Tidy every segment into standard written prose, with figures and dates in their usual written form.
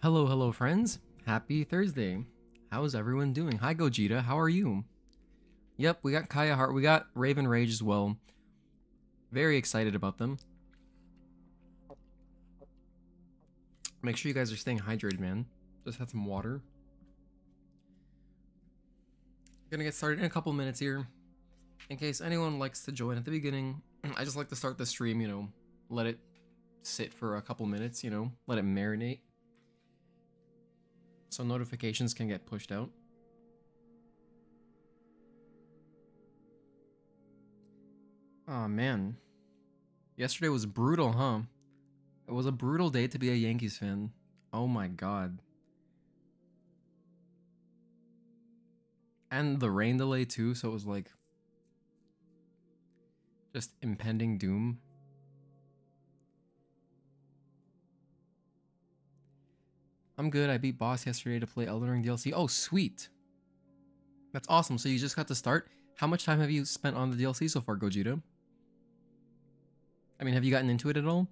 Hello, hello, friends. Happy Thursday. How's everyone doing? Hi, Gogeta. How are you? Yep, we got Kaya Hart. We got Raven Rage as well. Very excited about them. Make sure you guys are staying hydrated, man. Just had some water. Gonna get started in a couple minutes here. In case anyone likes to join at the beginning, I just like to start the stream, let it sit for a couple minutes, let it marinate. So notifications can get pushed out. Oh man. Yesterday was brutal, huh? It was a brutal day to be a Yankees fan. Oh my god. And the rain delay too, so it was like just impending doom. I'm good. I beat boss yesterday to play Elden Ring DLC. Oh, sweet. That's awesome. So you just got to start. How much time have you spent on the DLC so far, Gogeta? I mean, have you gotten into it at all?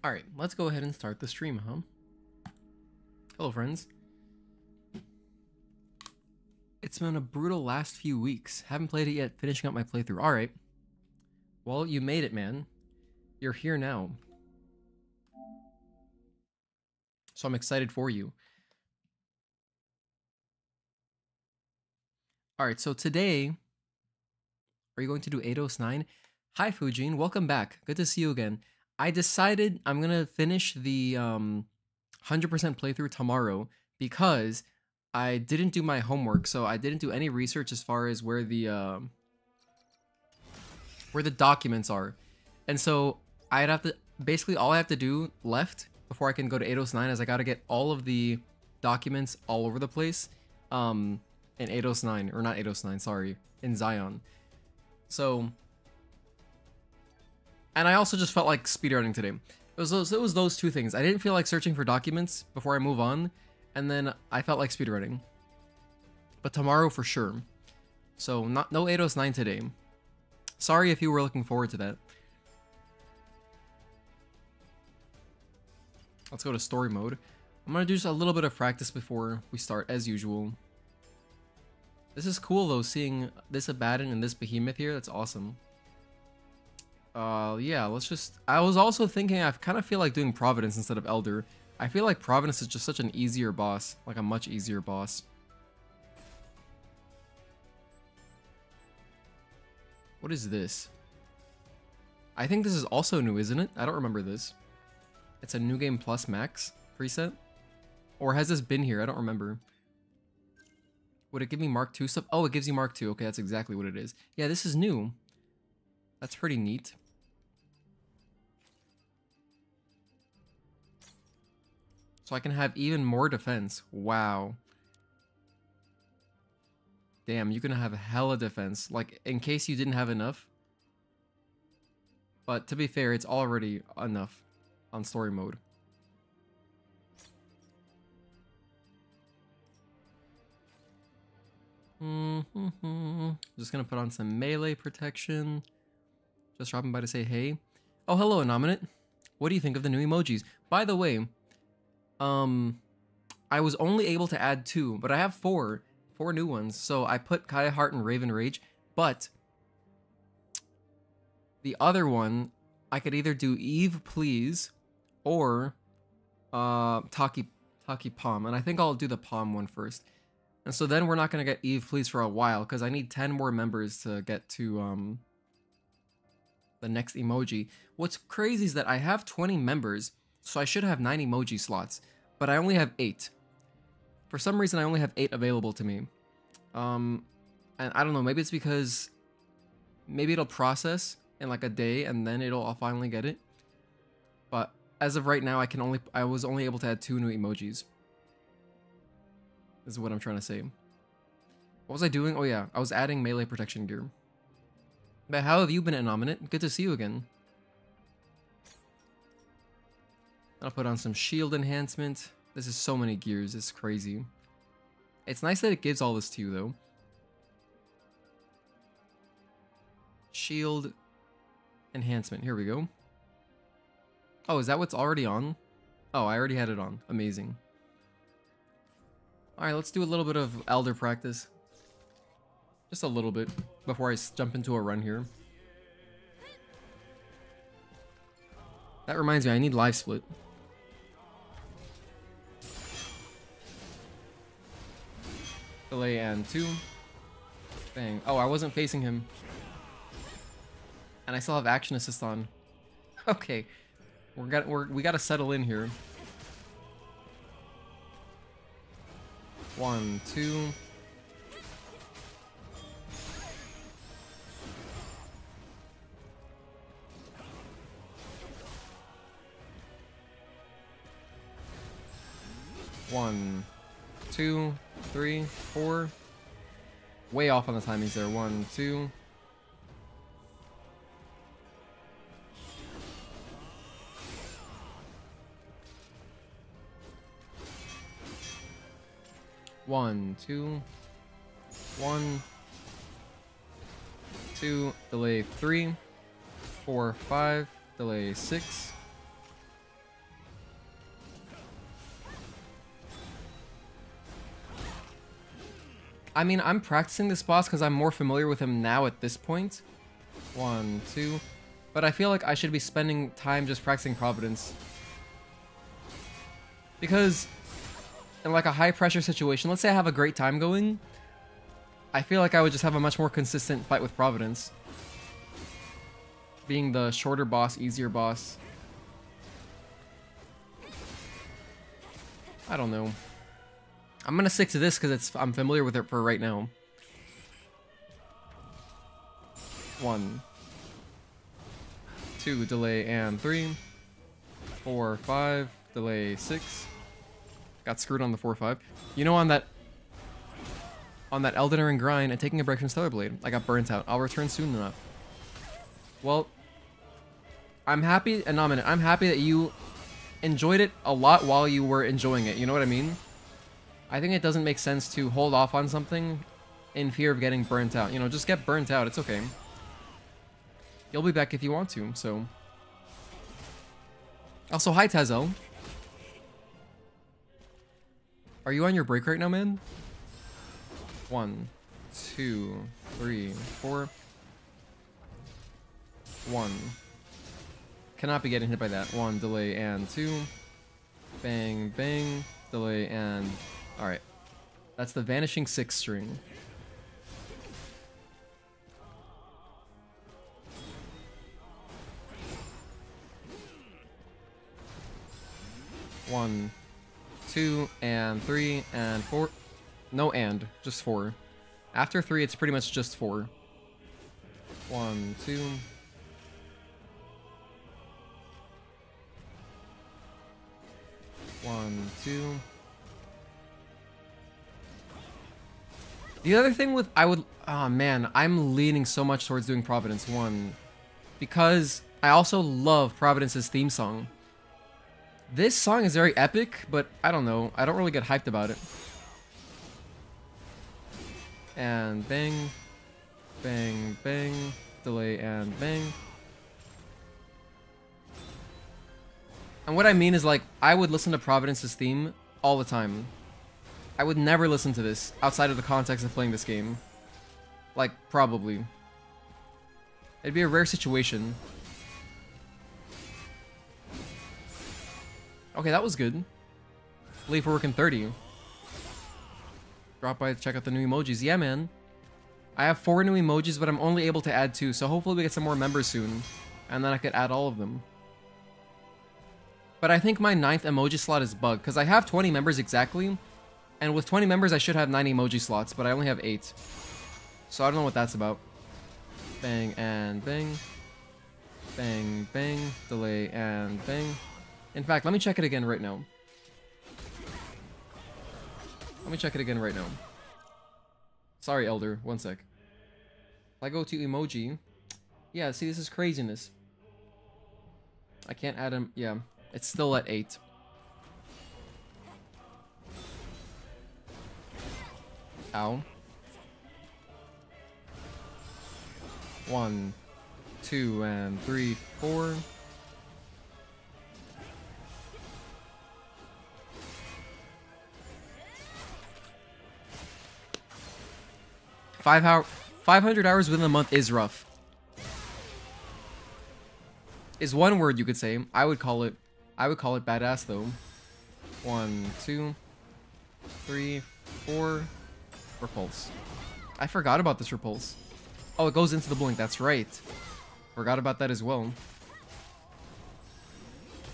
Alright, let's go ahead and start the stream, huh? Hello, friends. It's been a brutal last few weeks. Haven't played it yet, finishing up my playthrough. Alright. Well, you made it, man. You're here now. So I'm excited for you. Alright, so today, are you going to do Eidos 9? Hi, Fujin. Welcome back. Good to see you again. I decided I'm going to finish the 100% playthrough tomorrow because I didn't do my homework, so I didn't do any research as far as where the documents are. And so I'd have to, basically all I have to do left before I can go to Eidos 9 is I got to get all of the documents all over the place in Eidos 9, or not Eidos 9, sorry, in Zion. So, and I also just felt like speedrunning today. It was those two things. I didn't feel like searching for documents before I move on, and then I felt like speedrunning. But tomorrow for sure. So no Eidos 9 today. Sorry if you were looking forward to that. Let's go to story mode. I'm gonna do just a little bit of practice before we start, as usual. This is cool though, seeing this Abaddon and this Behemoth here. That's awesome. Yeah, let's just... I was also thinking I kind of feel like doing Providence instead of Elder. I feel like Providence is just such an easier boss. Like a much easier boss. What is this? I think this is also new, isn't it? I don't remember this. It's a New Game Plus Max preset? Or has this been here? I don't remember. Would it give me Mark II stuff? Oh, it gives you Mark II. Okay, that's exactly what it is. Yeah, this is new. That's pretty neat. So I can have even more defense. Wow. Damn, you can have hella defense. Like, in case you didn't have enough. But to be fair, it's already enough on story mode. Just gonna put on some melee protection. Just dropping by to say hey. Oh, hello, Anominate. What do you think of the new emojis? By the way, I was only able to add 2, but I have 4 new ones. So I put Kaya Heart and Raven Rage, but the other one, I could either do Eve Please or Taki Palm, and I think I'll do the Palm one first. And so then we're not going to get Eve Please for a while, because I need 10 more members to get to the next emoji. What's crazy is that I have 20 members, so I should have 9 emoji slots, but I only have 8. For some reason, I only have 8 available to me. And I don't know, maybe it's because maybe it'll process in like a day and then I'll finally get it. But as of right now, I was only able to add 2 new emojis. This is what I'm trying to say. What was I doing? Oh yeah, I was adding melee protection gear. But how have you been, Innominate? Good to see you again. I'll put on some shield enhancement. This is so many gears, it's crazy. It's nice that it gives all this to you though. Shield enhancement, here we go. Oh, is that what's already on? Oh, I already had it on, amazing. Alright, let's do a little bit of Elder practice. Just a little bit, before I jump into a run here. That reminds me, I need live split. Delay and 2. Bang. Oh, I wasn't facing him. And I still have action assist on. Okay. We gotta settle in here. 1, 2. One, 2, 3, 4. Way off on the timings there. 1, 2. One, 2, 1, 2, delay 3, 4, 5, delay 6. I mean, I'm practicing this boss because I'm more familiar with him now at this point. 1, 2. But I feel like I should be spending time just practicing Providence. Because in like a high pressure situation, let's say I have a great time going, I feel like I would just have a much more consistent fight with Providence. Being the shorter boss, easier boss. I don't know. I'm gonna stick to this because I'm familiar with it for right now. 1, 2, delay and 3, 4, 5, delay 6. Got screwed on the 4, 5. You know, on that Elden Ring grind and taking a break from Stellar Blade, I got burnt out. I'll return soon enough. Well, I'm happy, Innominate, I'm happy that you enjoyed it a lot while you were enjoying it. You know what I mean? I think it doesn't make sense to hold off on something in fear of getting burnt out. You know, just get burnt out. It's okay. You'll be back if you want to, so. Also, hi, Tazel. Are you on your break right now, man? 1, 2, 3, 4. 1. Cannot be getting hit by that. 1, delay and 2. Bang, bang, delay and... Alright. That's the Vanishing 6 string. One, 2, and 3, and 4. No and, just 4. After 3, it's pretty much just 4. 1, 2. One, 2. The other thing with oh man, I'm leaning so much towards doing Providence 1 because I also love Providence's theme song. This song is very epic, but I don't know, I don't really get hyped about it. And bang, bang, bang, delay and bang. And what I mean is, like, I would listen to Providence's theme all the time. I would never listen to this outside of the context of playing this game. Like, probably. It'd be a rare situation. Okay, that was good. Late for work in 30. Drop by to check out the new emojis. Yeah, man. I have 4 new emojis, but I'm only able to add 2. So hopefully we get some more members soon. And then I could add all of them. But I think my 9th emoji slot is bugged. Because I have 20 members exactly. And with 20 members, I should have 9 emoji slots. But I only have 8. So I don't know what that's about. Bang and bang. Bang, bang. Delay and bang. In fact, let me check it again right now. Let me check it again right now. Sorry, Elder. One sec. If I go to emoji... Yeah, see, this is craziness. I can't add him. Yeah, it's still at 8. Ow. 1, 2, and 3, 4. $500 hours within a month is rough. Is one word you could say. I would call it badass though. 1, 2, 3, 4. Repulse. I forgot about this repulse. Oh, it goes into the blink. That's right. Forgot about that as well.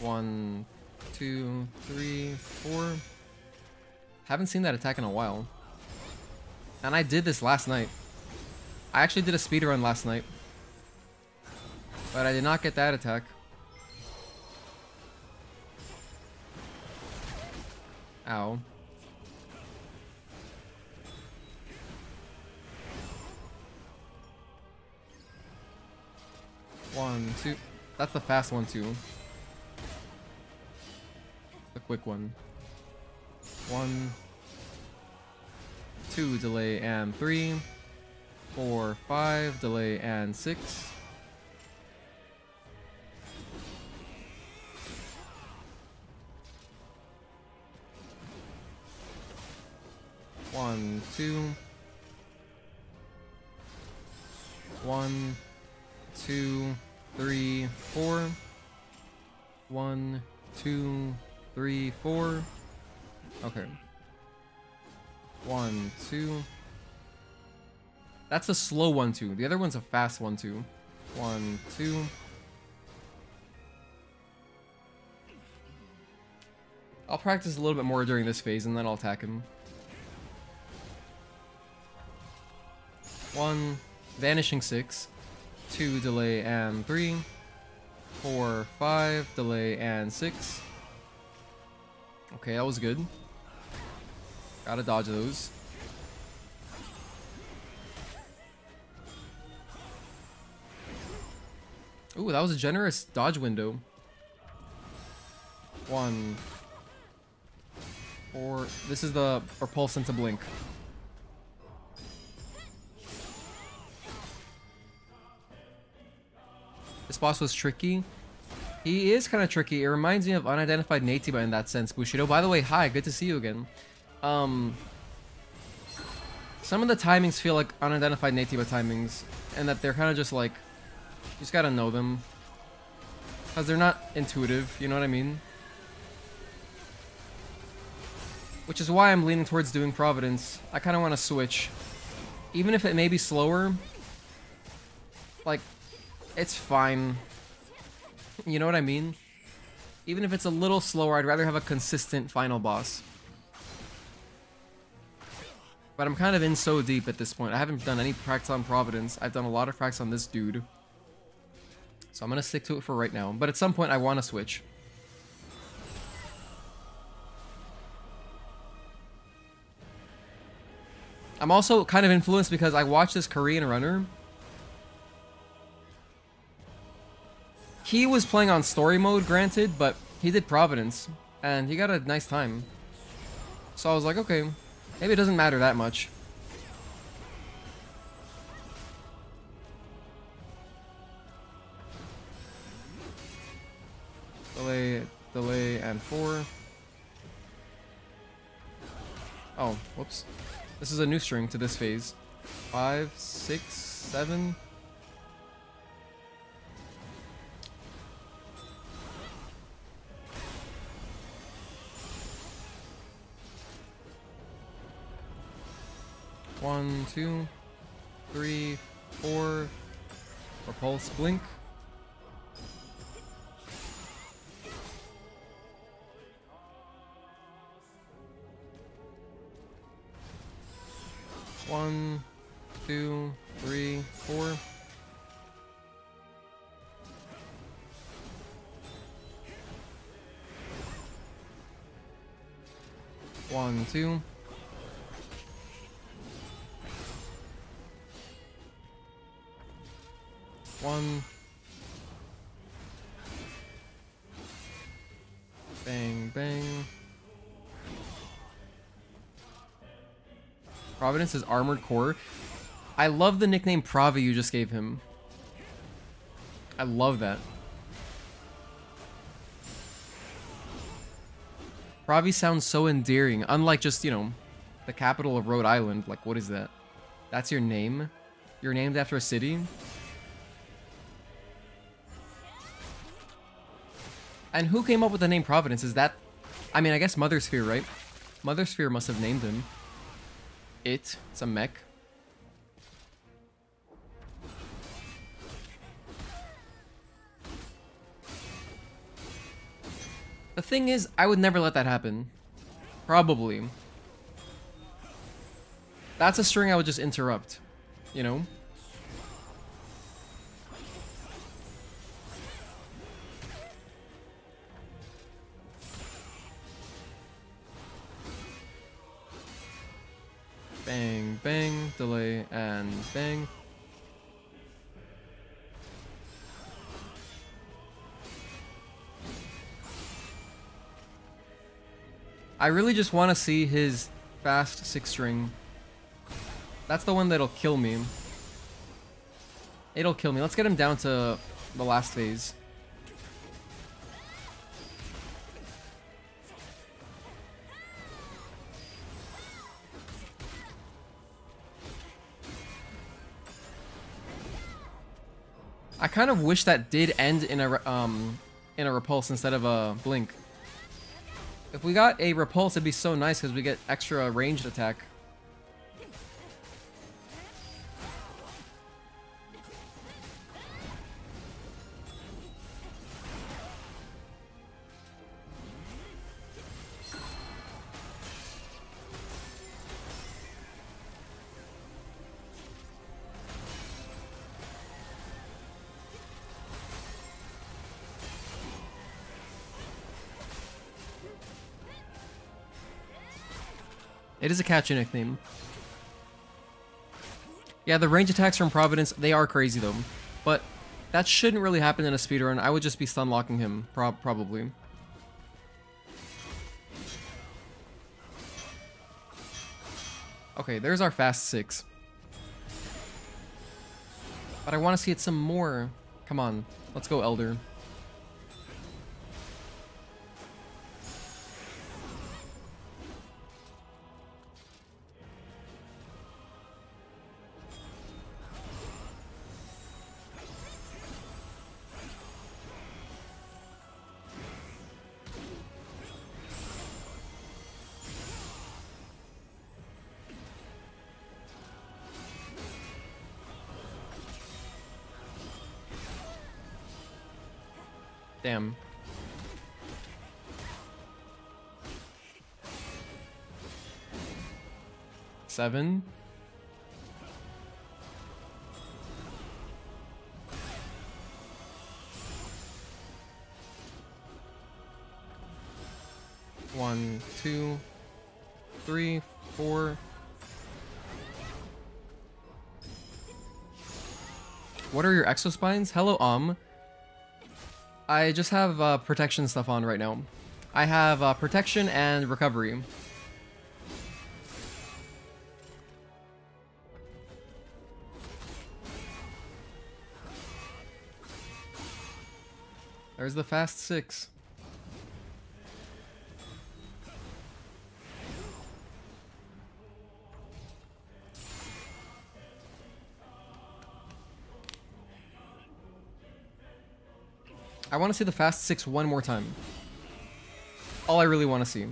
1, 2, 3, 4. Haven't seen that attack in a while. And I did this last night. I actually did a speedrun last night. But I did not get that attack. Ow. One, two. That's the fast one too. The quick one. 1, 2, delay and 3. 4, 5, delay and 6. One, 2. 1, 2, 3, 4. 1, 2, 3, 4. Okay. 1, 2. That's a slow 1, 2. The other one's a fast 1, 2. 1, 2. I'll practice a little bit more during this phase and then I'll attack him. 1, vanishing 6. 2, delay and 3. 4, 5, delay and 6. Okay, that was good. Gotta dodge those. Ooh, that was a generous dodge window. 1, 4. This is the repulse into blink. This boss was tricky. He is kind of tricky. It reminds me of Unidentified Natiba in that sense. Bushido, by the way, hi, good to see you again. Some of the timings feel like Unidentified Natiba timings, and that they're kind of just like, you just gotta know them. Because they're not intuitive, you know what I mean? Which is why I'm leaning towards doing Providence. I kind of want to switch. Even if it may be slower, like, it's fine. You know what I mean? Even if it's a little slower, I'd rather have a consistent final boss. But I'm kind of in so deep at this point. I haven't done any practice on Providence. I've done a lot of practice on this dude. So I'm going to stick to it for right now. But at some point, I want to switch. I'm also kind of influenced because I watched this Korean runner. He was playing on story mode, granted, but he did Providence. And he got a nice time. So I was like, okay, maybe it doesn't matter that much. Delay, and 4. Oh, whoops. This is a new string to this phase. 5, 6, 7. 1, 2, 3, 4. Repulse, blink. One, 2, 3, 4. One, 2. One. Bang, bang. Providence is Armored Core. I love the nickname Pravi you just gave him. I love that. Pravi sounds so endearing, unlike just, you know, the capital of Rhode Island. Like, what is that? That's your name? You're named after a city? And who came up with the name Providence? Is that... I mean, I guess Mother Sphere, right? Mother Sphere must have named him. It's a mech. The thing is, I would never let that happen. Probably. That's a string I would just interrupt. You know? Bang, bang, delay, and bang. I really just want to see his fast 6-string. That's the one that'll kill me. It'll kill me. Let's get him down to the last phase. I kind of wish that did end in a repulse instead of a blink. If we got a repulse, it'd be so nice because we get extra ranged attack. It is a catchy nickname. Yeah, the range attacks from Providence, they are crazy though. But that shouldn't really happen in a speedrun. I would just be stun locking him, probably. Okay, there's our fast 6. But I want to see it some more. Come on, let's go Elder. Damn. Seven. One, 2, 3, 4. What are your exospines? Hello, I just have protection stuff on right now. I have protection and recovery. There's the fast 6. I want to see the fast 6 one more time. All I really want to see.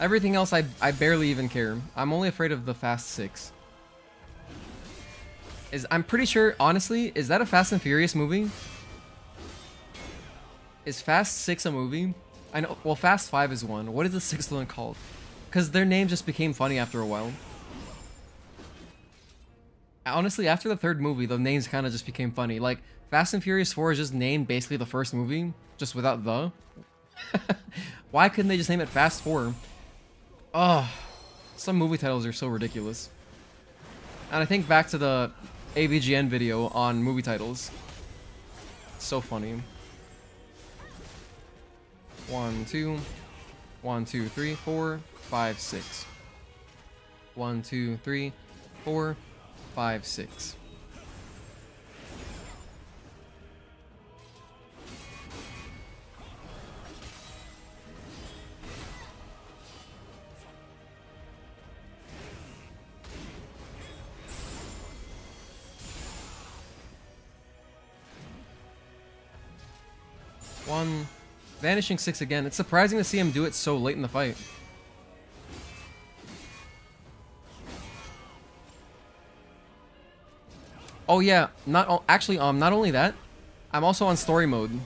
Everything else I barely even care. I'm only afraid of the Fast 6. I'm pretty sure, honestly, is that a Fast and Furious movie? Is Fast 6 a movie? I know, well, Fast 5 is one. What is the sixth one called? Because their name just became funny after a while. Honestly, after the third movie, the names kind of just became funny. Like, Fast and Furious 4 is just named basically the first movie, just without the. Why couldn't they just name it Fast 4? Oh, some movie titles are so ridiculous. And I think back to the AVGN video on movie titles. So funny. 1, 2, 1, 2, 3, 4, 5, 6. 1, 2, 3, 4, 5, 6. One. Vanishing 6 again. It's surprising to see him do it so late in the fight. Oh yeah, not only that, I'm also on story mode.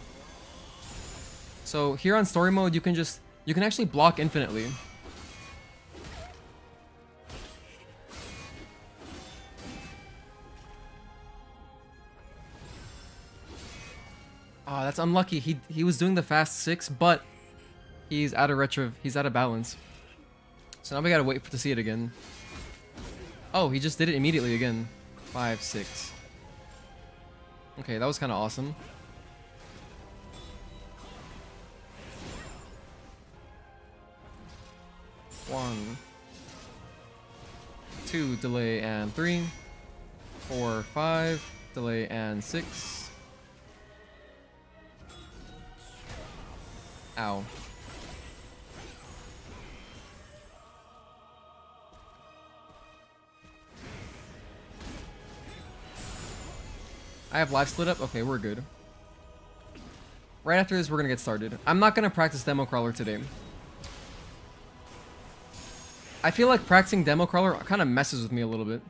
So here on story mode, you can actually block infinitely. Oh, that's unlucky. He was doing the Fast 6, but he's out of balance. So now we gotta wait to see it again. Oh, he just did it immediately again. 5, 6. Okay, that was kind of awesome. One, 2, delay and 3, 4, 5, delay and 6. Ow. I have live split up? Okay, we're good. Right after this, we're gonna get started. I'm not gonna practice Demo Crawler today. I feel like practicing Demo Crawler kind of messes with me a little bit.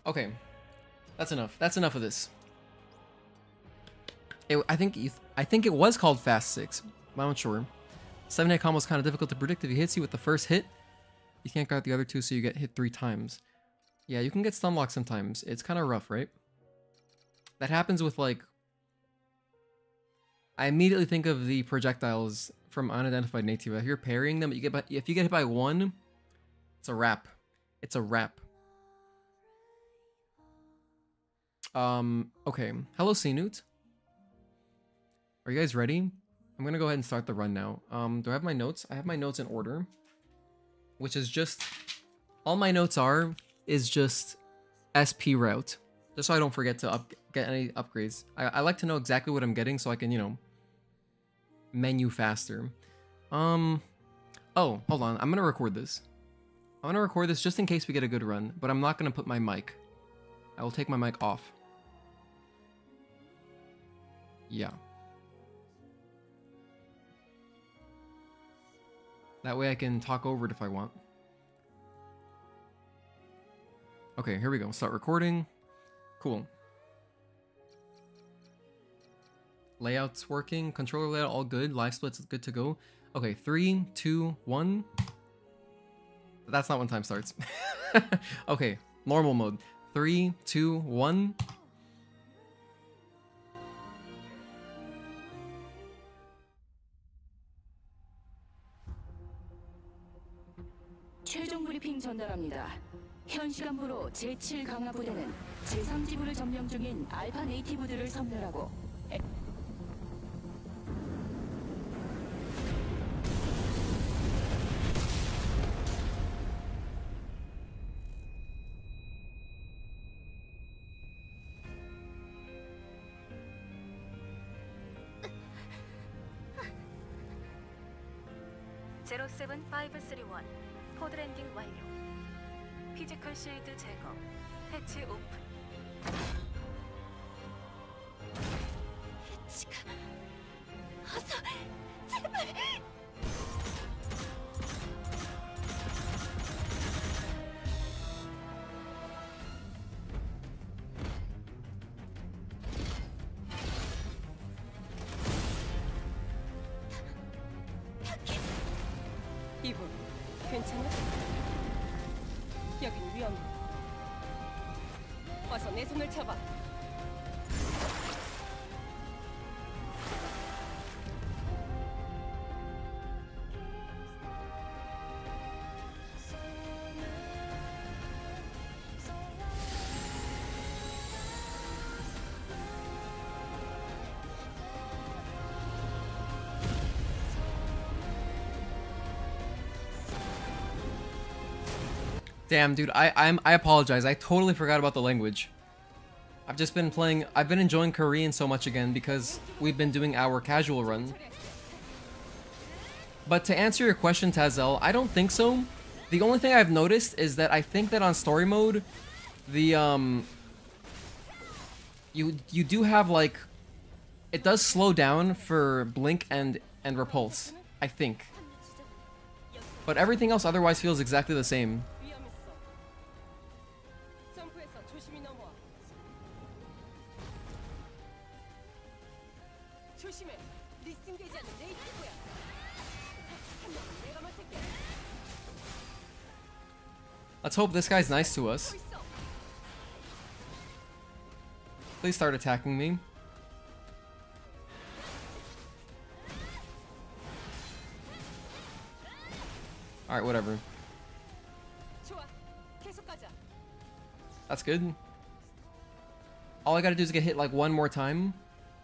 Okay, that's enough. That's enough of this. I think it was called Fast 6. I'm not sure. 7-hit combo is kind of difficult to predict. If he hits you with the first hit, you can't guard the other two, so you get hit 3 times. Yeah, you can get stun locked sometimes. It's kind of rough, right? That happens with like. I immediately think of the projectiles from Unidentified Native. If you're parrying them, if you get hit by 1, it's a wrap. It's a wrap. Okay. Hello, Cnewt. Are you guys ready? I'm gonna go ahead and start the run now. Do I have my notes? I have my notes in order. Which is just... all my notes is just SP route. Just so I don't forget to get any upgrades. I like to know exactly what I'm getting so I can, you know, menu faster. Oh, hold on. I'm gonna record this. I'm gonna record this just in case we get a good run, but I'm not gonna put my mic. I will take my mic off. Yeah. That way I can talk over it if I want. Okay, here we go. Start recording. Cool. Layout's working. Controller layout all good. Live split's good to go. Okay, 3, 2, 1. That's not when time starts. Okay, normal mode. 3, 2, 1. 최종 브리핑 전달합니다. 현 시간부로 제7 강화 부대는 제3 지구를 점령 중인 알파 네이티브들을 섬멸하고 07531 포드 랜딩 완료. 피지컬 실드 제거. 해치 오픈. 해치가 어서 제발. 이분 괜찮아? 여긴 위험해. 어서 내 손을 잡아. Damn, dude, I apologize. I totally forgot about the language. I've just been playing. I've been enjoying Korean so much again because we've been doing our casual run. But to answer your question, Tazel, I don't think so. The only thing I've noticed is that I think that on story mode, the you do have like, it does slow down for blink and repulse, I think. But everything else otherwise feels exactly the same. Let's hope this guy's nice to us. Please start attacking me. Alright, whatever. That's good. All I gotta do is get hit like one more time,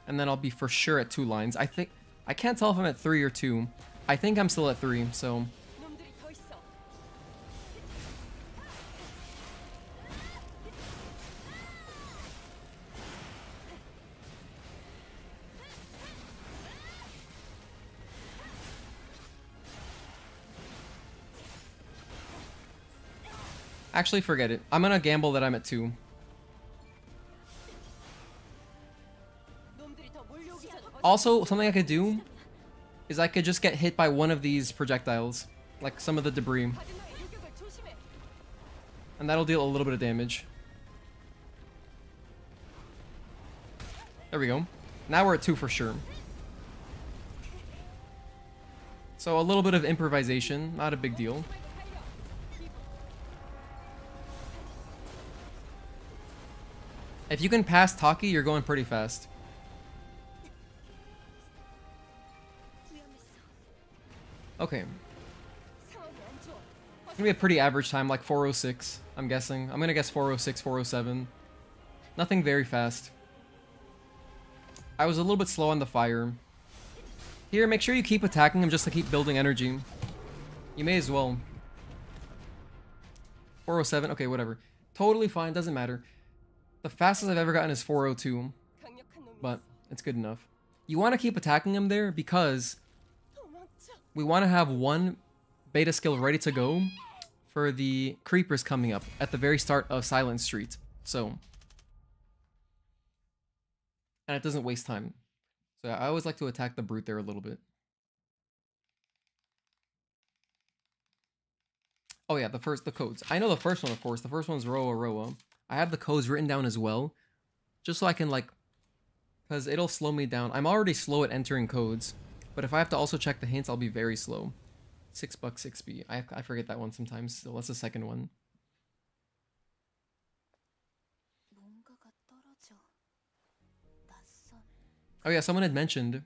and then I'll be for sure at 2 lines. I think... I can't tell if I'm at 3 or 2. I think I'm still at 3, so... Actually, forget it. I'm gonna gamble that I'm at 2. Also, something I could do is I could just get hit by one of these projectiles, like some of the debris. And that'll deal a little bit of damage. There we go. Now we're at 2 for sure. So a little bit of improvisation, not a big deal. If you can pass Taki, you're going pretty fast. Okay. It's gonna be a pretty average time, like 406, I'm guessing. I'm gonna guess 406, 407. Nothing very fast. I was a little bit slow on the fire. Here, make sure you keep attacking him just to keep building energy. You may as well. 407, okay, whatever. Totally fine, doesn't matter. The fastest I've ever gotten is 402, but it's good enough. You want to keep attacking him there because we want to have one beta skill ready to go for the creepers coming up at the very start of Silent Street. So, and it doesn't waste time. So I always like to attack the brute there a little bit. Oh yeah, the codes. I know the first one, of course. The first one's Roa Roa. I have the codes written down as well, just so I can, like, because it'll slow me down. I'm already slow at entering codes, but if I have to also check the hints, I'll be very slow. $6 6B. I forget that one sometimes still. That's the second one. Oh yeah, someone had mentioned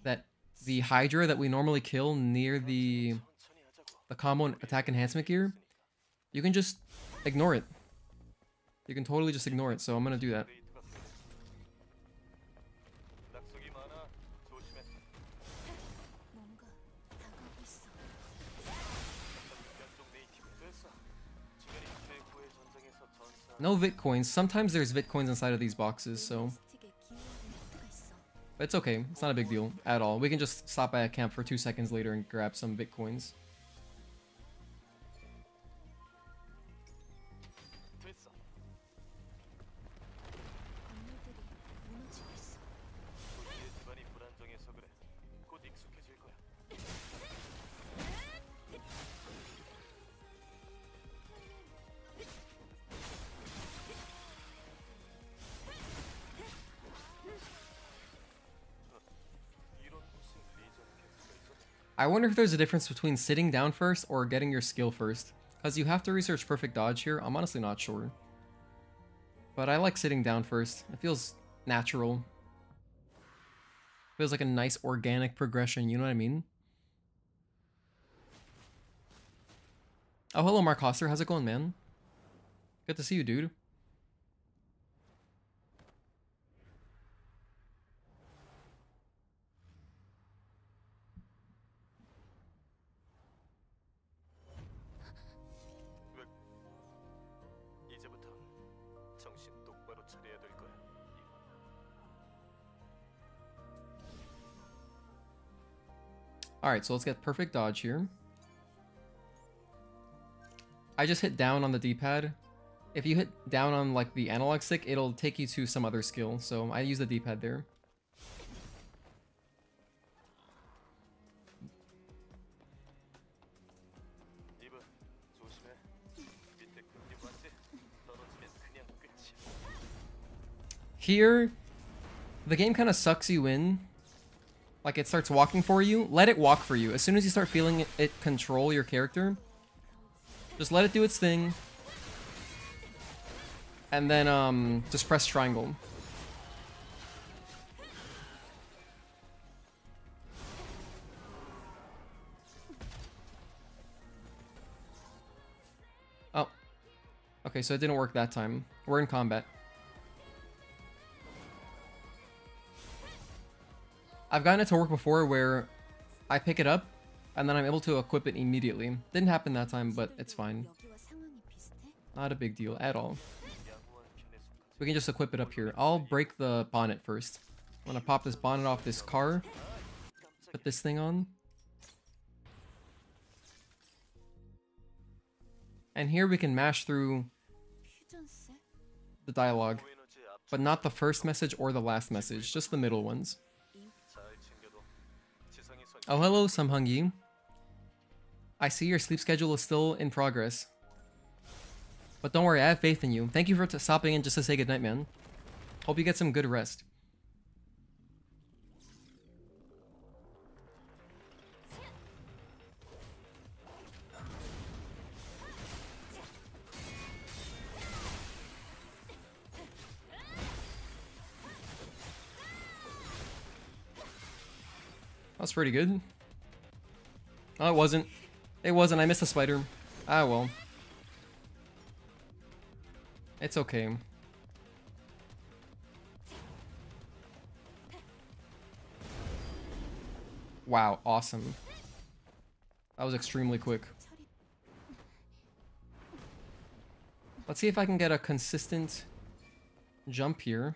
that the Hydra that we normally kill near the combo and attack enhancement gear, you can just ignore it. You can totally just ignore it, so I'm gonna do that. No Vitcoins. Sometimes there's Vitcoins inside of these boxes, so... But it's okay. It's not a big deal at all. We can just stop by a camp for 2 seconds later and grab some bitcoins. I wonder if there's a difference between sitting down first or getting your skill first. Because you have to research perfect dodge here. I'm honestly not sure. But I like sitting down first. It feels natural. Feels like a nice organic progression, you know what I mean? Oh, hello Mark Hoster. How's it going, man? Good to see you, dude. Alright, so let's get perfect dodge here. I just hit down on the D-pad. If you hit down on like the analog stick, it'll take you to some other skill. So I use the D-pad there. Here, the game kind of sucks you in. Like it starts walking for you. Let it walk for you. As soon as you start feeling it control your character, just let it do its thing. And then just press triangle. Oh. Okay, so it didn't work that time. We're in combat. I've gotten it to work before where I pick it up and then I'm able to equip it immediately. Didn't happen that time, but it's fine. Not a big deal at all. We can just equip it up here. I'll break the bonnet first. I'm gonna pop this bonnet off this car. Put this thing on. And here we can mash through the dialogue. But not the first message or the last message, just the middle ones. Oh, hello, Samhungi. I see your sleep schedule is still in progress. But don't worry, I have faith in you. Thank you for stopping in just to say goodnight, man. Hope you get some good rest. That's pretty good. Oh, it wasn't. It wasn't. I missed the spider. Ah, well. It's okay. Wow, awesome. That was extremely quick. Let's see if I can get a consistent jump here.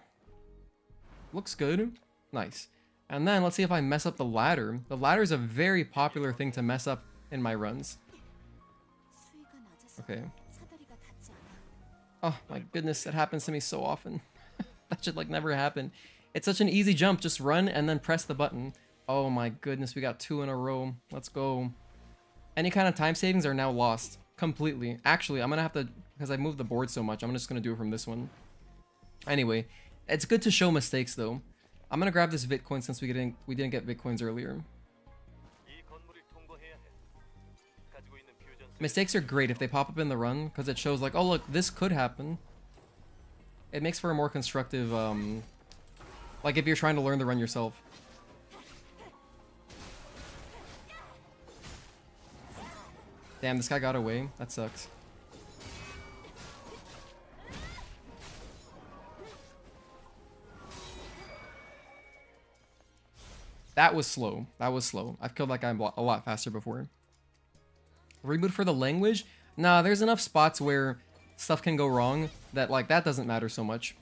Looks good. Nice. And then let's see if I mess up the ladder. The ladder is a very popular thing to mess up in my runs. Okay. Oh my goodness, that happens to me so often. That should like never happen. It's such an easy jump. Just run and then press the button. Oh my goodness, we got 2 in a row. Let's go. Any kind of time savings are now lost. Completely. Actually, I'm gonna have to, because I moved the board so much, I'm just gonna do it from this one. Anyway, it's good to show mistakes though. I'm gonna grab this Bitcoin since we didn't get Bitcoins earlier. Mistakes are great if they pop up in the run, because it shows like, oh look, this could happen. It makes for a more constructive, like if you're trying to learn the run yourself. Damn, this guy got away. That sucks. That was slow. That was slow. I've killed that guy a lot faster before. Reboot for the language? Nah, there's enough spots where stuff can go wrong that, like, that doesn't matter so much.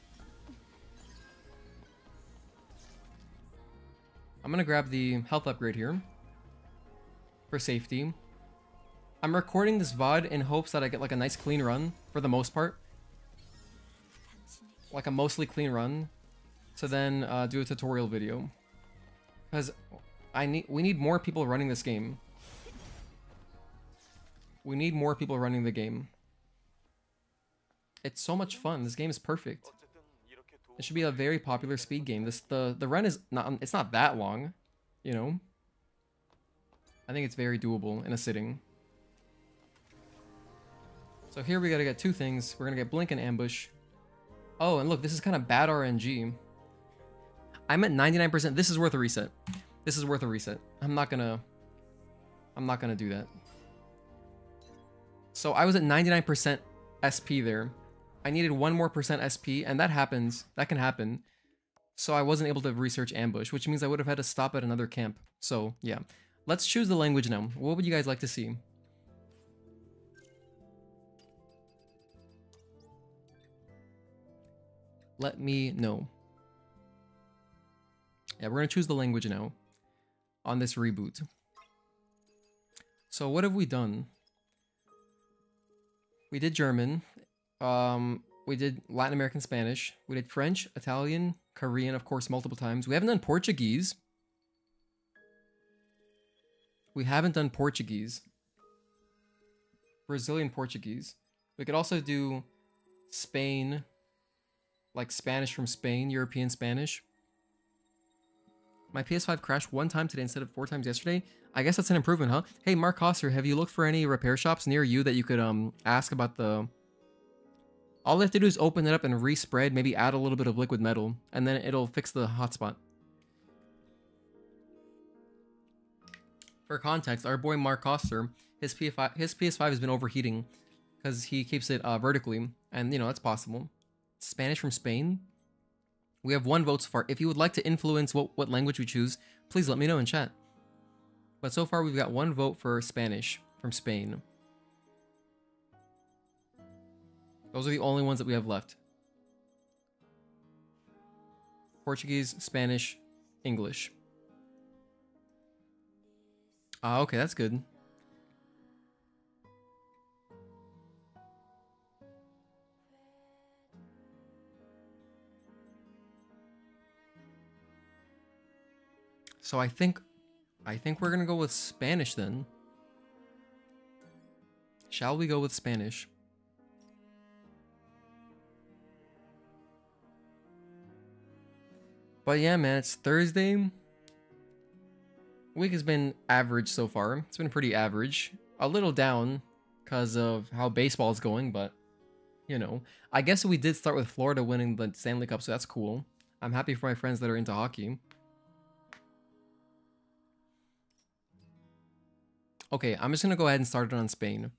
I'm gonna grab the health upgrade here for safety. I'm recording this VOD in hopes that I get like a nice clean run for the most part. Like a mostly clean run. To then do a tutorial video. Because we need more people running this game. We need more people running the game. It's so much fun. This game is perfect. It should be a very popular speed game. The run is not that long, you know. I think it's very doable in a sitting. So here we gotta get two things. We're gonna get Blink and Ambush. Oh, and look, this is kind of bad RNG. I'm at 99%. This is worth a reset. This is worth a reset. I'm not gonna do that. So I was at 99% SP there. I needed 1 more % SP, and that happens. That can happen. So I wasn't able to research Ambush, which means I would have had to stop at another camp. So yeah, let's choose the language now. What would you guys like to see? Let me know. Yeah, we're gonna choose the language now on this reboot. So what have we done? We did German. We did Latin American Spanish. We did French, Italian, Korean, of course, multiple times. We haven't done Portuguese. We haven't done Portuguese. Brazilian Portuguese. We could also do Spain, like Spanish from Spain, European Spanish. My PS5 crashed 1 time today instead of 4 times yesterday. I guess that's an improvement, huh? Hey, Mark Hoster, have you looked for any repair shops near you that you could ask about the... All they have to do is open it up and respread, maybe add a little bit of liquid metal, and then it'll fix the hotspot. For context, our boy Mark Hoster, his PS5 has been overheating because he keeps it vertically, and you know, that's possible. Spanish from Spain? We have 1 vote so far. If you would like to influence what language we choose, please let me know in chat. But so far we've got 1 vote for Spanish from Spain. Those are the only ones that we have left. Portuguese, Spanish, English. Ah, okay, that's good. So I think we're gonna go with Spanish then. Shall we go with Spanish? But yeah, man, it's Thursday. Week has been average so far. It's been pretty average. A little down because of how baseball is going, but you know. I guess we did start with Florida winning the Stanley Cup, so that's cool. I'm happy for my friends that are into hockey. Okay, I'm just gonna go ahead and start it on Spain.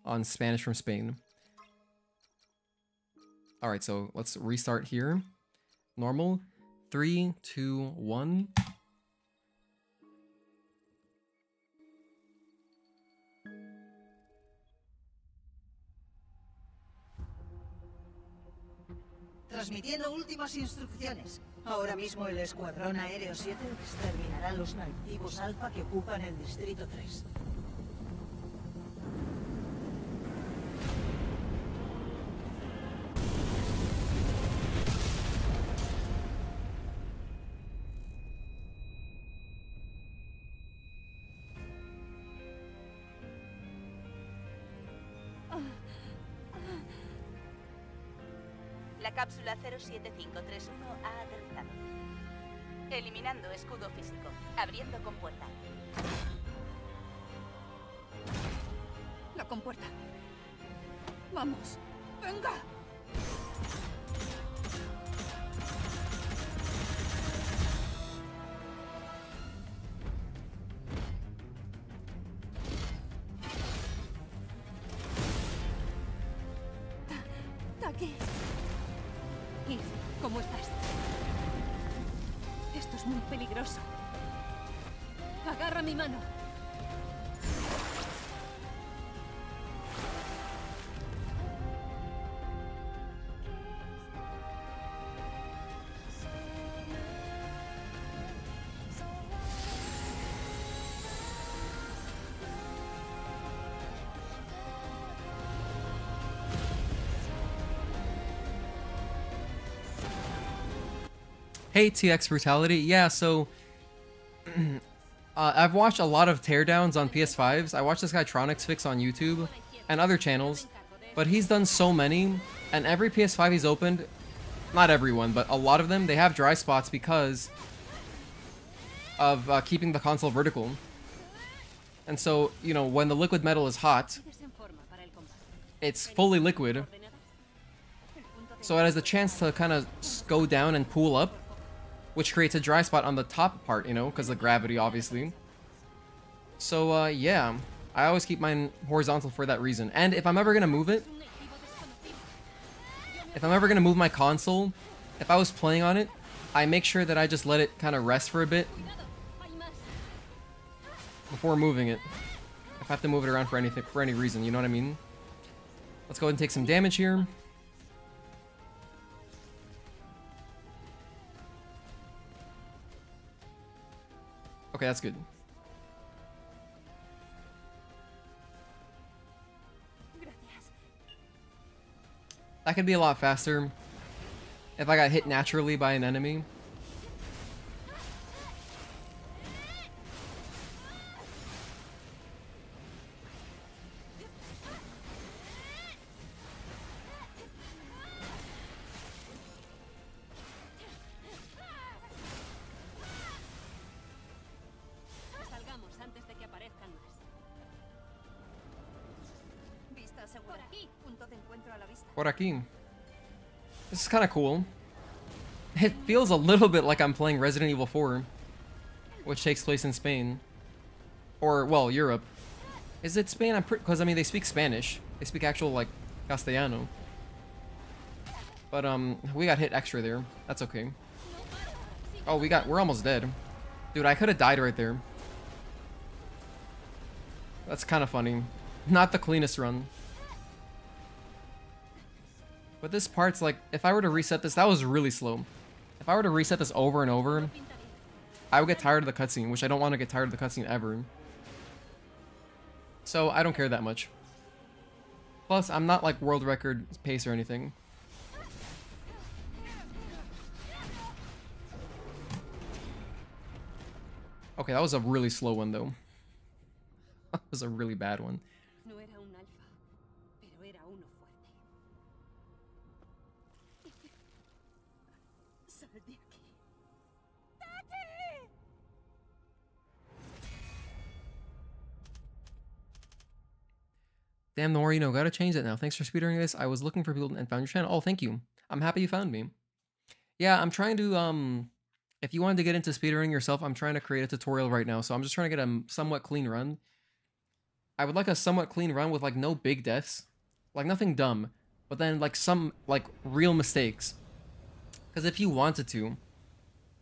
On Spanish from Spain. Alright, so let's restart here. Normal. 3, 2, 1. Transmitiendo últimas instrucciones. Ahora mismo el Escuadrón Aéreo 7 exterminará a los nativos alfa que ocupan el Distrito 3. La cápsula 07531 ha aterrizado. Eliminando escudo físico. Abriendo compuerta. La compuerta. Vamos. Venga. Aquí. Eve, ¿cómo estás? Esto es muy peligroso. Agarra mi mano. Hey, TX Brutality. Yeah, so I've watched a lot of teardowns on PS5s. I watched this guy Tronics Fix on YouTube and other channels, but he's done so many, and every PS5 he's opened, not everyone, but a lot of them, they have dry spots because of keeping the console vertical. And so, you know, when the liquid metal is hot, it's fully liquid, so it has the chance to kind of go down and pool up, which creates a dry spot on the top part, you know, because of gravity, obviously. So, yeah, I always keep mine horizontal for that reason. And if I'm ever going to move it, if I'm ever going to move my console, if I was playing on it, I make sure that I just let it kind of rest for a bit before moving it. If I have to move it around for anything, for any reason, you know what I mean? Let's go ahead and take some damage here. Okay, that's good. That could be a lot faster if I got hit naturally by an enemy. Por aquí. This is kind of cool. It feels a little bit like I'm playing Resident Evil 4, which takes place in Spain. Or, well, Europe. Is it Spain? I'm pretty, because I mean they speak Spanish. They speak actual like Castellano. But we got hit extra there. That's okay. Oh, we're almost dead. Dude, I could have died right there. That's kind of funny. Not the cleanest run. But this part's like, if I were to reset this, that was really slow. If I were to reset this over and over, I would get tired of the cutscene, which I don't want to get tired of the cutscene ever. So I don't care that much. Plus, I'm not like world record pace or anything. Okay, that was a really slow one though. That was a really bad one. Damn, Norino, gotta change that now. Thanks for speedrunning this. I was looking for people and found your channel. Oh, thank you. I'm happy you found me. Yeah, I'm trying to, if you wanted to get into speedrunning yourself, I'm trying to create a tutorial right now. So I'm just trying to get a somewhat clean run. I would like a somewhat clean run with like no big deaths. Like nothing dumb. But then like some like real mistakes. Because if you wanted to,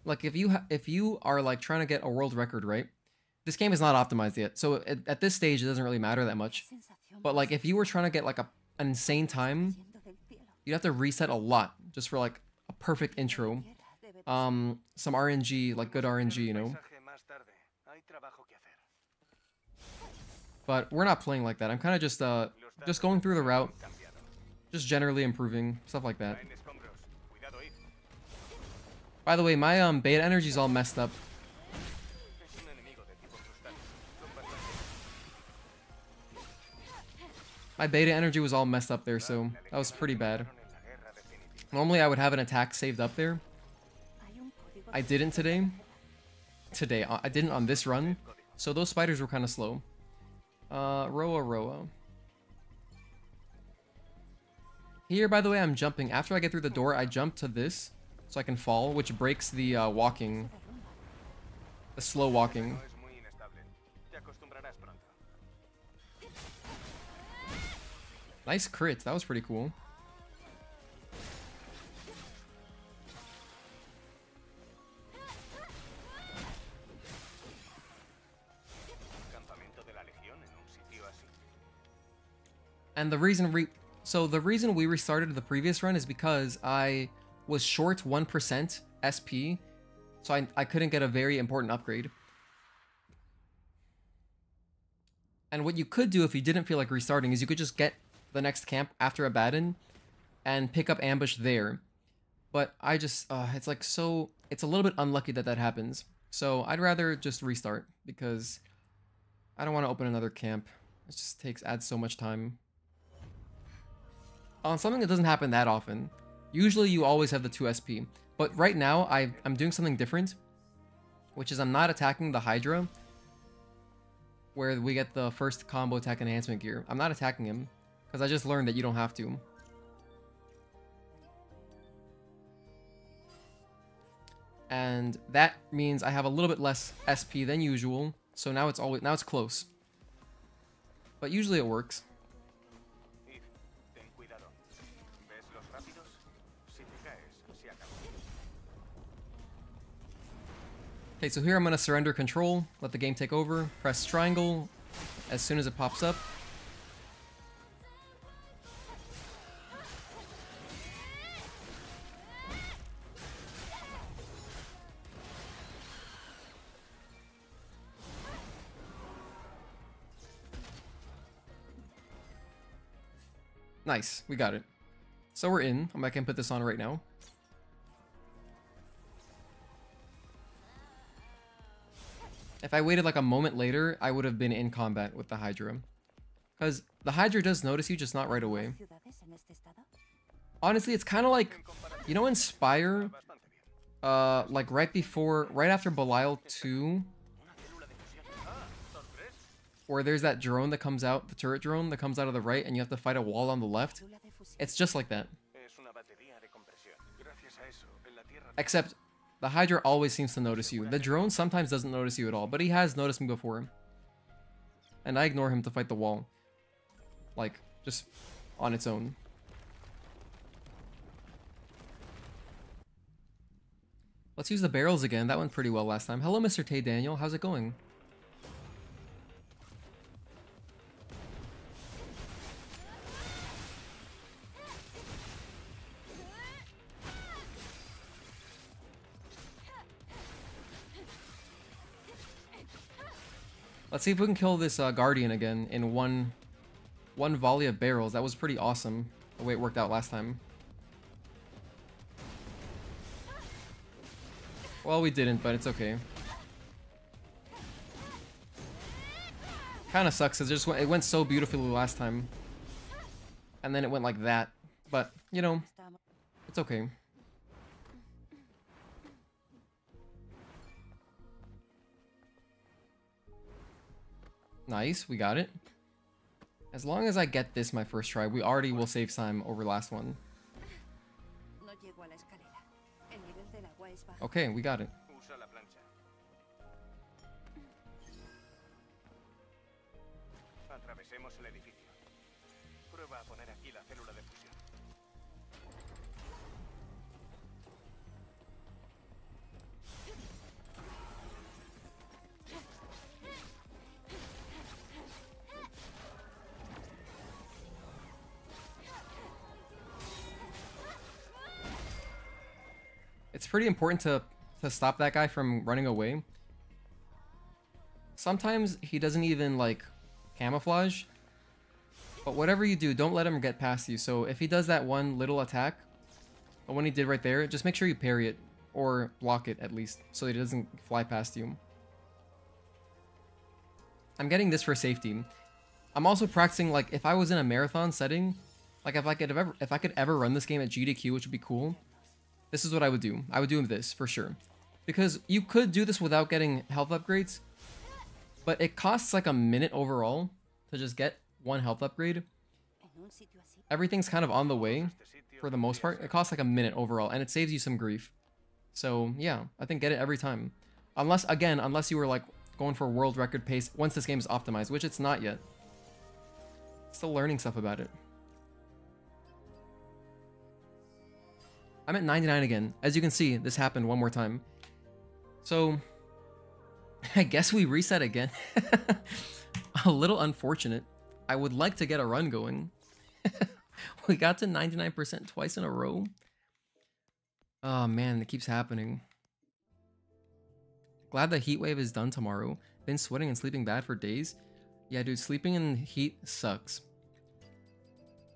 like if you are like trying to get a world record, right? This game is not optimized yet. So at this stage, it doesn't really matter that much. But like if you were trying to get like an insane time, you'd have to reset a lot just for like a perfect intro. Some RNG, like good RNG, you know. But we're not playing like that. I'm kind of just going through the route, just generally improving, stuff like that. By the way, my beta energy's all messed up. My beta energy was all messed up there, so that was pretty bad. Normally I would have an attack saved up there. I didn't today. I didn't on this run. So those spiders were kind of slow. Roa. Here, by the way, I'm jumping. After I get through the door, I jump to this so I can fall, which breaks the walking. The slow walking. Nice crit. That was pretty cool. And the reason we restarted the previous run is because I was short 1% SP, so I couldn't get a very important upgrade. And what you could do if you didn't feel like restarting is you could just get the next camp after Abaddon and pick up ambush there. But I just, it's like so, it's a little bit unlucky that that happens. So I'd rather just restart because I don't want to open another camp. It just adds so much time. On something that doesn't happen that often, usually you always have the 2 SP. But right now, I'm doing something different, which is I'm not attacking the Hydra, where we get the first combo attack enhancement gear. I'm not attacking him, because I just learned that you don't have to. And that means I have a little bit less SP than usual, so now it's close. But usually it works. Okay, so here I'm gonna surrender control, let the game take over, press triangle as soon as it pops up. Nice, we got it. So we're in. I can put this on right now. If I waited like a moment later, I would have been in combat with the Hydra. Because the Hydra does notice you, just not right away. Honestly, it's kind of like, you know in Spire, like right after Belial 2, where there's that drone that comes out, the turret drone that comes out of the right, and you have to fight a wall on the left. It's just like that. Except the Hydra always seems to notice you. The drone sometimes doesn't notice you at all, but he has noticed me before. And I ignore him to fight the wall. Like, just on its own. Let's use the barrels again. That went pretty well last time. Hello, Mr. Tay Daniel. How's it going? Let's see if we can kill this Guardian again in one volley of barrels. That was pretty awesome, the way it worked out last time. Well, we didn't, but it's okay. Kind of sucks, because it went so beautifully last time. And then it went like that. But, you know, it's okay. Nice, we got it. As long as I get this my first try, we already will save time over last one. Okay, we got it. It's pretty important to stop that guy from running away. Sometimes he doesn't even like camouflage, but whatever you do, don't let him get past you. So if he does that one little attack, the one he did right there, just make sure you parry it or block it at least so that he doesn't fly past you. I'm getting this for safety. I'm also practicing, like, if I was in a marathon setting, like if I could ever run this game at GDQ, which would be cool. This is what I would do. I would do this for sure. Because you could do this without getting health upgrades, but it costs like a minute overall to just get one health upgrade. Everything's kind of on the way for the most part. It costs like a minute overall, and it saves you some grief. So yeah, I think get it every time. Unless you were like going for a world record pace once this game is optimized, which it's not yet. Still learning stuff about it. I'm at 99 again. As you can see, this happened one more time. So, I guess we reset again. A little unfortunate. I would like to get a run going. We got to 99% twice in a row. Oh man, it keeps happening. Glad the heat wave is done tomorrow. Been sweating and sleeping bad for days. Yeah, dude, sleeping in heat sucks.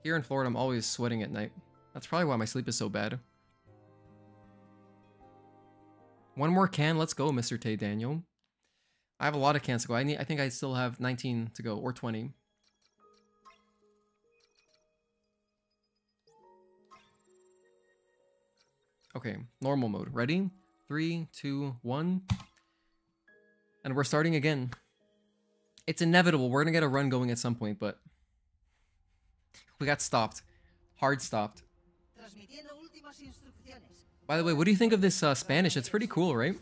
Here in Florida, I'm always sweating at night. That's probably why my sleep is so bad. One more can. Let's go, Mr. Tay Daniel. I have a lot of cans to go. I think I still have 19 to go, or 20. Okay, normal mode. Ready? 3, 2, 1. And we're starting again. It's inevitable. We're gonna get a run going at some point, but we got stopped. Hard stopped. By the way, what do you think of this Spanish? It's pretty cool, right?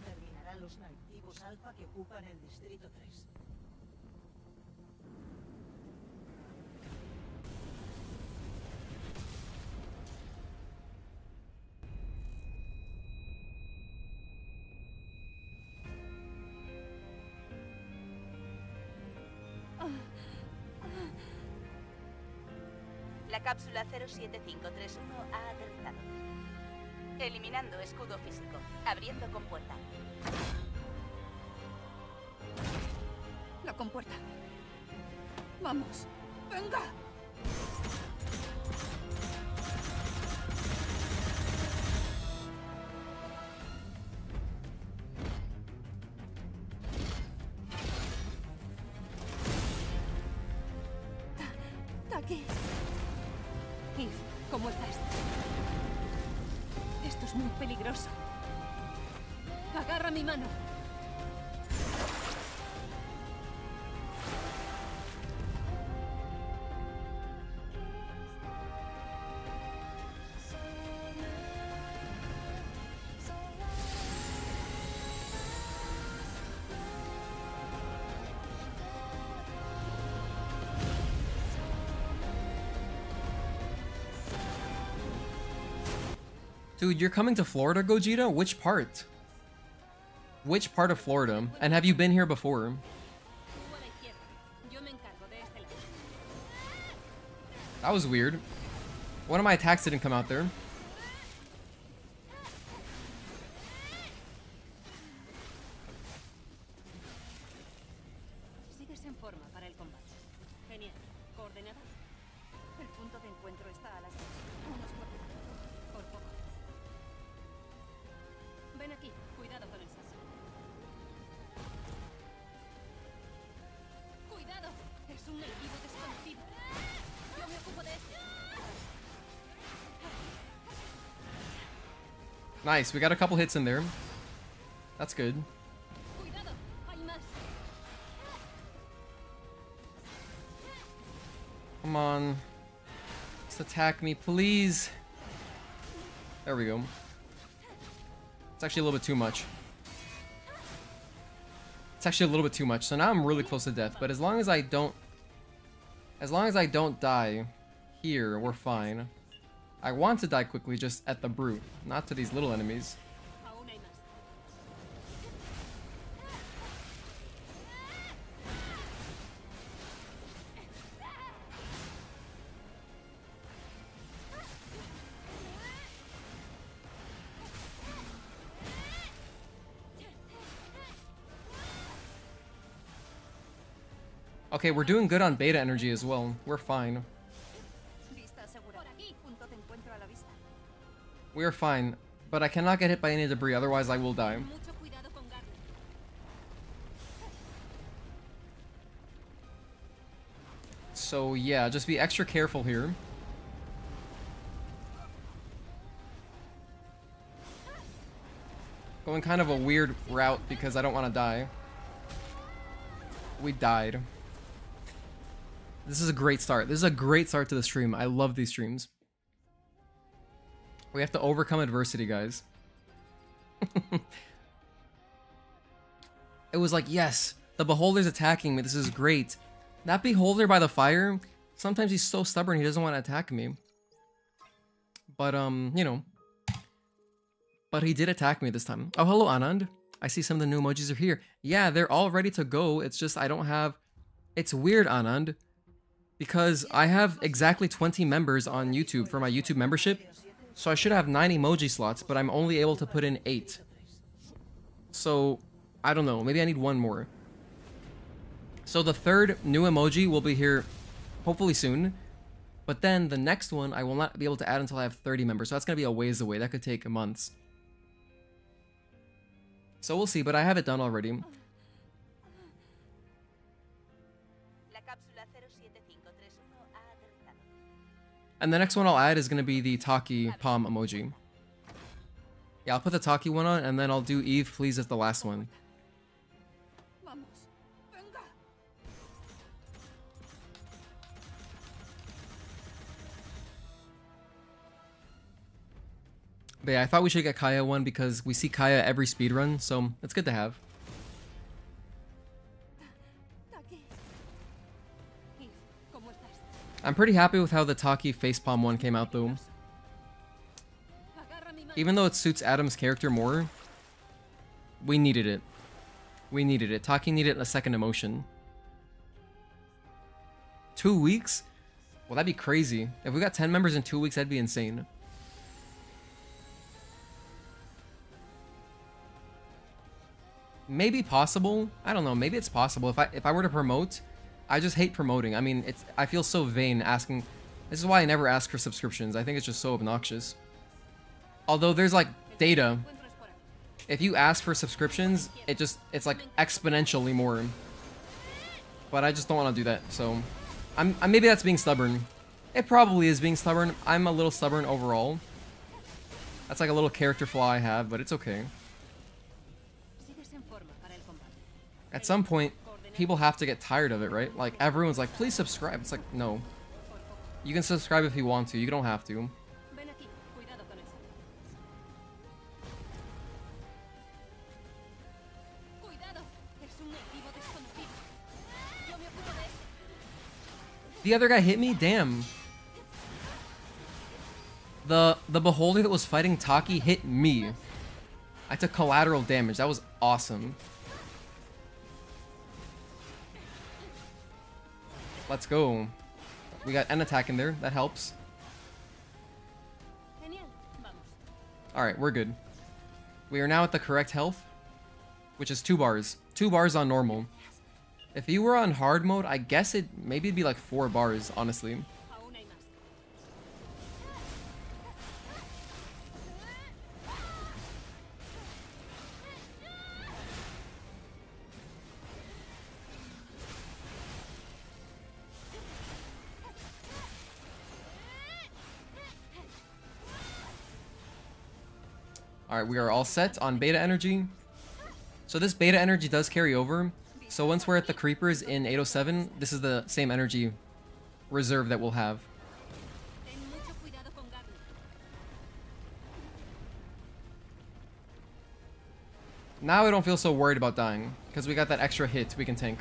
La cápsula 07531 ha aterrizado. Eliminando escudo físico. Abriendo compuerta. La compuerta. Vamos. Venga. Aquí. Eve, ¿cómo estás? Esto es muy peligroso. Agarra mi mano. Dude, you're coming to Florida, Gogeta? Which part? Which part of Florida? And have you been here before? That was weird. One of my attacks didn't come out there. Sigues en forma para el combate. Genial. ¿Coordenadas? El punto de encuentro está a las 2. Unos por poco. Ven aquí. Cuidado con el saso. ¡Cuidado! Es un enemigo desconocido. Yo me ocupo de este. Nice, we got a couple hits in there. That's good. Cuidado, hay más. Come on. Just attack me, please. There we go. It's actually a little bit too much. It's actually a little bit too much. So now I'm really close to death, but as long as I don't die here, we're fine. I want to die quickly just at the brute, not to these little enemies. Aún hay más. Okay, we're doing good on beta energy as well. We're fine. Vista asegurada. Por aquí, punto de encuentro a la vista. We are fine, but I cannot get hit by any debris, otherwise I will die. Mucho cuidado con Garnet. So yeah, just be extra careful here. Going kind of a weird route because I don't want to die. We died. This is a great start. This is a great start to the stream. I love these streams. We have to overcome adversity, guys. It was like, yes, the beholder's attacking me. This is great. That beholder by the fire, sometimes he's so stubborn he doesn't want to attack me. But, you know. But he did attack me this time. Oh, hello, Anand. I see some of the new emojis are here. Yeah, they're all ready to go. It's just I don't have... It's weird, Anand. Because I have exactly 20 members on YouTube for my YouTube membership. So I should have 9 emoji slots, but I'm only able to put in 8. So, I don't know. Maybe I need one more. So the third new emoji will be here hopefully soon. But then the next one I will not be able to add until I have 30 members. So that's going to be a ways away. That could take months. So we'll see, but I have it done already. La cápsula 07531 ha aterrizado. And the next one I'll add is going to be the Taki palm emoji. Yeah, I'll put the Taki one on, and then I'll do Eve Please as the last one. But yeah, I thought we should get Kaya one because we see Kaya every speedrun, so it's good to have. I'm pretty happy with how the Taki facepalm one came out though. Even though it suits Adam's character more, we needed it. We needed it. Taki needed a second emotion. 2 weeks? Well, that'd be crazy. If we got 10 members in 2 weeks, that'd be insane. Maybe possible. I don't know. Maybe it's possible. If I were to promote, I just hate promoting. I mean, I feel so vain asking. This is why I never ask for subscriptions. I think it's just so obnoxious. Although there's like data. If you ask for subscriptions, it's like exponentially more. But I just don't want to do that. So maybe that's being stubborn. It probably is being stubborn. I'm a little stubborn overall. That's like a little character flaw I have, but it's okay. At some point, people have to get tired of it, right? Like, everyone's like, please subscribe. It's like, no. You can subscribe if you want to. You don't have to. The other guy hit me? Damn. The beholder that was fighting Taki hit me. I took collateral damage. That was awesome. Let's go. We got an attack in there. That helps. Alright, we're good. We are now at the correct health, which is 2 bars. 2 bars on normal. If you were on hard mode, I guess maybe it'd be like 4 bars, honestly. Alright, we are all set on beta energy. So this beta energy does carry over. So once we're at the creepers in 807, this is the same energy reserve that we'll have. Now I don't feel so worried about dying, because we got that extra hit we can tank.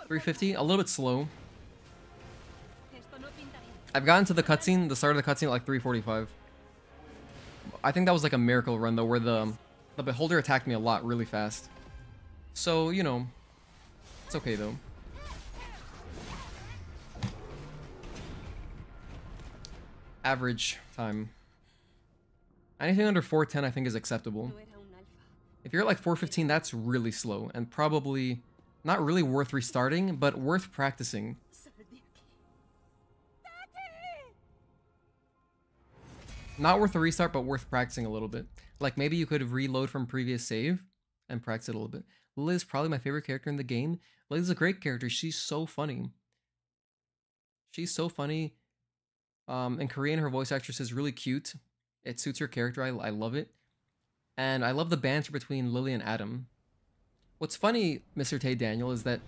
$350, a little bit slow. I've gotten to the cutscene, the start of the cutscene at like 345. I think that was like a miracle run though, where the beholder attacked me a lot really fast. So, you know, it's okay though. Average time. Anything under 410 I think is acceptable. If you're at like 415, that's really slow and probably not really worth restarting, but worth practicing. Not worth a restart, but worth practicing a little bit. Like maybe you could reload from previous save and practice it a little bit. Lily is probably my favorite character in the game. Lily's a great character. She's so funny. She's so funny. In Korean, her voice actress is really cute. It suits her character. I love it. And I love the banter between Lily and Adam. What's funny, Mr. Tay Daniel, is that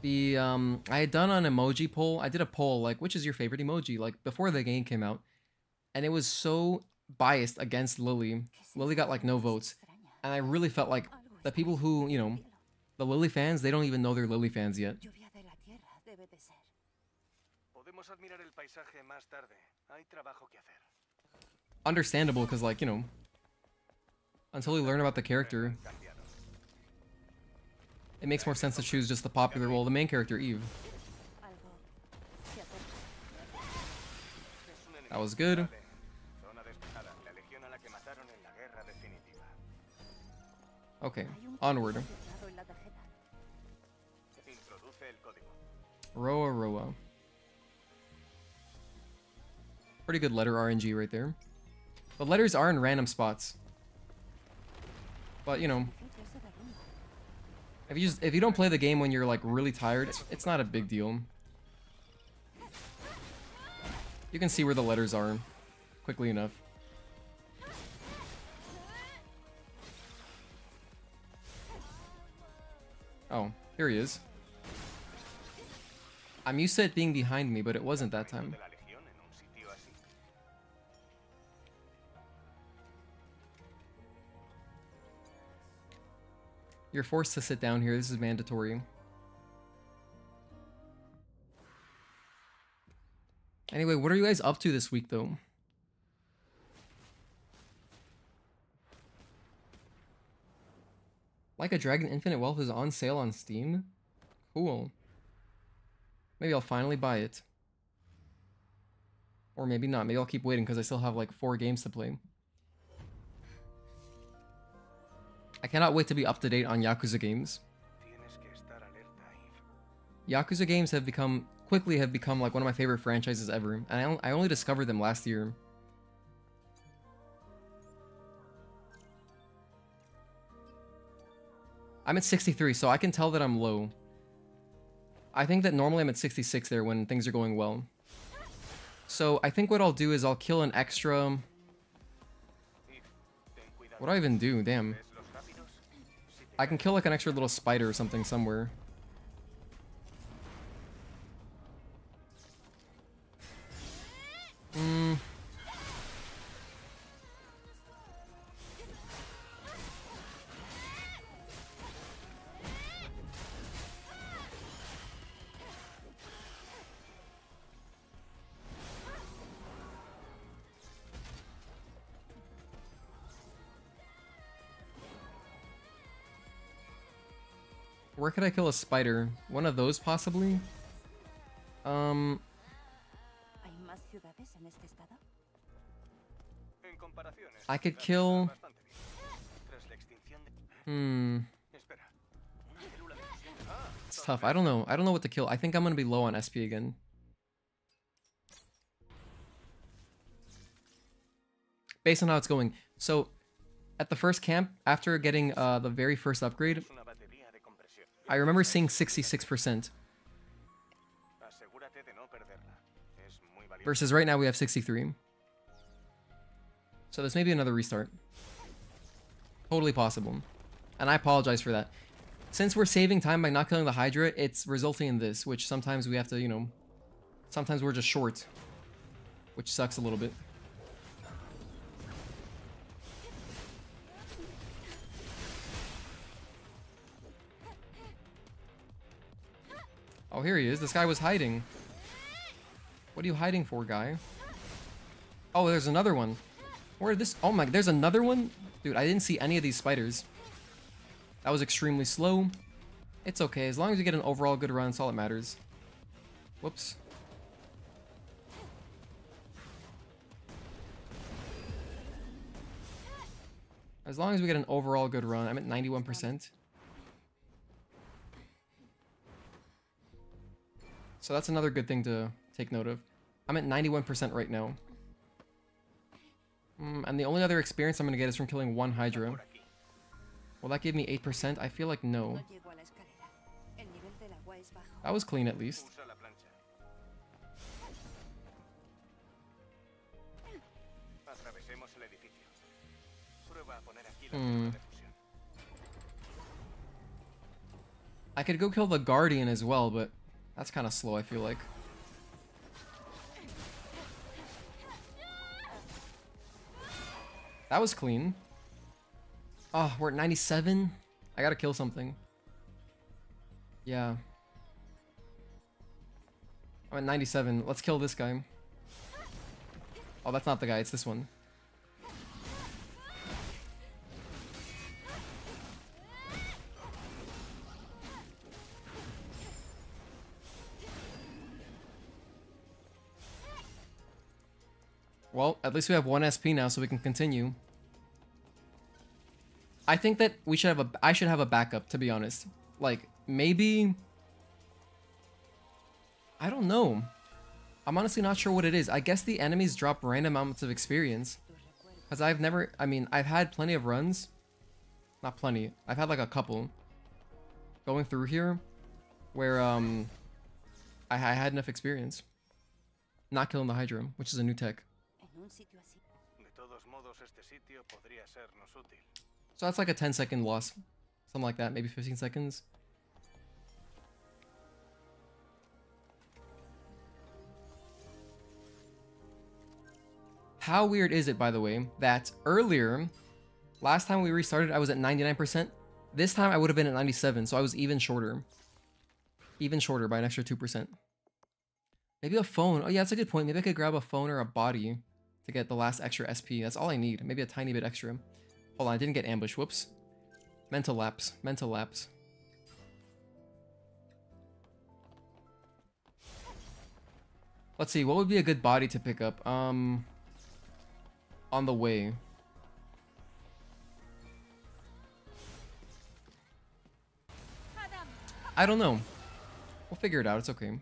I had done an emoji poll. I did a poll, like, which is your favorite emoji, like, before the game came out. And it was so biased against Lily. Lily got, like, no votes. And I really felt like the people who, you know, the Lily fans, they don't even know they're Lily fans yet. Understandable, because, like, you know, until you learn about the character, it makes more sense to choose just the popular role, the main character, Eve. That was good. Okay, onward. Roa Roa. Pretty good letter RNG right there. The letters are in random spots. But, you know, if you don't play the game when you're like really tired, it's not a big deal. You can see where the letters are quickly enough. Oh, here he is. I'm used to it being behind me, but it wasn't that time. You're forced to sit down here. This is mandatory. Anyway, what are you guys up to this week, though? Like a Dragon Infinite Wealth is on sale on Steam? Cool. Maybe I'll finally buy it. Or maybe not. Maybe I'll keep waiting because I still have like 4 games to play. I cannot wait to be up to date on Yakuza games. Yakuza games have quickly become like one of my favorite franchises ever, and I only discovered them last year. I'm at 63, so I can tell that I'm low. I think that normally I'm at 66 there when things are going well. So I think what I'll do is I'll kill an extra... What do I even do? Damn. I can kill like an extra little spider or something somewhere. Where could I kill a spider? One of those, possibly? I could kill... It's tough. I don't know. I don't know what to kill. I think I'm gonna be low on SP again. Based on how it's going. So, at the first camp, after getting the very first upgrade, I remember seeing 66%. Versus right now we have 63. So this may be another restart. Totally possible. And I apologize for that. Since we're saving time by not killing the Hydra, it's resulting in this, which sometimes we have to, you know... Sometimes we're just short. Which sucks a little bit. Oh, here he is. This guy was hiding. What are you hiding for, guy? Oh, there's another one. Where did this... Oh my... There's another one? Dude, I didn't see any of these spiders. That was extremely slow. It's okay. As long as you get an overall good run, that's all that matters. Whoops. As long as we get an overall good run. I'm at 91%. So that's another good thing to take note of. I'm at 91% right now. And the only other experience I'm going to get is from killing one Hydra. Will that give me 8%? I feel like no. That was clean at least. I could go kill the Guardian as well, but that's kind of slow, I feel like. That was clean. Oh, we're at 97? I gotta kill something. Yeah. I'm at 97. Let's kill this guy. Oh, that's not the guy. It's this one. Well, at least we have 1 SP now, so we can continue. I think that we should have I should have a backup, to be honest. Like, maybe... I don't know. I'm honestly not sure what it is. I guess the enemies drop random amounts of experience. Because I've never... I mean, I've had plenty of runs. Not plenty. I've had like a couple. Going through here. Where, I had enough experience. Not killing the Hydra, which is a new tech. So that's like a 10-second loss. Something like that, maybe 15 seconds. How weird is it, by the way, that earlier, last time we restarted, I was at 99%. This time I would have been at 97, so I was even shorter. Even shorter by an extra 2%. Maybe a phone. Oh yeah, that's a good point. Maybe I could grab a phone or a body to get the last extra SP. That's all I need. Maybe a tiny bit extra. Hold on, I didn't get ambushed. Whoops. Mental lapse. Mental lapse. Let's see, what would be a good body to pick up? On the way. I don't know. We'll figure it out. It's okay.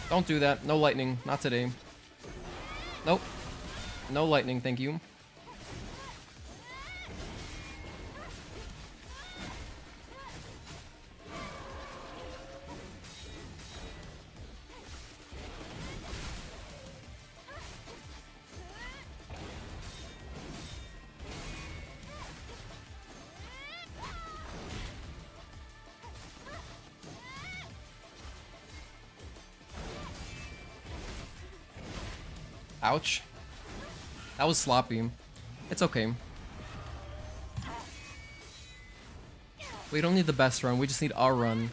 Don't do that. No lightning. Not today. Nope. No lightning, thank you. Ouch. That was sloppy. It's okay. We don't need the best run, we just need our run.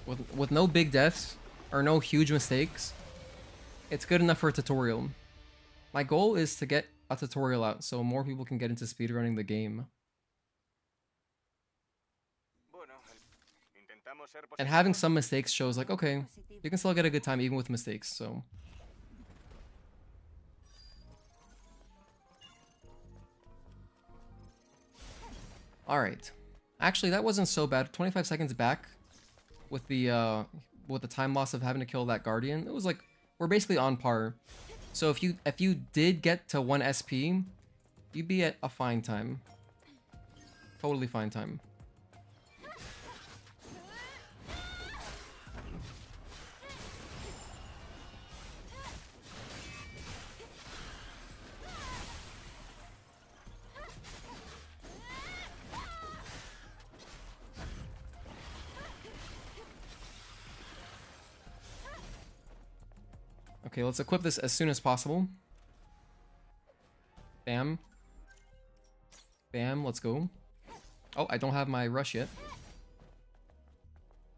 With no big deaths, or no huge mistakes, it's good enough for a tutorial. My goal is to get a tutorial out so more people can get into speedrunning the game. And having some mistakes shows like, okay, you can still get a good time even with mistakes, so. Alright. Actually, that wasn't so bad. 25 seconds back with the time loss of having to kill that Guardian. It was like, we're basically on par. So if you did get to 1 SP, you'd be at a fine time. Totally fine time. Okay, let's equip this as soon as possible. Bam. Bam, let's go. Oh, I don't have my rush yet.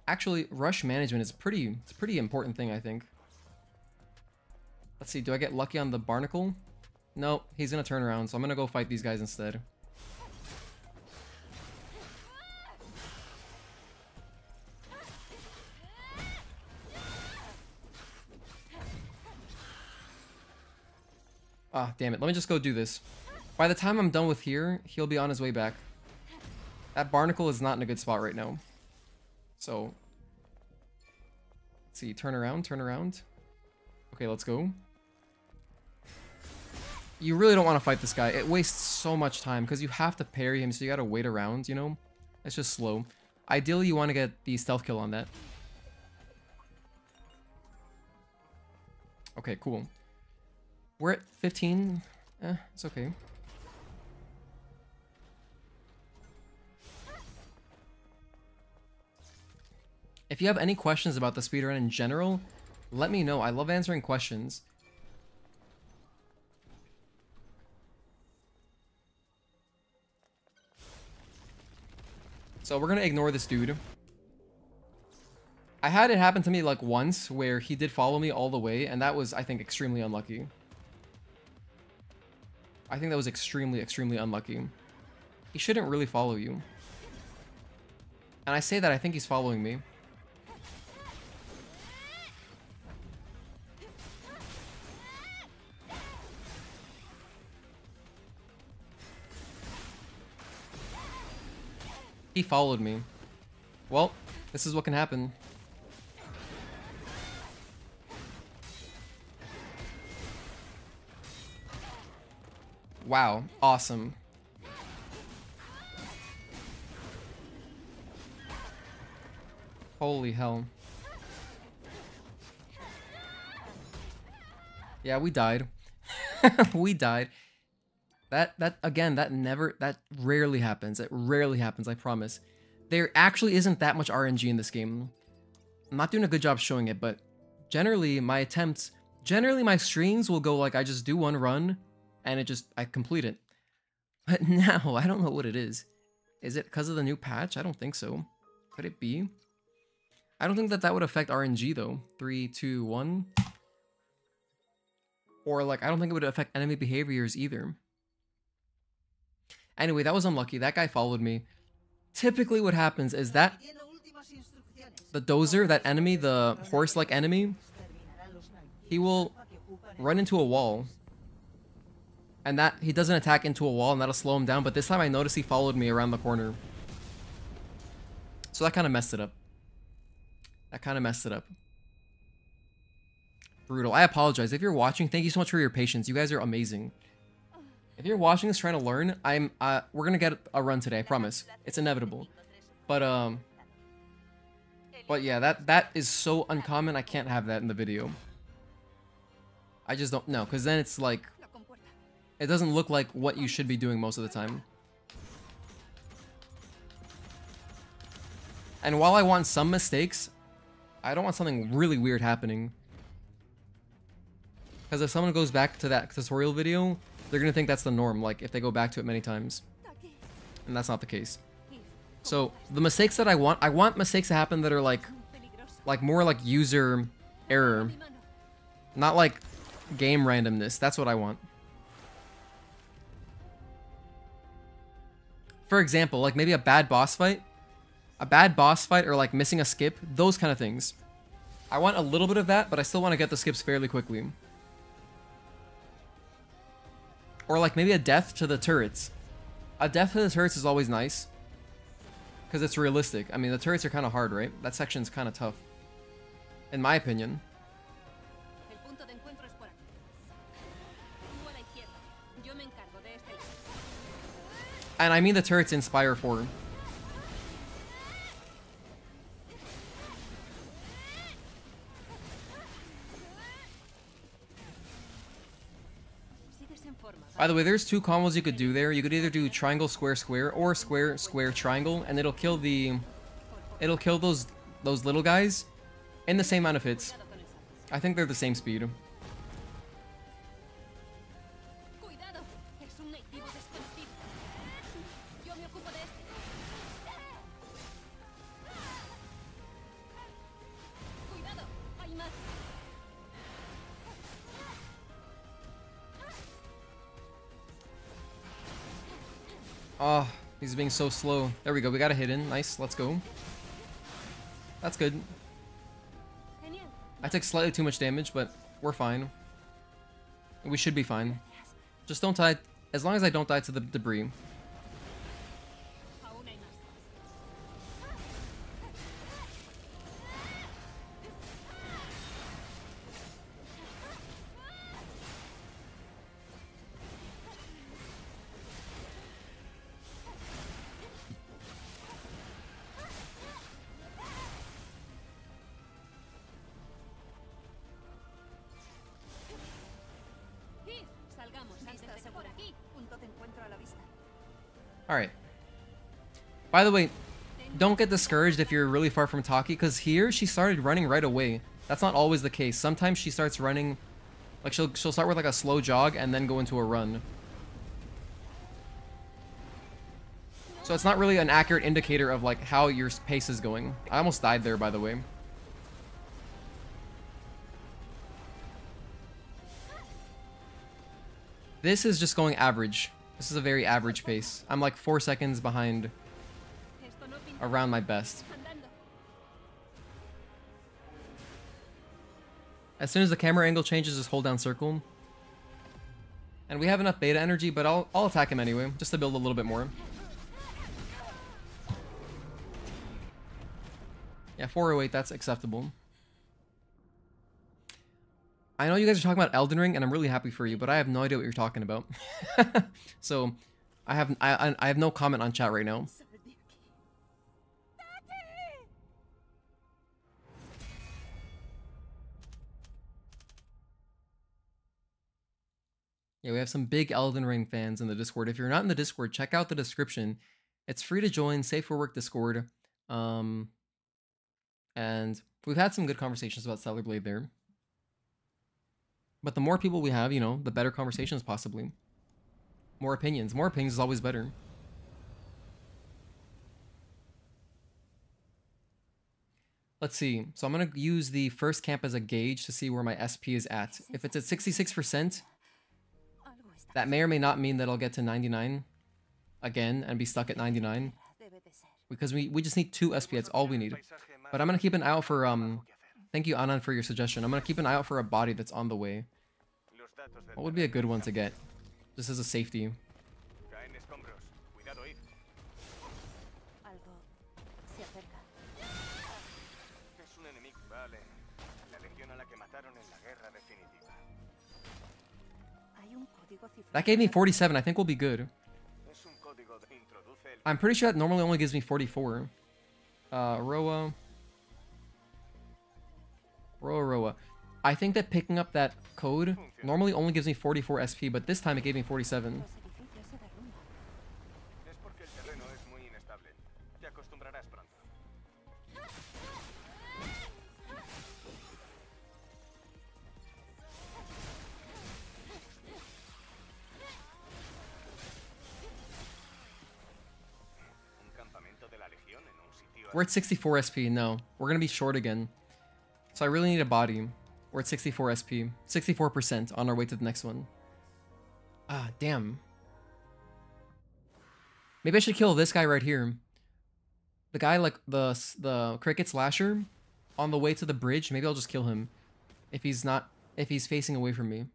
Actually, rush management is it's a pretty important thing, I think. Let's see, do I get lucky on the Barnacle? No, he's gonna turn around, so I'm gonna go fight these guys instead. Ah, damn it. Let me just go do this. By the time I'm done with here, he'll be on his way back. That Barnacle is not in a good spot right now. So, let's see. Turn around, turn around. Okay, let's go. You really don't want to fight this guy. It wastes so much time because you have to parry him, so you gotta wait around, you know? It's just slow. Ideally, you want to get the stealth kill on that. Okay, cool. We're at 15. It's okay. If you have any questions about the speedrun in general, let me know. I love answering questions. So we're gonna ignore this dude. I had it happen to me like once where he did follow me all the way, and that was, I think, extremely unlucky. I think that was extremely, extremely unlucky. He shouldn't really follow you. And I say that I think he's following me. He followed me. Well, this is what can happen. Wow, awesome. Holy hell. Yeah, we died. We died. That rarely happens. It rarely happens, I promise. There actually isn't that much RNG in this game. I'm not doing a good job showing it, but generally my streams will go like I just do one run and I complete it. But now, I don't know what it is. Is it because of the new patch? I don't think so. Could it be? I don't think that would affect RNG though. 3, 2, 1. Or like, I don't think it would affect enemy behaviors either. Anyway, that was unlucky. That guy followed me. Typically what happens is that the dozer, that enemy, the horse-like enemy, he will run into a wall. And that he doesn't attack into a wall, and that'll slow him down. But this time I noticed he followed me around the corner. So that kind of messed it up. Brutal. I apologize. If you're watching, thank you so much for your patience. You guys are amazing. If you're watching this trying to learn, we're gonna get a run today, I promise. It's inevitable. But yeah, that is so uncommon, I can't have that in the video. I just don't know, because then it's like, it doesn't look like what you should be doing most of the time. And while I want some mistakes, I don't want something really weird happening. Because if someone goes back to that tutorial video, they're going to think that's the norm, like if they go back to it many times. And that's not the case. So the mistakes that I want mistakes to happen that are like more like user error. Not like game randomness. That's what I want. For example, like maybe a bad boss fight. A bad boss fight or like missing a skip. Those kind of things. I want a little bit of that, but I still want to get the skips fairly quickly. Or like maybe a death to the turrets. A death to the turrets is always nice. Because it's realistic. I mean, the turrets are kind of hard, right? That section's kind of tough. In my opinion. And I mean the turrets in Spire 4. By the way, there's two combos you could do there. You could either do triangle, square, square, or square, square, triangle, and it'll kill those little guys in the same amount of hits. I think they're the same speed. Oh, he's being so slow. There we go. We got a hit in. Nice. Let's go. That's good. I took slightly too much damage, but we're fine. We should be fine. Just don't die. As long as I don't die to the debris. Alright. By the way, don't get discouraged if you're really far from Taki, because here she started running right away. That's not always the case. Sometimes she starts running, like she'll start with like a slow jog and then go into a run. So it's not really an accurate indicator of like how your pace is going. I almost died there, by the way. This is just going average. This is a very average pace. I'm like 4 seconds behind around my best. As soon as the camera angle changes, just hold down circle. And we have enough beta energy, but I'll attack him anyway, just to build a little bit more. Yeah, 408, that's acceptable. I know you guys are talking about Elden Ring, and I'm really happy for you, but I have no idea what you're talking about. So, I have no comment on chat right now. Yeah, we have some big Elden Ring fans in the Discord. If you're not in the Discord, check out the description. It's free to join, safe for work Discord. And we've had some good conversations about Stellar Blade there. But the more people we have, you know, the better conversations possibly. More opinions. More opinions is always better. Let's see. So I'm going to use the first camp as a gauge to see where my SP is at. If it's at 66%, that may or may not mean that I'll get to 99 again and be stuck at 99. Because we just need 2 SP, that's all we need. But I'm going to keep an eye out for, thank you Anand for your suggestion. I'm going to keep an eye out for a body that's on the way. What would be a good one to get? Just as a safety. That gave me 47. I think we'll be good. I'm pretty sure that normally only gives me 44. Roa. I think that picking up that code normally only gives me 44 SP, but this time it gave me 47. We're at 64 SP. No, we're gonna be short again. So I really need a body. We're at 64 SP. 64% on our way to the next one. Ah, damn. Maybe I should kill this guy right here. The guy like the cricket slasher on the way to the bridge. Maybe I'll just kill him if he's facing away from me.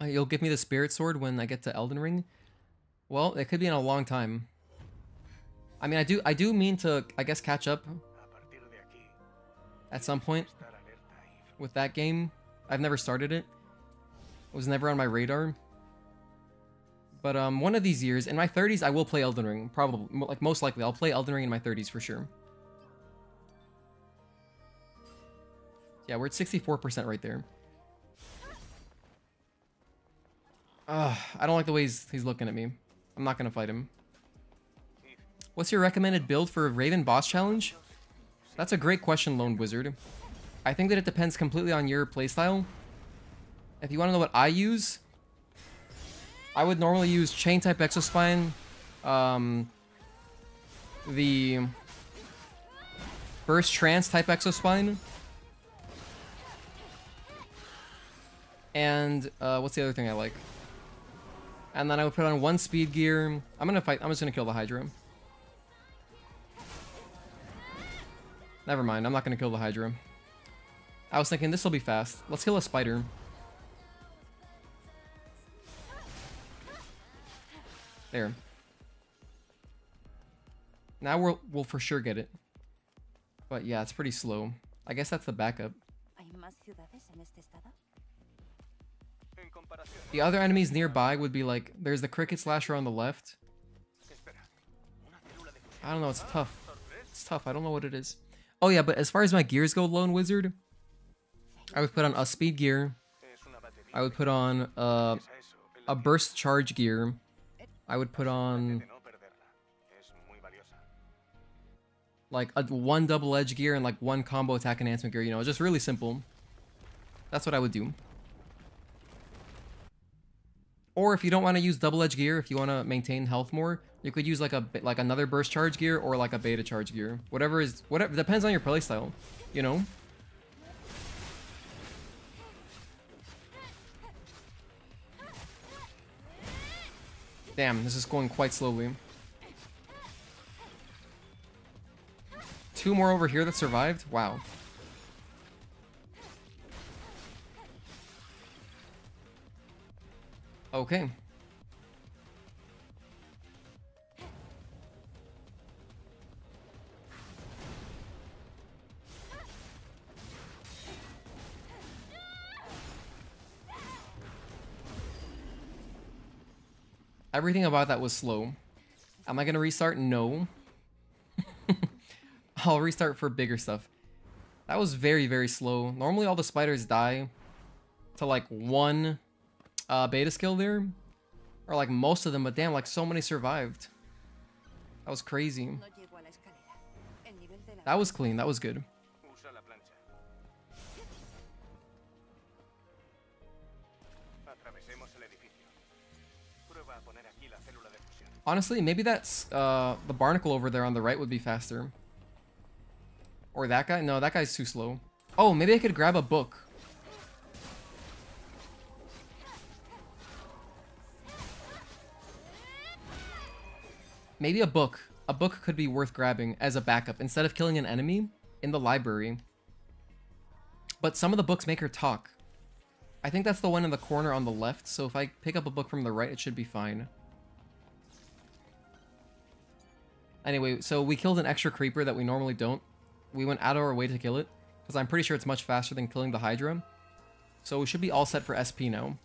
You'll give me the spirit sword when I get to Elden Ring? Well, it could be in a long time. I mean, I do mean to, I guess, catch up at some point with that game. I've never started it. It was never on my radar. But one of these years, in my 30s, I will play Elden Ring. Probably, like most likely, I'll play Elden Ring in my 30s for sure. Yeah, we're at 64% right there. I don't like the way he's looking at me. I'm not gonna fight him. What's your recommended build for a Raven boss challenge? That's a great question, Lone Wizard. I think that it depends completely on your playstyle. If you want to know what I use, I would normally use Chain type Exospine, the Burst Trance type Exospine, and what's the other thing I like? And then I would put on 1 speed gear. I'm just gonna kill the Hydra. Never mind, I'm not gonna kill the Hydra. I was thinking this will be fast. Let's kill a spider. There. Now we'll for sure get it. But yeah, it's pretty slow. I guess that's the backup. The other enemies nearby would be like, there's the Cricket Slasher on the left. I don't know, it's tough. It's tough, I don't know what it is. Oh yeah, but as far as my gears go, Lone Wizard, I would put on a speed gear. I would put on a burst charge gear. I would put on like 1 double edge gear and like 1 combo attack enhancement gear, you know, just really simple. That's what I would do. Or if you don't want to use double edge gear, if you want to maintain health more, you could use like another burst charge gear or like a beta charge gear. Whatever depends on your playstyle, you know? Damn, this is going quite slowly. 2 more over here that survived? Wow. Okay. Everything about that was slow. Am I gonna restart? No. I'll restart for bigger stuff. That was very, very slow. Normally all the spiders die to like 1 beta skill there. Or like most of them, but damn, like so many survived. That was crazy. That was clean, that was good. Honestly, maybe that's the barnacle over there on the right would be faster. Or that guy? No, that guy's too slow. Oh, maybe I could grab a book. Maybe a book. A book could be worth grabbing as a backup instead of killing an enemy in the library. But some of the books make her talk. I think that's the one in the corner on the left, so if I pick up a book from the right, it should be fine. Anyway, so we killed an extra creeper that we normally don't. We went out of our way to kill it, because I'm pretty sure it's much faster than killing the Hydra. So we should be all set for SP now.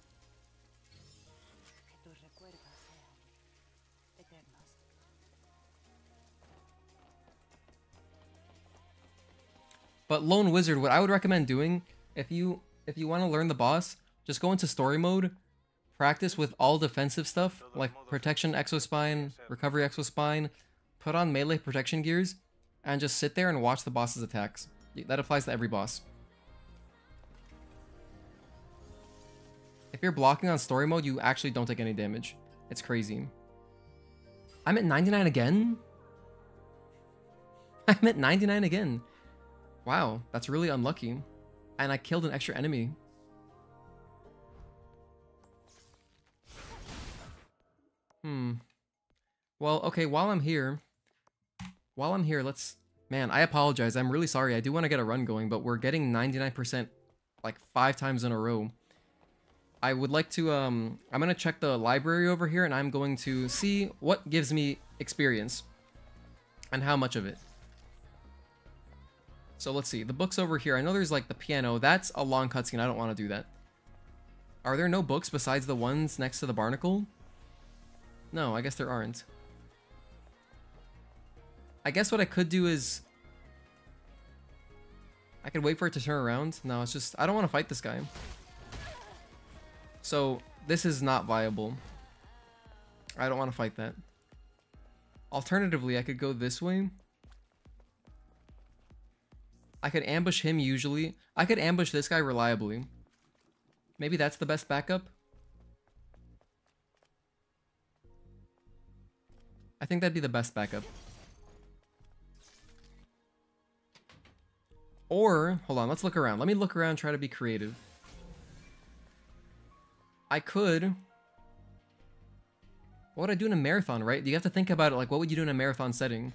But Lone Wizard, what I would recommend doing, if you want to learn the boss, just go into story mode, practice with all defensive stuff, like Protection Exospine, Recovery Exospine, put on melee protection gears, and just sit there and watch the boss's attacks. That applies to every boss. If you're blocking on story mode, you actually don't take any damage. It's crazy. I'm at 99 again? I'm at 99 again. Wow, that's really unlucky. And I killed an extra enemy. Well, okay, while I'm here, let's... Man, I apologize. I'm really sorry. I do want to get a run going, but we're getting 99% like 5 times in a row. I would like to, I'm going to check the library over here, and I'm going to see what gives me experience and how much of it. So let's see. The books over here. I know there's like the piano. That's a long cutscene. I don't want to do that. Are there no books besides the ones next to the barnacle? No, I guess there aren't. I guess what I could do is... I could wait for it to turn around. No, it's just... I don't want to fight this guy. So, this is not viable. I don't want to fight that. Alternatively, I could go this way. I could ambush him usually. I could ambush this guy reliably. Maybe that's the best backup. I think that'd be the best backup. Or, hold on, let's look around. Let me look around and try to be creative. I could... What would I do in a marathon, right? You have to think about it, like, what would you do in a marathon setting?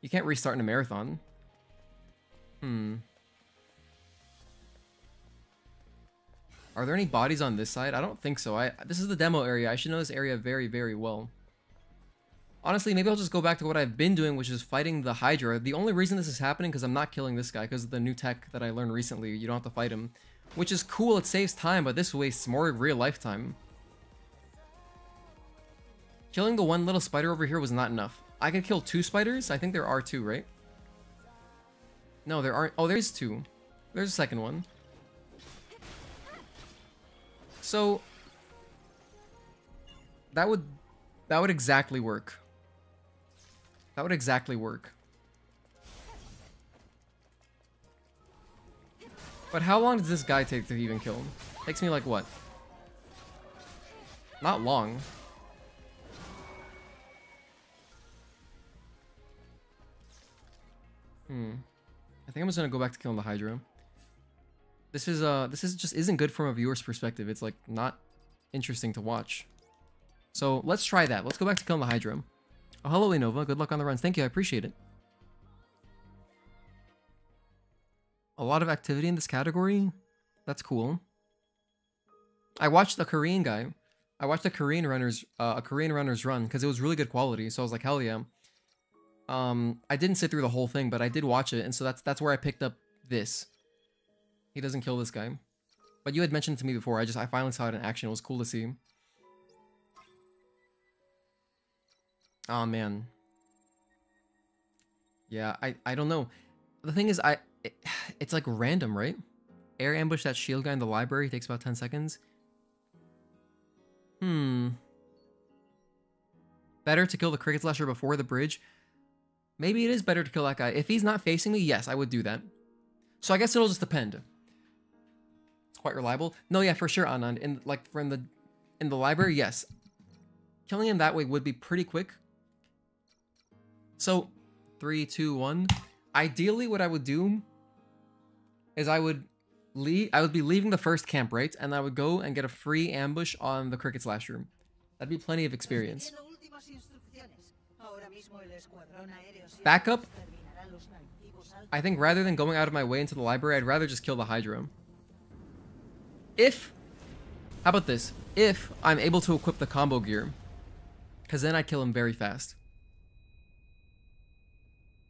You can't restart in a marathon. Are there any bodies on this side? I don't think so. This is the demo area. I should know this area very, very well. Honestly, maybe I'll just go back to what I've been doing, which is fighting the Hydra. The only reason this is happening because I'm not killing this guy, because of the new tech that I learned recently. You don't have to fight him. Which is cool, it saves time, but this wastes more real life time. Killing the one little spider over here was not enough. I could kill 2 spiders? I think there are 2, right? No, there aren't. Oh, there's 2. There's a second one. So... That would exactly work. That would exactly work. But how long does this guy take to even kill him? Takes me like what? Not long. I think I'm just gonna go back to killing the Hydra. This is just isn't good from a viewer's perspective. It's like not interesting to watch. So let's try that. Let's go back to killing the Hydra. Oh, hello Innova. Good luck on the runs. Thank you. I appreciate it. A lot of activity in this category. That's cool. I watched a Korean guy. I watched a Korean runner's run because it was really good quality. So I was like, hell yeah. I didn't sit through the whole thing, but I did watch it, and so that's where I picked up this. He doesn't kill this guy. But you had mentioned it to me before. I finally saw it in action. It was cool to see. Oh man. Yeah, I don't know. The thing is, it's like random, right? Air ambush that shield guy in the library takes about 10 seconds. Better to kill the cricket slasher before the bridge. Maybe it is better to kill that guy. If he's not facing me, yes, I would do that. So I guess it'll just depend. It's quite reliable. No, yeah, for sure, Anand. In the library, yes. Killing him that way would be pretty quick. So 3, 2, 1. Ideally, what I would do is I would be leaving the first camp, right? And I would go and get a free ambush on the cricket slasher. That'd be plenty of experience. Backup, I think rather than going out of my way into the library, I'd rather just kill the Hydra. How about this? If I'm able to equip the combo gear, because then I'd kill him very fast.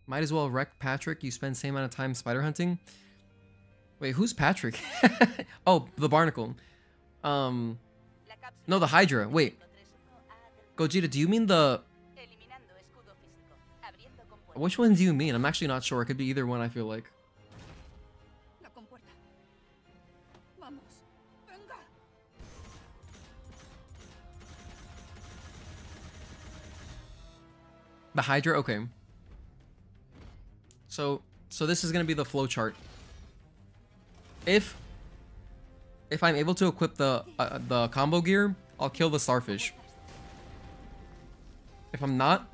Might as well wreck Patrick. You spend same amount of time spider hunting. Wait, who's Patrick? Oh, the barnacle. No, the Hydra. Wait. Gogeta, do you mean the... Which one do you mean? I'm actually not sure. It could be either one, I feel like. The Hydra? Okay. So this is going to be the flow chart. If I'm able to equip the combo gear, I'll kill the starfish. If I'm not,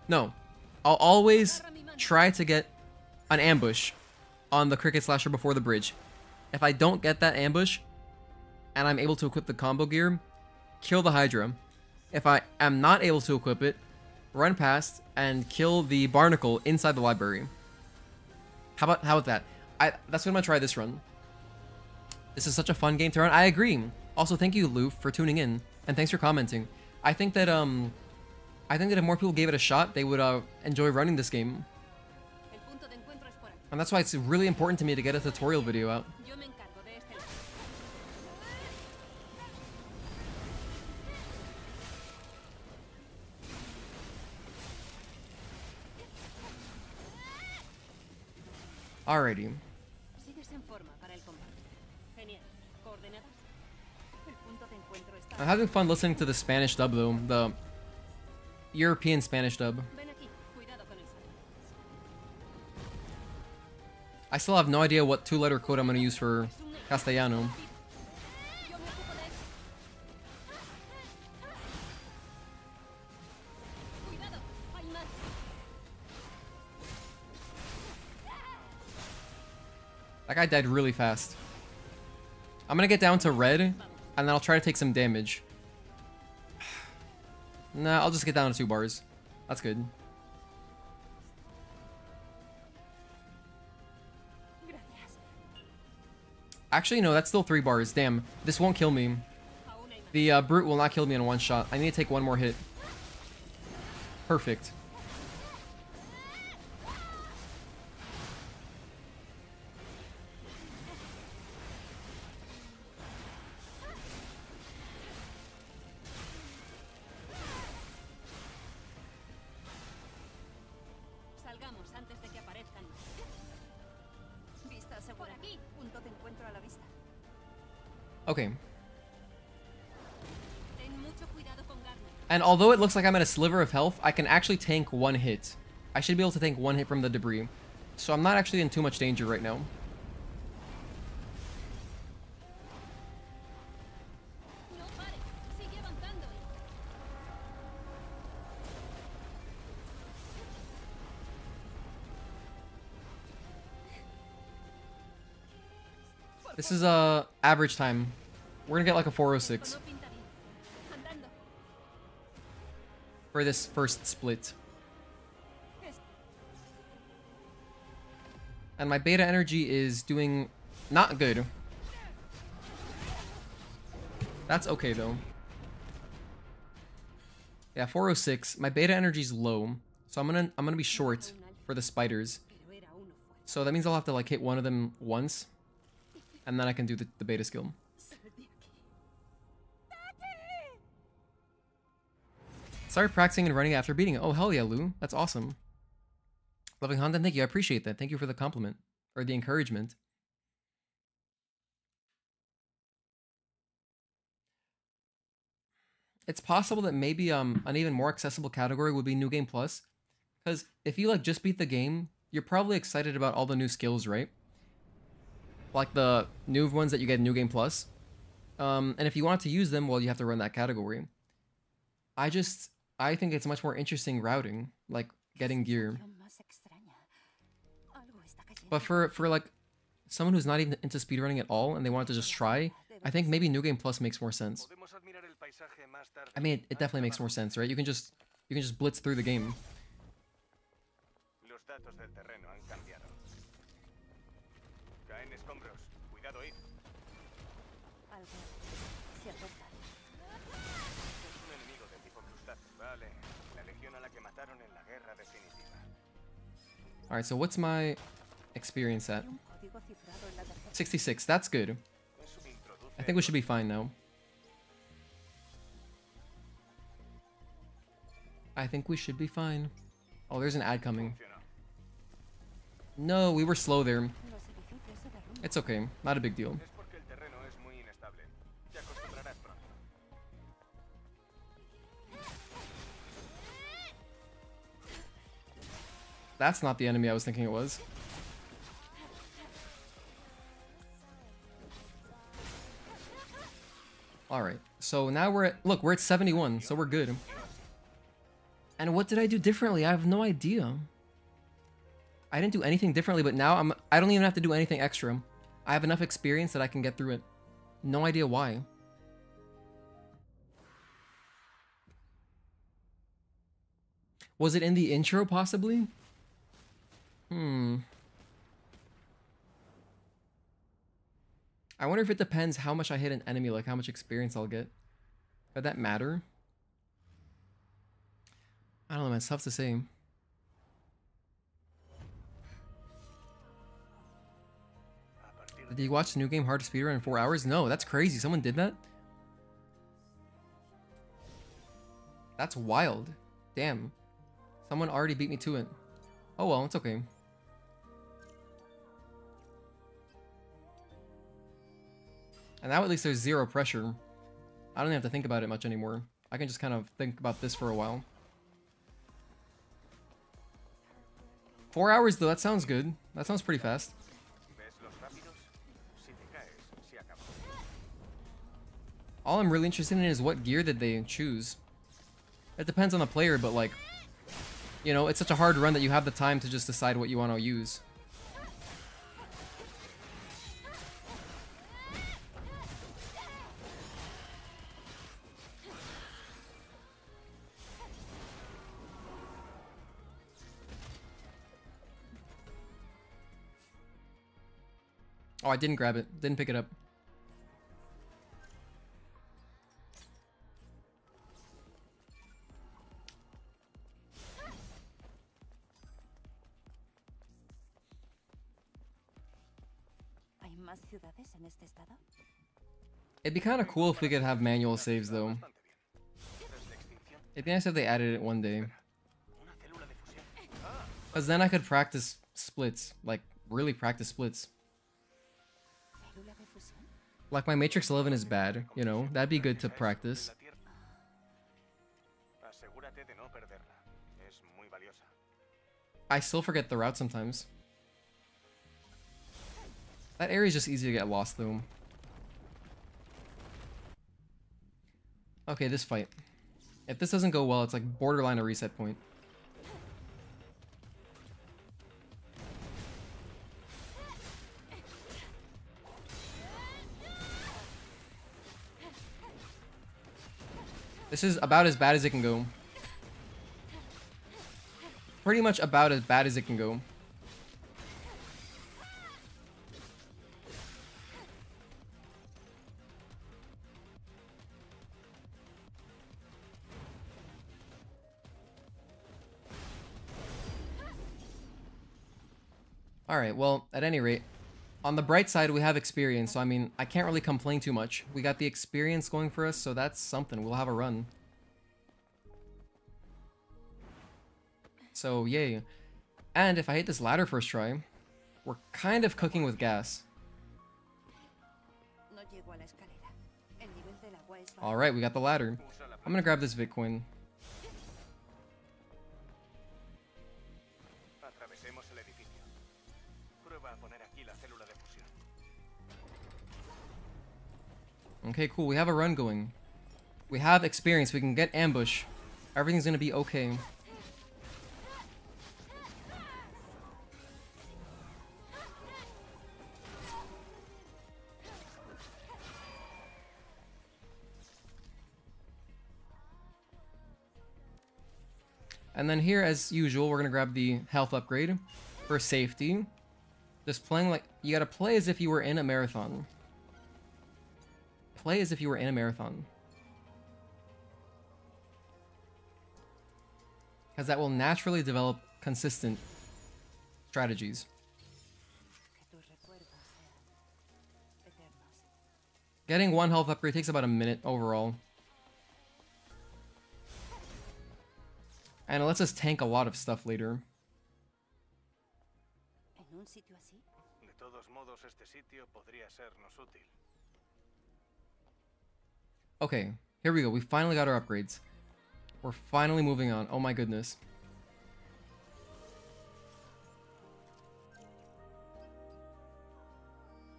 no. I'll always try to get an ambush on the cricket slasher before the bridge. If I don't get that ambush and I'm able to equip the combo gear, kill the Hydra. If I am not able to equip it, run past and kill the barnacle inside the library. How about that? That's what I'm gonna try this run. This is such a fun game to run. I agree. Also, thank you, Lou, for tuning in, and thanks for commenting. I think that if more people gave it a shot, they would enjoy running this game. And that's why it's really important to me to get a tutorial video out. Alrighty. I'm having fun listening to the Spanish dub though, the European Spanish dub. I still have no idea what 2-letter code I'm going to use for Castellano. That guy died really fast. I'm gonna get down to red, and then I'll try to take some damage. Nah, I'll just get down to 2 bars. That's good. Actually, no, that's still 3 bars. Damn, this won't kill me. The brute will not kill me in one shot. I need to take 1 more hit. Perfect. Okay. And although it looks like I'm at a sliver of health, I can actually tank 1 hit. I should be able to tank 1 hit from the debris. So I'm not actually in too much danger right now. This is average time. We're gonna get like a 406 for this first split. And my beta energy is doing not good. That's okay though. Yeah, 406. My beta energy is low, so I'm gonna be short for the spiders. So that means I'll have to like hit one of them once, and then I can do the beta skill. Started practicing and running after beating it. Oh hell yeah, Lou. That's awesome. Loving content, thank you. I appreciate that. Thank you for the compliment or the encouragement. It's possible that maybe an even more accessible category would be New Game Plus, because if you like just beat the game, you're probably excited about all the new skills, right? Like the new ones that you get in New Game Plus. And if you want to use them, well, you have to run that category. I think it's much more interesting routing, like getting gear. But for like someone who's not even into speedrunning at all and they want to just try, I think maybe New Game Plus makes more sense. I mean, it definitely makes more sense, right? You can just blitz through the game. Alright, so what's my experience at? 66, that's good. I think we should be fine now. I think we should be fine. Oh, there's an ad coming. No, we were slow there. It's okay, not a big deal. That's not the enemy I was thinking it was. Alright, so now we're at 71, so we're good. And what did I do differently? I have no idea. I didn't do anything differently, but now I don't even have to do anything extra. I have enough experience that I can get through it. No idea why. Was it in the intro, possibly? I wonder if it depends how much I hit an enemy, like how much experience I'll get. Would that matter? I don't know, man. It's tough to say. Did you watch the new game Hard to Speedrun in 4 hours? No, that's crazy. Someone did that? That's wild. Damn. Someone already beat me to it. Oh well, it's okay. And now at least there's zero pressure. I don't even have to think about it much anymore. I can just kind of think about this for a while. 4 hours though, that sounds good. That sounds pretty fast. All I'm really interested in is what gear did they choose. It depends on the player, but like, you know, it's such a hard run that you have the time to just decide what you want to use. Oh, I didn't grab it. Didn't pick it up. It'd be kind of cool if we could have manual saves, though. It'd be nice if they added it one day. Because then I could practice splits. Like, really practice splits. Like, my Matrix 11 is bad, you know? That'd be good to practice. I still forget the route sometimes. That area is just easy to get lost, though. Okay, this fight. If this doesn't go well, it's like borderline a reset point. This is about as bad as it can go. Pretty much about as bad as it can go. Alright, well, at any rate, on the bright side, we have experience, so I mean, I can't really complain too much. We got the experience going for us, so that's something. We'll have a run. So, yay. And if I hit this ladder first try, we're kind of cooking with gas. Alright, we got the ladder. I'm gonna grab this Bitcoin. Okay, cool. We have a run going. We have experience. We can get ambush. Everything's gonna be okay. And then here, as usual, we're gonna grab the health upgrade for safety. Just playing like... You gotta play as if you were in a marathon. Play as if you were in a marathon. Because that will naturally develop consistent strategies. Getting one health upgrade takes about a minute overall. And it lets us tank a lot of stuff later. Okay, here we go. We finally got our upgrades. We're finally moving on. Oh my goodness.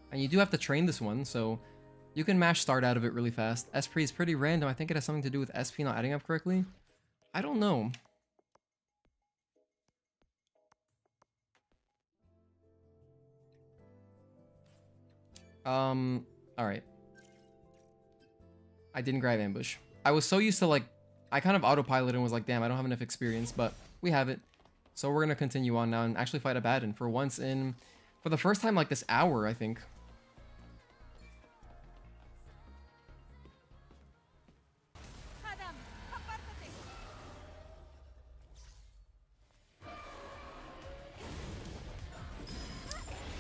And you do have to train this one, so you can mash start out of it really fast. SP is pretty random. I think it has something to do with SP not adding up correctly. I don't know. Alright. I didn't grab ambush. I was so used to like, I kind of autopiloted and was like, damn, I don't have enough experience, but we have it. So we're gonna continue on now and actually fight a Baden for once in, for the first time like this hour, I think.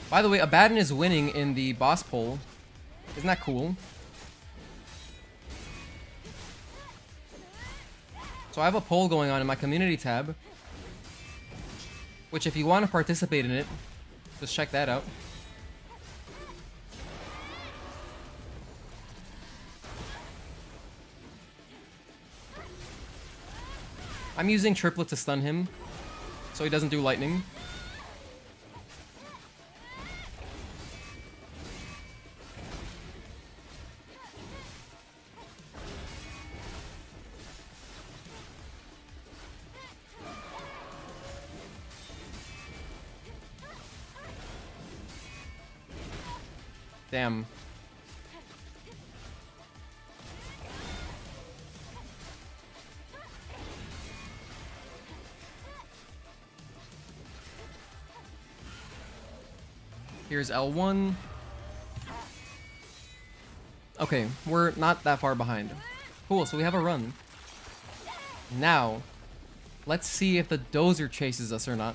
By the way, Abaddon is winning in the boss poll. Isn't that cool? So I have a poll going on in my community tab, which if you want to participate in it, just check that out. I'm using triplet to stun him, so he doesn't do lightning. Damn. Here's L1. Okay, we're not that far behind. Cool, so we have a run. Now, let's see if the dozer chases us or not.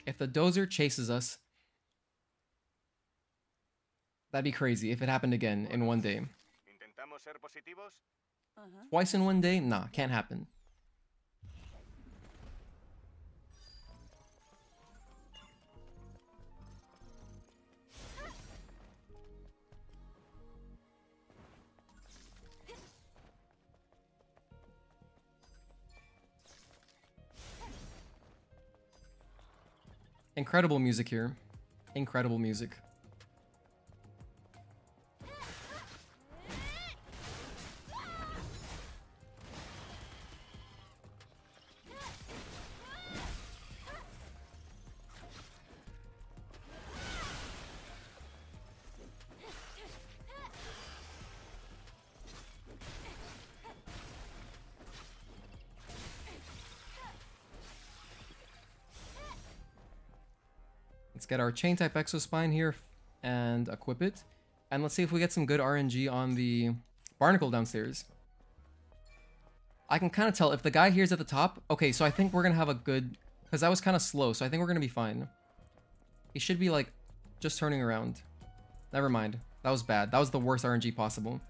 If the dozer chases us, that'd be crazy if it happened again in one day. Twice in one day? Nah, can't happen. Incredible music here. Incredible music. Let's get our chain type exospine here and equip it. And let's see if we get some good RNG on the barnacle downstairs. I can kind of tell if the guy here is at the top. Okay, so I think we're going to have a good... Because that was kind of slow, so I think we're going to be fine. He should be, like, just turning around. Never mind. That was bad. That was the worst RNG possible.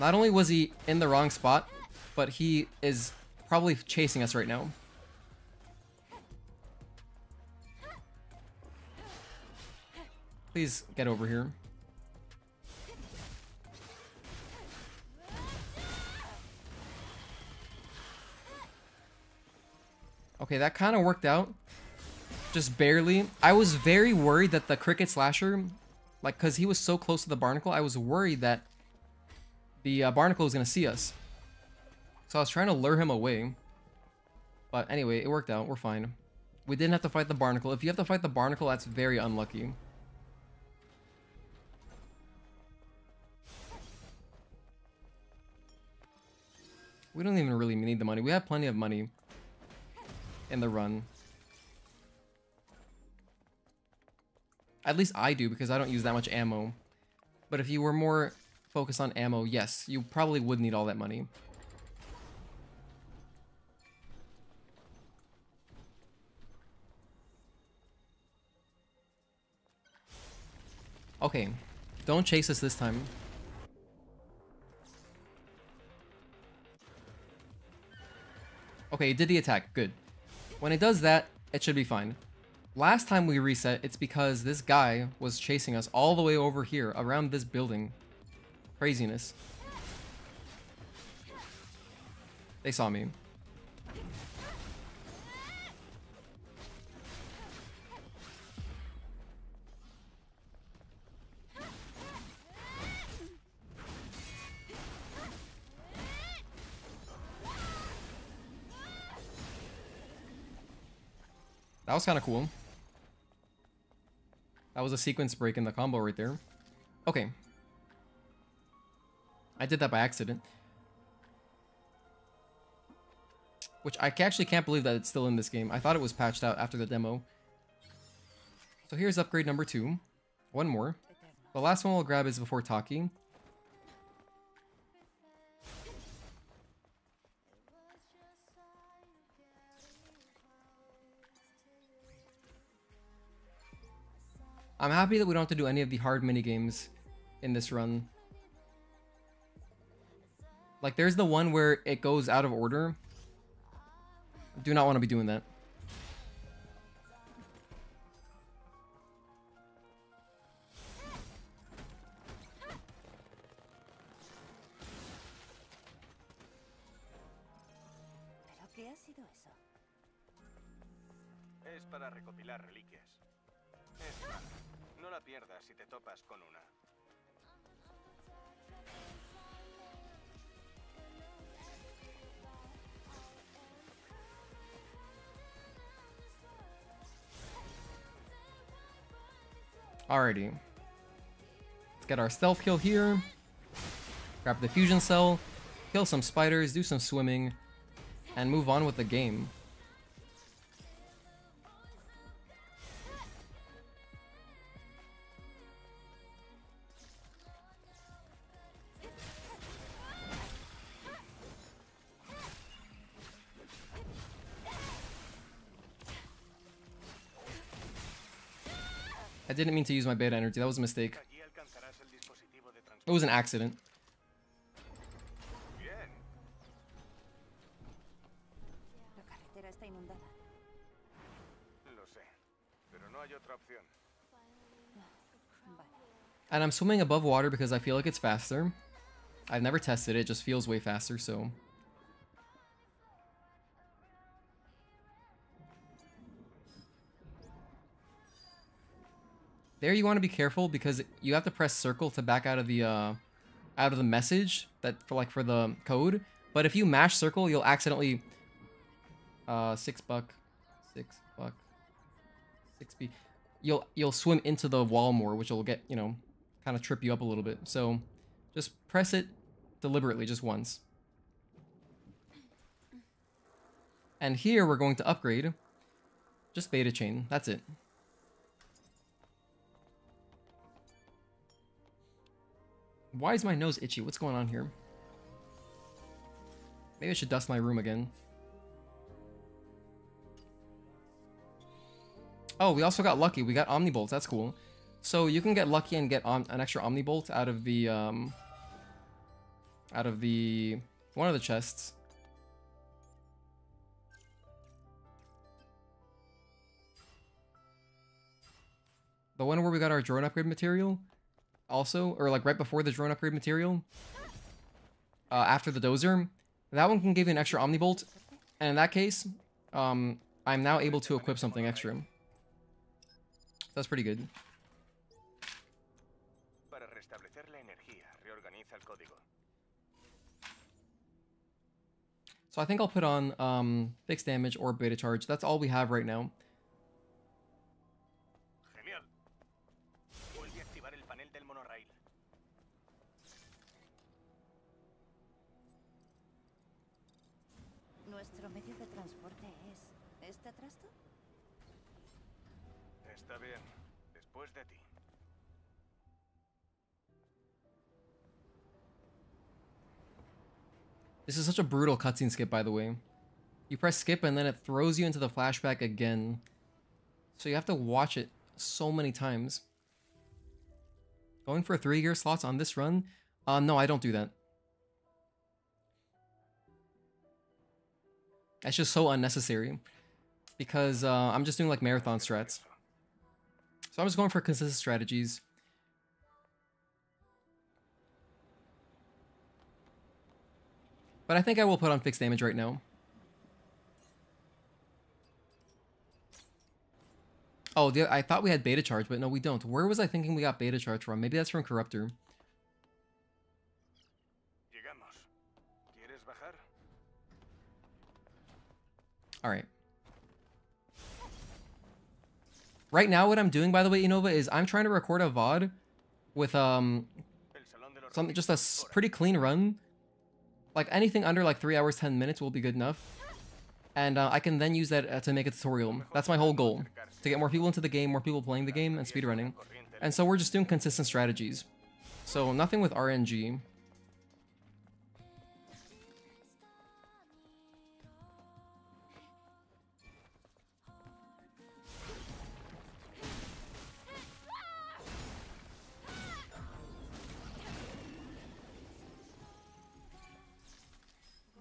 Not only was he in the wrong spot, but he is probably chasing us right now. Please get over here. Okay, that kind of worked out. Just barely. I was very worried that the cricket slasher, like, because he was so close to the barnacle, I was worried that the barnacle was going to see us. So I was trying to lure him away. But anyway, it worked out. We're fine. We didn't have to fight the barnacle. If you have to fight the barnacle, that's very unlucky. We don't even really need the money. We have plenty of money in the run. At least I do, because I don't use that much ammo. But if you were more focused on ammo, yes, you probably would need all that money. Okay, don't chase us this time. Okay, it did the attack. Good. When it does that, it should be fine. Last time we reset, it's because this guy was chasing us all the way over here, around this building. Craziness. They saw me. That was kind of cool. That was a sequence break in the combo right there. Okay. I did that by accident. Which I actually can't believe that it's still in this game. I thought it was patched out after the demo. So here's upgrade number 2. One more. The last one we'll grab is before Taki. I'm happy that we don't have to do any of the hard minigames in this run. Like, there's the one where it goes out of order. I do not want to be doing that. ¿Pero qué ha sido eso? Es para recopilar reliquias. Es mala. No la pierdas si te topas con una. Alrighty. Let's get our stealth kill here. Grab the fusion cell. Kill some spiders. Do some swimming. And move on with the game. I didn't mean to use my beta energy. That was a mistake. It was an accident. La carretera está inundada. Lo sé, pero no hay otra opción. Vale. And I'm swimming above water because I feel like it's faster. I've never tested it. It just feels way faster, so... There you want to be careful because you have to press circle to back out of the message that for the code. But if you mash circle, you'll accidentally $6, $6, 6B. You'll swim into the wall more, which will get, you know, kind of trip you up a little bit. So just press it deliberately just once. And here we're going to upgrade just beta chain. That's it. Why is my nose itchy? What's going on here? Maybe I should dust my room again. Oh, we also got lucky. We got Omnibolts. That's cool. So you can get lucky and get an extra Omnibolt out of the one of the chests. The one where we got our drone upgrade material, also, or like right before the drone upgrade material, after the dozer, that one can give you an extra Omnibolt, and in that case, I'm now able to equip something extra. That's pretty good. So I think I'll put on fixed damage or beta charge. That's all we have right now. Nuestro medio de transporte es este atrasto. Está bien. Después de ti. This is such a brutal cutscene skip, by the way. You press skip and then it throws you into the flashback again. So you have to watch it so many times. Going for 3 gear slots on this run? No, I don't do that. That's just so unnecessary. Because I'm just doing like marathon strats. So I'm just going for consistent strategies. But I think I will put on fixed damage right now. Oh, I thought we had beta charge, but no, we don't. Where was I thinking we got beta charge from? Maybe that's from Corruptor. Alright. Right now, what I'm doing, by the way, Innova, is I'm trying to record a VOD with, something, just a pretty clean run. Like, anything under, like, 3 hours, 10 minutes will be good enough. And I can then use that to make a tutorial. That's my whole goal. To get more people into the game, more people playing the game, and speedrunning. And so we're just doing consistent strategies. So, nothing with RNG.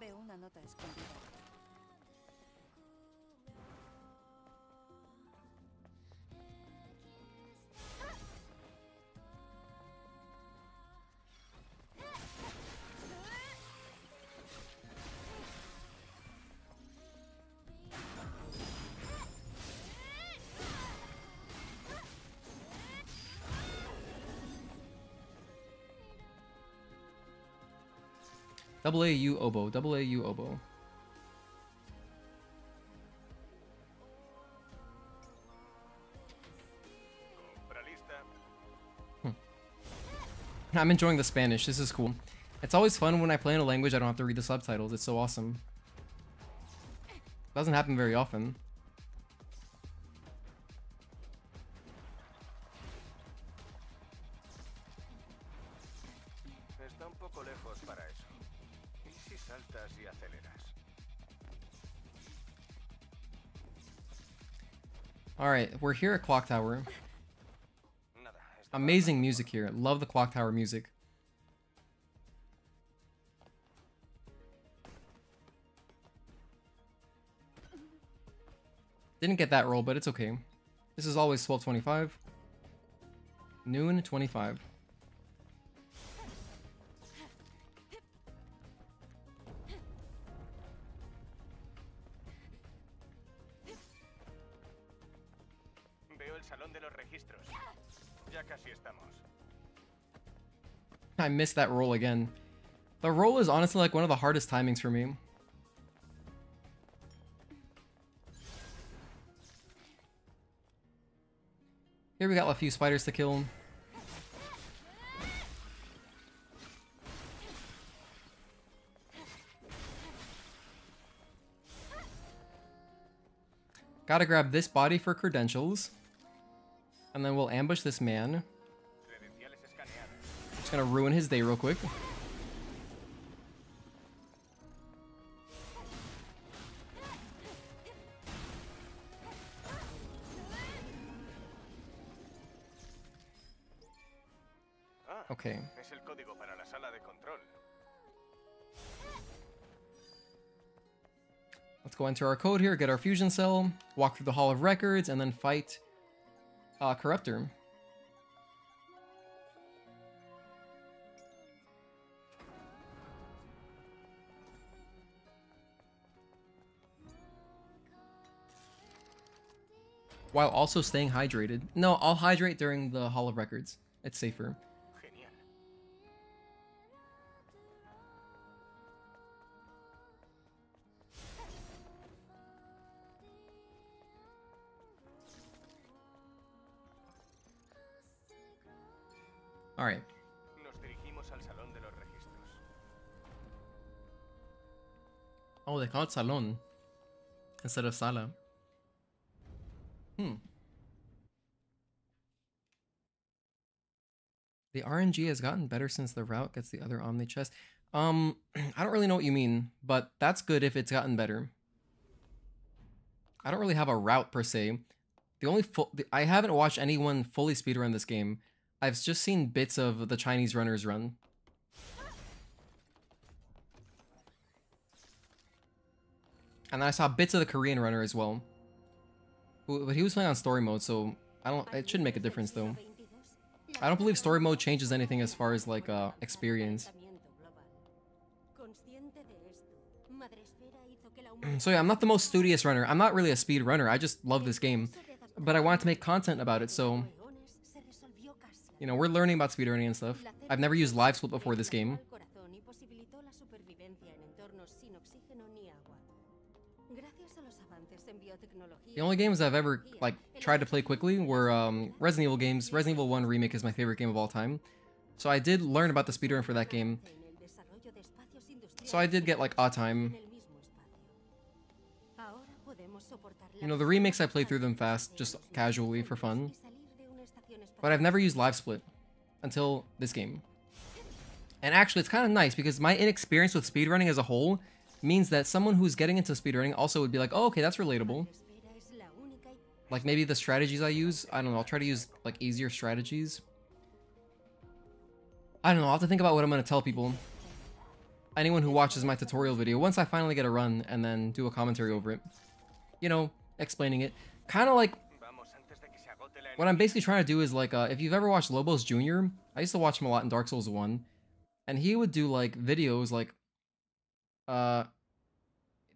Veo una nota escondida. Double AU oboe. Double AU oboe. I'm enjoying the Spanish. This is cool. It's always fun when I play in a language I don't have to read the subtitles. It's so awesome. Doesn't happen very often. Está un poco lejos para eso. ¿Y si saltas y aceleras? Alright, we're here at Clock Tower. Amazing music here. Love the Clock Tower music. Didn't get that roll, but it's okay. This is always 12:25. Noon 25. Veo el salón de los registros. Ya casi estamos. I missed that roll again. The roll is honestly like one of the hardest timings for me. Here we got a few spiders to kill. Gotta grab this body for credentials. And then we'll ambush this man. Just gonna ruin his day real quick. Okay. Es el código para la sala de control. Let's go enter our code here, get our fusion cell, walk through the Hall of Records, and then fight Corruptor. While also staying hydrated. No, I'll hydrate during the Hall of Records. It's safer. Genial. All right. Nos dirigimos al salón de los registros. Oh, they call it salon instead of sala. The RNG has gotten better since the route gets the other Omni chest. I don't really know what you mean, but that's good if it's gotten better. I don't really have a route per se. I haven't watched anyone fully speedrun this game. I've just seen bits of the Chinese runners run. And I saw bits of the Korean runner as well. But he was playing on story mode, so it shouldn't make a difference though. I don't believe story mode changes anything as far as like experience. So yeah, I'm not the most studious runner. I'm not really a speed runner. I just love this game. But I wanted to make content about it, so you know, we're learning about speedrunning and stuff. I've never used live split before this game. The only games I've ever like tried to play quickly were Resident Evil games. Resident Evil 1 Remake is my favorite game of all time. So I did learn about the speedrun for that game. So I did get like odd time. You know, the remakes I played through them fast, just casually for fun. But I've never used live split until this game. And actually it's kind of nice because my inexperience with speedrunning as a whole means that someone who's getting into speedrunning also would be like, oh, okay, that's relatable. Like maybe the strategies I use, I don't know, I'll try to use like easier strategies. I don't know, I'll have to think about what I'm going to tell people. Anyone who watches my tutorial video, once I finally get a run and then do a commentary over it. You know, explaining it. Kind of like, what I'm basically trying to do is like, if you've ever watched Lobos Jr., I used to watch him a lot in Dark Souls 1. And he would do like videos like,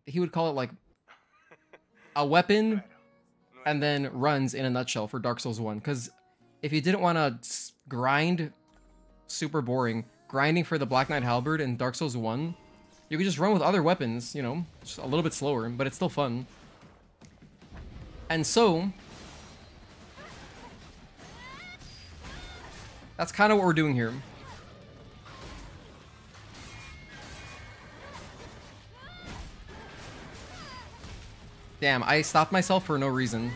he would call it like a weapon and then runs in a nutshell for Dark Souls 1. Because if you didn't want to grind, super boring, grinding for the Black Knight Halberd in Dark Souls 1, you could just run with other weapons, you know, just a little bit slower, but it's still fun. And so, that's kind of what we're doing here. Damn, I stopped myself for no reason.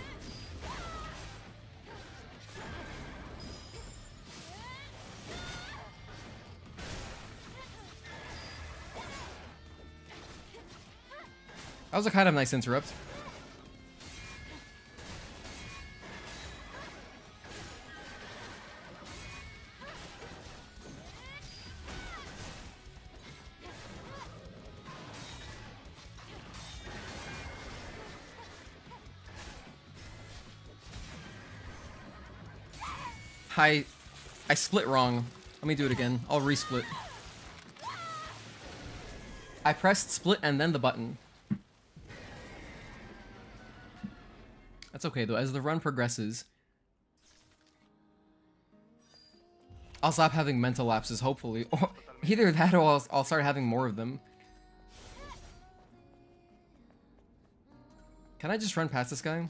That was a kind of nice interrupt. I split wrong. Let me do it again. I'll resplit. I pressed split and then the button. That's okay though, as the run progresses, I'll stop having mental lapses, hopefully. Or either that or I'll start having more of them. Can I just run past this guy?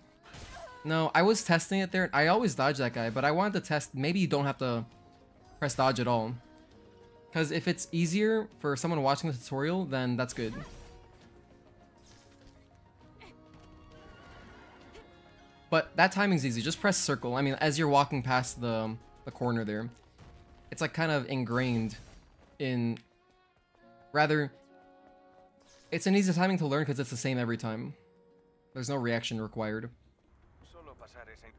No, I was testing it there. I always dodge that guy, but I wanted to test, maybe you don't have to press dodge at all. Because if it's easier for someone watching the tutorial, then that's good. But that timing's easy. Just press circle. I mean, as you're walking past the corner there. It's like kind of ingrained in... Rather, it's an easy timing to learn because it's the same every time. There's no reaction required. Solo pasar ese...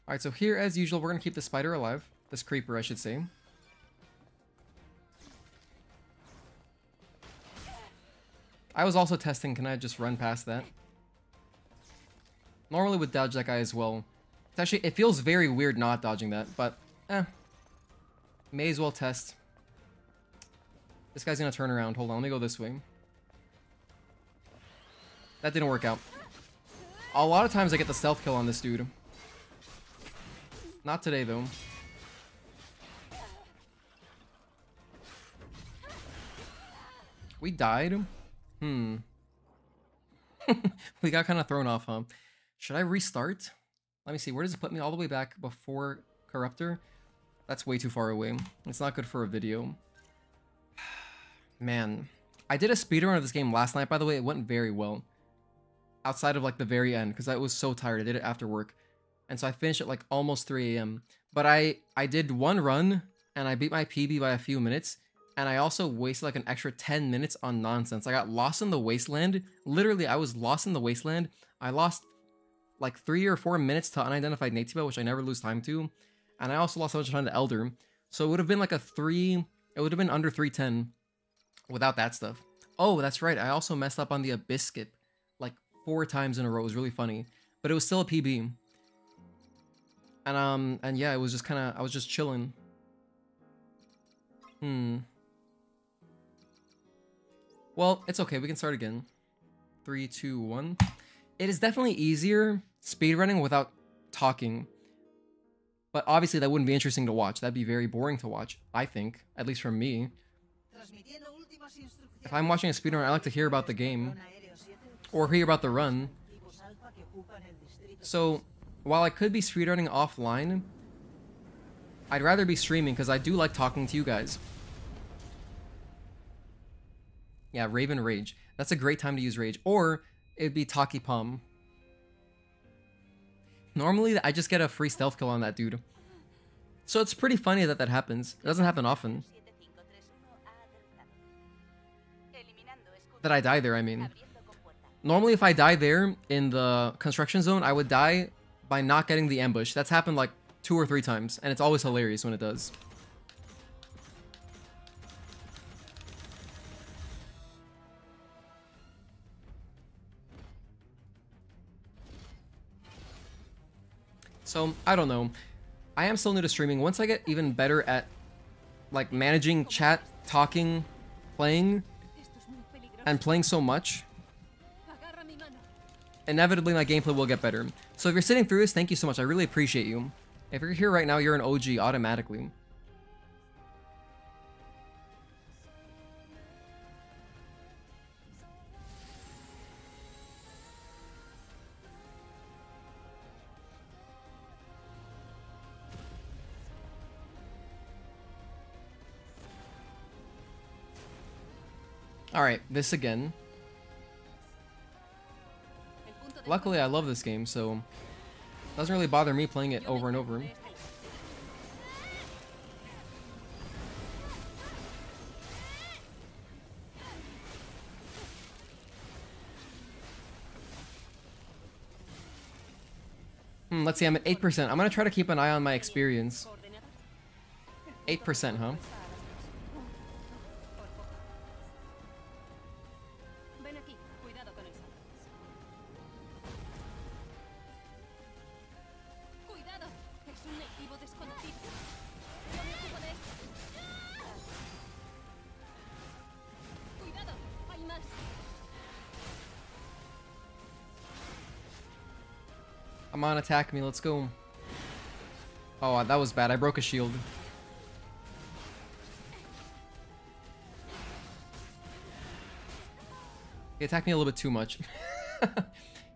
Alright, so here, as usual, we're going to keep the spider alive. This creeper, I should say. I was also testing, can I just run past that? Normally would dodge that guy as well. It's actually, it feels very weird not dodging that, but may as well test. This guy's gonna turn around. Hold on, let me go this way. That didn't work out. A lot of times I get the stealth kill on this dude. Not today, though. We died? We got kind of thrown off, huh? Should I restart? Let me see. Where does it put me? All the way back before Corruptor? That's way too far away. It's not good for a video. Man. I did a speedrun of this game last night, by the way. It went very well. Outside of, like, the very end. Because I was so tired. I did it after work. And so I finished at, like, almost 3 a.m. But I did one run. And I beat my PB by a few minutes. And I also wasted like an extra 10 minutes on nonsense. I got lost in the wasteland. Literally, I was lost in the wasteland. I lost like 3 or 4 minutes to unidentified native, which I never lose time to. And I also lost so much time to Elder. So it would have been like a 3... It would have been under 310 without that stuff. Oh, that's right. I also messed up on the Abyss skip like 4 times in a row. It was really funny. But it was still a PB. And yeah, it was just kind of... I was just chilling. Well, it's okay. We can start again. 3, 2, 1. It is definitely easier speedrunning without talking. But obviously that wouldn't be interesting to watch. That'd be very boring to watch, I think. At least for me. If I'm watching a speedrun, I like to hear about the game. Or hear about the run. So, while I could be speedrunning offline, I'd rather be streaming because I do like talking to you guys. Yeah, Raven Rage. That's a great time to use Rage. Or, it'd be Taki Palm. Normally, I just get a free stealth kill on that dude. So it's pretty funny that that happens. It doesn't happen often. That I die there, I mean. Normally, if I die there in the construction zone, I would die by not getting the ambush. That's happened like 2 or 3 times, and it's always hilarious when it does. So, I don't know. I am still new to streaming. Once I get even better at, like, managing chat, talking, playing, and playing so much, inevitably my gameplay will get better. So if you're sitting through this, thank you so much. I really appreciate you. If you're here right now, you're an OG automatically. Alright, this again. Luckily, I love this game, so it doesn't really bother me playing it over and over. Let's see, I'm at 8%. I'm gonna try to keep an eye on my experience. 8%, huh? Come on, attack me, let's go. Oh, that was bad. I broke a shield. He attacked me a little bit too much.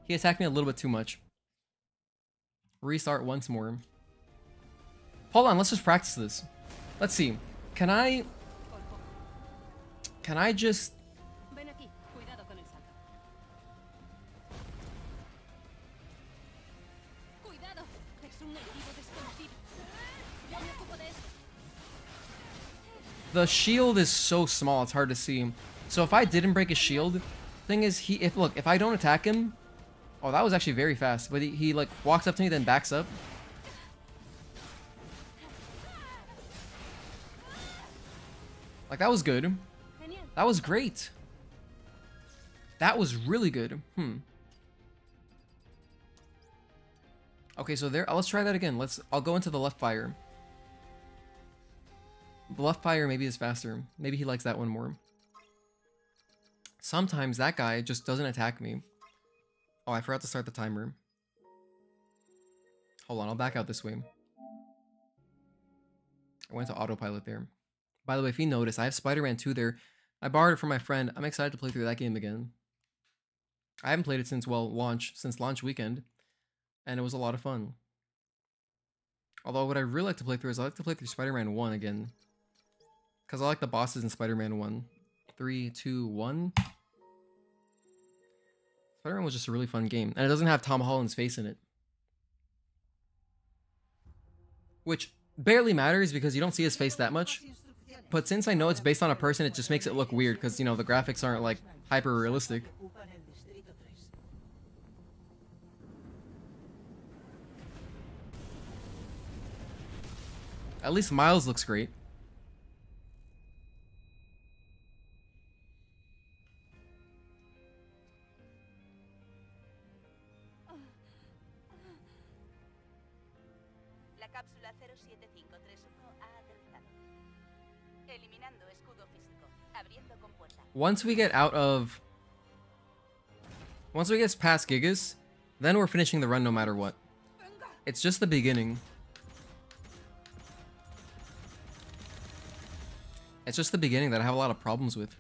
He attacked me a little bit too much. Restart once more. Hold on, let's just practice this. Let's see. Can I just... The shield is so small, it's hard to see. So if I didn't break his shield, thing is, if I don't attack him, oh, that was actually very fast. But he like walks up to me, then backs up. Like that was good. That was great. That was really good. Okay, so there. Let's try that again. I'll go into the left fire. The left fire maybe is faster. Maybe he likes that one more. Sometimes that guy just doesn't attack me. Oh, I forgot to start the timer. Hold on, I'll back out this way. I went to autopilot there. By the way, if you notice, I have Spider-Man 2 there. I borrowed it from my friend. I'm excited to play through that game again. I haven't played it since, well, since launch weekend. And it was a lot of fun. Although what I really like to play through is I like to play through Spider-Man 1 again. Because I like the bosses in Spider-Man 1. 3, 2, 1. Spider-Man was just a really fun game. And it doesn't have Tom Holland's face in it. Which barely matters because you don't see his face that much. But since I know it's based on a person, it just makes it look weird because, you know, the graphics aren't like hyper realistic. At least Miles looks great. La cápsula 07531 ha aterrizado. Eliminando escudo físico. Abriendo compuerta. Once we get past Gigas, then we're finishing the run no matter what. It's just the beginning. It's just the beginning that I have a lot of problems with.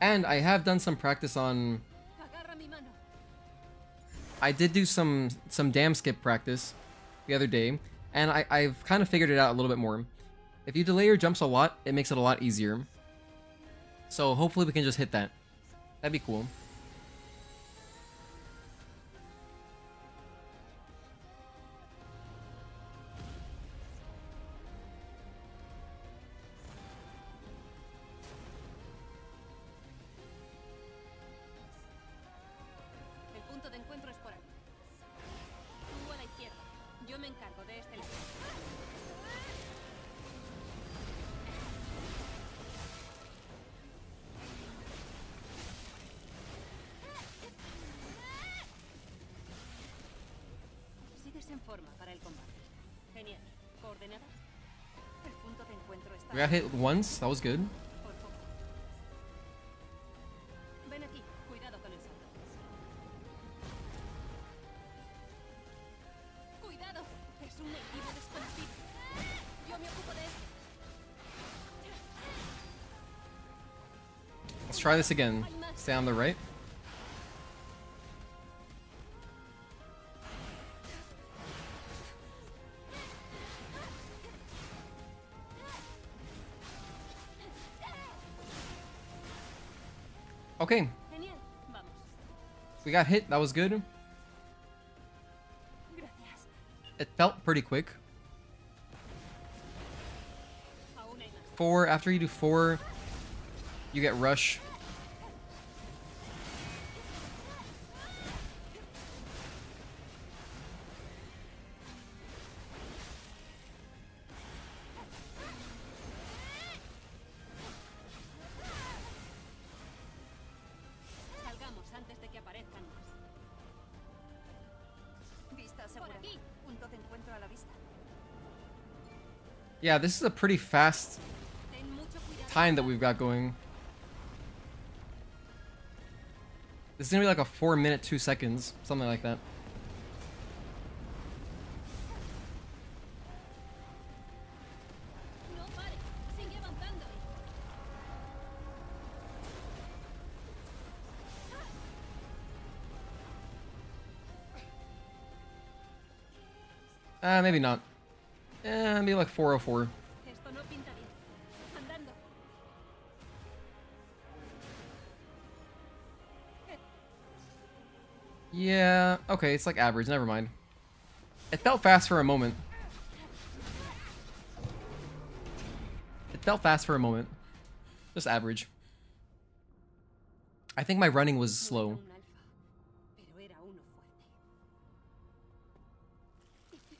And I have done some practice on... I did do some dam skip practice the other day, and I've kind of figured it out a little bit more. If you delay your jumps a lot, it makes it a lot easier. So hopefully we can just hit that. That'd be cool. El punto de encuentro es por aquí. Tú a la izquierda. Yo me encargo de este lado. Sigues en forma para el combate. Genial. ¿Coordenadas? El punto de encuentro está... We got hit once, that was good. Por poco. Ven aquí. Cuidado con el salto. ¡Cuidado! Es un nativo desconocido. Yo me ocupo de esto. Let's try this again. Stay on the right. Okay, Genial. Vamos. we got hit, that was good. Gracias. It felt pretty quick. Aún hay más. 4, after you do 4, you get rush. Salgamos antes de que aparezcan más. Vista Por segura. aquí. Punto de encuentro a la vista. Yeah, this is a pretty fast Ten mucho cuidado. time that we've got going. This is gonna be like a 4 minute 2 seconds, something like that. No pare. Sigue avanzando. Maybe not. Maybe like 404. Esto no pinta bien. Andando. Yeah, okay, it's like average, never mind. It felt fast for a moment. It felt fast for a moment. Just average. I think my running was No era slow. un alfa, pero era uno fuerte.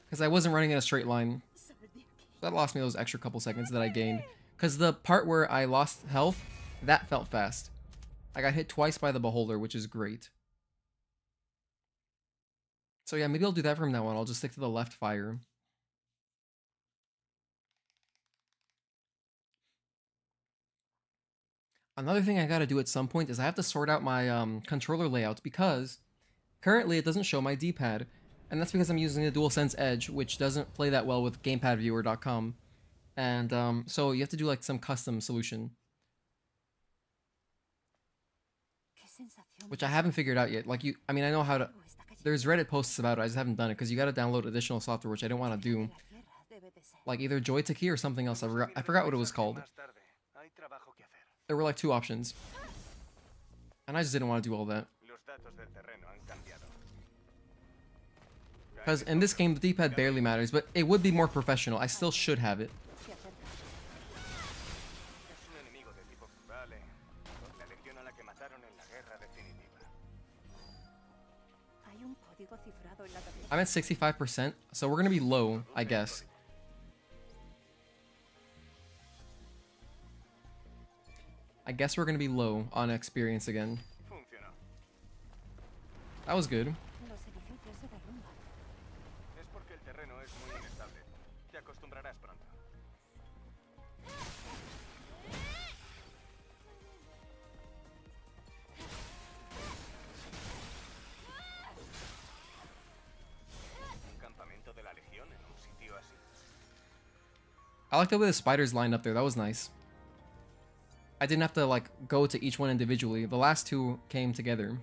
Because I wasn't running in a straight line. Sal de aquí. That lost me those extra couple seconds that I gained. Because the part where I lost health, that felt fast. I got hit twice by the beholder, which is great. So yeah, maybe I'll do that from now on. I'll just stick to the left fire. Another thing I gotta do at some point is I have to sort out my controller layout because currently it doesn't show my D-pad. And that's because I'm using the DualSense Edge, which doesn't play that well with GamepadViewer.com. And so you have to do like some custom solution, ¿Qué sensación which I haven't figured out yet. Like I mean, I know how to. está cayendo There's Reddit posts about it. I just haven't done it because you got to download additional software, which I didn't want to de do. la tierra? Debe de ser. Like either Joystick or something else. I forgot what it was called. Más tarde. Hay trabajo que hacer. There were like 2 options, and I just didn't want to do all that. Los datos del terreno han cambiado. Because in this game, the D-pad barely matters, but it would be more professional. I still should have it. Se acerca. Es un enemigo de tipo... Vale. La legión a la que mataron en la guerra definitiva. Hay un código cifrado en la tableta. I'm at 65%, so we're gonna be low, I guess. I guess we're gonna be low on experience again. Funcionó. That was good. Los edificios se derrumban. Es porque el terreno es muy inestable. Te acostumbrarás pronto. Un campamento de la legión en un sitio así. I like the way the spiders lined up there. That was nice. I didn't have to like go to each one individually. The last 2 came together.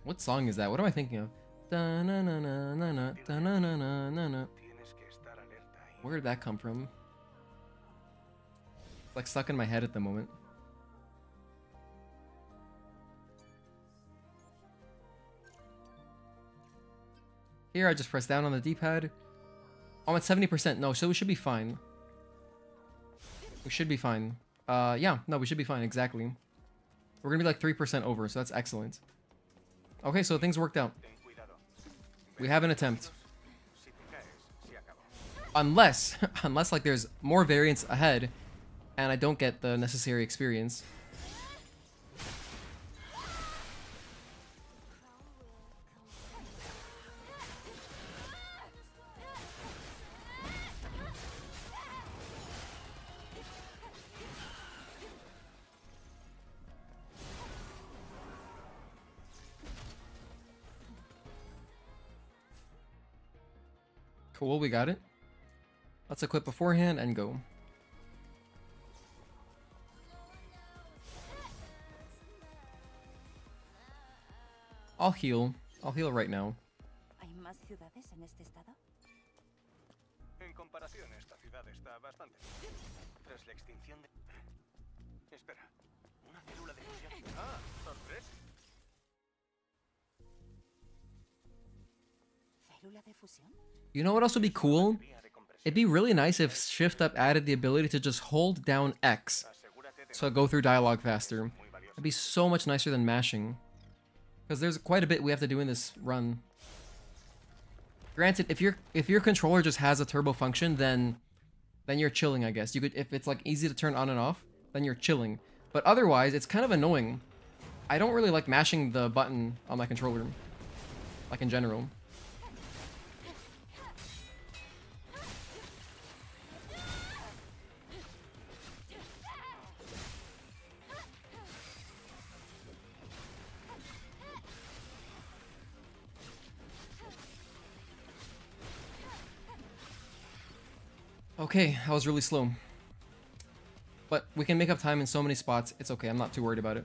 What song is that? What am I thinking of? Da-na-na-na-na-na, da-na-na-na-na-na. Tienes que estar alerta ahí. Where did that come from? It's like stuck in my head at the moment. Here, I just press down on the D-pad. Oh, I'm at 70%. No, so we should be fine. We should be fine. Yeah, no, we should be fine, exactly. We're gonna be like 3% over, so that's excellent. Okay, so things worked out. Ten cuidado. We have an attempt. Si te caes, se acabó. Unless like there's more variants ahead, and I don't get the necessary experience. Cool, we got it. Let's equip beforehand and go. I'll heal. I'll heal right now. ¿Hay más ciudades en este estado? En comparación, esta ciudad está bastante bien. Tras la extinción de... Espera. Una célula de fusión. ¡Ah! ¡Sorpresa! ¿Célula de fusión? You know what else would be cool? Vía de compresión. It'd be really nice if Shift Up added the ability to just hold down X Asegúrate de so I go through dialogue faster. muy valioso. That'd be so much nicer than mashing. Because there's quite a bit we have to do in this run. Granted, if your controller just has a turbo function, then you're chilling, I guess. You could, if it's like easy to turn on and off, then you're chilling. But otherwise, it's kind of annoying. I don't really like mashing the button on my controller, like in general. Okay, I was really slow. But we can make up time in so many spots. It's okay, I'm not too worried about it.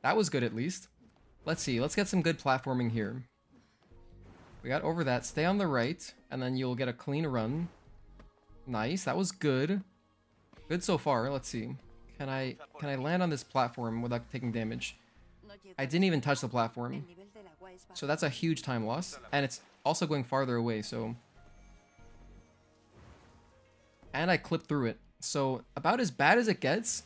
That was good at least. Let's see, let's get some good platforming here. We got over that. Stay on the right, and then you'll get a clean run. Nice, that was good. Good so far. Let's see. Can I land on this platform without taking damage? I didn't even touch the platform. So that's a huge time loss. And it's also going farther away, so... And I clipped through it. So, about as bad as it gets.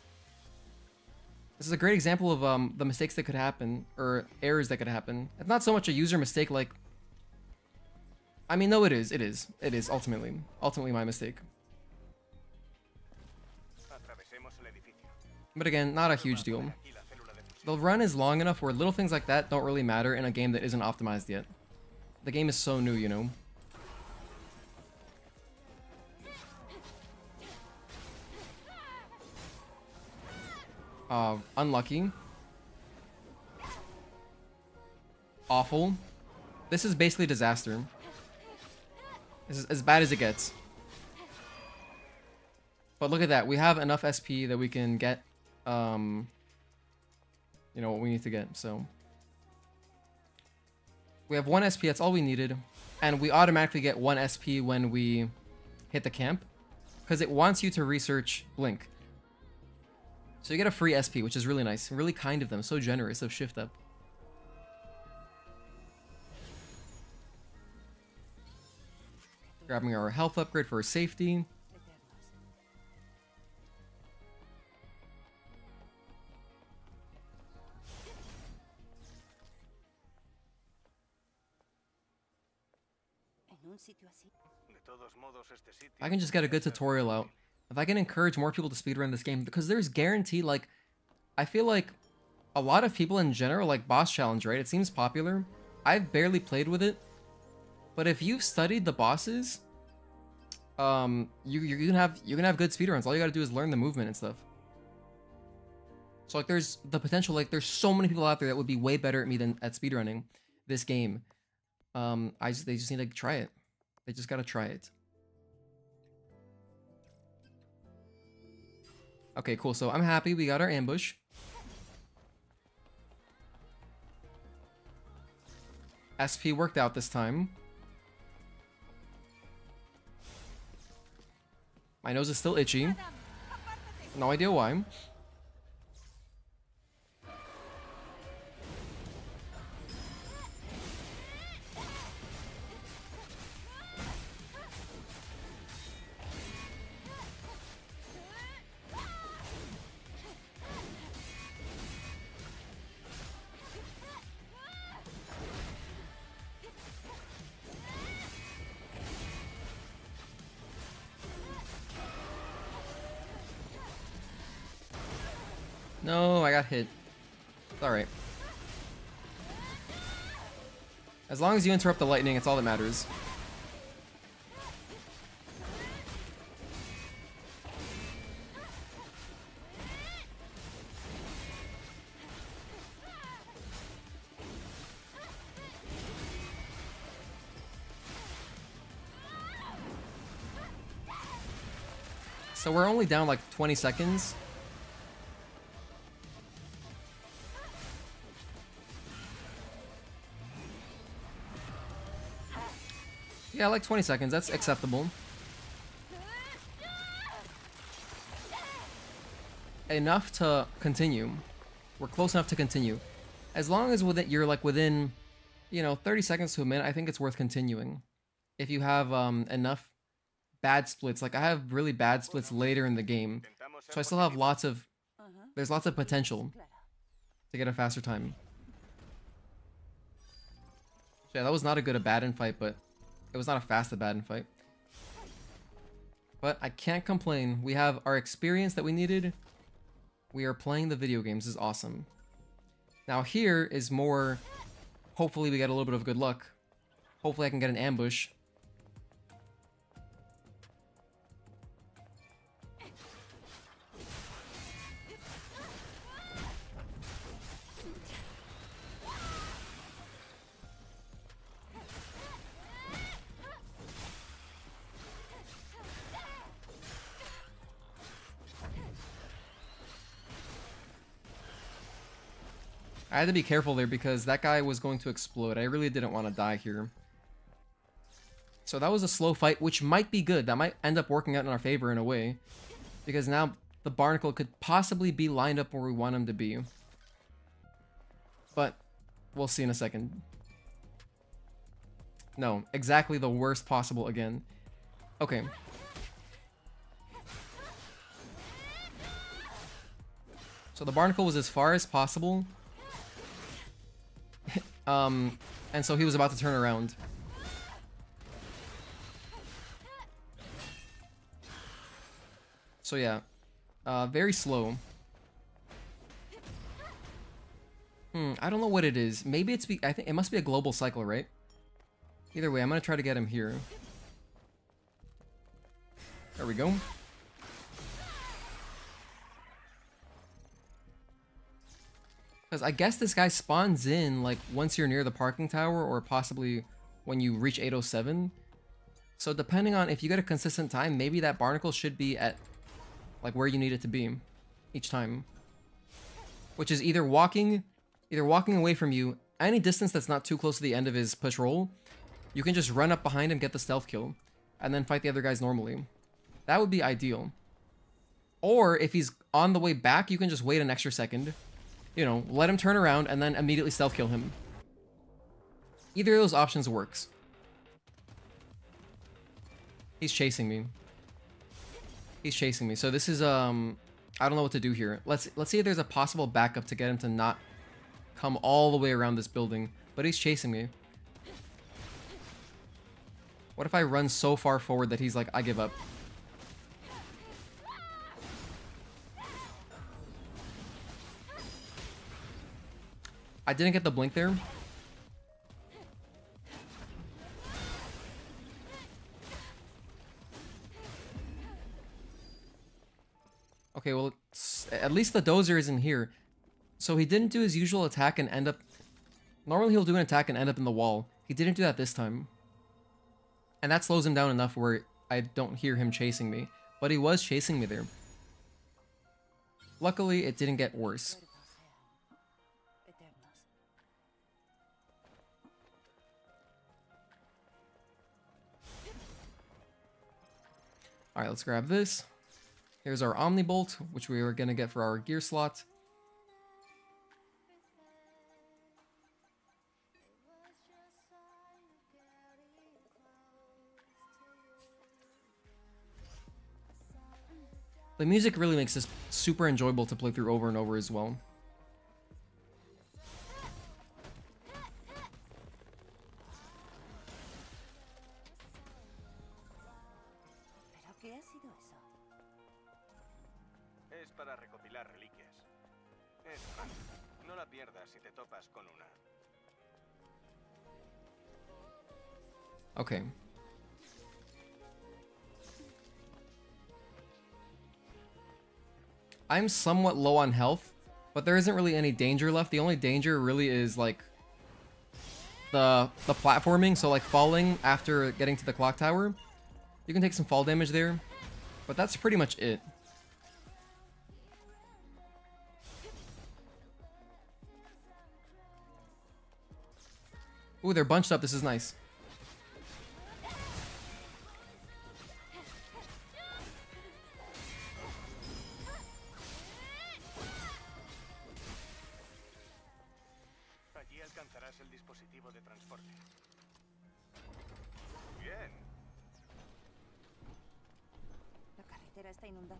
This is a great example of the mistakes that could happen, or errors that could happen. It's not so much a user mistake like... I mean, no, it is. It is. It is, ultimately. Ultimately my mistake. But again, not a huge deal. The run is long enough where little things like that don't really matter in a game that isn't optimized yet. The game is so new, you know. Unlucky. Awful. This is basically disaster. This is as bad as it gets. But look at that. We have enough SP that we can get, you know, what we need to get. So we have 1 SP. That's all we needed. And we automatically get 1 SP when we hit the camp, because it wants you to research Blink. So you get a free SP, which is really nice. Really kind of them. So generous of Shift Up. Grabbing our health upgrade for safety. I can just get a good tutorial out. If I can encourage more people to speedrun this game, because there's guaranteed, like, I feel like a lot of people in general like boss challenge, right? It seems popular. I've barely played with it, but if you've studied the bosses, you can have good speedruns. All you gotta do is learn the movement and stuff. So like, there's the potential. Like, there's so many people out there that would be way better at me than at speedrunning this game. They just need to try it. They just gotta try it. Okay, cool. So I'm happy we got our ambush. SP worked out this time. My nose is still itchy. No idea why. No, I got hit. It's alright. As long as you interrupt the lightning, it's all that matters. So we're only down like 20 seconds. Yeah, like 20 seconds. That's acceptable. Enough to continue. We're close enough to continue. As long as you're like within, you know, 30 seconds to a minute, I think it's worth continuing. If you have enough bad splits. Like, I have really bad splits later in the game. So I still have lots of... There's lots of potential to get a faster time. So yeah, that was not a good Abaddon fight, but... It was not a fast Abaddon fight. But I can't complain. We have our experience that we needed. We are playing the video games. This is awesome. Now here is more... Hopefully we get a little bit of good luck. Hopefully I can get an ambush. I had to be careful there because that guy was going to explode. I really didn't want to die here. So that was a slow fight, which might be good. That might end up working out in our favor in a way. Because now the Barnacle could possibly be lined up where we want him to be. But we'll see in a second. No, exactly the worst possible again. Okay. So the Barnacle was as far as possible. And so he was about to turn around. So yeah, very slow. I don't know what it is. Maybe it's I think it must be a global cycle, right? Either way, I'm gonna try to get him here. There we go. Because I guess this guy spawns in, like, once you're near the parking tower, or possibly when you reach 807. So depending on if you get a consistent time, maybe that Barnacle should be at, like, where you need it to be each time. Which is either walking away from you, any distance that's not too close to the end of his push roll, you can just run up behind him, get the stealth kill, and then fight the other guys normally. That would be ideal. Or if he's on the way back, you can just wait an extra second. You know, let him turn around and then immediately stealth kill him. Either of those options works. He's chasing me. He's chasing me. So this is I don't know what to do here. Let's see if there's a possible backup to get him to not come all the way around this building. But he's chasing me. What if I run so far forward that he's like, I give up? I didn't get the blink there. Okay, well, at least the dozer isn't here. So he didn't do his usual attack and end up... Normally he'll do an attack and end up in the wall. He didn't do that this time. And that slows him down enough where I don't hear him chasing me. But he was chasing me there. Luckily, it didn't get worse. Alright, let's grab this. Here's our Omnibolt, which we are going to get for our gear slot. The music really makes this super enjoyable to play through over and over as well. Es para recopilar reliquias. Es fácil. No la pierdas si te topas con una. Okay. I'm somewhat low on health, but there isn't really any danger left. The only danger really is like the platforming, so like falling after getting to the clock tower. You can take some fall damage there, but that's pretty much it. Ooh, they're bunched up. This is nice. Allí alcanzarás el dispositivo de transporte. Bien. La carretera está inundada.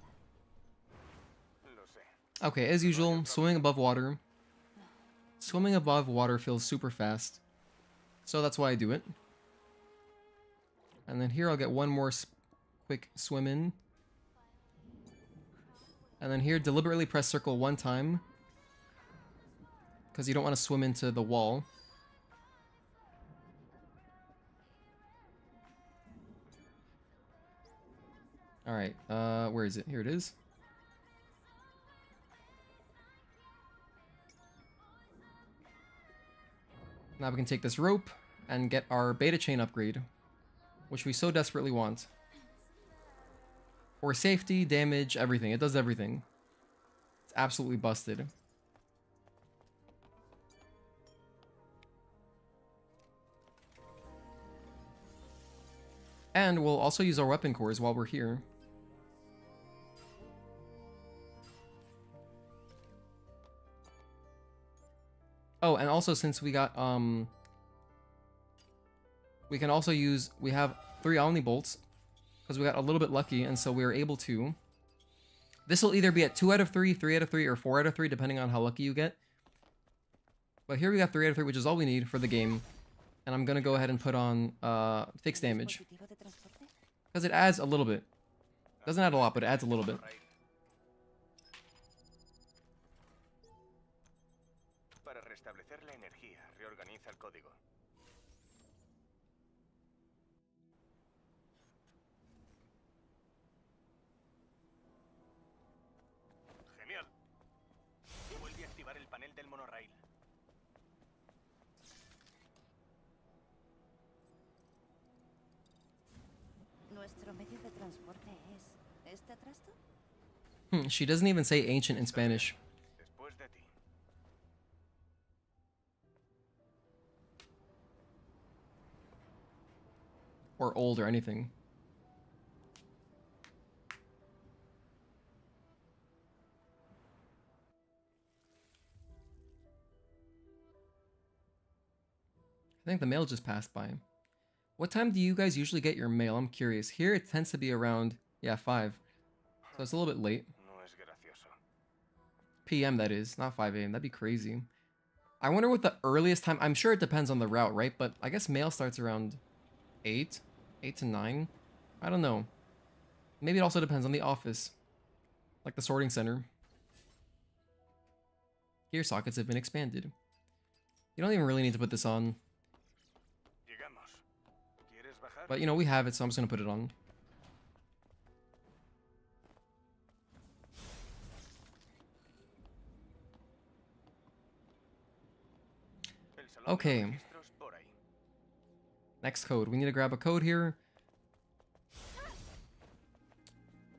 Lo sé. Okay, as usual, swimming above water. Swimming above water feels super fast. So that's why I do it. And then here I'll get one more quick swim in. And then here, deliberately press circle one time. Because you don't want to swim into the wall. Alright, where is it? Here it is. Now we can take this rope and get our beta chain upgrade, which we so desperately want. For safety, damage, everything. It does everything. It's absolutely busted. And we'll also use our weapon cores while we're here. Oh, and also since we got, we can also use, we have 3 Omni Bolts, because we got a little bit lucky, and so we were able to. This will either be at 2 out of 3, 3 out of 3, or 4 out of 3, depending on how lucky you get. But here we have 3 out of 3, which is all we need for the game. And I'm going to go ahead and put on fixed damage. Because it adds a little bit. Doesn't add a lot, but it adds a little bit. Para restablecer la energía, reorganiza el código. Genial. Vuelve a activar el panel del monorail. ¿Nuestro medio de transporte es este trasto? She doesn't even say ancient in Spanish. Después de ti. Or old or anything. I think the mail just passed by. What time do you guys usually get your mail? I'm curious. Here it tends to be around, yeah, 5. So it's a little bit late. No es gracioso. PM, that is, not 5 a.m. That'd be crazy. I wonder what the earliest time... I'm sure it depends on the route, right? But I guess mail starts around 8? 8 to 9? I don't know. Maybe it also depends on the office. Like the sorting center. Gear sockets have been expanded. You don't even really need to put this on. But, you know, we have it, so I'm just going to put it on. Okay. Next code. We need to grab a code here.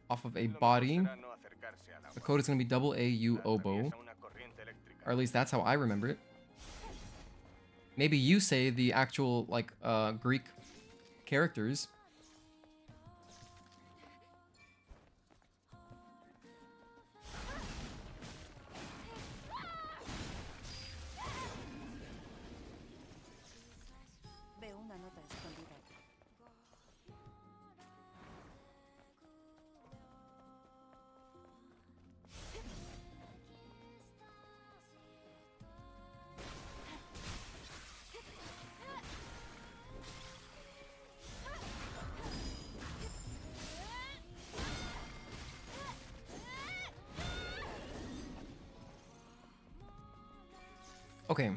Off of a body. The code is going to be AAU oboe. Or at least that's how I remember it. Maybe you say the actual, like, Greek characters. Veo una nota escondida. Okay.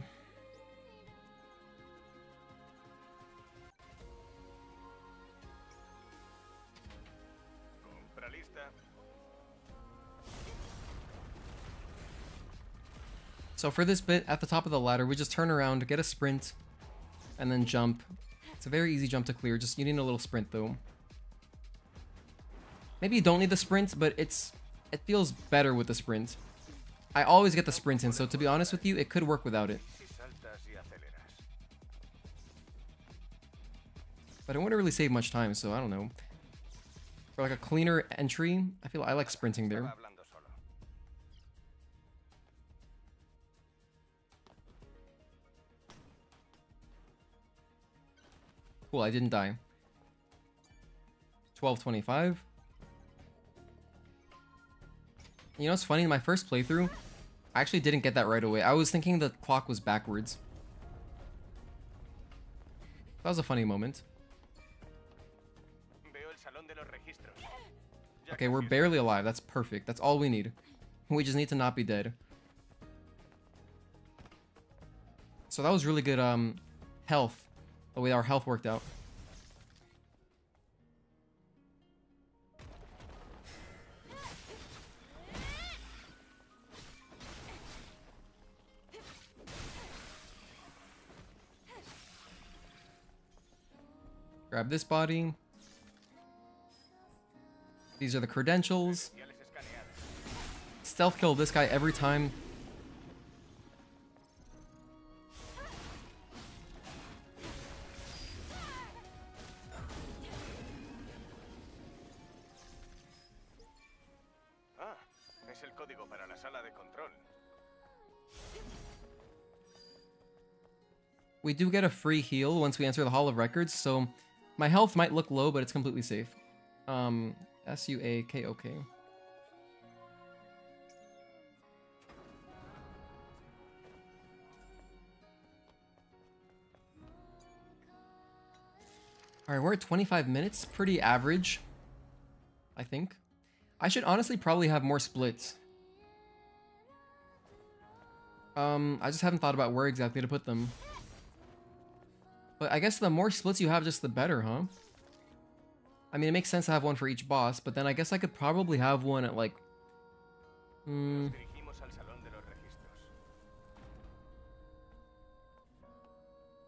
Compra lista. So for this bit, at the top of the ladder, we just turn around, get a sprint, and then jump. It's a very easy jump to clear, just you need a little sprint though. Maybe you don't need the sprint, but it feels better with the sprint. I always get the sprint in, so to be honest with you, it could work without it. But it wouldn't really save much time, so I don't know. For like a cleaner entry, I feel I like sprinting there. Cool, I didn't die. 12:25. You know what's funny? In my first playthrough, I actually didn't get that right away. I was thinking the clock was backwards. That was a funny moment. Okay, we're barely alive. That's perfect. That's all we need. We just need to not be dead. So that was really good health. The way our health worked out. Grab this body. These are the credentials. Stealth kill this guy every time. código para la sala de control. We do get a free heal once we enter the Hall of Records, so my health might look low, but it's completely safe. S-U-A-K-O-K. Alright, we're at 25 minutes. Pretty average, I think. I should honestly probably have more splits. I just haven't thought about where exactly to put them. But I guess the more splits you have, just the better, huh? I mean, it makes sense to have one for each boss, but then I guess I could probably have one at like...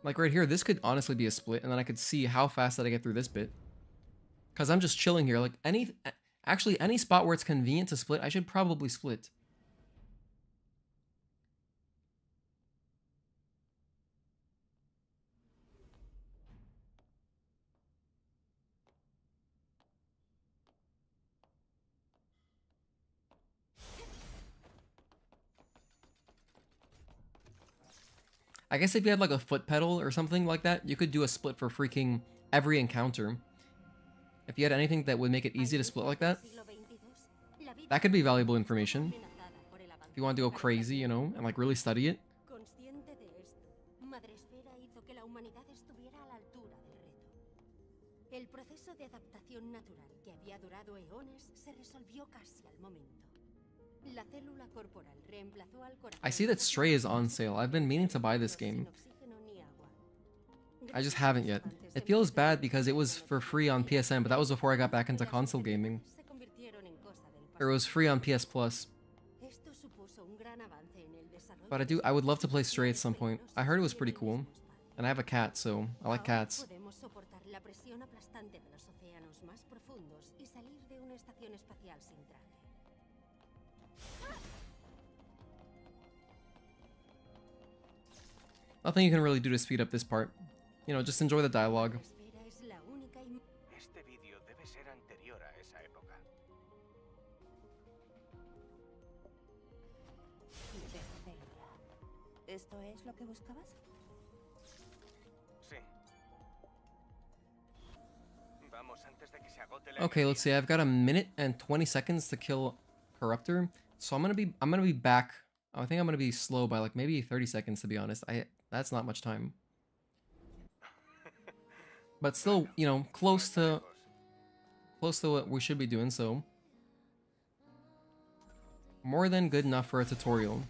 Like right here, this could honestly be a split, and then I could see how fast that I get through this bit. Because I'm just chilling here. Like actually any spot where it's convenient to split, I should probably split. I guess if you had like a foot pedal or something like that, you could do a split for freaking every encounter. If you had anything that would make it easy to split like that, that could be valuable information. If you want to go crazy, you know, and like really study it. I see that Stray is on sale. I've been meaning to buy this game. I just haven't yet. It feels bad because it was for free on PSN, but that was before I got back into console gaming. Or it was free on PS Plus. But I would love to play Stray at some point. I heard it was pretty cool. And I have a cat, so I like cats. Nothing you can really do to speed up this part. You know, just enjoy the dialogue. ¿Esto es lo que buscabas? Sí. Vamos antes de que se agote la Okay, let's see. I've got a minute and 20 seconds to kill Corruptor. So I'm gonna be back. I think I'm gonna be slow by like maybe 30 seconds, to be honest. That's not much time. But still, you know, close to what we should be doing, so more than good enough for a tutorial.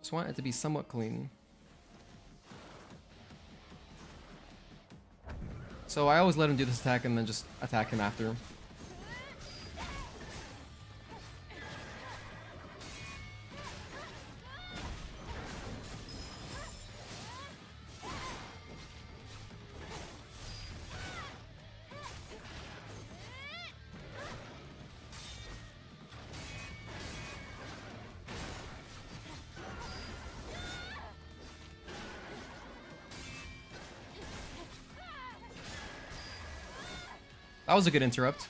Just want it to be somewhat clean. So I always let him do this attack and then just attack him after. That was a good interrupt.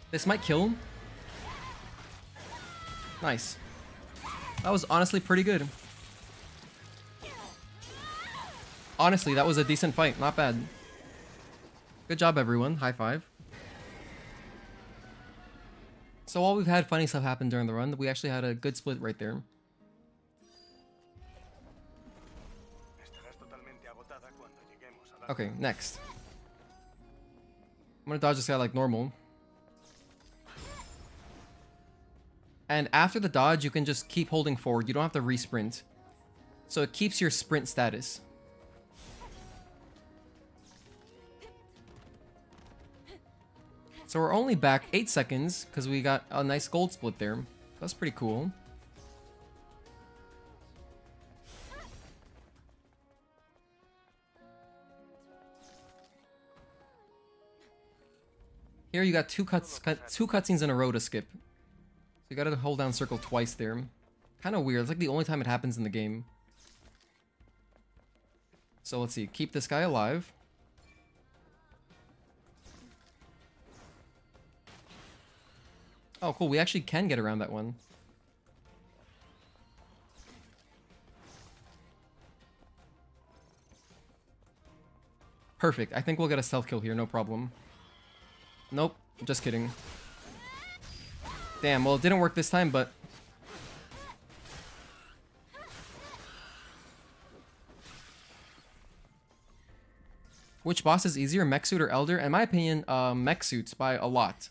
This might kill him. Nice. That was honestly pretty good. Honestly, that was a decent fight. Not bad. Good job, everyone. High five. So while we've had funny stuff happen during the run, we actually had a good split right there. Okay, next. I'm gonna dodge this guy like normal. And after the dodge, you can just keep holding forward. You don't have to re-sprint. So it keeps your sprint status. So we're only back 8 seconds because we got a nice gold split there. That's pretty cool. Here you got two cutscenes in a row to skip. So you gotta hold down circle twice there. Kind of weird. It's like the only time it happens in the game. So let's see. Keep this guy alive. Oh, cool. We actually can get around that one. Perfect. I think we'll get a stealth kill here, no problem. Nope. Just kidding. Damn, well, it didn't work this time, but... Which boss is easier, Mech Suit or Elder? In my opinion, Mech Suits by a lot.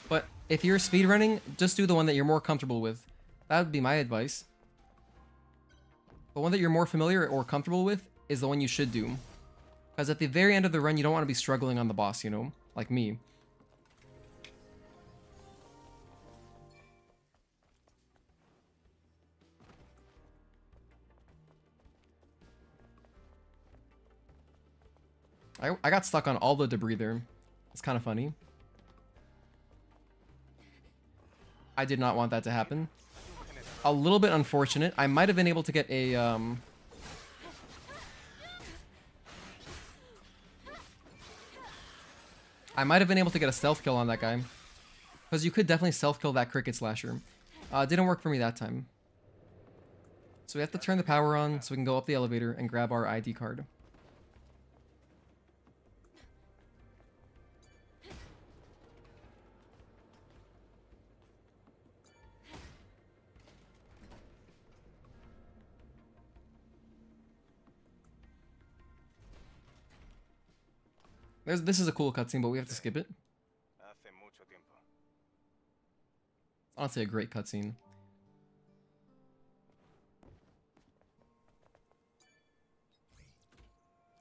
But if you're speedrunning, just do the one that you're more comfortable with. That would be my advice. The one that you're more familiar or comfortable with is the one you should do. Because at the very end of the run, you don't want to be struggling on the boss, you know? Like me. I got stuck on all the debris there. It's kind of funny. I did not want that to happen. A little bit unfortunate. I might have been able to get a... I might have been able to get a stealth kill on that guy. Because you could definitely stealth kill that cricket slasher. Didn't work for me that time. So we have to turn the power on so we can go up the elevator and grab our ID card. This is a cool cutscene, but we have to skip it. Honestly, a great cutscene.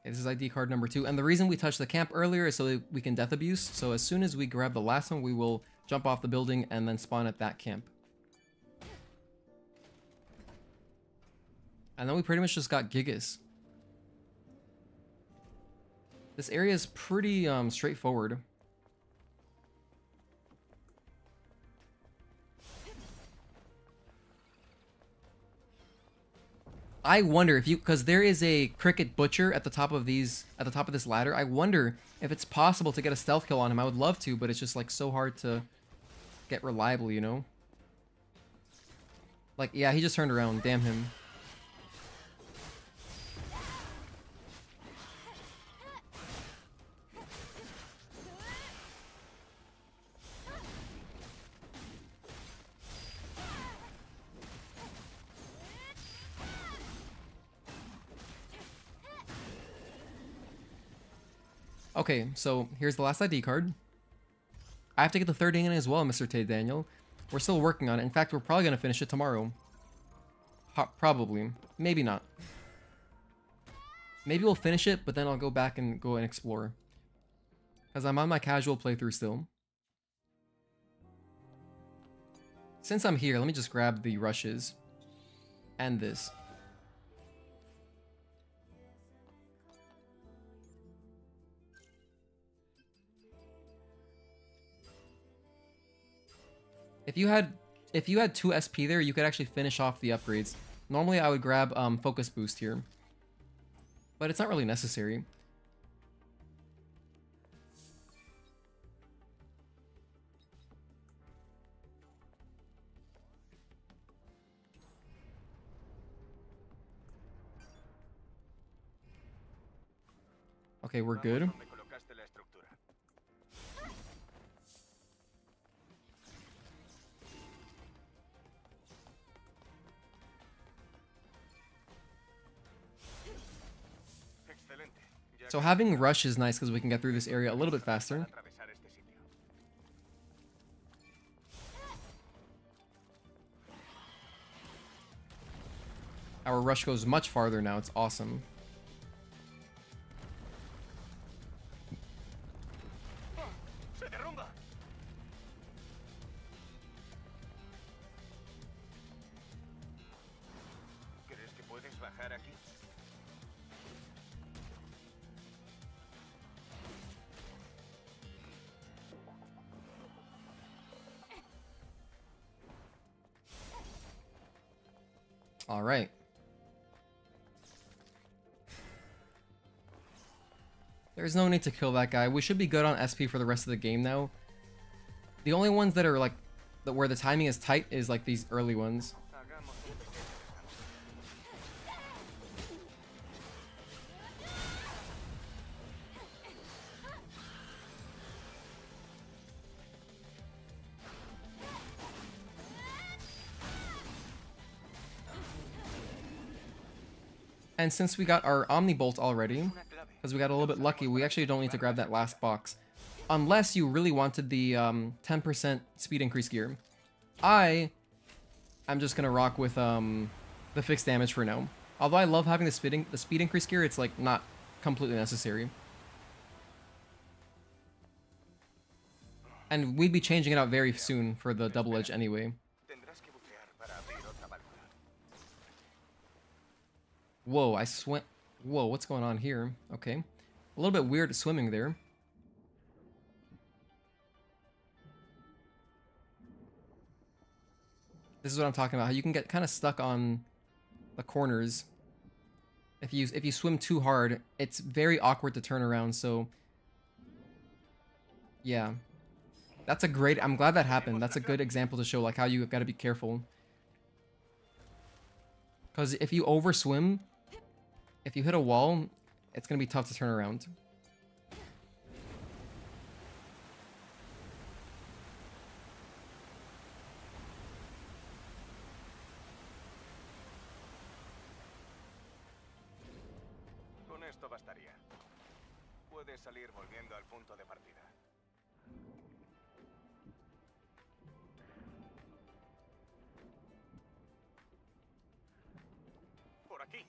Okay, this is ID card number 2, and the reason we touched the camp earlier is so that we can death abuse. So as soon as we grab the last one, we will jump off the building and then spawn at that camp. And then we pretty much just got Gigas. This area is pretty straightforward. I wonder if you, because there is a cricket butcher at the top of these, at the top of this ladder. I wonder if it's possible to get a stealth kill on him. I would love to, but it's just like so hard to get reliable, you know? Like, yeah, he just turned around. Damn him. Okay, so here's the last ID card. I have to get the third in as well, Mr. Tay Daniel. We're still working on it. In fact, we're probably going to finish it tomorrow. Probably. Maybe not. Maybe we'll finish it, but then I'll go back and go and explore. Because I'm on my casual playthrough still. Since I'm here, let me just grab the rushes. And this. If you had 2 SP there, you could actually finish off the upgrades. Normally I would grab focus boost here. But it's not really necessary. Okay, we're good. So having rush is nice because we can get through this area a little bit faster. Our rush goes much farther now. It's awesome. All right. There's no need to kill that guy. We should be good on SP for the rest of the game now. The only ones that are like, where the timing is tight is like these early ones. Hagamos un pequeño descanso. And since we got our Omnibolt already, because we got a little bit lucky, we actually don't need to grab that last box. Unless you really wanted the 10% speed increase gear. I'm just gonna rock with the fixed damage for now. Although I love having the speed increase gear, it's like not completely necessary. And we'd be changing it out very soon for the double edge anyway. Tendrás que bucear para abrir otra válvula. Whoa, I swim. Whoa, what's going on here? Okay. A little bit weird swimming there. This is what I'm talking about. How you can get kind of stuck on the corners. If you swim too hard, it's very awkward to turn around, so yeah. That's a great, I'm glad that happened. That's a good example to show like how you gotta be careful. Because if you overswim, if you hit a wall, it's gonna be tough to turn around. Con esto bastaría. Puedes salir volviendo al punto de partida. Por aquí.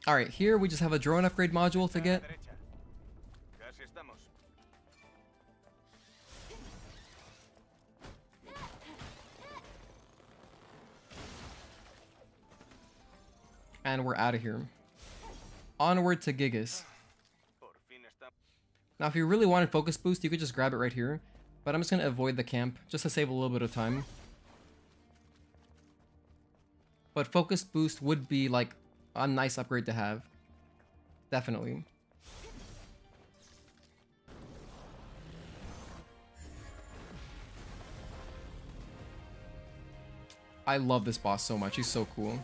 Alright, here we just have a drone upgrade module to A la get. derecha. Casi estamos. And we're out of here. Onward to Gigas. Por fin estamos. Now, if you really wanted focus boost, you could just grab it right here. But I'm just gonna avoid the camp, just to save a little bit of time. But focus boost would be like a nice upgrade to have. Definitely. I love this boss so much. He's so cool.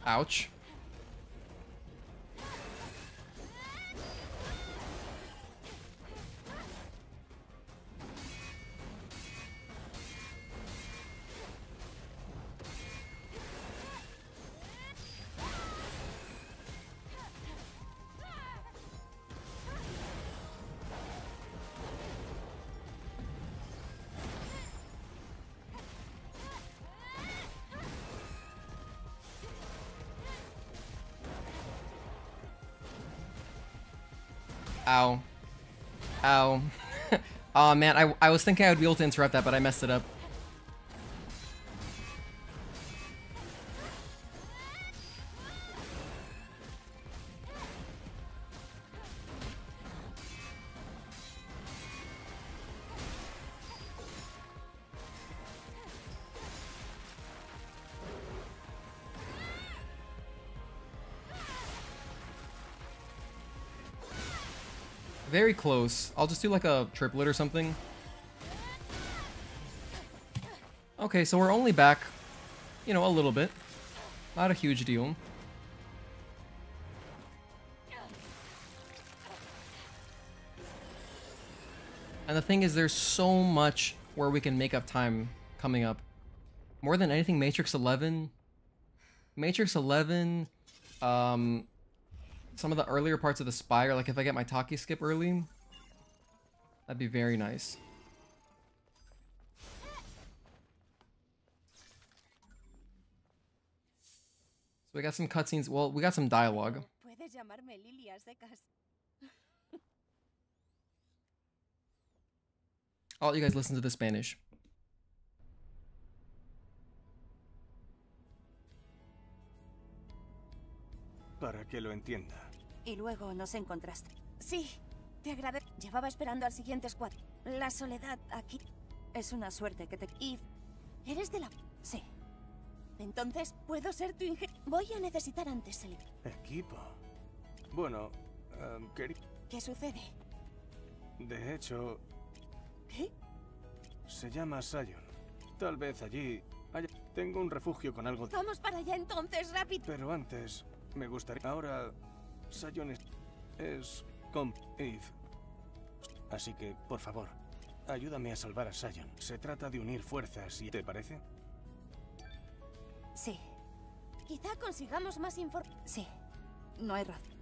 Ouch. Ow. Ow. Aw, man, I was thinking I would be able to interrupt that, but I messed it up. Very close. I'll just do like a triplet or something. Okay, so we're only back, you know, a little bit. Not a huge deal. And the thing is, there's so much where we can make up time coming up. More than anything, Matrix 11. Matrix 11, some of the earlier parts of the Spire, like if I get my Taki skip early, that'd be very nice. So we got some cutscenes. Well, we got some dialogue. Puedes llamarme Lily a secas. I'll let you guys listen to the Spanish. Para que lo entienda. Y luego nos encontraste. Sí, Te agradezco. Llevaba esperando al siguiente squad. La soledad aquí es una suerte que te... Eve, ¿eres de la...? Sí. Entonces, ¿puedo ser tu ingeniero? Voy a necesitar antes el... Equipo. Bueno, ¿Qué sucede? de hecho, ¿Qué? se llama Sion. Tal vez allí tengo un refugio con algo. Vamos para allá entonces, rápido. Pero antes, me gustaría... Ahora, Sion es con Eve. Así que, por favor, ayúdame a salvar a Sion. Se trata de unir fuerzas y... ¿Te parece? Sí. Quizá consigamos más información. Sí. No hay razón.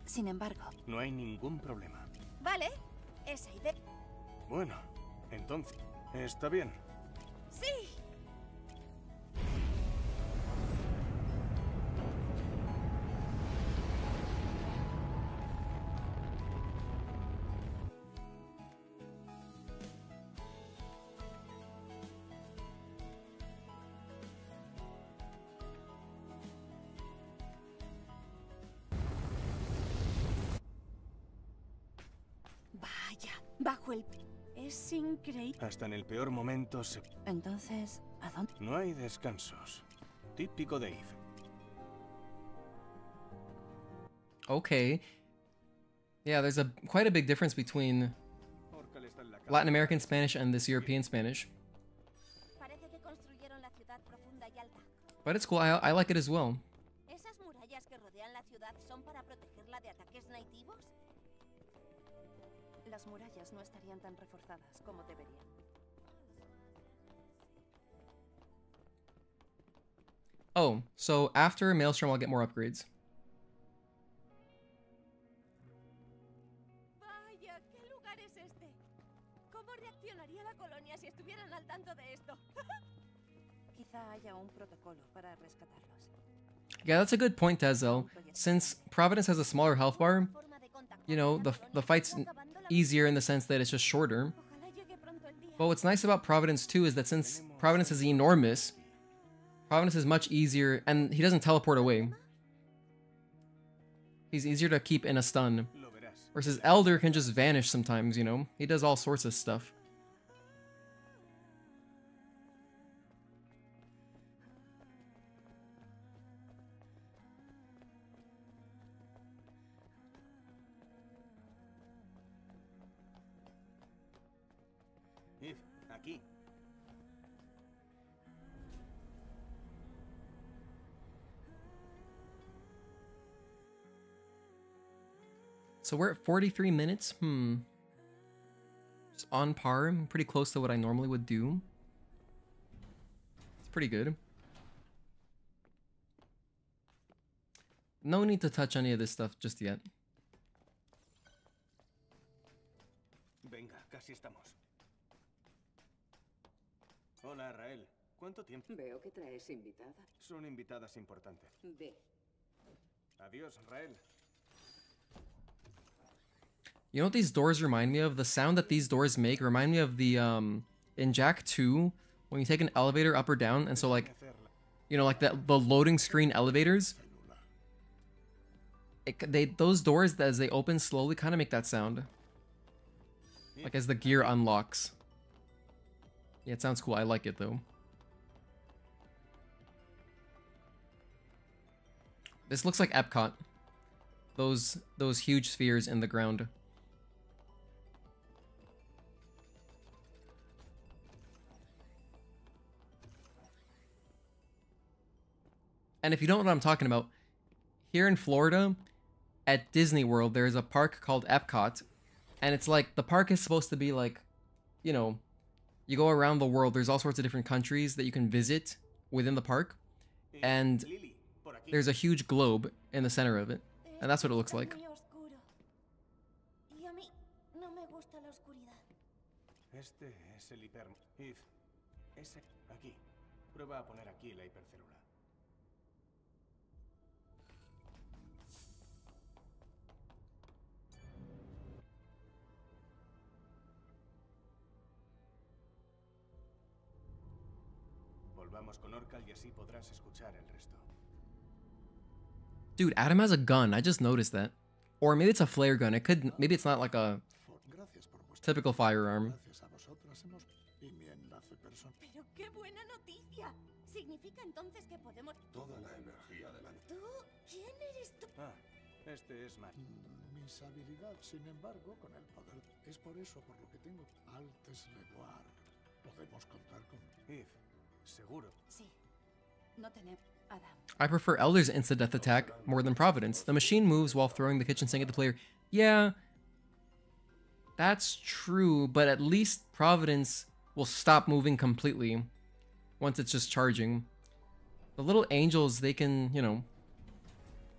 Sin embargo... No hay ningún problema. Vale. Esa idea... Bueno, entonces, está bien. ¡Sí! Vaya, bajo el... Es increíble. Hasta en el peor momento se... Entonces, ¿a dónde? No hay descansos. Típico de Eve. Okay. Yeah, there's quite a big difference between Latin American Spanish and this European Spanish. Parece que construyeron la ciudad profunda y alta. But it's cool. I like it as well. ¿Esas murallas que rodean la ciudad son para protegerla de ataques nativos? Las murallas no estarían tan reforzadas como deberían. Oh, so after Maelstrom, I'll get more upgrades. Vaya, ¿qué lugar es este? ¿Cómo reaccionaría la colonia si estuvieran al tanto de esto? Quizá haya un protocolo para rescatarlos. Yeah, that's a good point, Tezel. Since Providence has a smaller health bar, you know, the fight's easier in the sense that it's just shorter. Ojalá llegue pronto el día. But what's nice about Providence too is that since Providence is enormous, Providence is much easier, and he doesn't teleport away. He's easier to keep in a stun. Lo verás. Versus Elder can just vanish sometimes, you know? He does all sorts of stuff. Eve, aquí. So we're at 43 minutes? Just on par, pretty close to what I normally would do. It's pretty good. No need to touch any of this stuff just yet. Venga, casi estamos. Hola, Rael. ¿Cuánto tiempo? Veo que traes invitada. Son invitadas importantes. Ve. Adiós, Rael. You know what these doors remind me of? The sound that these doors make remind me of the, in Jack 2, when you take an elevator up or down, and so like, you know, like the loading screen elevators, those doors, as they open slowly, kind of make that sound. Like as the gear unlocks. Yeah, it sounds cool. I like it though. This looks like Epcot. Those huge spheres in the ground. And if you don't know what I'm talking about, here in Florida, at Disney World, there's a park called Epcot. And it's like, the park is supposed to be like, you know, you go around the world, there's all sorts of different countries that you can visit within the park. And Lily, por aquí. there's a huge globe in the center of it. And that's what it looks like. Muy oscuro. Y a mí no me gusta la oscuridad. Este es el hiper... Eve, ese... Aquí. Prueba a poner aquí la hipercélula. Volvamos con Orcal y así podrás escuchar el resto. Dude, Adam has a gun. I just noticed that. Or maybe it's a flare gun. It could, maybe it's not like a typical firearm. Pero qué buena noticia. Significa entonces que podemos... Toda la energía de la... ¿Tú? ¿Quién eres tú? Ah, este es Matt. Mis habilidades, sin embargo, con el poder. Es por eso por lo que tengo altes levoar. Podemos contar con... Eve, seguro. Sí. No tenemos... Adam. I prefer Elder's insta-death attack more than Providence. The machine moves while throwing the kitchen sink at the player. Yeah, that's true, but at least Providence will stop moving completely once it's just charging. The little angels, they can, you know,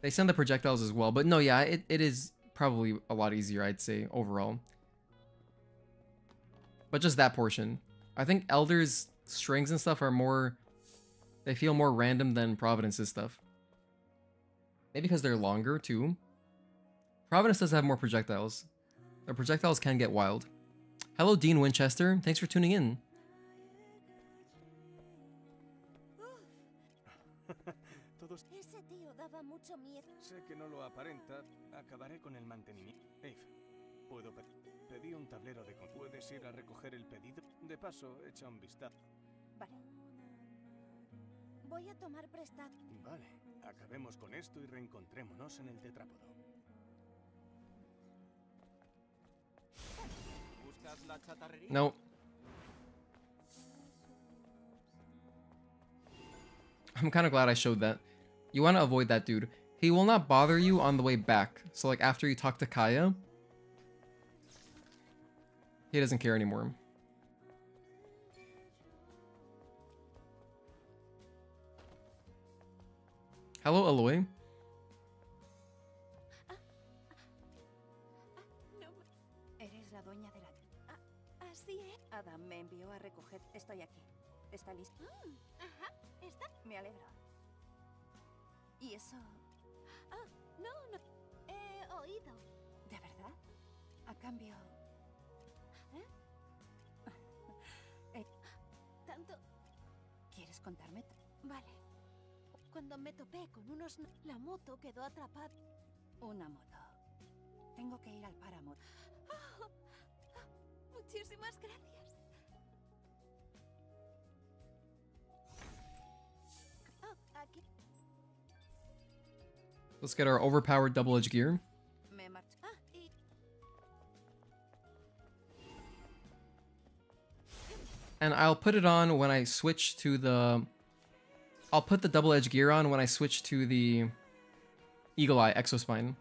they send the projectiles as well. But no, yeah, it is probably a lot easier, I'd say, overall. But just that portion. I think Elder's strings and stuff are more... They feel more random than Providence's stuff. Maybe because they're longer, too. Providence does have more projectiles. The projectiles can get wild. Hello, Dean Winchester. Thanks for tuning in. Ese tío daba mucho miedo. Sé que no lo aparenta. Acabaré con el mantenimiento. Eve, puedo pedí un tablero de... ¿Puedes ir a recoger el pedido? De paso, echa un vistazo. Vale. Voy a tomar prestado. Vale, acabemos con esto y reencontrémonos en el tetrápodo. ¿Buscas la chatarrería? No. I'm kind of glad I showed that. You want to avoid that dude. He will not bother you on the way back. So like after you talk to Kaya, he doesn't care anymore. Hello, Aloy. No. Eres la dueña de la... así es. Adam me envió a recoger... Estoy aquí. ¿Está listo? Ajá. ¿Está? Me alegro. ¿Y eso? No. He oído. ¿De verdad? A cambio... Tanto... ¿Quieres contarme? Vale. Cuando me topé con unos... La moto quedó atrapada. Una moto. Tengo que ir al páramo. Muchísimas gracias. Aquí. Let's get our overpowered double-edged gear. Me marcho. Y... And I'll put it on when I switch to the... I'll put the double-edged gear on when I switch to the Eagle Eye Exospine.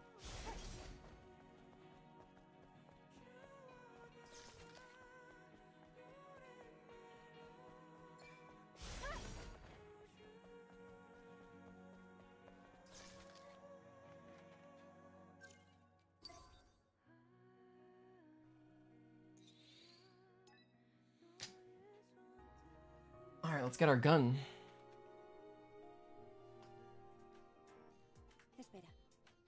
Alright, let's get our gun. Espera.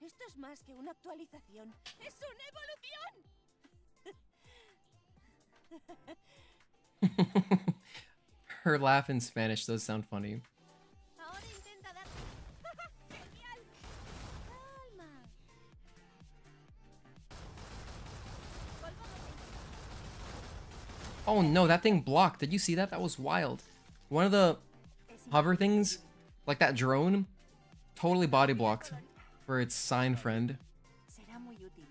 Esto es más que una actualización. ¡Es una evolución! Her laugh in Spanish does sound funny. Ahora intenta dar... ¡Genial! ¡Calma! Oh no, that thing blocked. Did you see that? That was wild. One of the hover things, like that drone, totally body blocked for its sign friend. Será muy útil.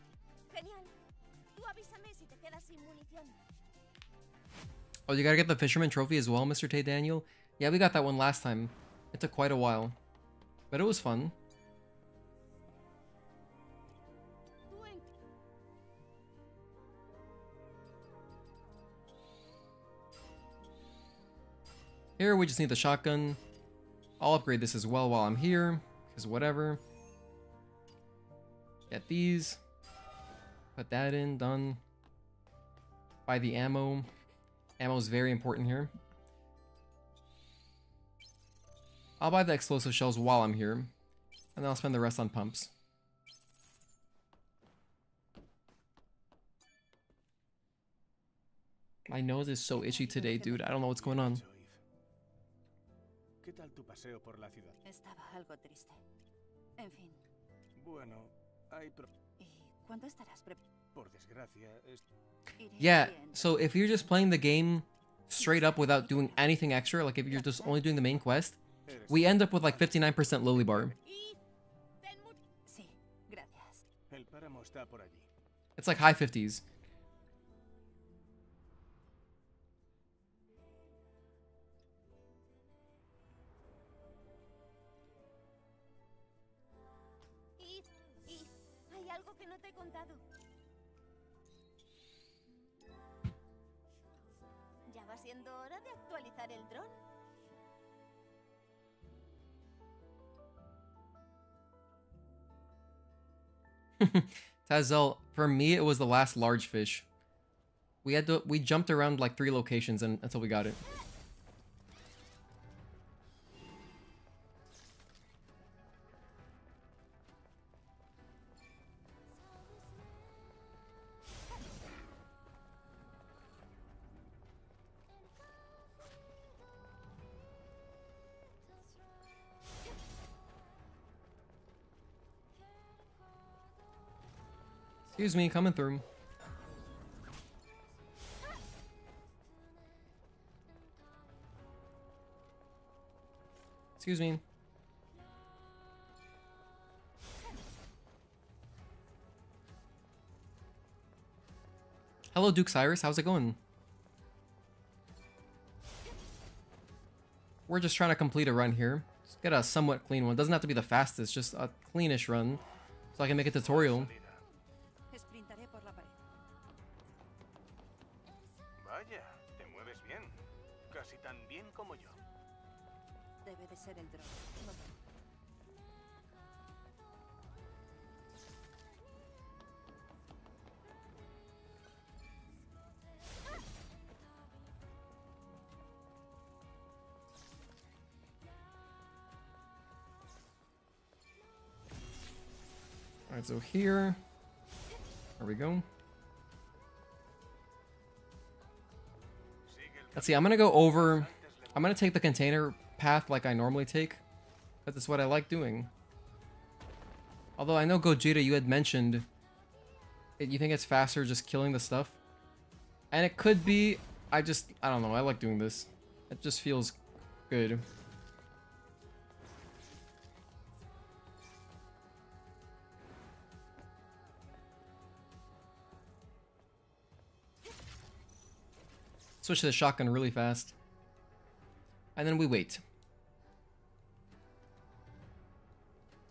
Genial. Tú avísame si te quedas sin munición. Oh, you gotta get the Fisherman Trophy as well, Mr. Tay Daniel? Yeah, we got that one last time. It took quite a while. But it was fun. Here, we just need the shotgun. I'll upgrade this as well while I'm here, because whatever. Get these. Put that in, done. Buy the ammo. Ammo is very important here. I'll buy the explosive shells while I'm here, and then I'll spend the rest on pumps. My nose is so itchy today, dude. I don't know what's going on. ¿Qué tal tu paseo por la ciudad? Estaba algo triste. En fin. Bueno, ¿Y cuánto estarás Por desgracia, Yeah, so if you're just playing the game straight up without doing anything extra, like if you're just only doing the main quest, we end up with like 59% lily bar. Sí, gracias. el páramo está por allí. It's like high 50s. Hay algo que no te he contado. Ya va siendo hora de actualizar el dron. Tazel, for me, it was the last large fish. We jumped around like 3 locations until we got it. Excuse me, coming through. Excuse me. Hello, Duke Cyrus. How's it going? We're just trying to complete a run here. Let's get a somewhat clean one. Doesn't have to be the fastest, just a cleanish run, so I can make a tutorial. Sprintaré por la pared. Vaya, te mueves bien. Casi tan bien como yo. Debe de ser el dron. Alright, so here. There we go. Let's see, I'm gonna go over. I'm gonna take the container path like I normally take, because it's what I like doing. Although I know Gojira, you had mentioned you think it's faster just killing the stuff. And it could be, I don't know, I like doing this. It just feels good. Switch to the shotgun really fast. And then we wait.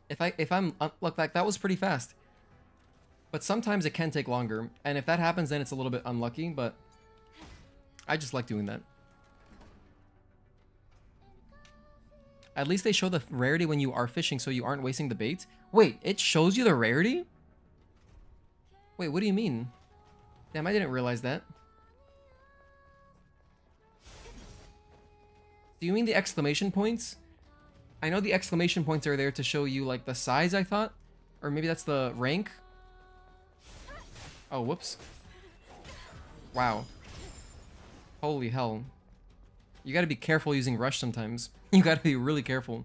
If I'm look, like that was pretty fast. But sometimes it can take longer, and if that happens then it's a little bit unlucky, but I just like doing that. At least they show the rarity when you are fishing so you aren't wasting the bait. Wait, it shows you the rarity? Wait, what do you mean? Damn, I didn't realize that. Do you mean the exclamation points? I know the exclamation points are there to show you like the size, I thought. Or maybe that's the rank. Oh, whoops. Wow. Holy hell. You gotta be careful using rush sometimes. You gotta be really careful.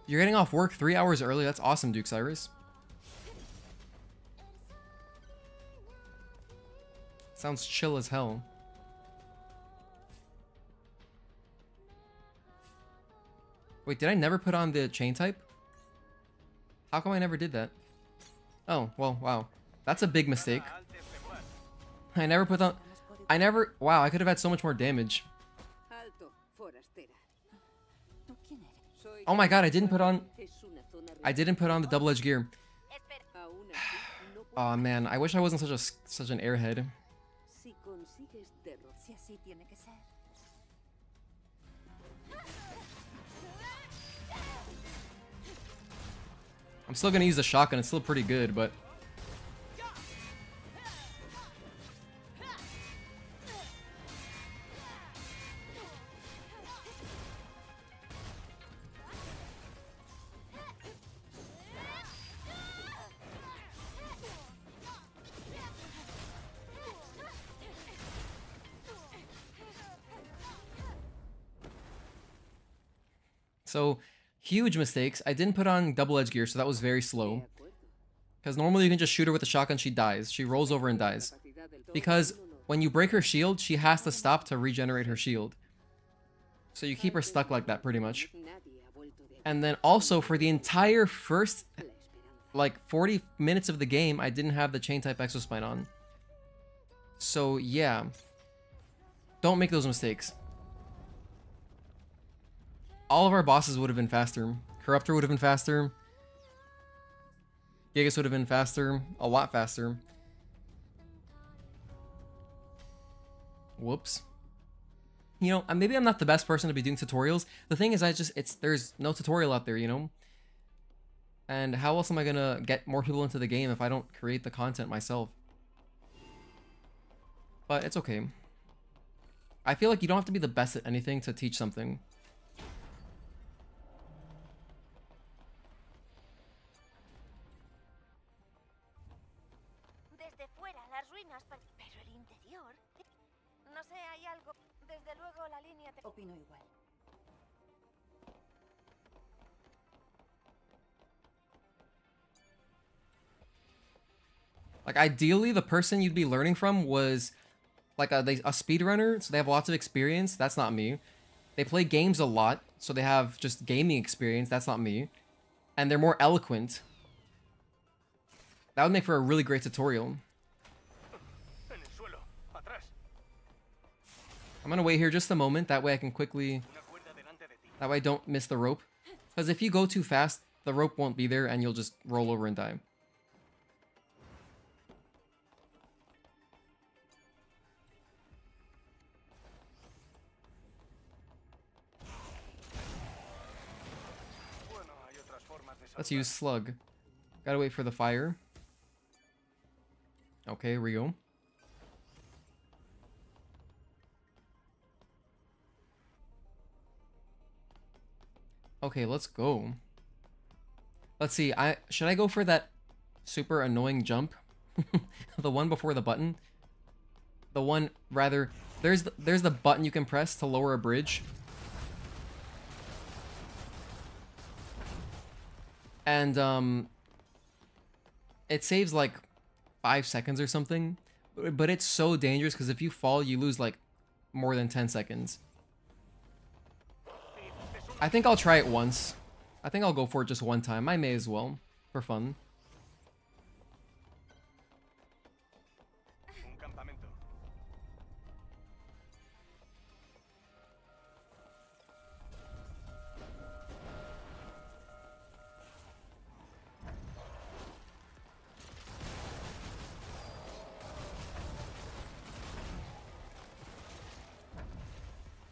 You're getting off work 3 hours early. That's awesome, Duke Cyrus. Sounds chill as hell. Wait, did I never put on the chain type? How come I never did that? Oh, well, wow. That's a big mistake. I never put on... Wow, I could have had so much more damage. Oh my god, I didn't put on the double-edged gear. Oh man, I wish I wasn't such an airhead. I'm still gonna use the shotgun, it's still pretty good, but... So, huge mistakes. I didn't put on double edge gear, so that was very slow. Because normally you can just shoot her with a shotgun, she dies. She rolls over and dies. Because when you break her shield, she has to stop to regenerate her shield. So you keep her stuck like that pretty much. And then also for the entire first, like 40 minutes of the game, I didn't have the chain type exospine on. So yeah, don't make those mistakes. All of our bosses would have been faster. Corruptor would have been faster. Gigas would have been faster, a lot faster. Whoops. You know, maybe I'm not the best person to be doing tutorials. The thing is, there's no tutorial out there, you know? And how else am I gonna get more people into the game if I don't create the content myself? But it's okay. I feel like you don't have to be the best at anything to teach something. Desde fuera, las ruinas, pero el interior... No sé, hay algo... Desde luego la línea... Opino igual. Like, ideally, the person you'd be learning from was like a speedrunner, so they have lots of experience. That's not me. They play games a lot, so they have just gaming experience. That's not me. And they're more eloquent. That would make for a really great tutorial. I'm gonna wait here just a moment. That way I can quickly... That way I don't miss the rope. Because if you go too fast, the rope won't be there and you'll just roll over and die. Let's use slug. Gotta wait for the fire. Okay, here we go. Okay, let's go. Let's see. Should I go for that super annoying jump? The one before the button? The one rather there's the button you can press to lower a bridge. And it saves like 5 seconds or something, but it's so dangerous because if you fall, you lose like more than 10 seconds. I think I'll try it once. I think I'll go for it just one time. I may as well, for fun.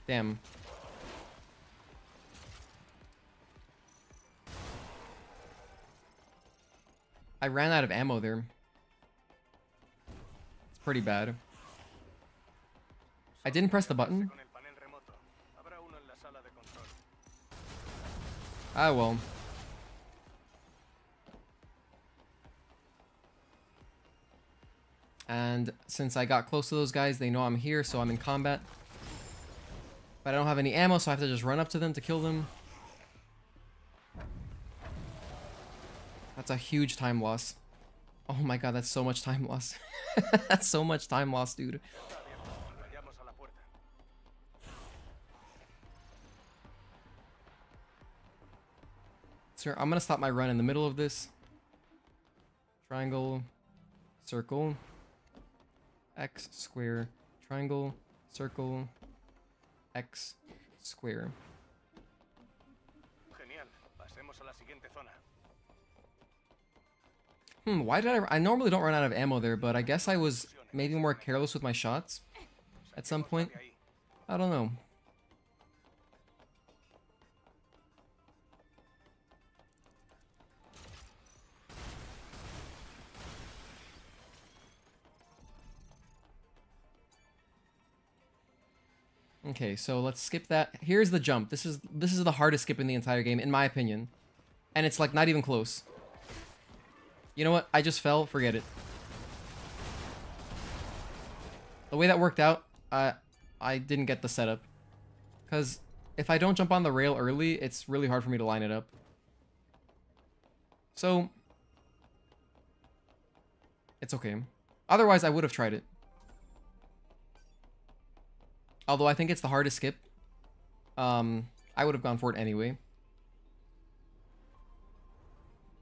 Damn. I ran out of ammo there. It's pretty bad. I didn't press the button. Ah, well. And since I got close to those guys, they know I'm here, so I'm in combat. But I don't have any ammo, so I have to just run up to them to kill them. That's a huge time loss. Oh my god, that's so much time loss. That's so much time loss, dude. Sir, I'm gonna stop my run in the middle of this. Triangle, circle, X, square, triangle, circle, X, square. Why did I normally don't run out of ammo there, but I guess I was maybe more careless with my shots at some point. I don't know. Okay, so let's skip that. Here's the jump. This is the hardest skip in the entire game, in my opinion. And it's like not even close. You know what? I just fell. Forget it. The way that worked out, I didn't get the setup. Because if I don't jump on the rail early, it's really hard for me to line it up. So, it's okay. Otherwise, I would have tried it. Although I think it's the hardest skip. I would have gone for it anyway.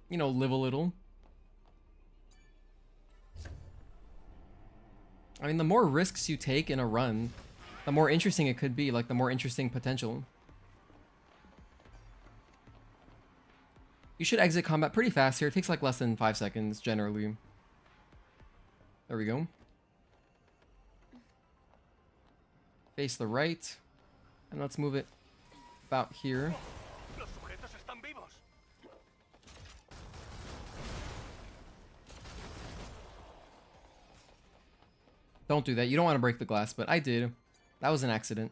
You know, live a little. I mean, the more risks you take in a run, the more interesting it could be, like the more interesting potential. You should exit combat pretty fast here. It takes like less than 5 seconds generally. There we go. Face the right. And let's move it about here. Don't do that. You don't want to break the glass, but I did. That was an accident.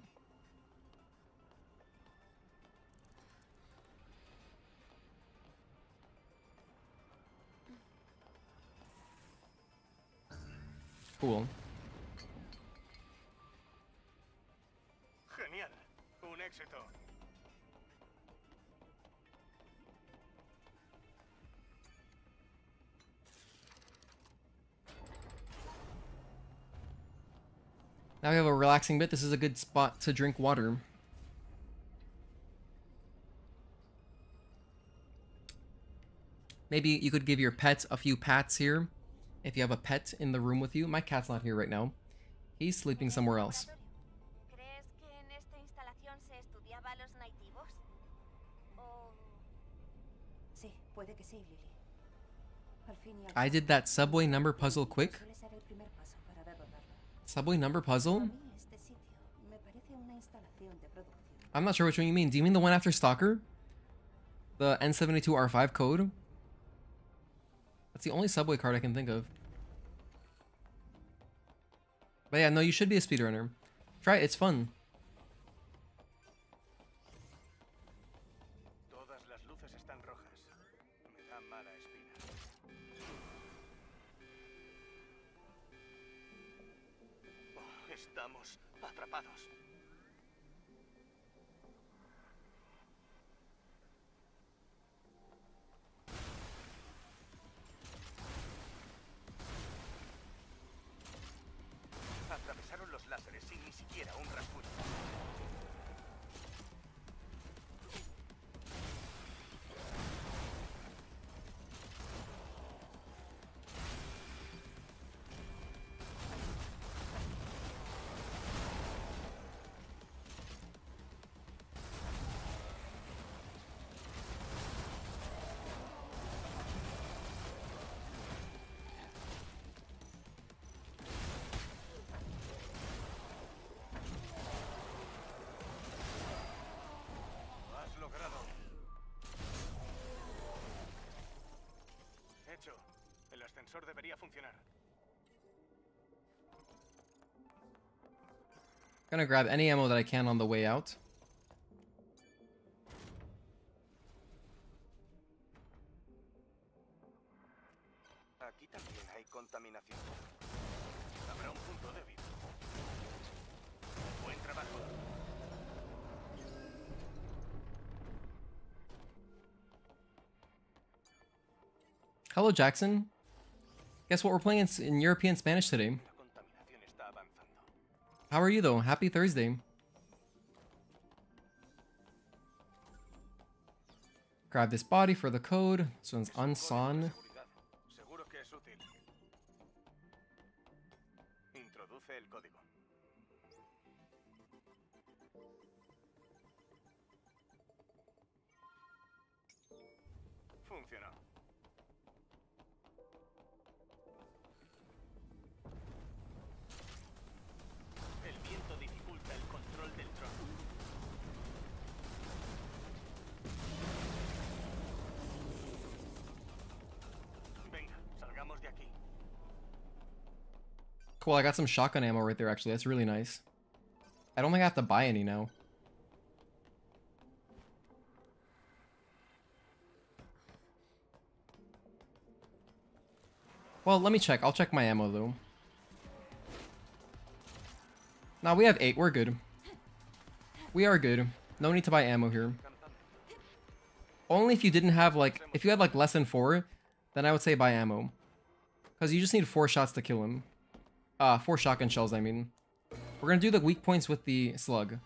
Cool. Genial. Un éxito. Now we have a relaxing bit. This is a good spot to drink water. Maybe you could give your pet a few pats here. If you have a pet in the room with you. My cat's not here right now. He's sleeping somewhere else. I did that subway number puzzle quick. Subway number puzzle? I'm not sure which one you mean. Do you mean the one after Stalker? The N72R5 code? That's the only subway card I can think of. But yeah, no, you should be a speedrunner. Try it, it's fun. Todas las luces están rojas. Me da mala espina. Oh, estamos atrapados. Atravesaron los láseres sin ni siquiera un rasguño. El ascensor debería funcionar. Gonna grab any ammo that I can on the way out. Aquí también hay contaminación. Habrá un punto débil. Buen trabajo. Hello, Jackson. Guess what? We're playing in European Spanish today. How are you, though? Happy Thursday. Grab this body for the code. This one's unsawn. Seguro que es útil. Introduce el código. Funcionó. El viento dificulta el control del dron. Venga, salgamos de aquí. Cool, I got some shotgun ammo right there, actually. That's really nice. I don't think I have to buy any now. Well, let me check. I'll check my ammo, though. Nah, we have 8. We're good. We are good. No need to buy ammo here. Only if you didn't have like, if you had like less than 4, then I would say buy ammo. Because you just need 4 shots to kill him. 4 shotgun shells, I mean. We're gonna do the weak points with the slug.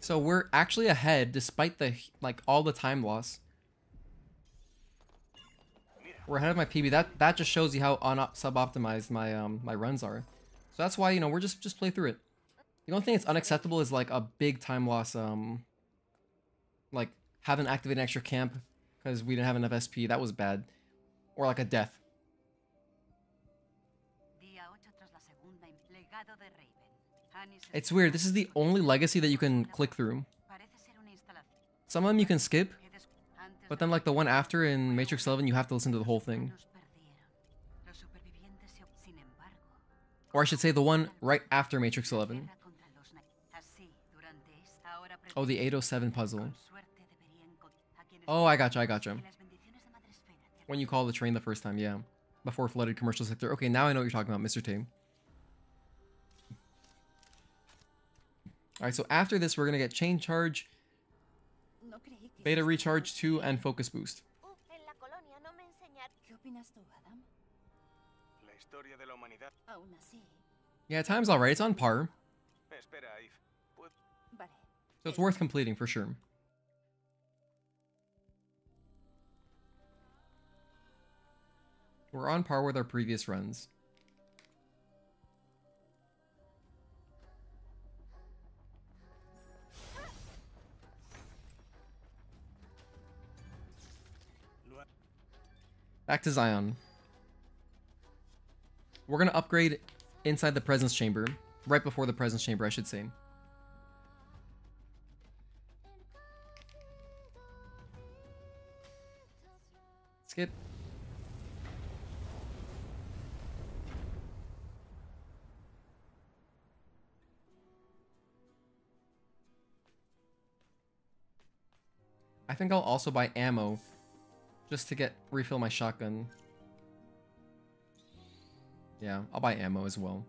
So we're actually ahead despite the like all the time loss. We're ahead of my PB. That just shows you how sub-optimized my my runs are. So that's why, you know, we're just play through it. The only thing that's unacceptable is like a big time loss, like having activated an extra camp because we didn't have enough SP. That was bad. Or like a death. It's weird. This is the only legacy that you can click through. Some of them you can skip, but then like the one after in Matrix 11, you have to listen to the whole thing. Or I should say the one right after Matrix 11. Oh, the 807 puzzle. Oh, I gotcha. When you call the train the first time, yeah. Before flooded commercial sector. Okay, now I know what you're talking about, Mr. Tame. Alright, so after this, we're going to get Chain Charge, Beta Recharge 2, and Focus Boost. Yeah, time's alright. It's on par. So it's worth completing for sure. We're on par with our previous runs. Back to Zion. We're going to upgrade inside the Presence Chamber. Right before the Presence Chamber, I should say. Skip. I think I'll also buy ammo just to refill my shotgun. Yeah, I'll buy ammo as well.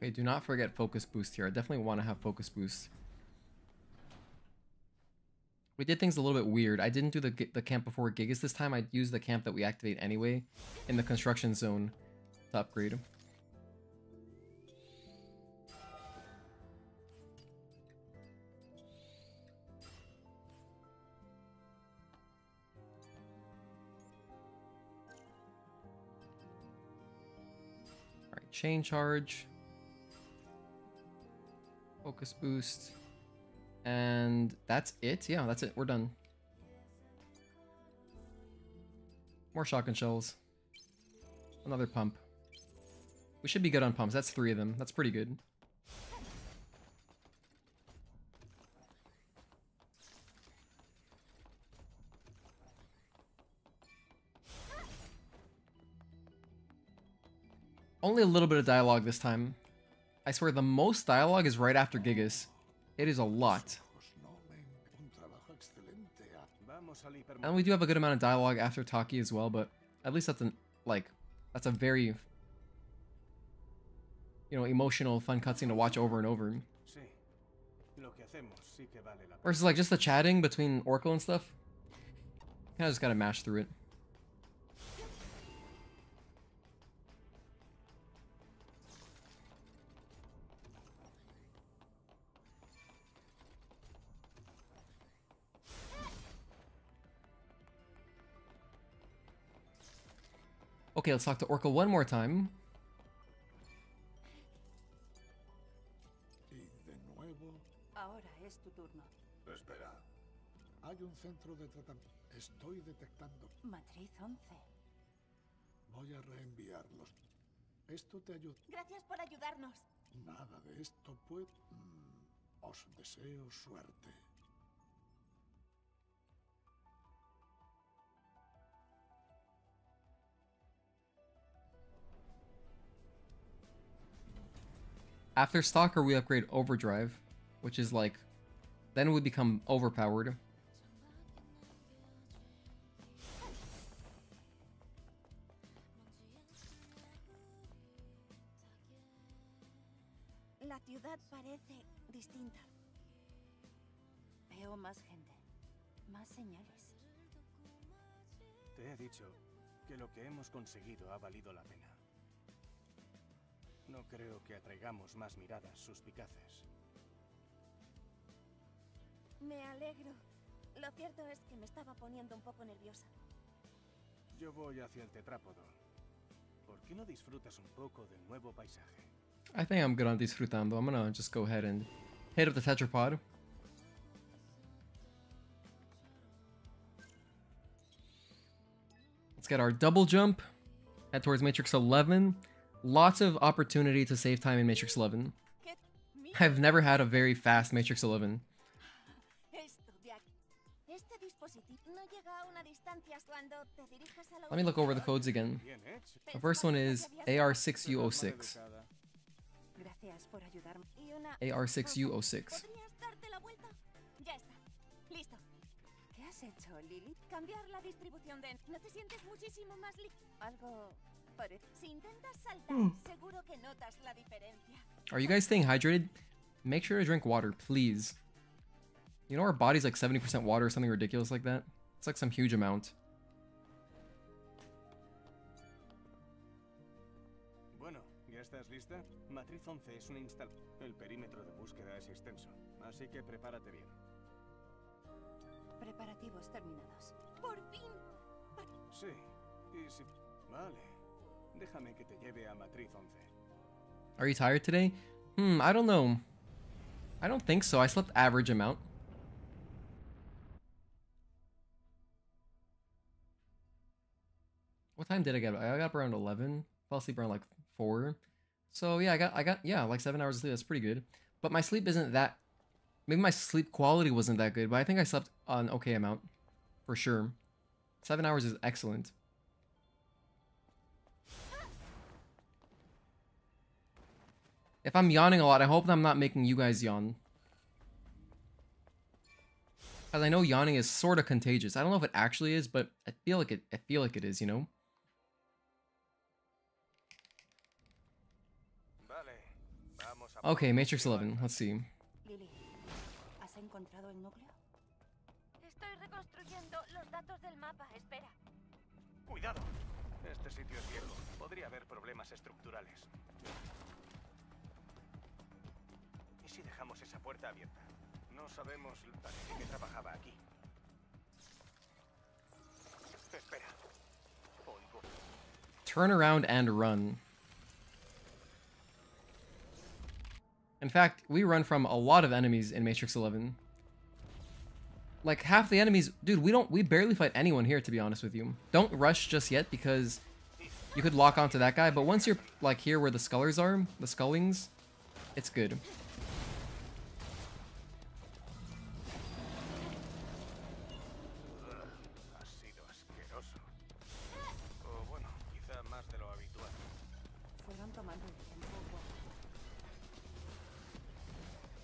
Okay, do not forget Focus Boost here. I definitely want to have Focus Boost. We did things a little bit weird. I didn't do the camp before Gigas this time. I used the camp that we activate anyway in the construction zone to upgrade. Alright, Chain Charge. Focus Boost. And that's it. Yeah, that's it. We're done. More shotgun shells. Another pump. We should be good on pumps. That's 3 of them. That's pretty good. Only a little bit of dialogue this time. I swear the most dialogue is right after Gigas. It is a lot. And we do have a good amount of dialogue after Taki as well, but at least that's that's a very, you know, emotional, fun cutscene to watch over and over. Versus like just the chatting between Oracle and stuff. Kinda just gotta mash through it. Okay, let's talk to Oracle one more time. Hay un centro centro de tratamiento. Estoy detectando. Matriz 11. Voy a reenviarlos. Esto te ayuda. Gracias por ayudarnos. Nada de esto puede... Os deseo suerte. After Stalker, we upgrade Overdrive, which is like, then we become overpowered. La ciudad parece distinta. Veo más gente, más señales. Te he dicho que lo que hemos conseguido ha valido la pena. No creo que atraigamos más miradas suspicaces. Me alegro. Lo cierto es que me estaba poniendo un poco nerviosa. Yo voy hacia el tetrápodo. ¿Por qué no disfrutas un poco del nuevo paisaje? I think I'm good on disfrutando. I'm gonna just go ahead and hit up the tetrapod. Let's get our double jump. Head towards Matrix 11. Lots of opportunity to save time in Matrix 11. I've never had a very fast Matrix 11. Let me look over the codes again. The first one is AR6U06. AR6U06. ¿Qué has hecho, Lily? Cambiar la distribución de... ¿No te sientes muchísimo más algo parece? Si intentas saltar, seguro que notas la diferencia. Are you guys staying hydrated? Make sure to drink water, please. You know our body's like 70% water or something ridiculous like that? It's like some huge amount. Bueno, ¿ya estás lista? Matriz 11 es un El perímetro de búsqueda es extenso, así que prepárate bien. Preparativos terminados. ¡Por fin! Sí, y si... Vale. Déjame que te lleve a Matriz 11. Are you tired today? I don't know. I don't think so. I slept average amount. What time did I get up? I got up around 11. Fell asleep around like 4. So yeah, I got yeah, like 7 hours of sleep. That's pretty good. But my sleep isn't that... Maybe my sleep quality wasn't that good, but I think I slept an okay amount. For sure. 7 hours is excellent. If I'm yawning a lot, I hope that I'm not making you guys yawn. Because I know yawning is sort of contagious. I don't know if it actually is, but I feel like it is, you know? Okay, Matrix 11. Let's see. Lily, ¿has encontrado el núcleo? Estoy reconstruyendo los datos del mapa. Espera. Cuidado. Este sitio es viejo. Podría haber problemas estructurales. ¿Y si dejamos esa puerta abierta? No sabemos... Parece que trabajaba aquí. Espera. Oigo. Turn around and run. In fact, we run from a lot of enemies in Matrix 11. Like half the enemies, dude, we barely fight anyone here, to be honest with you. Don't rush just yet because you could lock onto that guy, but once you're like here where the Scullers are, the Skullings, it's good.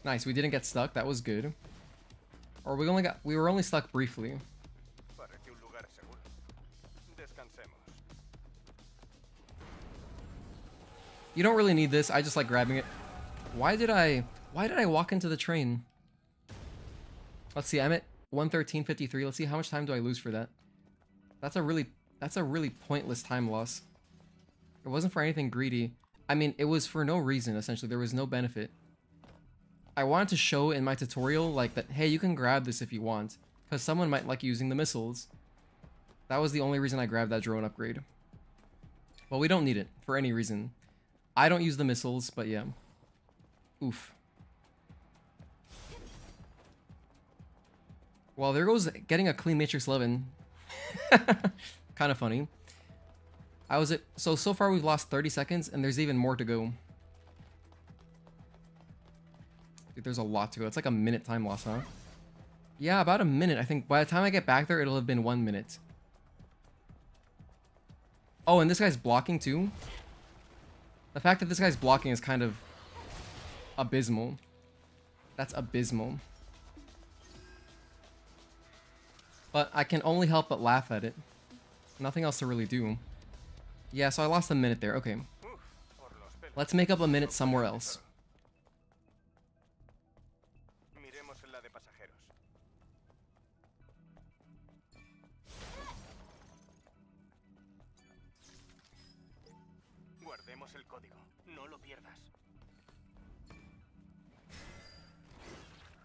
Nice, we didn't get stuck. That was good. Or we were only stuck briefly. You don't really need this. I just like grabbing it. Why did I walk into the train? Let's see. I'm at 1:13:53. Let's see how much time do I lose for that. That's a really pointless time loss. It wasn't for anything greedy. I mean, it was for no reason essentially. There was no benefit. I wanted to show in my tutorial, like, that, hey, you can grab this if you want, because someone might like using the missiles. That was the only reason I grabbed that drone upgrade. Well, we don't need it, for any reason. I don't use the missiles, but yeah. Oof. Well, there goes getting a clean Matrix 11. Kind of funny. So far we've lost 30 seconds and there's even more to go. Dude, there's a lot to go. It's like a minute time loss, huh? Yeah, about a minute. I think by the time I get back there, it'll have been 1 minute. Oh, and this guy's blocking too. The fact that this guy's blocking is kind of abysmal. That's abysmal. But I can only help but laugh at it. Nothing else to really do. Yeah, so I lost a minute there. Okay. Let's make up a minute somewhere else.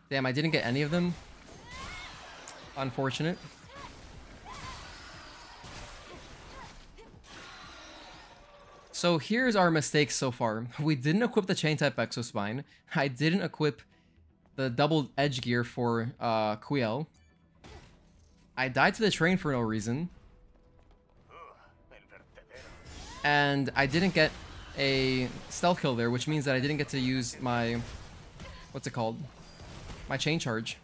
Damn, I didn't get any of them. Unfortunate. So here's our mistakes so far. We didn't equip the chain type exospine. I didn't equip the double edge gear for Quiel. I died to the train for no reason. And I didn't get a stealth kill there, which means that I didn't get to use my... What's it called? My chain charge.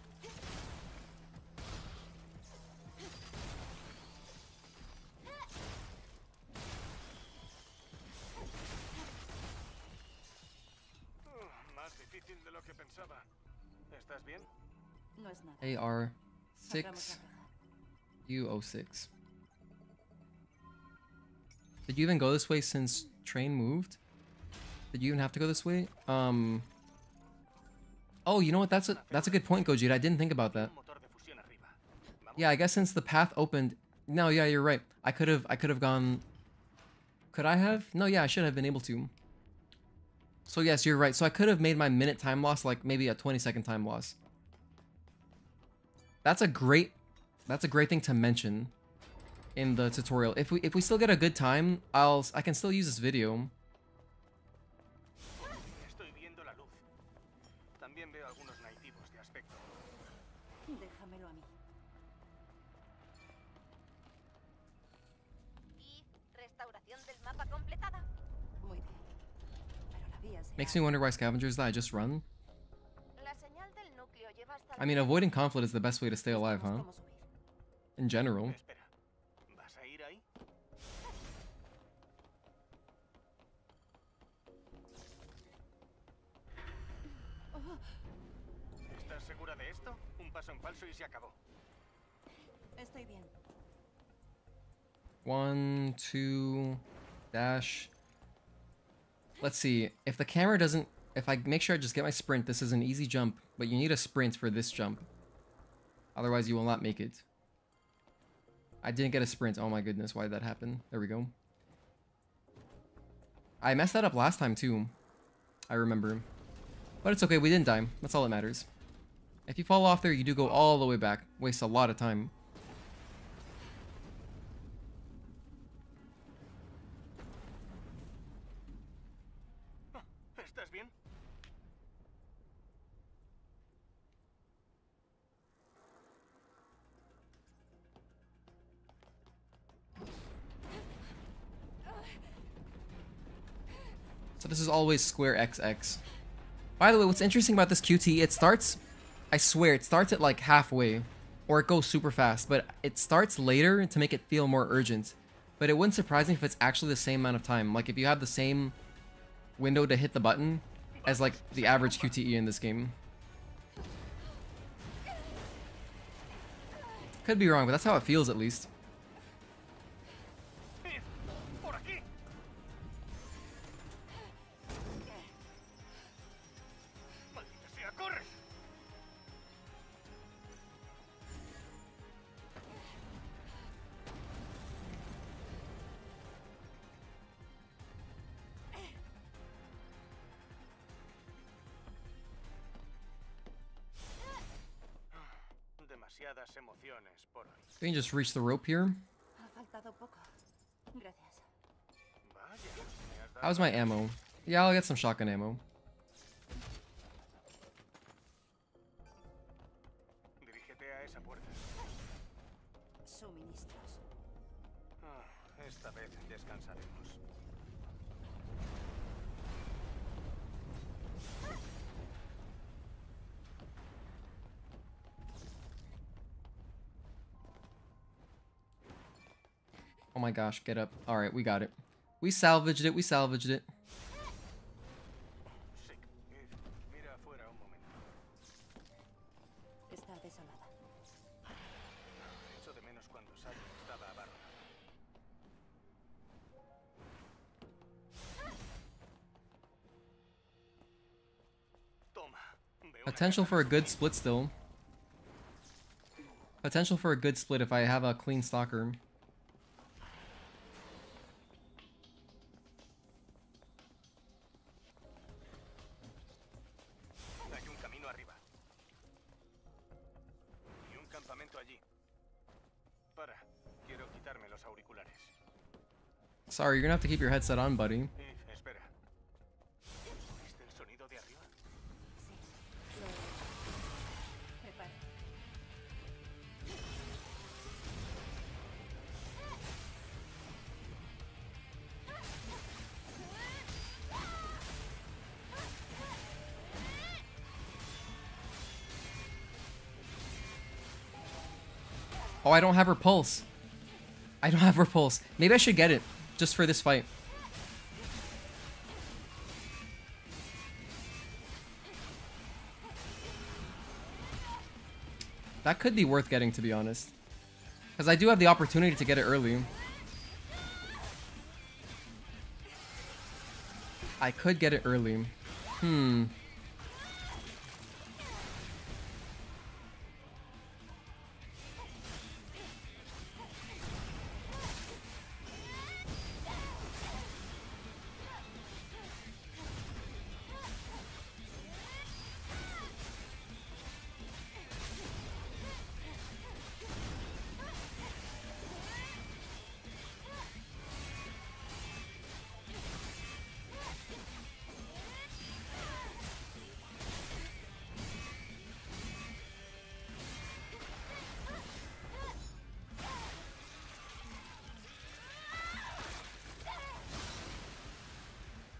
AR6 U06. Did you even go this way since train moved? Did you even have to go this way? Oh, you know what? That's a good point, Gojira. I didn't think about that. Yeah, I guess since the path opened. No, yeah, you're right. I could have gone. Could I have? No, yeah, I should have been able to. So yes, you're right. So I could have made my minute time loss like maybe a 20-second time loss. That's a great thing to mention in the tutorial. If we still get a good time, I can still use this video. Makes me wonder why scavengers that I just run. I mean, avoiding conflict is the best way to stay alive, huh? In general. One, two, dash. Let's see. If the camera doesn't... If I make sure I just get my sprint, this is an easy jump, but you need a sprint for this jump. Otherwise, you will not make it. I didn't get a sprint. Oh my goodness, why did that happen? There we go. I messed that up last time too. I remember. But it's okay, we didn't die. That's all that matters. If you fall off there, you do go all the way back. Waste a lot of time. So this is always square XX. By the way, what's interesting about this QTE, it starts, I swear, it starts at like halfway, or it goes super fast, but it starts later to make it feel more urgent. But it wouldn't surprise me if it's actually the same amount of time. Like if you have the same window to hit the button as like the average QTE in this game. Could be wrong, but that's how it feels at least. We can just reach the rope here. How's my ammo? Yeah, I'll get some shotgun ammo. vez descansaremos. Oh my gosh, get up. Alright, we got it. We salvaged it, we salvaged it. Sí, mira afuera un momento. Está desolada. Echo de menos cuando Sion estaba abandonado. Toma. Veo una Potential caja for a de good suministros. split still. Potential for a good split if I have a clean stalker. Hay un camino arriba. Y un campamento allí. Para, quiero quitarme los auriculares. Sorry, you're gonna have to keep your headset on, buddy. Espera. ¿Oíste el sonido de arriba? Sí. Prepara. Oh, I don't have her pulse. I don't have her pulse. Maybe I should get it, just for this fight. That could be worth getting, to be honest. Because I do have the opportunity to get it early. I could get it early.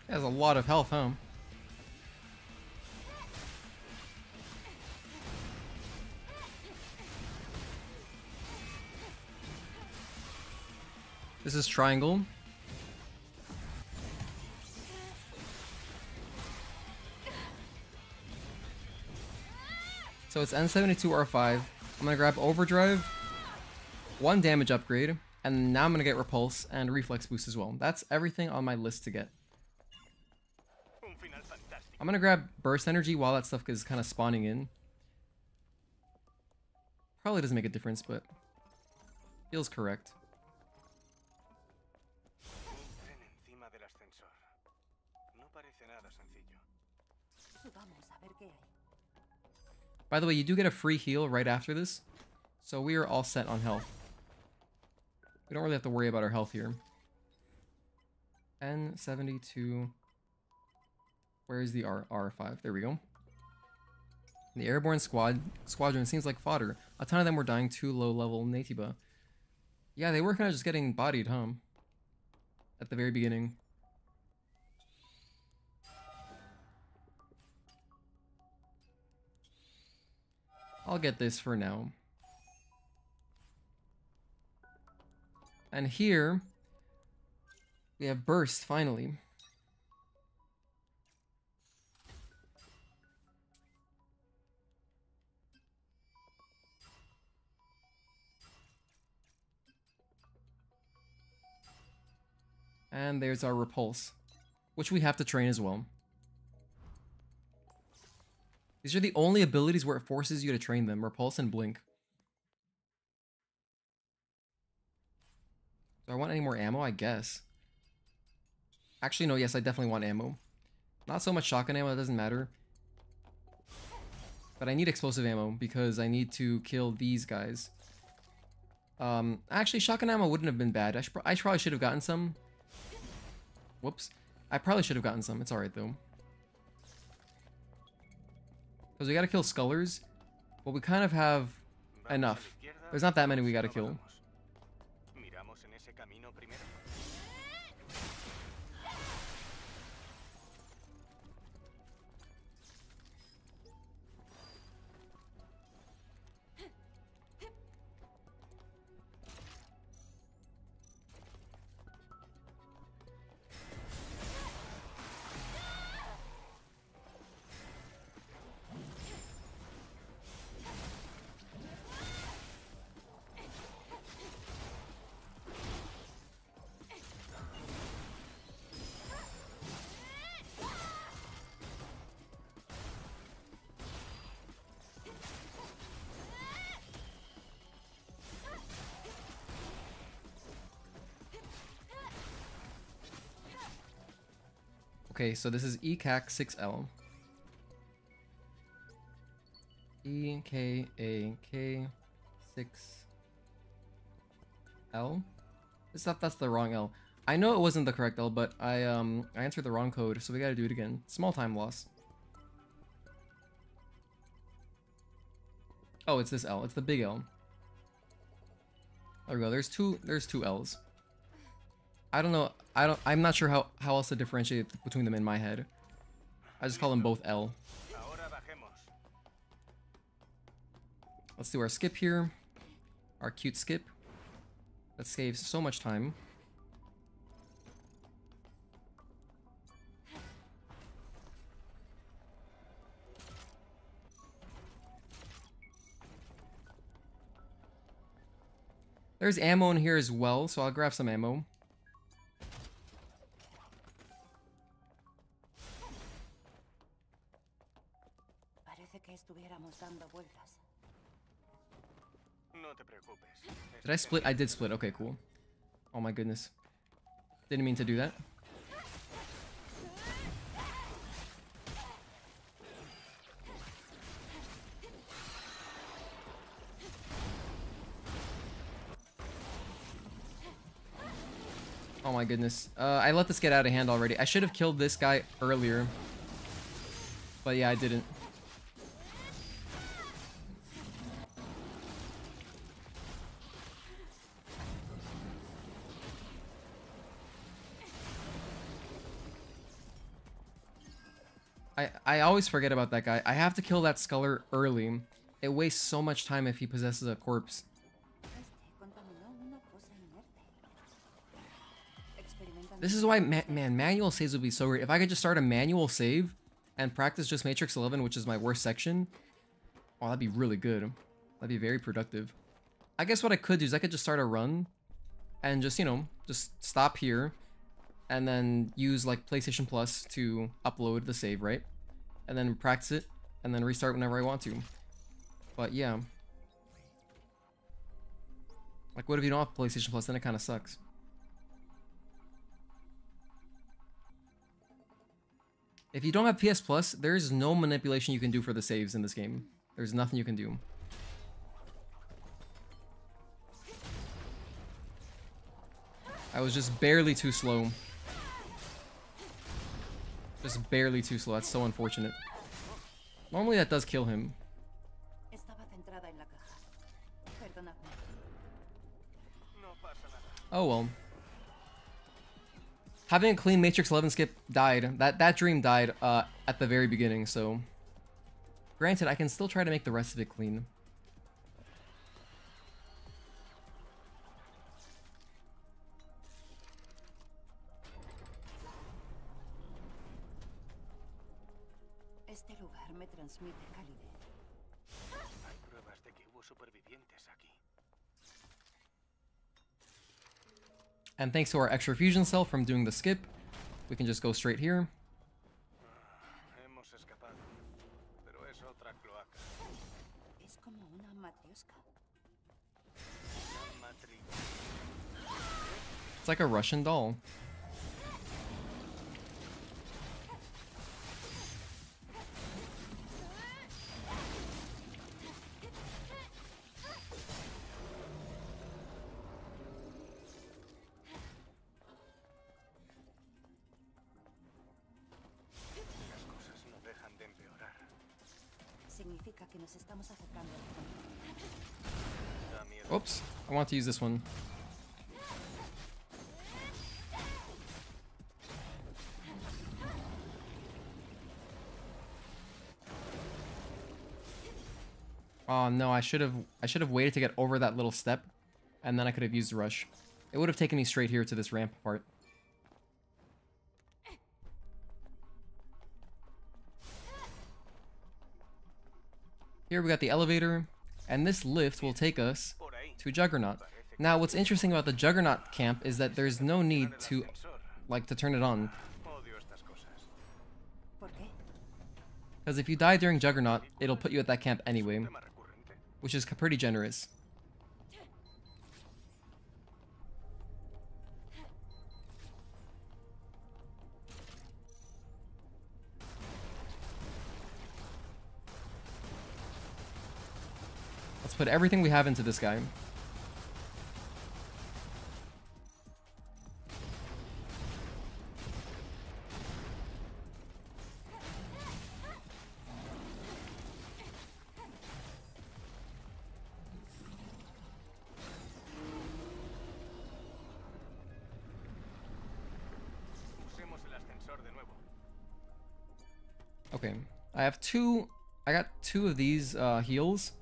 He has a lot of health, huh? This is triangle. So it's N72 R5. I'm gonna grab overdrive, 1 damage upgrade, and now I'm gonna get repulse and reflex boost as well. That's everything on my list to get. Un final fantástico. I'm gonna grab burst energy while that stuff is kind of spawning in. Probably doesn't make a difference, but feels correct. Un tren encima del ascensor. No parece nada sencillo. Vamos a ver qué hay. By the way, you do get a free heal right after this, so we are all set on health. We don't really have to worry about our health here. N72. Where is the R5? There we go. The airborne squadron seems like fodder. A ton of them were dying too low level Natiba. Yeah, they were kind of just getting bodied, huh? At the very beginning. I'll get this for now. And here, we have burst, finally. And there's our repulse, which we have to train as well. These are the only abilities where it forces you to train them, repulse and blink. Do I want any more ammo? I guess. Actually, no, yes, I definitely want ammo. Not so much shotgun ammo, that doesn't matter. But I need explosive ammo because I need to kill these guys. Actually, shotgun ammo wouldn't have been bad. I probably should have gotten some. Whoops. I probably should have gotten some. It's alright, though. Because we gotta kill Scullers, but we kind of have enough. There's not that many we gotta kill. sigamos en ese camino primero. Okay, so this is ECAC 6L. EKAK 6L. That's the wrong L. I know it wasn't the correct L, but I answered the wrong code, so we gotta do it again. Small time loss. Oh, it's this L. It's the big L. There we go. There's two L's. I don't know. I'm not sure how else to differentiate between them in my head. I just call them both L. Let's do our skip here. Our cute skip. That saves so much time. There's ammo in here as well, so I'll grab some ammo. Did I split? I did split. Okay, cool. Oh my goodness. Didn't mean to do that. Oh my goodness. I let this get out of hand already. I should have killed this guy earlier. But yeah, I didn't. I always forget about that guy. I have to kill that Sculler early. It wastes so much time if he possesses a corpse. This is why, man, manual saves would be so great. If I could just start a manual save and practice just Matrix 11, which is my worst section, oh, that'd be really good. That'd be very productive. I guess what I could do is I could just start a run and just, you know, just stop here and then use like PlayStation Plus to upload the save, right? And then practice it and then restart whenever I want to. But yeah. Like, what if you don't have PlayStation Plus? Then it kind of sucks. If you don't have PS Plus, there's no manipulation you can do for the saves in this game. There's nothing you can do. I was just barely too slow. Just barely too slow. That's so unfortunate. Normally that does kill him. Oh well. Having a clean Matrix 11 skip died. That dream died at the very beginning, so... Granted, I can still try to make the rest of it clean. And thanks to our extra fusion cell from doing the skip, we can just go straight here. It's like a Russian doll. Oops, I want to use this one. Oh no, I should have waited to get over that little step, and then I could have used rush. It would have taken me straight here to this ramp part. Here we got the elevator, and this lift will take us to Juggernaut. Now, what's interesting about the Juggernaut camp is that there's no need to, like, to turn it on. Because if you die during Juggernaut, it'll put you at that camp anyway, which is pretty generous. Let's put everything we have into this guy. Okay, I got two of these heals.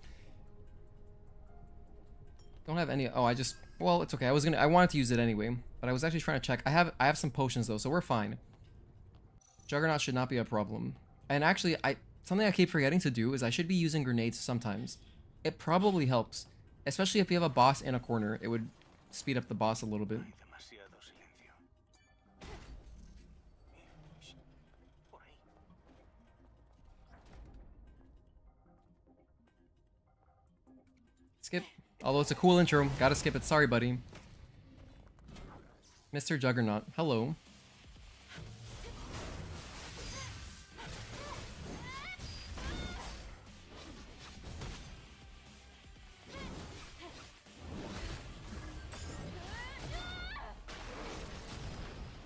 Don't have any. Oh, well, it's okay. I wanted to use it anyway, but I was actually trying to check. I have some potions though, so we're fine. Juggernaut should not be a problem. And actually, something I keep forgetting to do is I should be using grenades sometimes. It probably helps, especially if you have a boss in a corner. It would speed up the boss a little bit. Skip. Although it's a cool intro. Gotta skip it. Sorry, buddy. Mr. Juggernaut. Hello.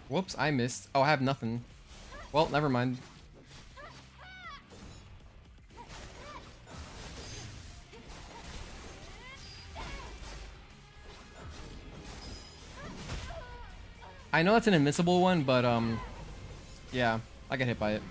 Whoops, I missed. Oh, I have nothing. Well, never mind. I know that's an invincible one, but yeah, I get hit by it.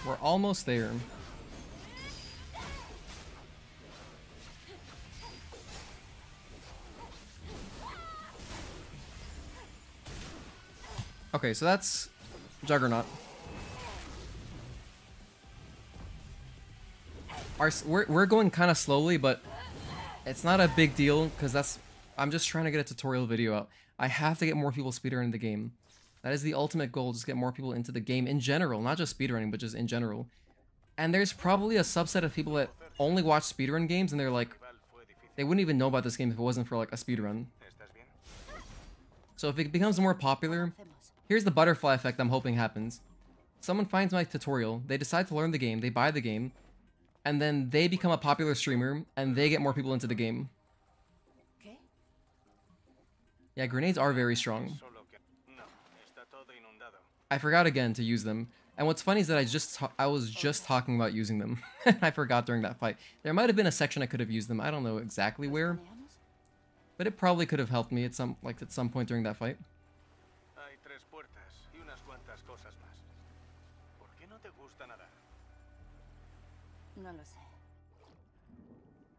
We're almost there. Okay, so that's Juggernaut. We're going kind of slowly, but it's not a big deal because I'm just trying to get a tutorial video out. I have to get more people speedrunning the game. That is the ultimate goal, just get more people into the game in general, not just speedrunning, but just in general. And there's probably a subset of people that only watch speedrun games and they're like, they wouldn't even know about this game if it wasn't for like a speedrun. So if it becomes more popular, here's the butterfly effect I'm hoping happens. Someone finds my tutorial, they decide to learn the game, they buy the game, and then they become a popular streamer and they get more people into the game. Yeah, grenades are very strong. I forgot again to use them. And what's funny is that I was just talking about using them. I forgot during that fight. There might have been a section I could have used them. I don't know exactly where. But it probably could have helped me at some point during that fight. No lo sé.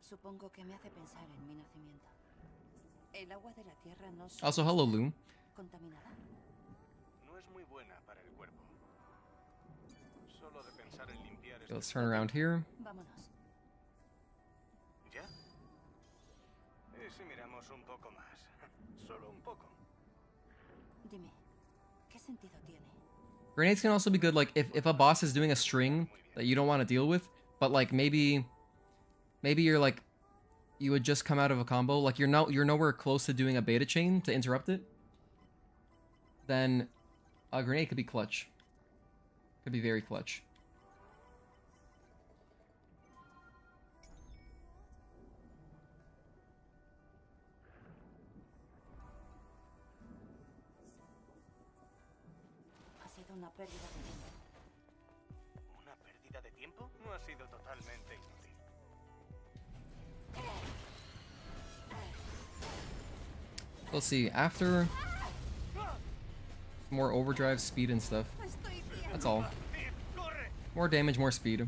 Supongo que me hace pensar en mi nacimiento. El agua de la tierra no es Also, hello, Lou. contaminada. Okay, let's turn around here. Vámonos. ¿Ya? Si miramos un poco más. Solo un poco. Dime, ¿qué sentido tiene? Grenades can also be good, like, if a boss is doing a string that you don't want to deal with, but, like, maybe you're, like, you would just come out of a combo, like, you're nowhere close to doing a beta chain to interrupt it. then a grenade could be clutch. Could be very clutch. Ha sido una pérdida de tiempo. ¿Una pérdida de tiempo? No ha sido totalmente inútil. We'll see. After more overdrive, speed, and stuff. That's all. More damage, more speed.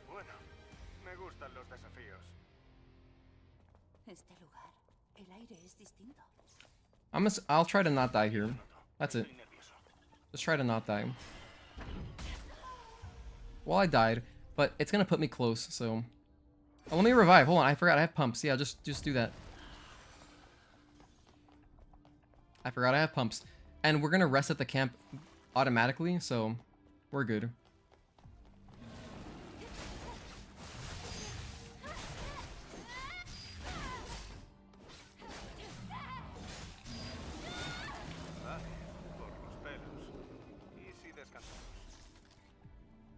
Bueno, me gustan los desafíos. Este lugar, el aire es distinto. I'll try to not die here. That's it. Just try to not die. Well, I died, but it's gonna put me close, so... Oh, let me revive. Hold on, I forgot I have pumps. Yeah, just do that. I forgot I have pumps. And we're gonna rest at the camp automatically, so we're good.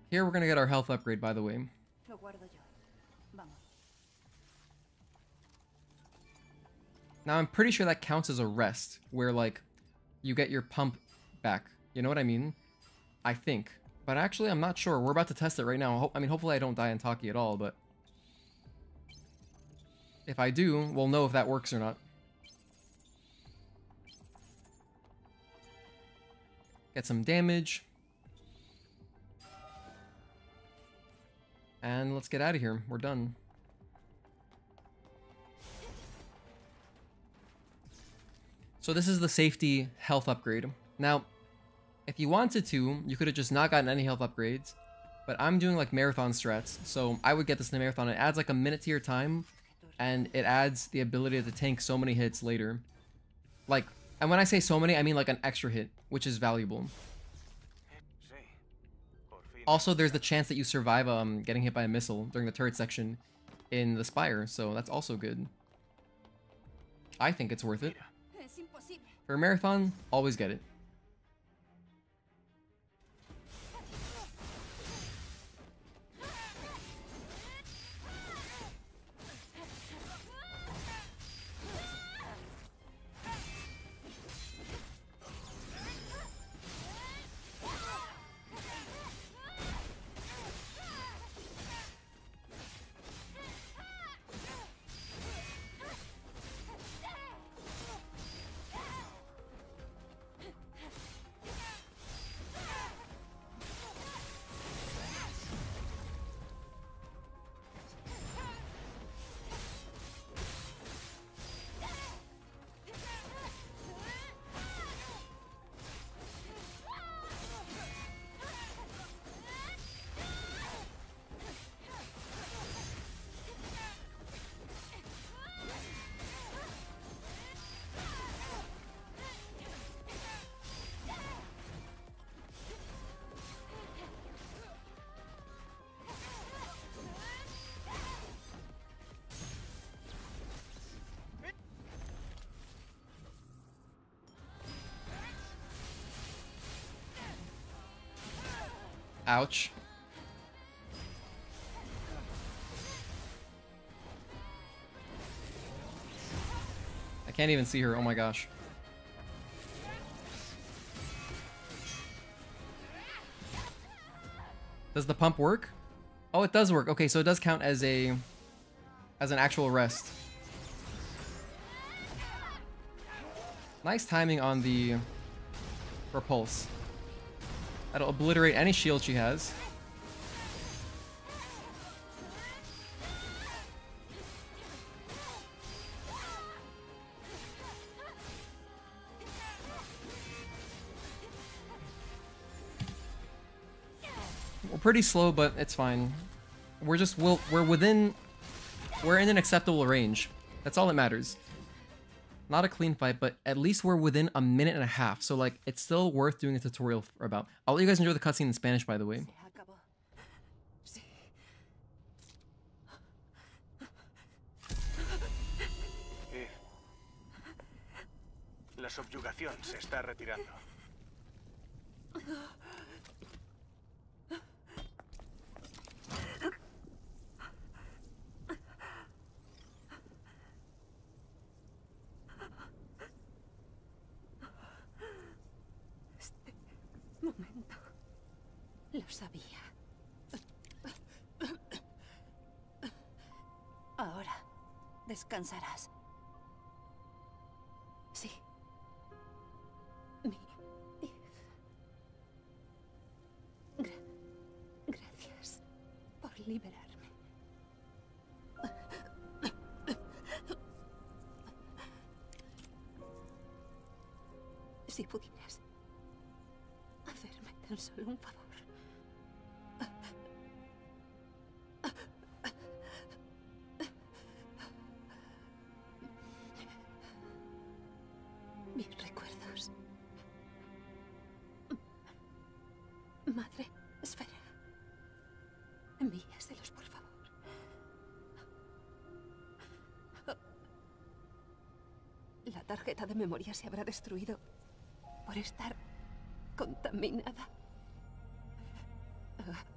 Here we're gonna get our health upgrade, by the way. Lo guardo yo. Vamos. Now I'm pretty sure that counts as a rest, where like you get your pump back. You know what I mean? I think. But actually I'm not sure. We're about to test it right now. I mean, hopefully I don't die in Taki at all, but if I do, we'll know if that works or not. Get some damage. And let's get out of here. We're done. So this is the safety health upgrade. Now, if you wanted to, you could have just not gotten any health upgrades. But I'm doing like marathon strats. So I would get this in a marathon. It adds like a minute to your time. And it adds the ability to tank so many hits later. Like, and when I say so many, I mean like an extra hit, which is valuable. Also, there's the chance that you survive getting hit by a missile during the turret section in the Spire, so that's also good. I think it's worth it. For a marathon, always get it. Ouch. I can't even see her, oh my gosh. Does the pump work? Oh, it does work. Okay, so it does count as an actual rest. Nice timing on the repulse. That'll obliterate any shield she has. We're pretty slow, but it's fine. We're in an acceptable range. That's all that matters. Not a clean fight, but at least we're within a minute and a half. So like, it's still worth doing a tutorial about. I'll let you guys enjoy the cutscene in Spanish, by the way. Se acabó. Sí. La subyugación se está retirando. Momento. Lo sabía. Ahora descansarás. Sí. Mi... Gracias por liberarme. Si pudieras hacerme tan solo un favor. Mis recuerdos. Madre Esfera. Envíaselos, por favor. La tarjeta de memoria se habrá destruido por estar contaminada.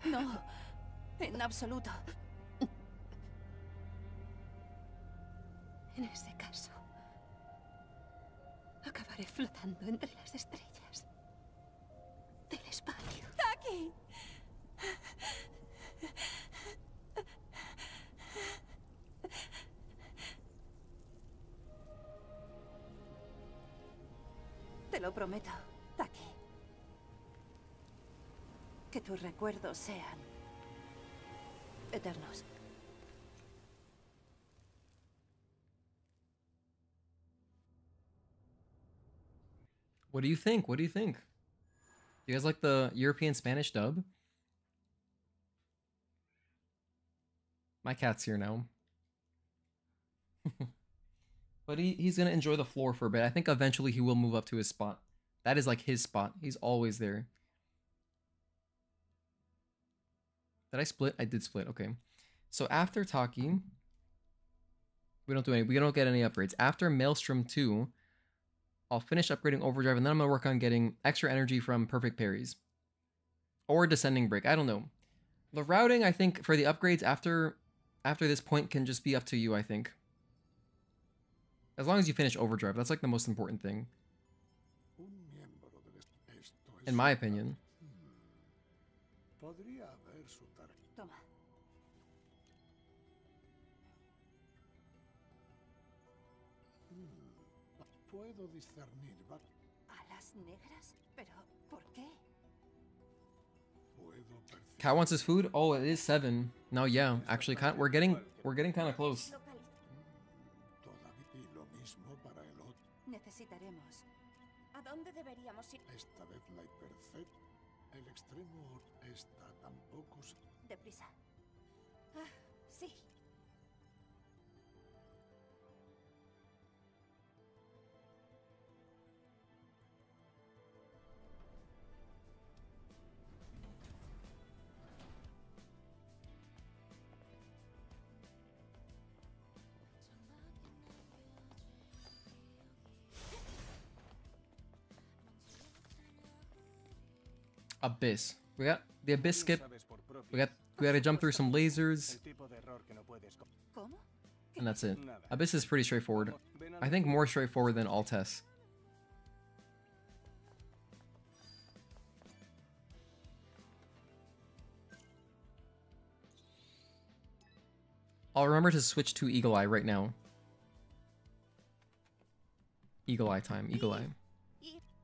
No, en absoluto. En ese caso, acabaré flotando entre las estrellas del espacio. ¡Taki! Te lo prometo, Taki. Que tus recuerdos sean eternos. What do you think? What do you think? You guys like the European Spanish dub? My cat's here now. But he's gonna enjoy the floor for a bit. I think eventually he will move up to his spot. That is like his spot. He's always there. Did I split? I did split. Okay. So after Taki, we don't get any upgrades. After Maelstrom 2, I'll finish upgrading Overdrive, and then I'm gonna work on getting extra energy from Perfect Parries. Or Descending Break. I don't know. The routing, I think, for the upgrades after this point can just be up to you, I think. As long as you finish Overdrive, that's like the most important thing. In my opinion. Toma. Puedo discernir. ¿Alas negras? ¿Pero por qué? Cat wants his food? Oh, it is 7. No, yeah. Actually, we're getting kind of close. Necesitaremos. ¿A dónde deberíamos ir? Esta vez la hipercet. El extremo está tampoco. Deprisa. Ah, sí. Abyss. We got the Abyss skip. We gotta jump through some lasers. And that's it. Abyss is pretty straightforward. I think more straightforward than Altes. I'll remember to switch to Eagle Eye right now. Eagle Eye time. Eagle Eye.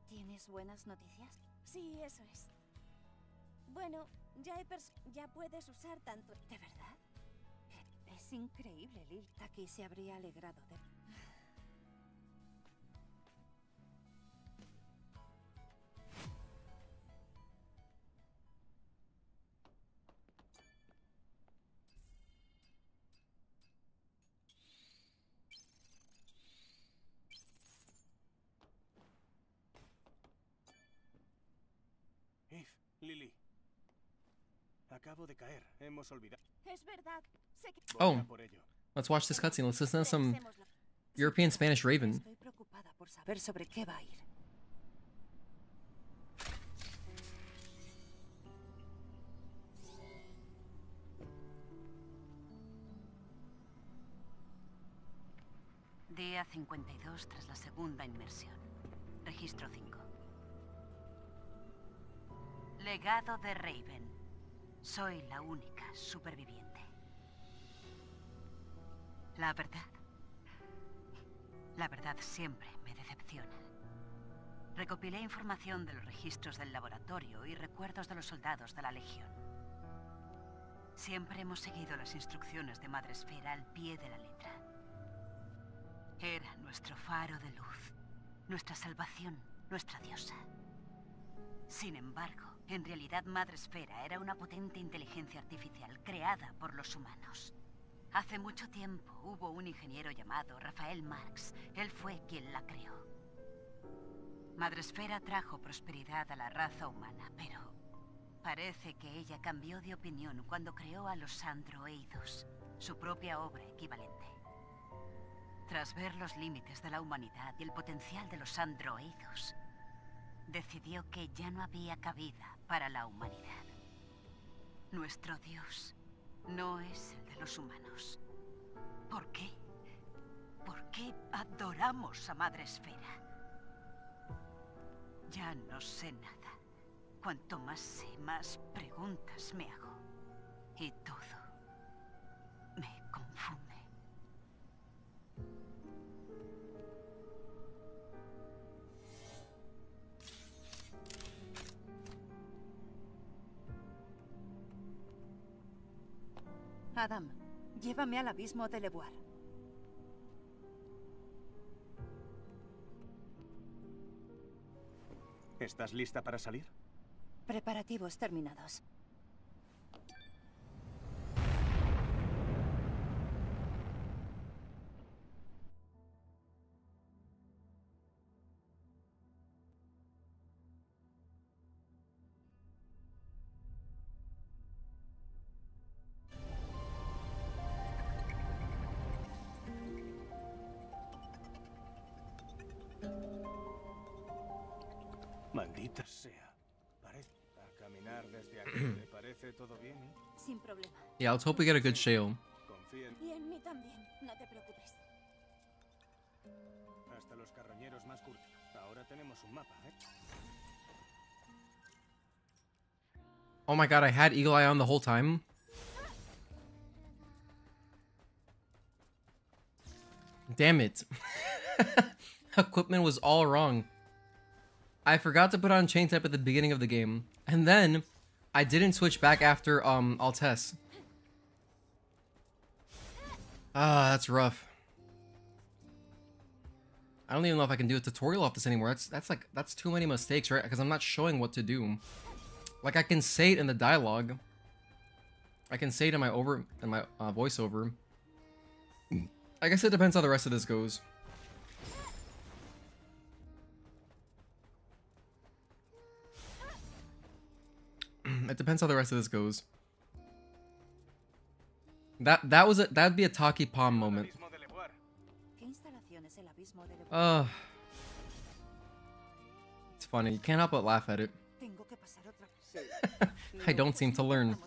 ¿Tienes buenas noticias? Sí, eso es. Bueno, ya puedes usar tanto. ¿De verdad? Es increíble, Lil. Taki se habría alegrado de... Lily. Acabo de caer. Hemos olvidado. Es verdad. Sé que... Oh. Por ello. Let's watch this cutscene. Let's listen to some Pensémoslo. European Spanish Raven. Estoy preocupada por saber sobre qué va a ir. Día 52 tras la segunda inmersión. Registro 5. Legado de Raven. Soy la única superviviente. La verdad siempre me decepciona. Recopilé información de los registros del laboratorio y recuerdos de los soldados de la Legión. Siempre hemos seguido las instrucciones de Madre Esfera al pie de la letra. Era nuestro faro de luz, nuestra salvación, nuestra diosa. Sin embargo, en realidad Madre Esfera era una potente inteligencia artificial creada por los humanos. Hace mucho tiempo hubo un ingeniero llamado Rafael Marx. Él fue quien la creó. Madre Esfera trajo prosperidad a la raza humana, pero parece que ella cambió de opinión cuando creó a los androidos, su propia obra equivalente. Tras ver los límites de la humanidad y el potencial de los androidos, decidió que ya no había cabida para la humanidad. Nuestro Dios no es el de los humanos. ¿Por qué? ¿Por qué adoramos a Madre Esfera? Ya no sé nada. Cuanto más sé, más preguntas me hago. Y todo me confunde. Adam, llévame al abismo de Levoir. ¿Estás lista para salir? Preparativos terminados. Maldita sea. A caminar desde aquí. ¿Le parece todo bien? Sin problema. Yeah, let's hope we get a good shale. Confía en... Y en mí también. No te preocupes. Hasta los carroñeros más curtos. Ahora tenemos un mapa, ¿eh? Oh my god, I had Eagle Eye on the whole time. Damn it. Equipment was all wrong. I forgot to put on chain type at the beginning of the game. And then I didn't switch back after Altesse. Ah, that's rough. I don't even know if I can do a tutorial off this anymore. That's too many mistakes, right? Because I'm not showing what to do. Like I can say it in the dialogue. I can say it in my voiceover. I guess it depends how the rest of this goes. It depends how the rest of this goes. That'd be a Taki Palm moment. It's funny. You can't help but laugh at it. I don't seem to learn.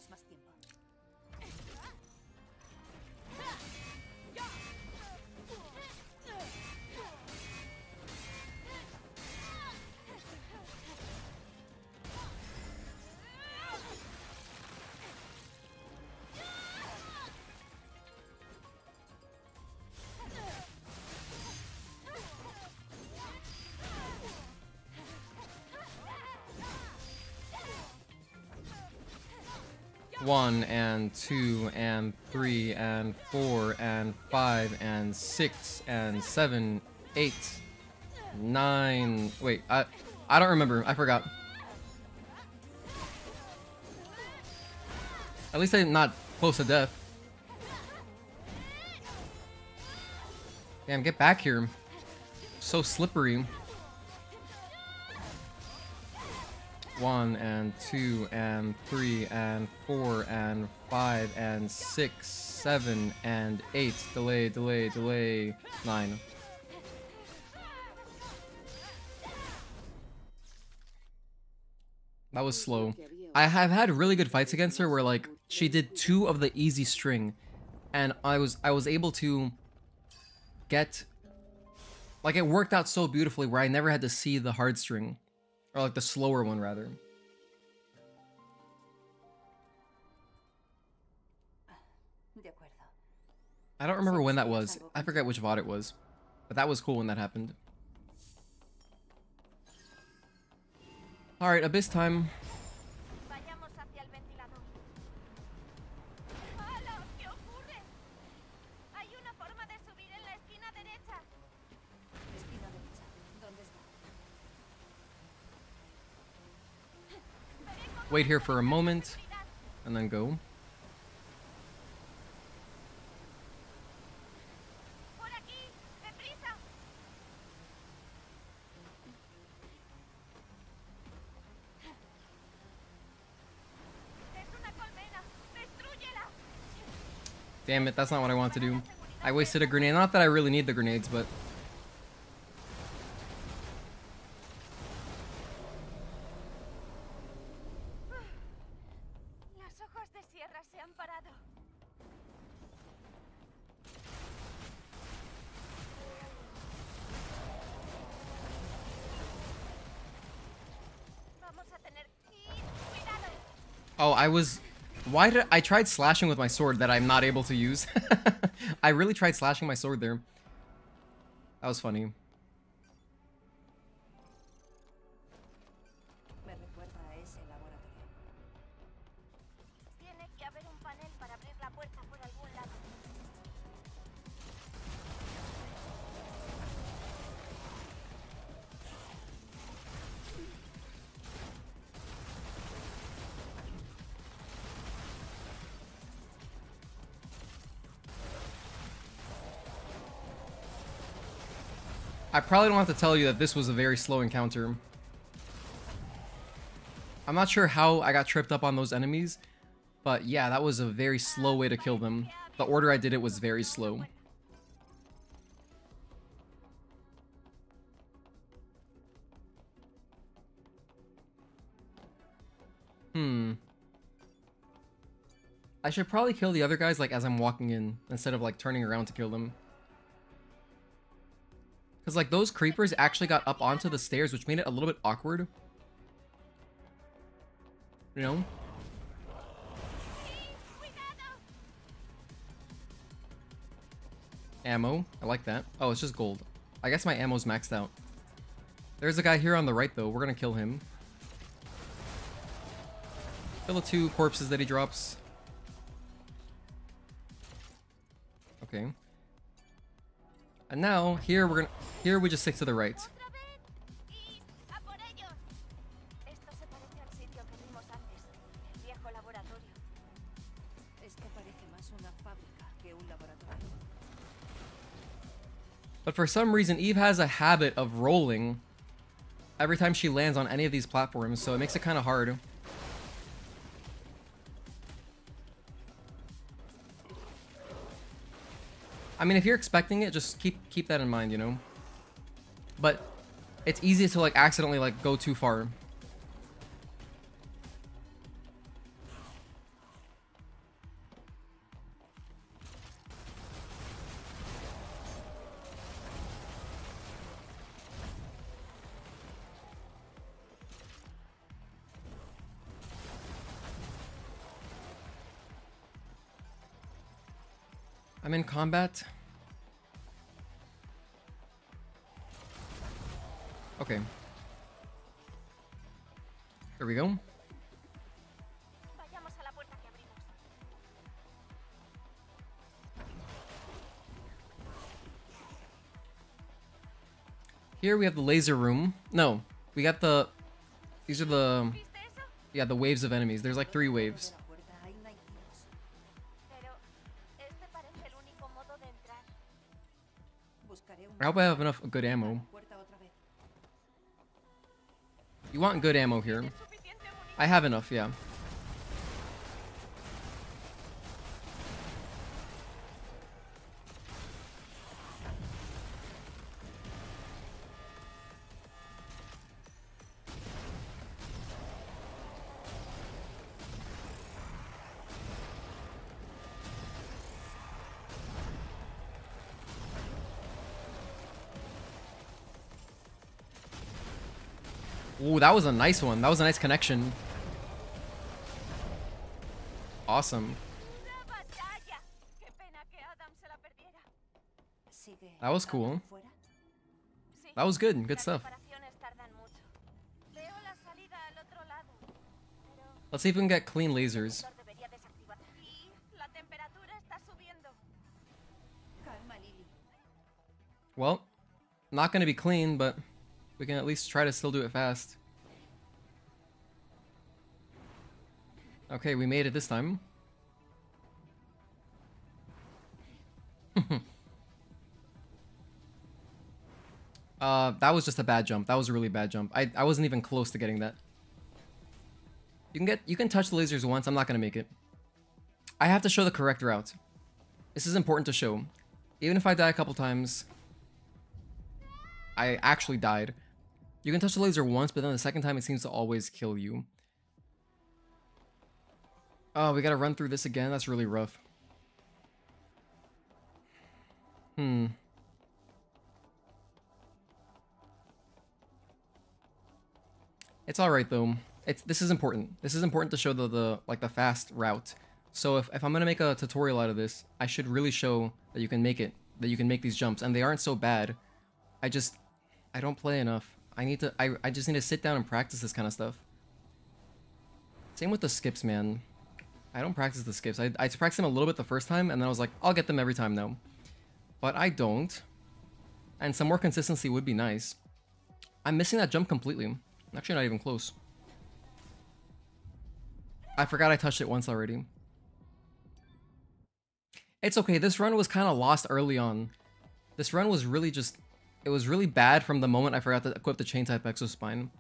One and 2 and 3 and 4 and 5 and 6 and 7, 8, 9. Wait, I don't remember. I forgot. At least I'm not close to death. Damn, get back here. So slippery. 1 and 2 and 3 and 4 and 5 and 6, 7 and 8. Delay, delay, delay. 9. That was slow. I have had really good fights against her where like she did 2 of the easy string and I was able to get like it worked out so beautifully where I never had to see the hard string or like the slower one rather. I don't remember when that was. I forget which VOD it was, but that was cool when that happened. All right, Abyss time. Wait here for a moment, and then go. Damn it, that's not what I want to do. I wasted a grenade. Not that I really need the grenades, but... Oh, I was... Why did I tried slashing with my sword that I'm not able to use? I really tried slashing my sword there. That was funny. I probably don't have to tell you that this was a very slow encounter. I'm not sure how I got tripped up on those enemies, but yeah, that was a very slow way to kill them. The order I did it was very slow. I should probably kill the other guys like as I'm walking in, instead of like turning around to kill them. Because, like, those creepers actually got up onto the stairs, which made it a little bit awkward. You know? Ammo. I like that. Oh, it's just gold. I guess my ammo's maxed out. There's a guy here on the right, though. We're gonna kill him. Kill the 2 corpses that he drops. Okay. And now, here we just stick to the right. But for some reason, Eve has a habit of rolling every time she lands on any of these platforms, so it makes it kind of hard. I mean, if you're expecting it, just keep that in mind, you know? But it's easy to, like, accidentally, like, go too far. I'm in combat. Okay. There we go. Here we have the laser room. No, we got the... These are the... Yeah, the waves of enemies. There's like 3 waves. I hope I have enough good ammo. You want good ammo here. I have enough, yeah. Ooh, that was a nice one. That was a nice connection. Awesome. That was cool. That was good. Good stuff. Let's see if we can get clean lasers. Well, not going to be clean, but we can at least try to still do it fast. Okay, we made it this time. That was just a bad jump. That was a really bad jump. I wasn't even close to getting that. You can touch the lasers once. I'm not gonna make it. I have to show the correct route. This is important to show. Even if I die a couple times, I actually died. You can touch the laser once, but then the second time it seems to always kill you. Oh, we gotta run through this again? That's really rough. It's alright though. This is important. This is important to show the fast route. So if I'm gonna make a tutorial out of this, I should really show that you can make it. That you can make these jumps. And they aren't so bad. I don't play enough. I just need to sit down and practice this kind of stuff. Same with the skips, man. I don't practice the skips. I practiced them a little bit the first time, and then I was like, I'll get them every time now. But I don't. And some more consistency would be nice. I'm missing that jump completely. Actually, not even close. I forgot I touched it once already. It's okay. This run was kind of lost early on. This run was really just... It was really bad from the moment I forgot to equip the chain type exospine.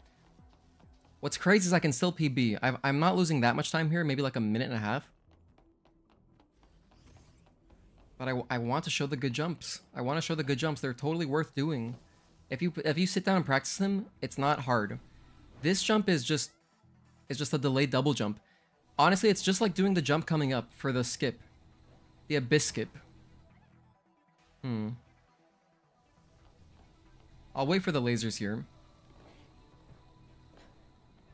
What's crazy is I can still PB. I'm not losing that much time here, maybe like a minute and a half. But I want to show the good jumps. I want to show the good jumps. They're totally worth doing. If you sit down and practice them, it's not hard. This jump is just a delayed double jump. Honestly, it's just like doing the jump coming up for the skip. The abyss skip. I'll wait for the lasers here.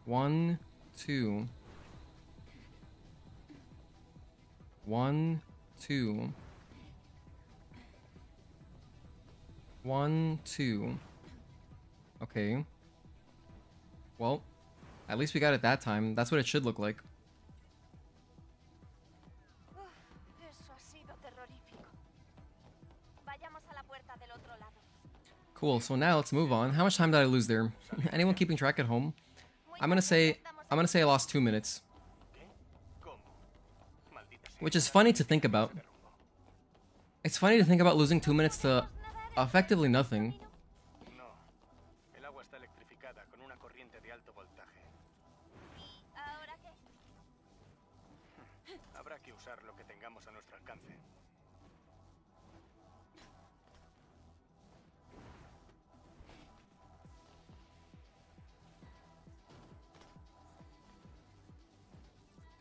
1, 2. 1, 2. 1, 2. Okay. Well, at least we got it that time. That's what it should look like. Cool, so now let's move on. How much time did I lose there? Anyone keeping track at home? I'm gonna say I lost 2 minutes. Which is funny to think about. It's funny to think about losing 2 minutes to effectively nothing.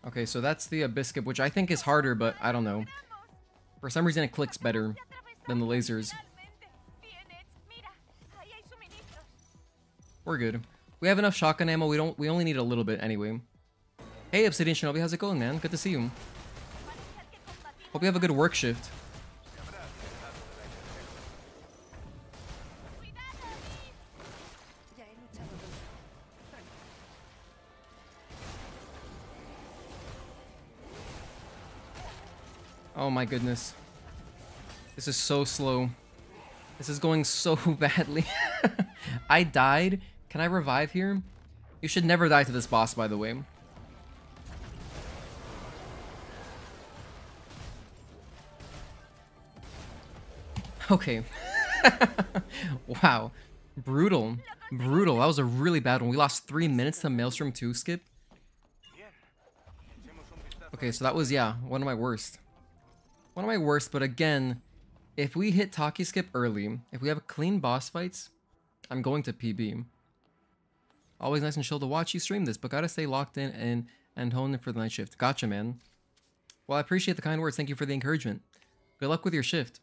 Okay, so that's the abyss skip, which I think is harder, but I don't know. For some reason it clicks better than the lasers. We're good. We have enough shotgun ammo. We only need a little bit anyway. Hey Obsidian Shinobi, how's it going, man? Good to see you. Hope you have a good work shift. Oh my goodness. This is so slow. This is going so badly. I died. Can I revive here? You should never die to this boss, by the way. Okay. Wow. Brutal. Brutal. That was a really bad one. We lost 3 minutes to Maelstrom 2 skip. Okay, so that was, yeah, one of my worst. One of my worst, but again, if we hit Taki Skip early, if we have clean boss fights, I'm going to PB. Always nice and chill to watch you stream this, but gotta stay locked in and hone in for the night shift. Gotcha, man. Well, I appreciate the kind words. Thank you for the encouragement. Good luck with your shift.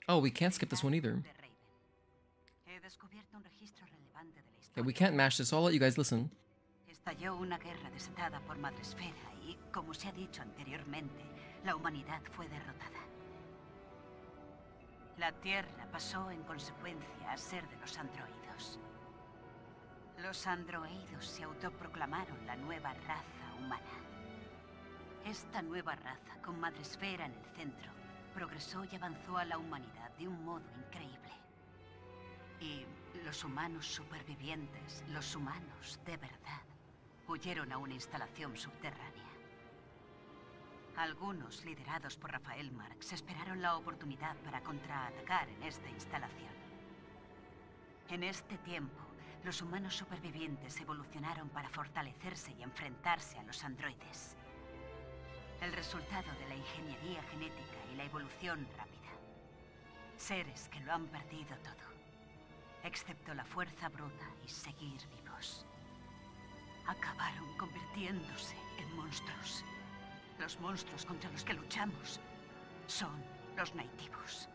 Oh, we can't skip this one either. Okay, we can't mash this, so I'll let you guys listen. Estalló una guerra desatada por Madresfera y, como se ha dicho anteriormente, la humanidad fue derrotada. La Tierra pasó en consecuencia a ser de los androidos. Los androidos se autoproclamaron la nueva raza humana. Esta nueva raza, con Madresfera en el centro, progresó y avanzó a la humanidad de un modo increíble. Y los humanos supervivientes, los humanos de verdad, huyeron a una instalación subterránea. Algunos, liderados por Rafael Marx, esperaron la oportunidad para contraatacar en esta instalación. En este tiempo, los humanos supervivientes evolucionaron para fortalecerse y enfrentarse a los androides. El resultado de la ingeniería genética y la evolución rápida. Seres que lo han perdido todo, excepto la fuerza bruta y seguir vivos. Acabaron convirtiéndose en monstruos. Los monstruos contra los que luchamos son los nativos.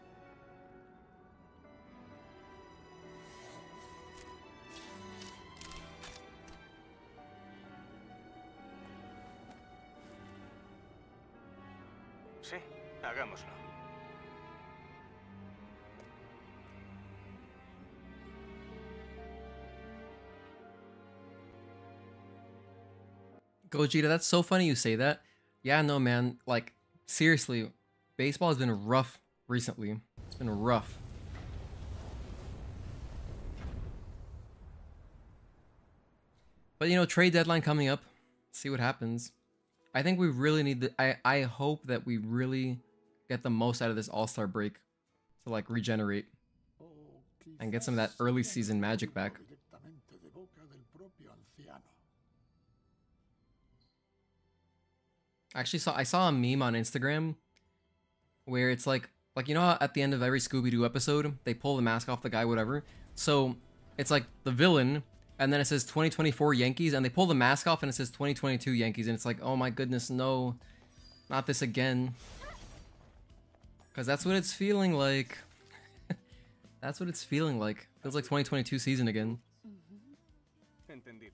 Sí, hagámoslo. Gogeta, that's so funny you say that. Yeah, no, man. Like, seriously, baseball has been rough recently. It's been rough. But, you know, trade deadline coming up. See what happens. I think we really need the... I hope that we really get the most out of this All-Star break to, like, regenerate. And get some of that early season magic back. Actually, I saw a meme on Instagram where it's like you know how at the end of every Scooby-Doo episode they pull the mask off the guy, whatever. So it's like the villain, and then it says 2024 Yankees, and they pull the mask off and it says 2022 Yankees, and it's like, oh my goodness, no, not this again. Because that's what it's feeling like. That's what it's feeling like. Feels like 2022 season again. Entendido.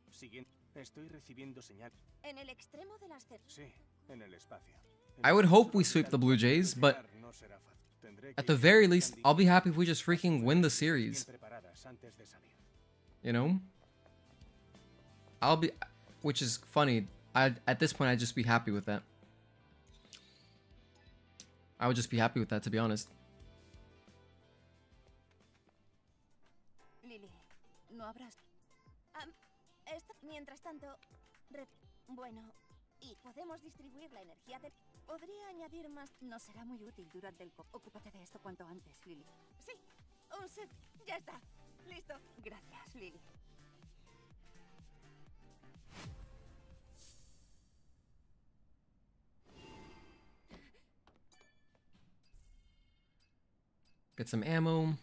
Siguiente. Estoy recibiendo señal. En el extremo de las Sí, en el espacio. I would hope we sweep the Blue Jays, but at the very least, I'll be happy if we just freaking win the series. You know? I'll be... Which is funny. At this point, I'd just be happy with that. I would just be happy with that, to be honest. Lily, no habrás... mientras tanto... Bueno, y podemos distribuir la energía de... Podría añadir más... No será muy útil durante el... Ocúpate de esto cuanto antes, Lily. Sí, un set. Ya está. Listo. Gracias, Lily. Get some ammo.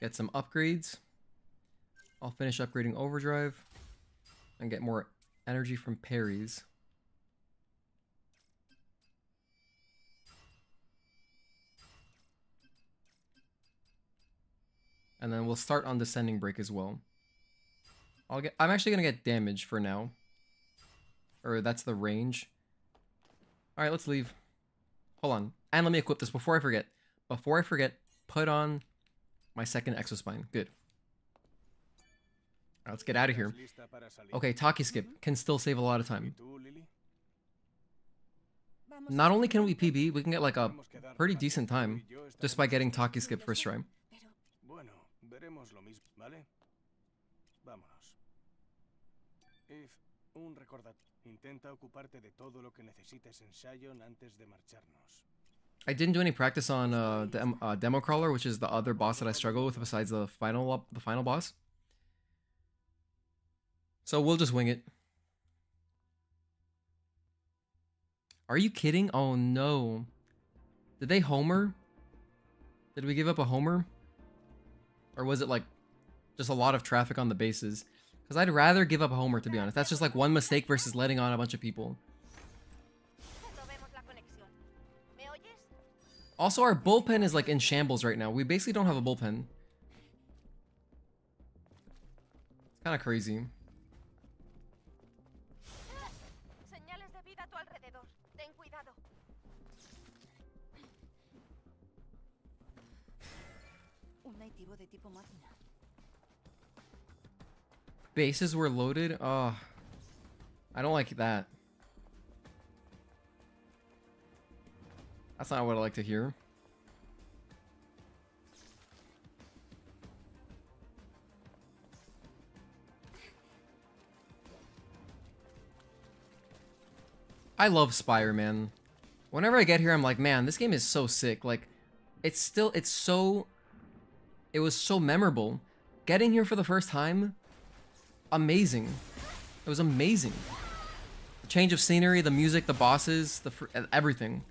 Get some upgrades. I'll finish upgrading Overdrive and get more energy from parries. And then we'll start on Descending Break as well. I'm actually gonna get damage for now. Or that's the range. Alright, let's leave. Hold on. And let me equip this before I forget. Before I forget, put on my second Exospine. Good. Alright, let's get out of here. Okay, Taki Skip can still save a lot of time. Not only can we PB, we can get like a pretty decent time just by getting Taki Skip first try. Bueno, veremos lo mismo, ¿vale? Vámonos. If un recordatorio. Intenta ocuparte de todo lo que necesites en Sion antes de marcharnos. I didn't do any practice on Demo Crawler, which is the other boss that I struggle with besides the final boss. So we'll just wing it. Are you kidding? Oh no. Did they homer? Did we give up a homer? Or was it like just a lot of traffic on the bases? Because I'd rather give up a homer, to be honest. That's just like one mistake versus letting on a bunch of people. Also, our bullpen is like in shambles right now. We basically don't have a bullpen. It's kind of crazy. Bases were loaded? Oh, I don't like that. That's not what I like to hear. I love Spire, man. Whenever I get here, I'm like, man, this game is so sick. Like, it was so memorable. Getting here for the first time, amazing. It was amazing. The change of scenery, the music, the bosses, everything.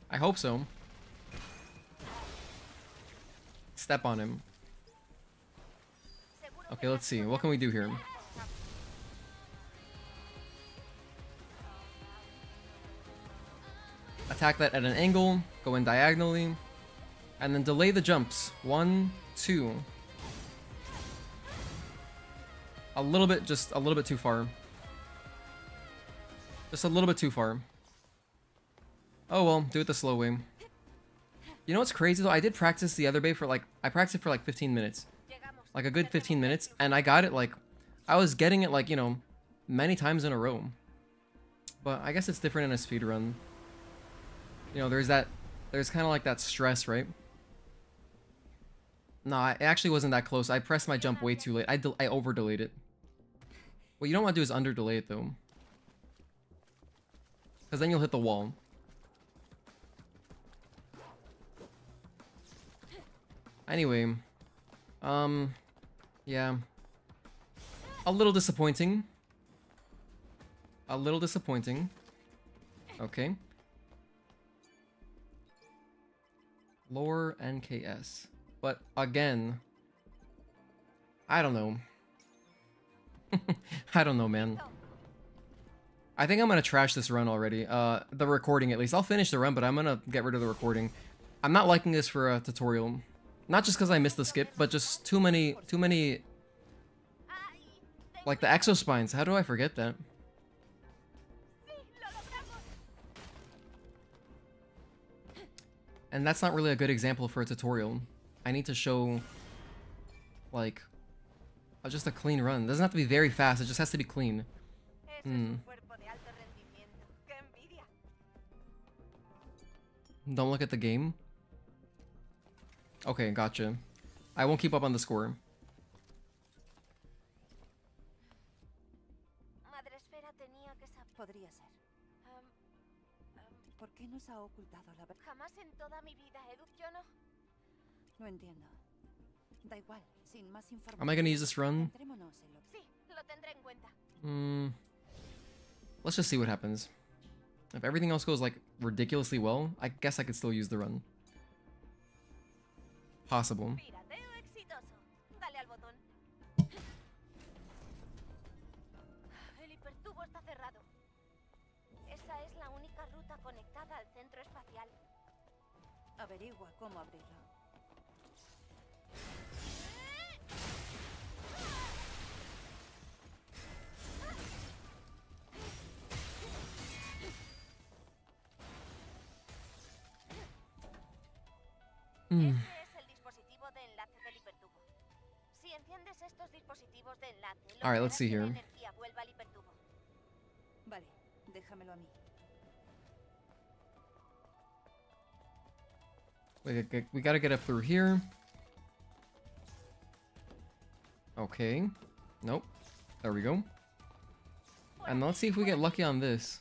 I hope so. Step on him. Okay, let's see. What can we do here? Attack that at an angle, go in diagonally, and then delay the jumps. 1, 2. A little bit, just a little bit too far. Just a little bit too far. Oh well, do it the slow way. You know what's crazy though? I did practice the other day for like, I practiced for like 15 minutes. Like a good 15 minutes, and I got it like, I was getting it like, you know, many times in a row. But I guess it's different in a speedrun. You know, there's kind of like that stress, right? No, it actually wasn't that close. I pressed my jump way too late. I over delayed it. What you don't want to do is under delay it though. Because then you'll hit the wall. Anyway, yeah. A little disappointing. A little disappointing. Okay. Lower NKS. But again, I don't know. I don't know, man. I think I'm gonna trash this run already. The recording at least. I'll finish the run, but I'm gonna get rid of the recording. I'm not liking this for a tutorial. Not just because I missed the skip, but just too many... Like the exospines. How do I forget that? And that's not really a good example for a tutorial. I need to show, like, just a clean run. It doesn't have to be very fast, it just has to be clean. Don't look at the game? Okay, gotcha. I won't keep up on the score. Podría ser. ¿Por qué nos ha ocultado la verdad? Jamás en toda mi vida, yo no. No entiendo. Da igual, sin más información. Am I gonna use this run? Sí, lo tendré en cuenta. Let's just see what happens. If everything else goes like ridiculously well, I guess I could still use the run. Possible. El hipertubo está cerrado. Esa es la única ruta conectada al centro espacial. Averigua cómo abrirlo. Este es el dispositivo de enlace del hipertubo. Si enciendes estos dispositivos de enlace, All right, let's see here. energía vuelva al hipertubo. Vale, déjamelo a mí. We gotta get up through here. Okay. Nope. There we go. And let's see if we get lucky on this.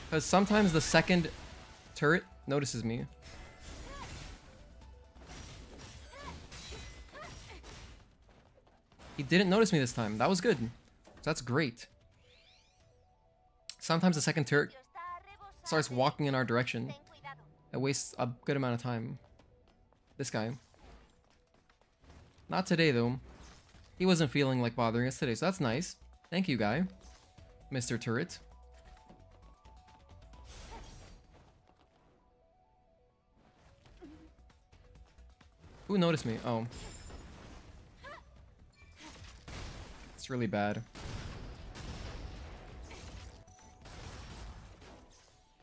Because sometimes the second turret notices me. He didn't notice me this time. That was good. So that's great. Sometimes the second turret starts walking in our direction. It wastes a good amount of time. This guy. Not today, though. He wasn't feeling like bothering us today, so that's nice. Thank you, guy. Mr. Turret. Who noticed me? Oh. It's really bad.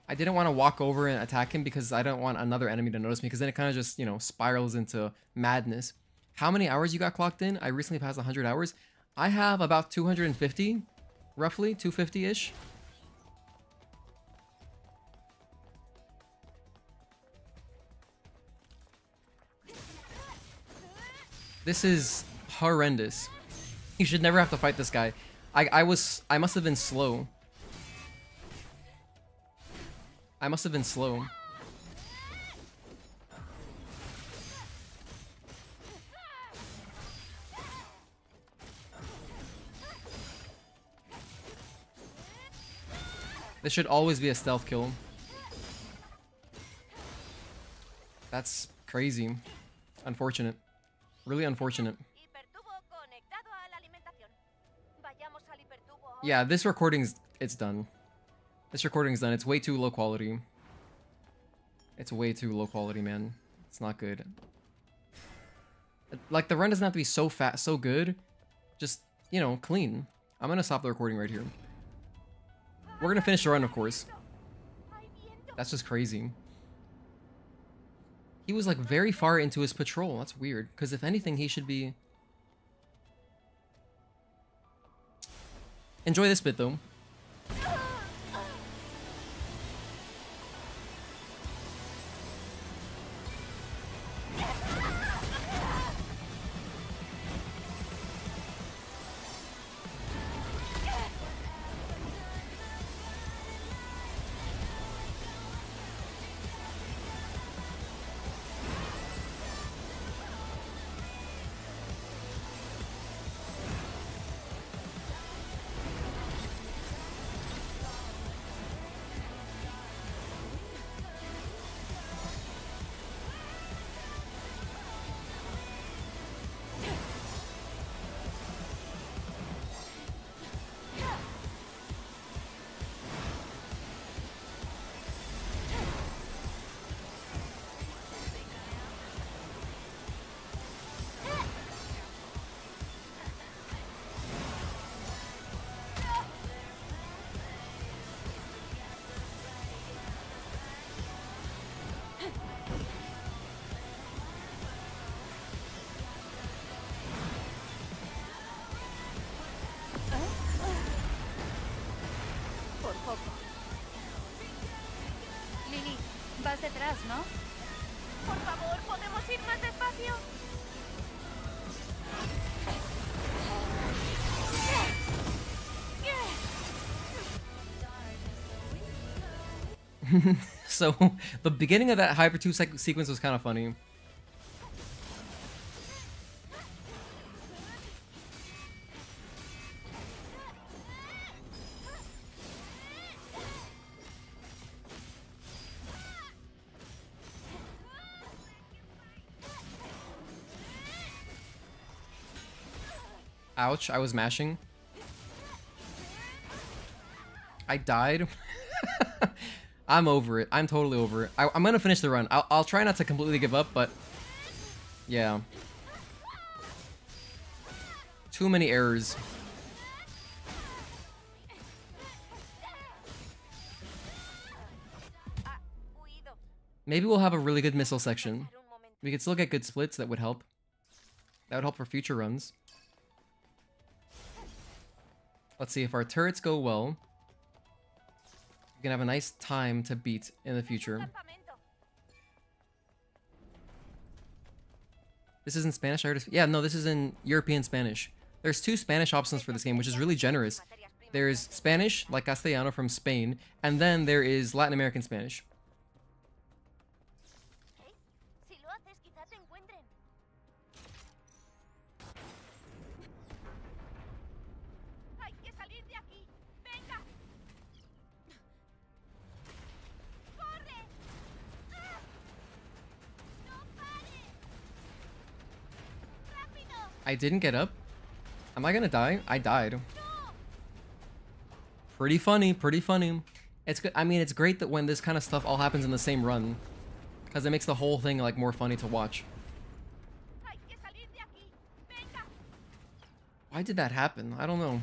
I didn't want to walk over and attack him because I don't want another enemy to notice me, because then it kind of just, you know, spirals into madness. How many hours you got clocked in? I recently passed 100 hours. I have about 250, roughly, 250-ish. This is horrendous. You should never have to fight this guy. I must have been slow. I must have been slow. This should always be a stealth kill. That's crazy. Unfortunate. Really unfortunate. Yeah, this recording's... it's done. This recording's done. It's way too low quality. It's way too low quality, man. It's not good. Like, the run doesn't have to be so fast, so good. Just, you know, clean. I'm gonna stop the recording right here. We're gonna finish the run, of course. That's just crazy. He was, like, very far into his patrol. That's weird. Because if anything, he should be... Enjoy this bit, though. Vas detrás, ¿no? Por favor, ¿podemos ir más despacio? So, the beginning of that Hyper 2 sequence was kind of funny. Ouch, I was mashing. I died. I'm over it. I'm totally over it. I'm gonna finish the run. I'll try not to completely give up, but... yeah. Too many errors. Maybe we'll have a really good missile section. We could still get good splits, that would help. That would help for future runs. Let's see, if our turrets go well, we can have a nice time to beat in the future. This is in Spanish? Yeah, no, this is in European Spanish. There's 2 Spanish options for this game, which is really generous. There's Spanish, like Castellano from Spain, and then there is Latin American Spanish. I didn't get up. Am I gonna die? I died. Pretty funny, pretty funny. It's good. I mean, it's great that when this kind of stuff all happens in the same run, because it makes the whole thing like more funny to watch. Why did that happen? I don't know.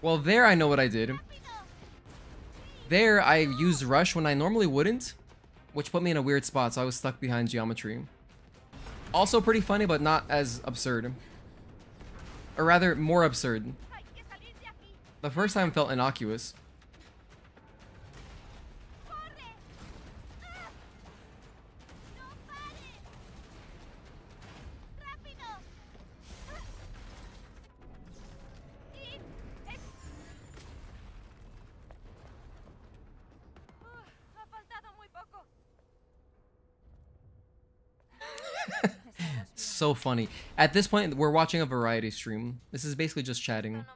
Well, there I know what I did. There I used rush when I normally wouldn't, which put me in a weird spot, so I was stuck behind geometry. Also pretty funny, but not as absurd. Or rather, more absurd. The first time felt innocuous. So funny. At this point, we're watching a variety stream. This is basically just chatting.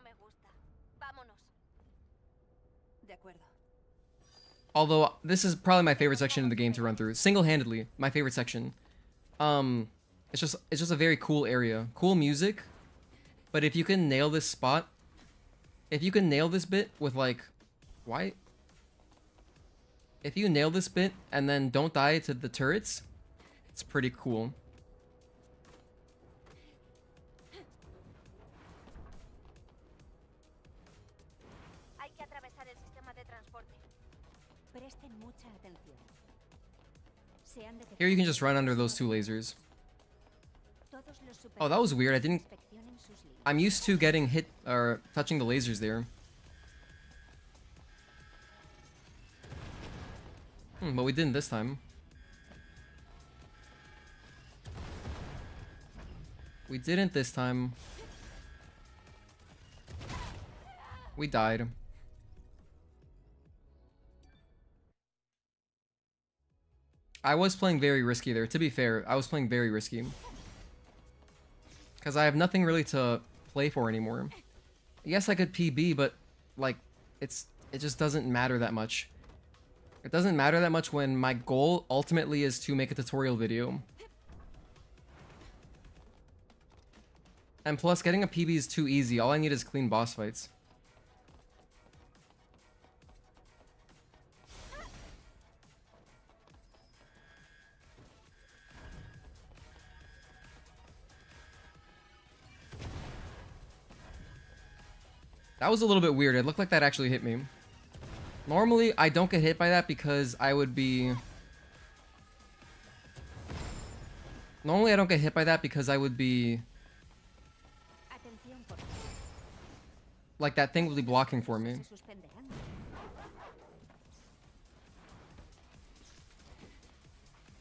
Although, this is probably my favorite section of the game to run through. Single-handedly, my favorite section. It's just a very cool area. Cool music. But if you can nail this spot, if you can nail this bit with like, why? If you nail this bit and then don't die to the turrets, it's pretty cool. Here you can just run under those 2 lasers. Oh, that was weird. I'm used to getting hit or touching the lasers there. But we didn't this time. We didn't this time. We died. I was playing very risky there. To be fair, I was playing very risky. Because I have nothing really to play for anymore. Yes, I could PB, but like, it just doesn't matter that much. It doesn't matter that much when my goal ultimately is to make a tutorial video. And plus, getting a PB is too easy. All I need is clean boss fights. That was a little bit weird. It looked like that actually hit me. Normally, I don't get hit by that because I would be... Normally, I don't get hit by that because I would be... Like, that thing would be blocking for me.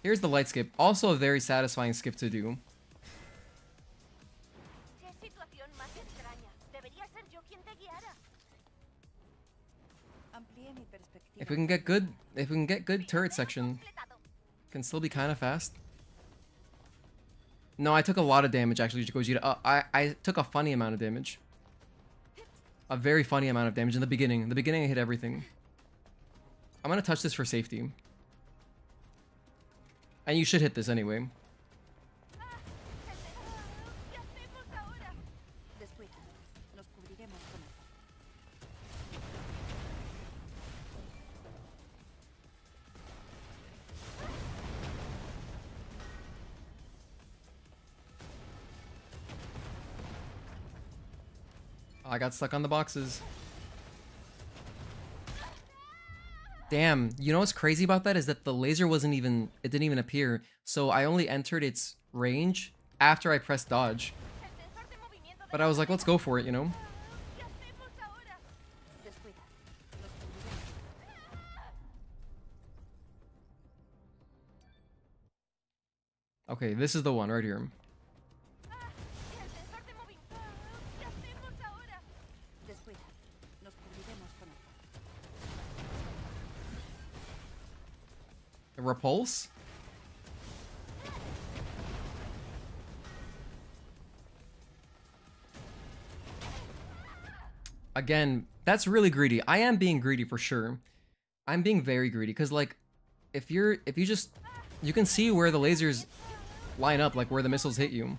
Here's the light skip. Also a very satisfying skip to do. If we can get good turret section, can still be kind of fast. No, I took a lot of damage actually, Gogeta. I took a funny amount of damage. A very funny amount of damage in the beginning. In the beginning, I hit everything. I'm gonna touch this for safety. And you should hit this anyway. I got stuck on the boxes. Damn, you know what's crazy about that is that the laser wasn't even, it didn't even appear. So I only entered its range after I pressed dodge. But I was like, let's go for it, you know? Okay, this is the one right here. Repulse? Again, that's really greedy. I am being greedy for sure. I'm being very greedy because like if you can see where the lasers line up, like where the missiles hit you.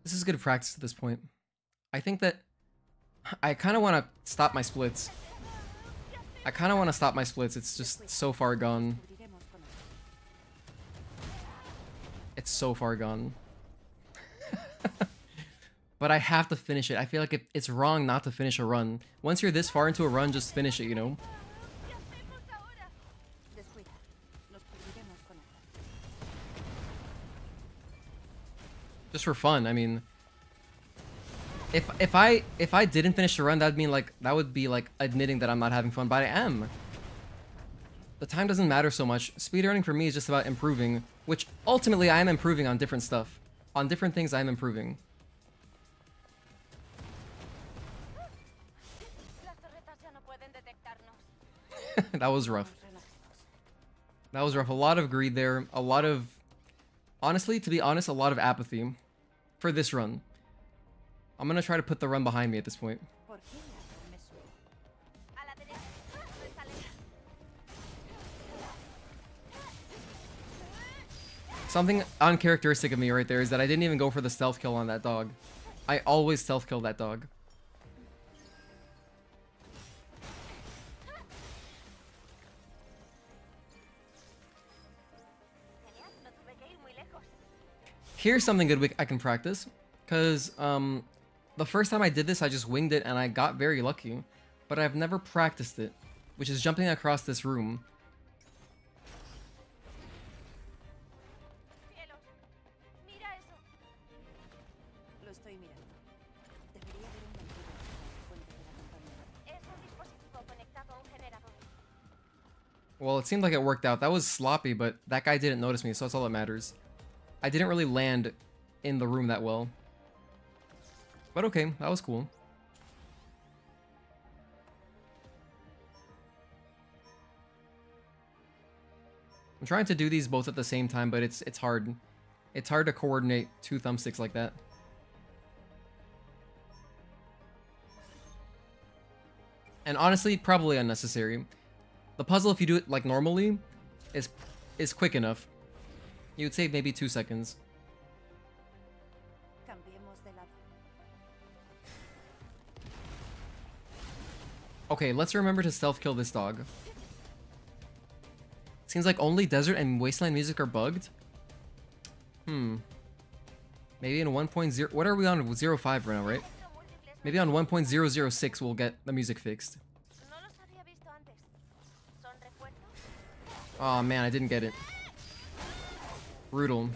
This is good practice at this point. I think that I kind of want to stop my splits. It's just so far gone. It's so far gone. But I have to finish it. I feel like it's wrong not to finish a run. Once you're this far into a run, just finish it, you know? Just for fun, I mean. If I didn't finish the run, that would be like admitting that I'm not having fun, but I am. The time doesn't matter so much. Speedrunning for me is just about improving, which ultimately I am improving on different stuff. On different things I am improving. That was rough. That was rough. A lot of greed there. A lot of... Honestly, to be honest, a lot of apathy for this run. I'm gonna try to put the run behind me at this point. Something uncharacteristic of me right there is that I didn't even go for the stealth kill on that dog. I always stealth kill that dog. Here's something good I can practice. Because, the first time I did this, I just winged it and I got very lucky. But I've never practiced it, which is jumping across this room. Well, it seemed like it worked out. That was sloppy, but that guy didn't notice me, so that's all that matters. I didn't really land in the room that well. But okay, that was cool. I'm trying to do these both at the same time, but it's hard. It's hard to coordinate two thumbsticks like that. And honestly, probably unnecessary. The puzzle, if you do it like normally, is quick enough. You would save maybe 2 seconds. Okay, let's remember to stealth kill this dog. Seems like only desert and wasteland music are bugged. Maybe in 1.0... What are we on? 0.5 right now, right? Maybe on 1.006 we'll get the music fixed. Oh man, I didn't get it. Brutal.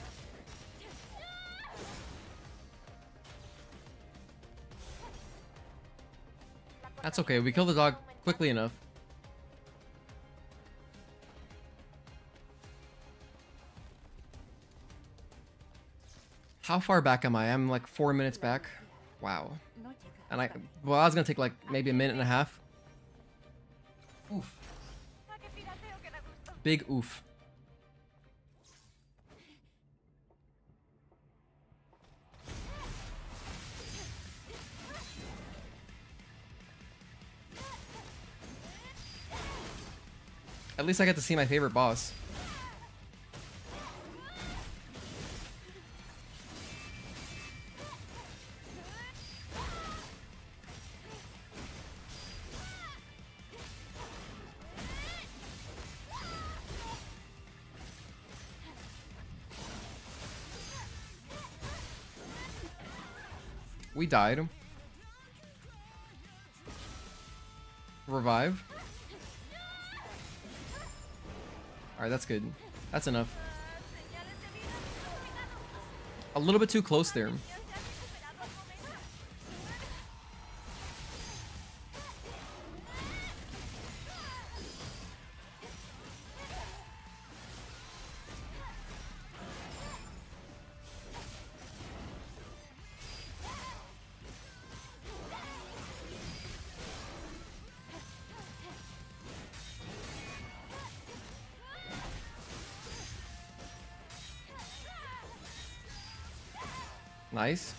That's okay, we killed the dog quickly enough. How far back am I? I'm like 4 minutes back. Wow. And I was gonna take like maybe a minute and a half. Oof. Big oof. At least I get to see my favorite boss. We died. Revive. Alright, that's good. That's enough. A little bit too close there. Nice.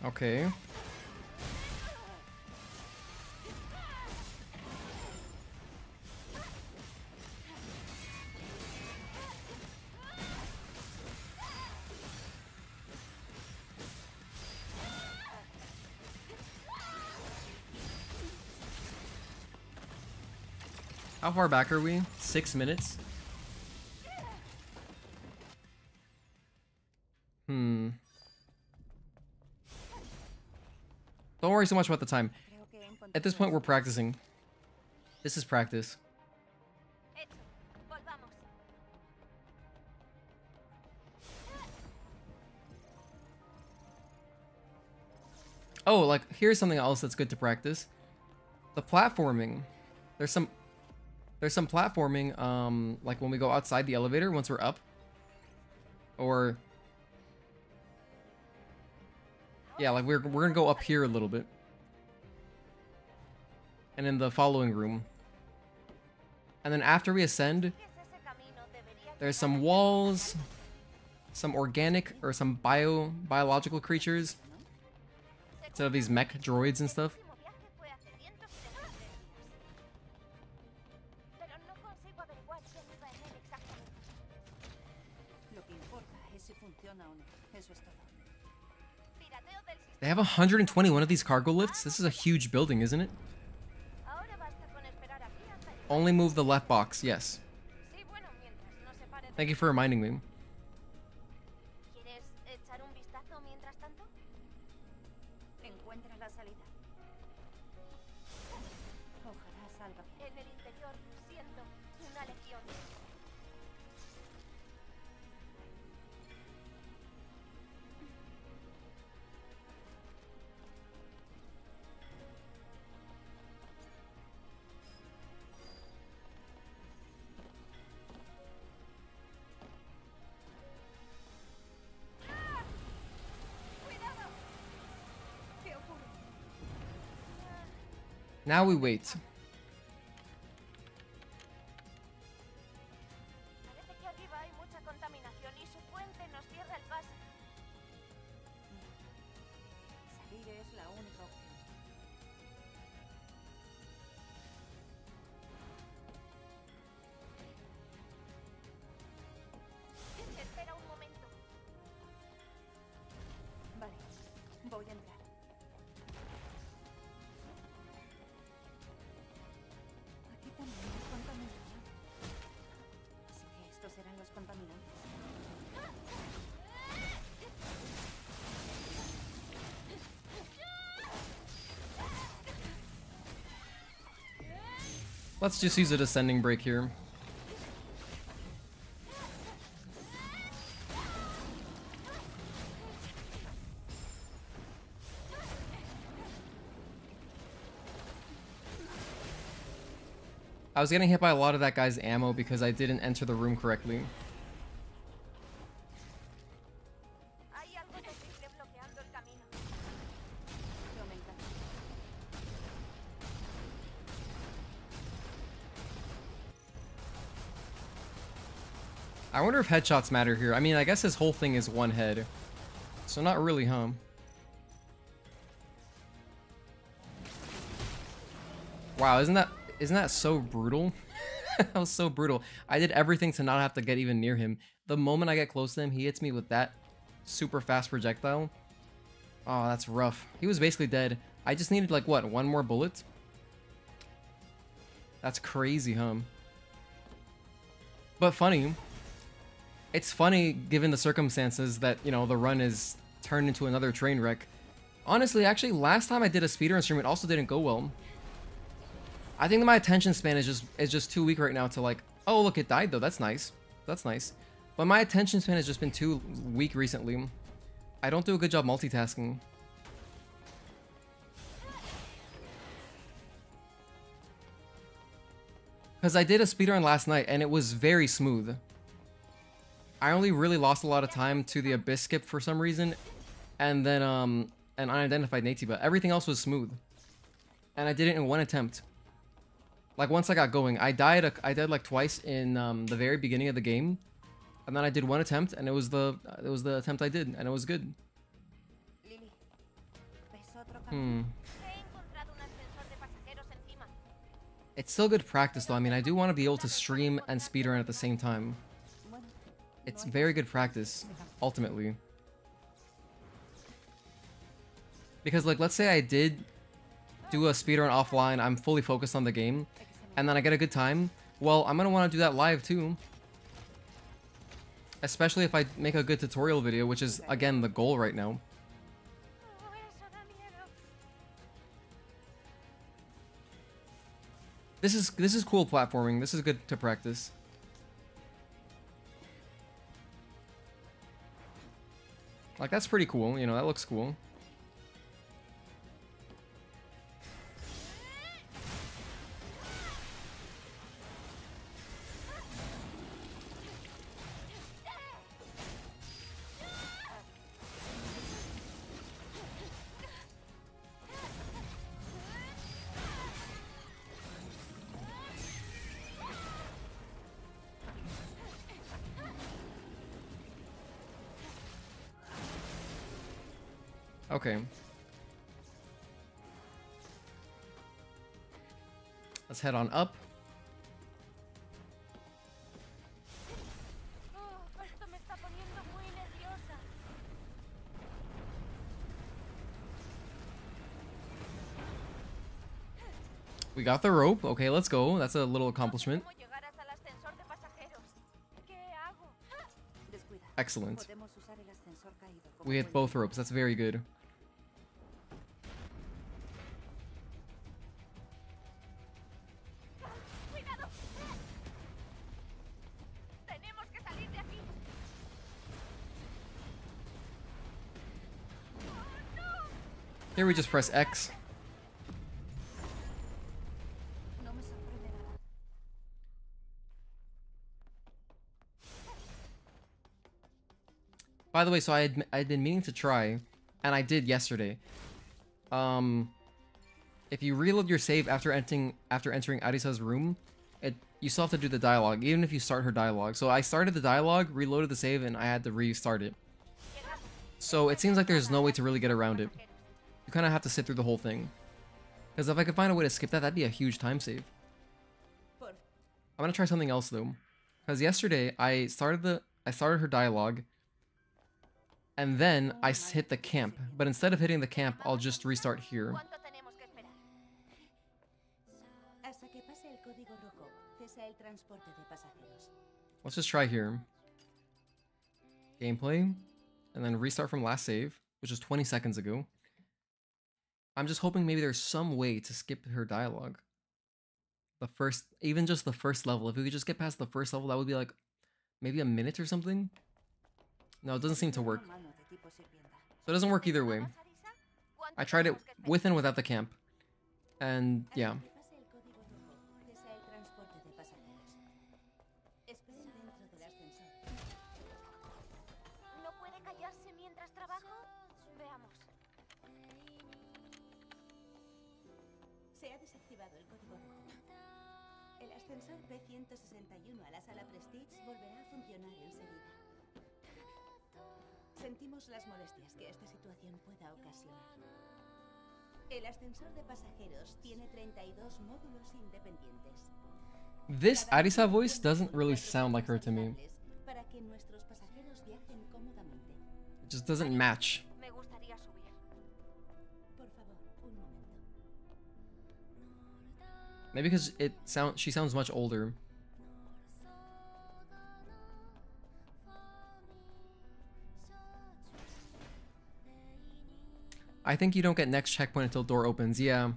Okay. How far back are we? 6 minutes? Don't worry so much about the time. At this point, we're practicing. This is practice. Oh, like, here's something else that's good to practice. The platforming. There's some platforming, like when we go outside the elevator, once we're up. Or... yeah, like we're gonna go up here a little bit. And in the following room. And then after we ascend, there's some walls, some organic or some biological creatures. Instead of these mech droids and stuff. They have 121 of these cargo lifts? This is a huge building, isn't it? Only move the left box, yes. Thank you for reminding me. Now we wait. Vale, voy a entrar. Aquí también hay contaminación. Así que estos eran los contaminantes. Let's just use a descending break here. I was getting hit by a lot of that guy's ammo because I didn't enter the room correctly. I wonder if headshots matter here. I mean, I guess his whole thing is one head. So not really, huh? Wow, isn't that so brutal? That was so brutal. I did everything to not have to get even near him. The moment I get close to him, he hits me with that super fast projectile. Oh, that's rough. He was basically dead. I just needed, like, what, one more bullet? That's crazy, huh? But funny. It's funny, given the circumstances, that, you know, the run is turned into another train wreck. Honestly, actually, last time I did a speedrun stream, it also didn't go well. I think that my attention span is just too weak right now to, like, oh, look, it died, though. That's nice. That's nice. But my attention span has just been too weak recently. I don't do a good job multitasking. Because I did a speedrun last night, and it was very smooth. I only really lost a lot of time to the Abyss skip for some reason, and then, an unidentified native, but everything else was smooth. And I did it in one attempt. Like, once I got going, I died like twice in, the very beginning of the game, and then I did one attempt, and it was the attempt I did, and it was good. It's still good practice, though. I mean, I do want to be able to stream and speedrun at the same time. It's very good practice, ultimately. Because, like, let's say I did do a speedrun offline, I'm fully focused on the game, and then I get a good time, well, I'm going to want to do that live, too. Especially if I make a good tutorial video, which is, again, the goal right now. This is cool platforming. This is good to practice. Like, that's pretty cool, you know, that looks cool. Okay. Let's head on up. We got the rope. Okay, let's go. That's a little accomplishment. Excellent. We hit both ropes. That's very good. Here we just press X. By the way, so I'd been meaning to try, and I did yesterday. If you reload your save after entering Arisa's room, you still have to do the dialogue, even if you start her dialogue. So I started the dialogue, reloaded the save, and I had to restart it. So it seems like there's no way to really get around it. You kind of have to sit through the whole thing. Because if I could find a way to skip that, that'd be a huge time save. I'm gonna try something else though. Because yesterday I started her dialogue, and then I hit the camp. But instead of hitting the camp, I'll just restart here. Let's just try here. Gameplay, and then restart from last save, which was 20 seconds ago. I'm just hoping maybe there's some way to skip her dialogue. Even just the first level. If we could just get past the first level, that would be like maybe a minute or something. No, it doesn't seem to work. So it doesn't work either way. I tried it with and without the camp. And yeah. Se ha desactivado el código rojo. El ascensor P161 a la sala Prestige volverá a funcionar enseguida. Sentimos las molestias que esta situación pueda ocasionar. El ascensor de pasajeros tiene 32 módulos independientes. This Arisa voice doesn't really sound like her to me. Para que nuestros pasajeros viajen cómodamente. It just doesn't match. Me gustaría subir. Maybe because she sounds much older. I think you don't get next checkpoint until door opens. Yeah.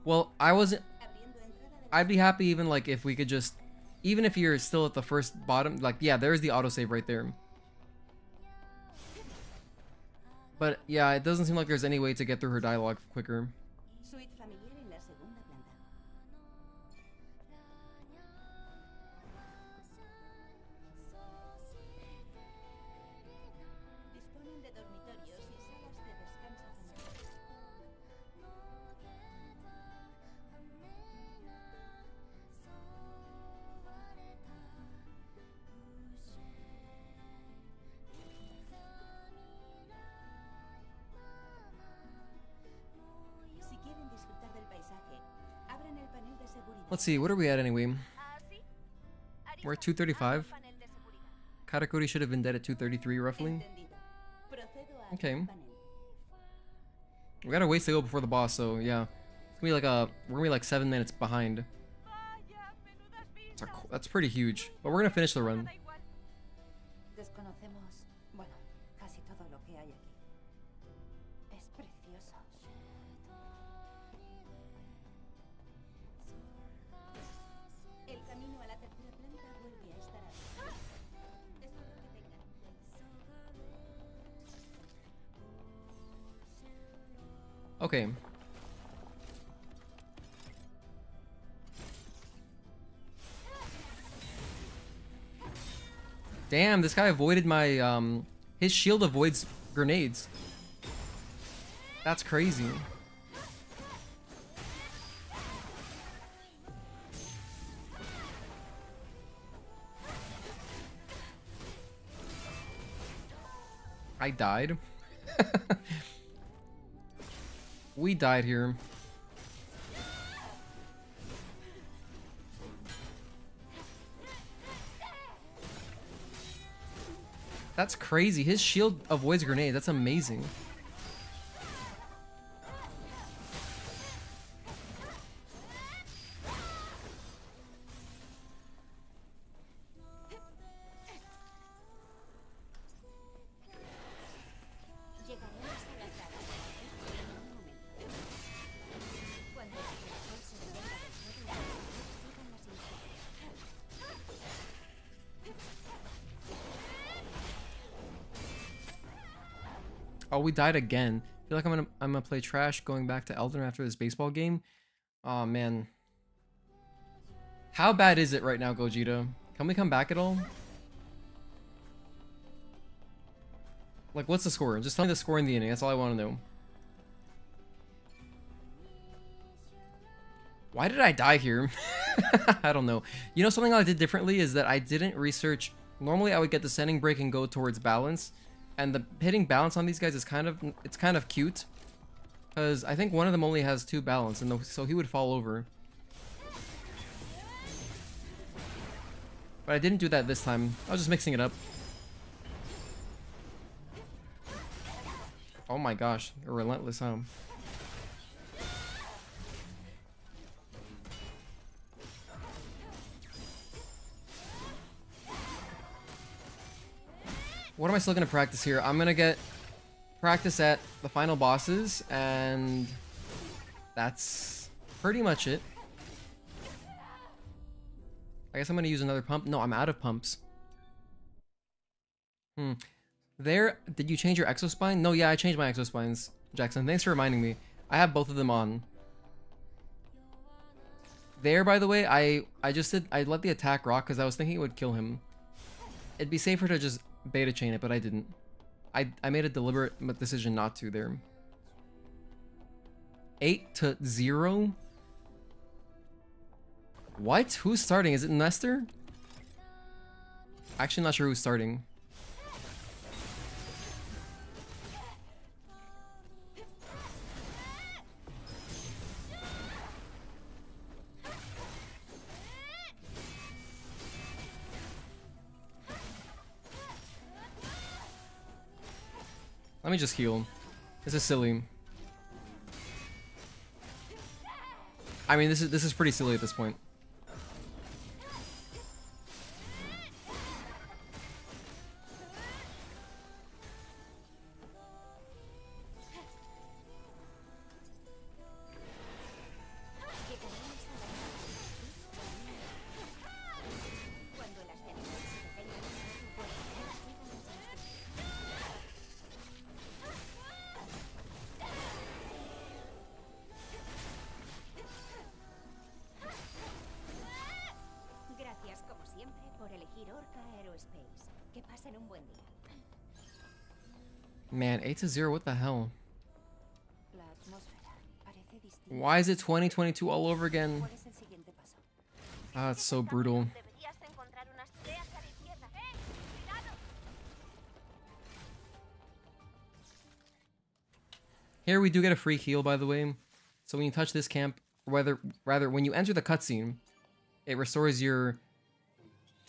Well, I'd be happy even like if we could just, even if you're still at the first bottom, like yeah, there's the autosave right there. But yeah, it doesn't seem like there's any way to get through her dialogue quicker. Suite familiar en la segunda planta. Disponen de dormitorios y salas de descanso familiares. Si quieren disfrutar del paisaje, abran el panel de seguridad. Let's see, what are we at anyway? We're at 235. Katakuri should have been dead at 233 roughly. Okay. We got a ways to go before the boss, so yeah. It's gonna be like we're gonna be like 7 minutes behind. That's pretty huge. But we're gonna finish the run. Desconocemos, bueno, casi todo lo que hay aquí. Es precioso. El camino a la tercera planta vuelve a estar abierto. Espero que tengan un buen Okay. Damn, this guy avoided my his shield avoids grenades. That's crazy. I died. We died here. That's crazy. His shield avoids grenades. That's amazing. Oh, we died again. I feel like I'm gonna play trash going back to Elden after this baseball game. Oh man. How bad is it right now, Gogeta? Can we come back at all? Like, what's the score? Just tell me the score in the inning. That's all I want to know. Why did I die here? I don't know. You know, something I did differently is that I didn't research. Normally, I would get the sending break and go towards balance. And the hitting balance on these guys is kind of cute, because I think one of them only has 2 balance, and so he would fall over. But I didn't do that this time. I was just mixing it up. Oh my gosh, they're relentless, huh? What am I still gonna practice here? I'm gonna get practice at the final bosses, and that's pretty much it. I guess I'm gonna use another pump. No, I'm out of pumps. There, did you change your exospine? No, yeah, I changed my exospines, Jackson. Thanks for reminding me. I have both of them on. There, by the way, I let the attack rock because I was thinking it would kill him. It'd be safer to just beta chain it, but I didn't. I made a deliberate decision not to there. 8-0? What? Who's starting? Is it Nestor? Actually, not sure who's starting. Let me just heal. This is silly. I mean, this is pretty silly at this point. Gracias como siempre por elegir Orca Aerospace. Que pasen un buen día. Man, 8-0, what the hell? La atmósfera parece distinta. Why is it 2022 all over again? ¿Cuál es el siguiente paso? Ah, it's so brutal. Deberías encontrar unas treas a la izquierda. ¡Cuidado! Here we do get a free heal, by the way. So when you touch this camp, rather when you enter the cutscene, it restores your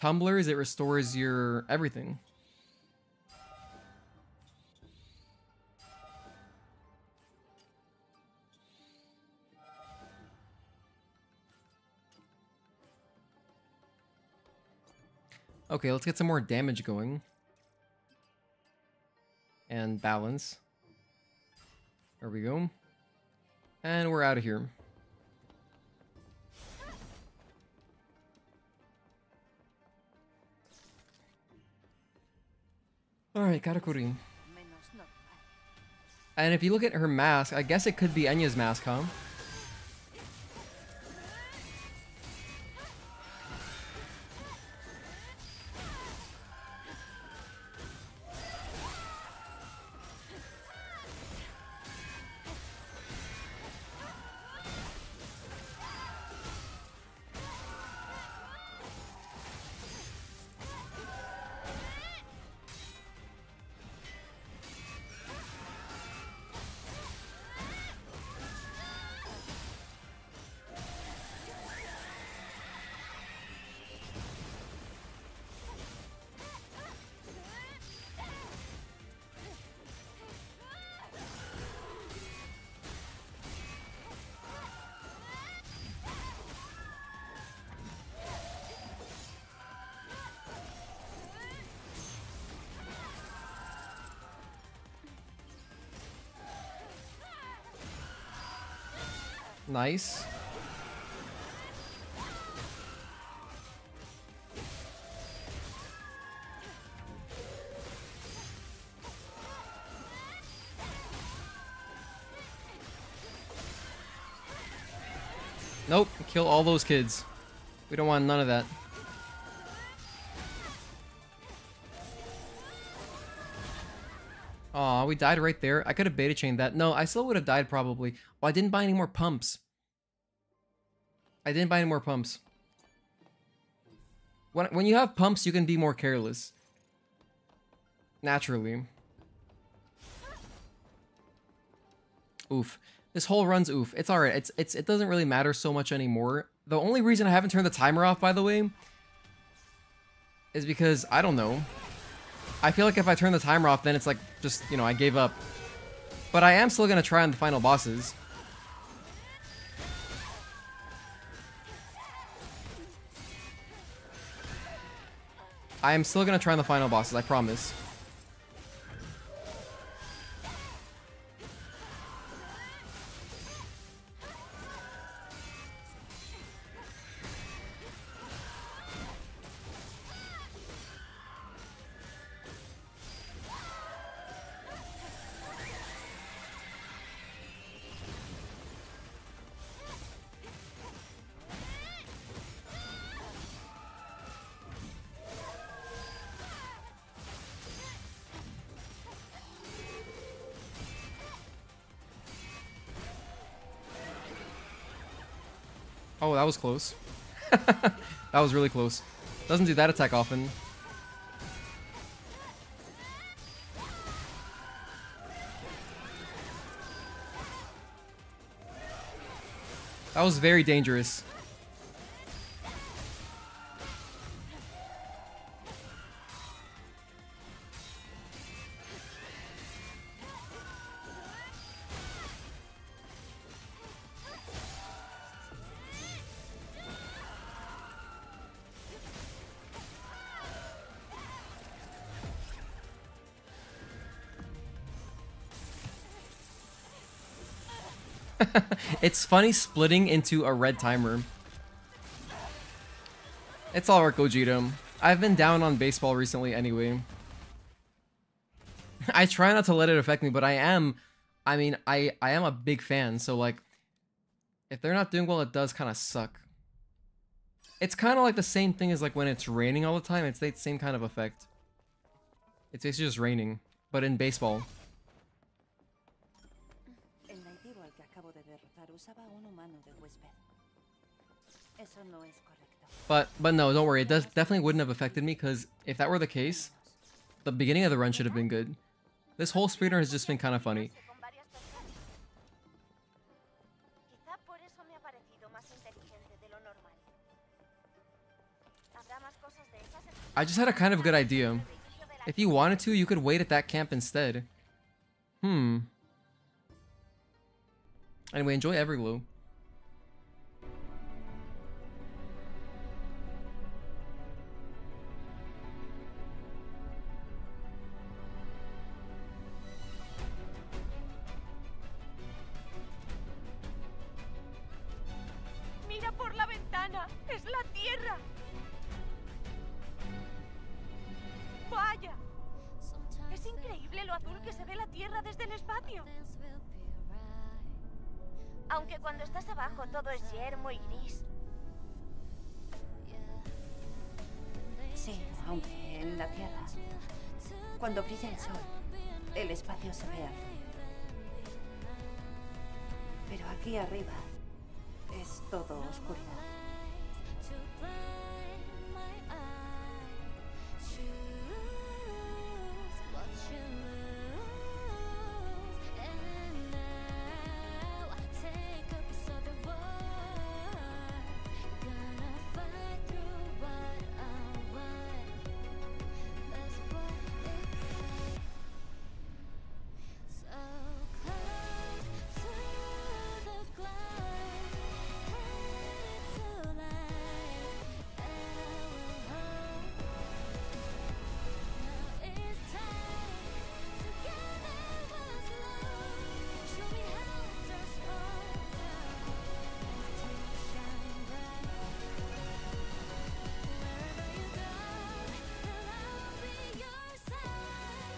tumblers, it restores your everything. Okay, let's get some more damage going. And balance. There we go. And we're out of here. Alright, Karakuri. Menos normal. And if you look at her mask, I guess it could be Enya's mask, huh? Nice. Nope, kill all those kids. We don't want none of that. Aw, we died right there. I could have beta chained that. No, I still would have died probably. Oh, I didn't buy any more pumps. I didn't buy any more pumps. When you have pumps, you can be more careless. Naturally. Oof. This whole run's oof. It's alright. It doesn't really matter so much anymore. The only reason I haven't turned the timer off, by the way, is because, I don't know. I feel like if I turn the timer off, then it's like, just, you know, I gave up. But I am still gonna try on the final bosses. I am still gonna try on the final bosses, I promise. Oh, that was close. That was really close. Doesn't do that attack often. That was very dangerous. It's funny splitting into a red timer. It's alright, Gogeta. I've been down on baseball recently anyway. I try not to let it affect me, but I am a big fan, so like, if they're not doing well, it does kind of suck. It's kind of like the same thing as like when it's raining all the time. It's the same kind of effect. It's basically just raining, but in baseball. But no, don't worry. It definitely wouldn't have affected me, because if that were the case, the beginning of the run should have been good. This whole speedrun has just been kind of funny. I just had a kind of good idea. If you wanted to, you could wait at that camp instead. Anyway, enjoy Everglow. Mira por la ventana, es la Tierra. ¡Vaya! Es increíble lo azul que se ve la Tierra desde el espacio. Aunque cuando estás abajo todo es yermo y gris. Sí, aunque en la Tierra, cuando brilla el sol, el espacio se ve azul. Pero aquí arriba es todo oscuridad.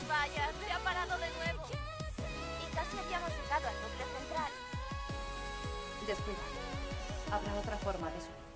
Vaya, se ha parado de nuevo. Y casi habíamos llegado al núcleo central. Descuida. Habrá otra forma de subir.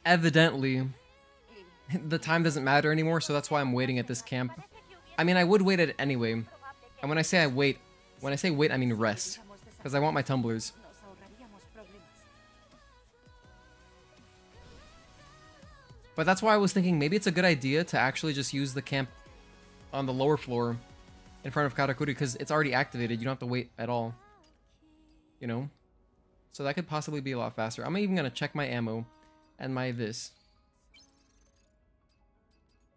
Evidently, the time doesn't matter anymore, so that's why I'm waiting at this camp. I mean, I would wait at it anyway. And when I say wait, I mean rest. Because I want my tumblers. But that's why I was thinking maybe it's a good idea to actually just use the camp on the lower floor in front of Karakuri, because it's already activated. You don't have to wait at all. You know? So that could possibly be a lot faster. I'm even going to check my ammo and my this.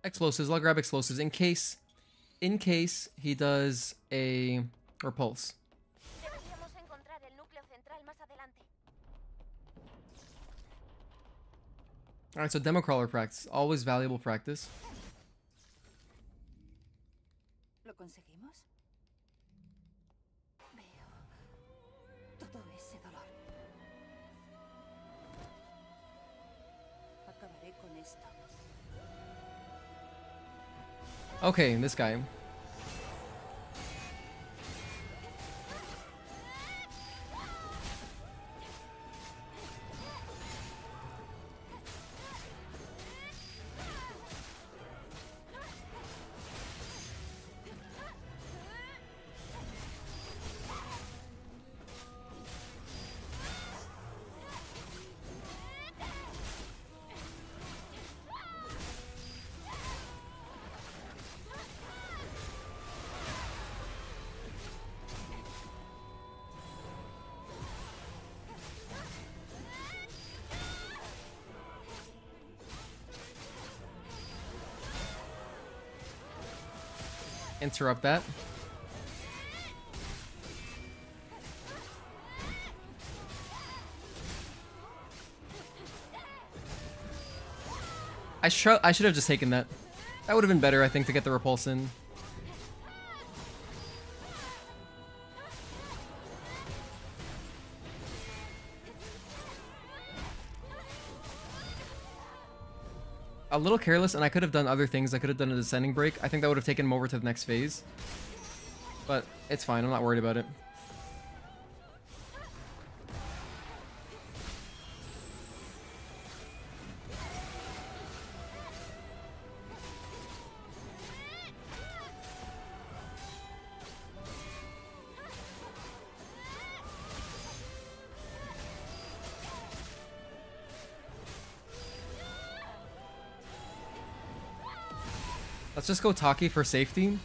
Explosives. I'll grab explosives in case he does a repulse. Alright, so demo crawler practice. Always valuable practice. ¿Lo conseguimos? Okay, this guy. Interrupt that. I should have just taken that. That would have been better, I think, to get the repulse in. A little careless, and I could have done other things. I could have done a descending break. I think that would have taken him over to the next phase. But it's fine. I'm not worried about it. Let's just go Taki for safety.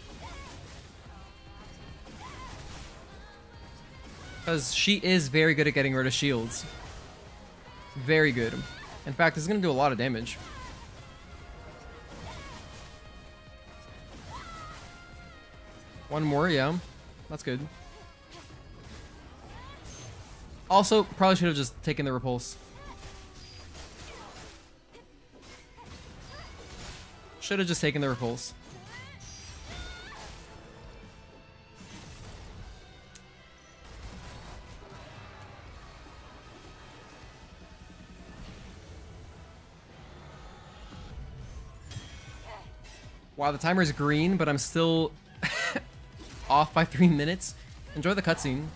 Because she is very good at getting rid of shields. Very good. In fact, this is going to do a lot of damage. One more, yeah. That's good. Also, probably should have just taken the repulse. Should have just taken the repulse. Wow, the timer is green, but I'm still off by 3 minutes. Enjoy the cutscene.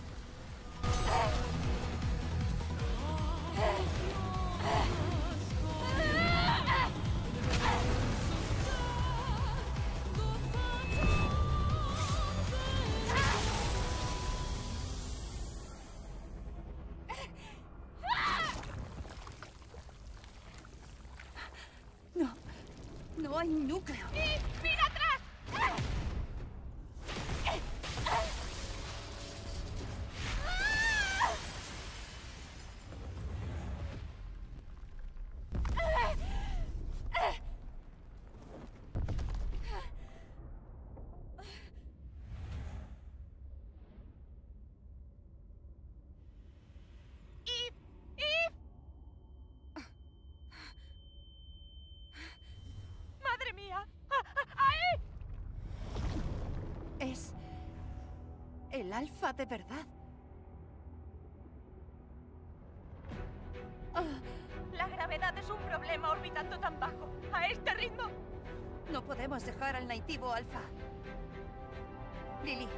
No hay núcleo. ¡Mira atrás! ¡Madre mía! ¡Ahí! Es el alfa de verdad. La gravedad es un problema orbitando tan bajo. A este ritmo. No podemos dejar al nativo alfa. Lily,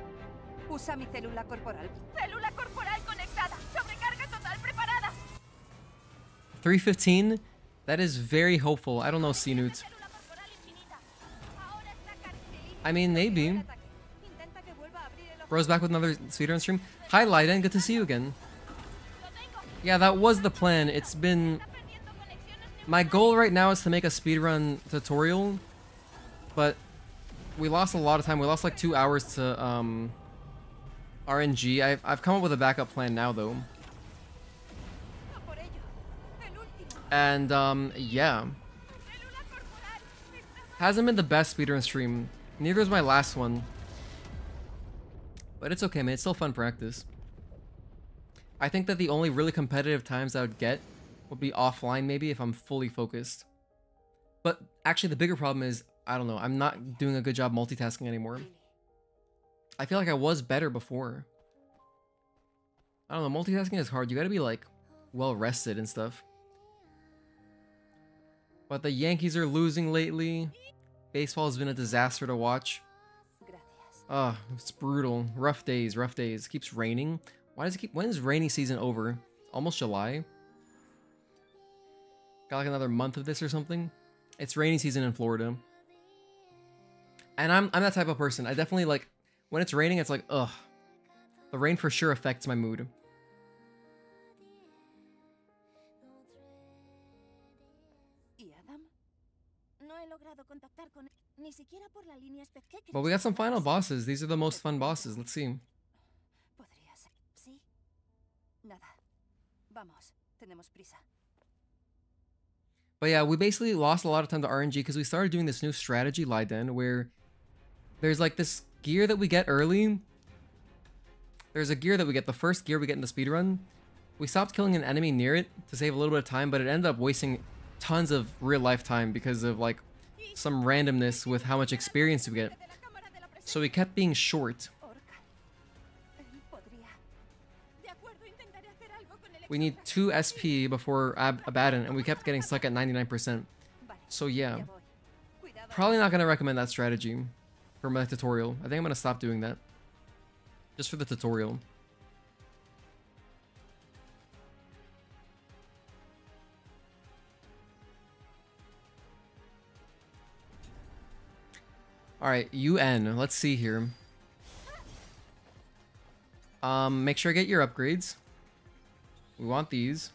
usa mi célula corporal. Célula corporal conectada. Sobrecarga total preparada. 315? That is very hopeful. I don't know, Sinut. I mean, maybe. Bro's back with another speedrun stream. Hi, Lyden. Good to see you again. Yeah, that was the plan. It's been... My goal right now is to make a speedrun tutorial, but we lost a lot of time. We lost like 2 hours to RNG. I've come up with a backup plan now, though. And, yeah. Hasn't been the best speedrun stream. Neither is my last one. But it's okay, man. It's still fun practice. I think that the only really competitive times I would get would be offline, maybe, if I'm fully focused. But actually, the bigger problem is, I don't know, I'm not doing a good job multitasking anymore. I feel like I was better before. I don't know, multitasking is hard. You gotta be, like, well-rested and stuff. But the Yankees are losing lately. Baseball has been a disaster to watch. Ugh, it's brutal. Rough days, rough days. Keeps raining. Why does it keep... When is rainy season over? Almost July? Got like another month of this or something? It's rainy season in Florida. And I'm that type of person. I definitely like... When it's raining, it's like, ugh. The rain for sure affects my mood. But we got some final bosses. These are the most fun bosses. Let's see. But yeah, we basically lost a lot of time to RNG because we started doing this new strategy, Leiden, where there's like this gear that we get early. There's a gear that we get, the first gear we get in the speedrun. We stopped killing an enemy near it to save a little bit of time, but it ended up wasting tons of real life time because of like some randomness with how much experience we get. So we kept being short. We need 2 SP before Abaddon, and we kept getting stuck at 99%. So yeah, probably not going to recommend that strategy for my tutorial. I think I'm going to stop doing that. Just for the tutorial. Alright, UN. Let's see here. Make sure I get your upgrades. We want these.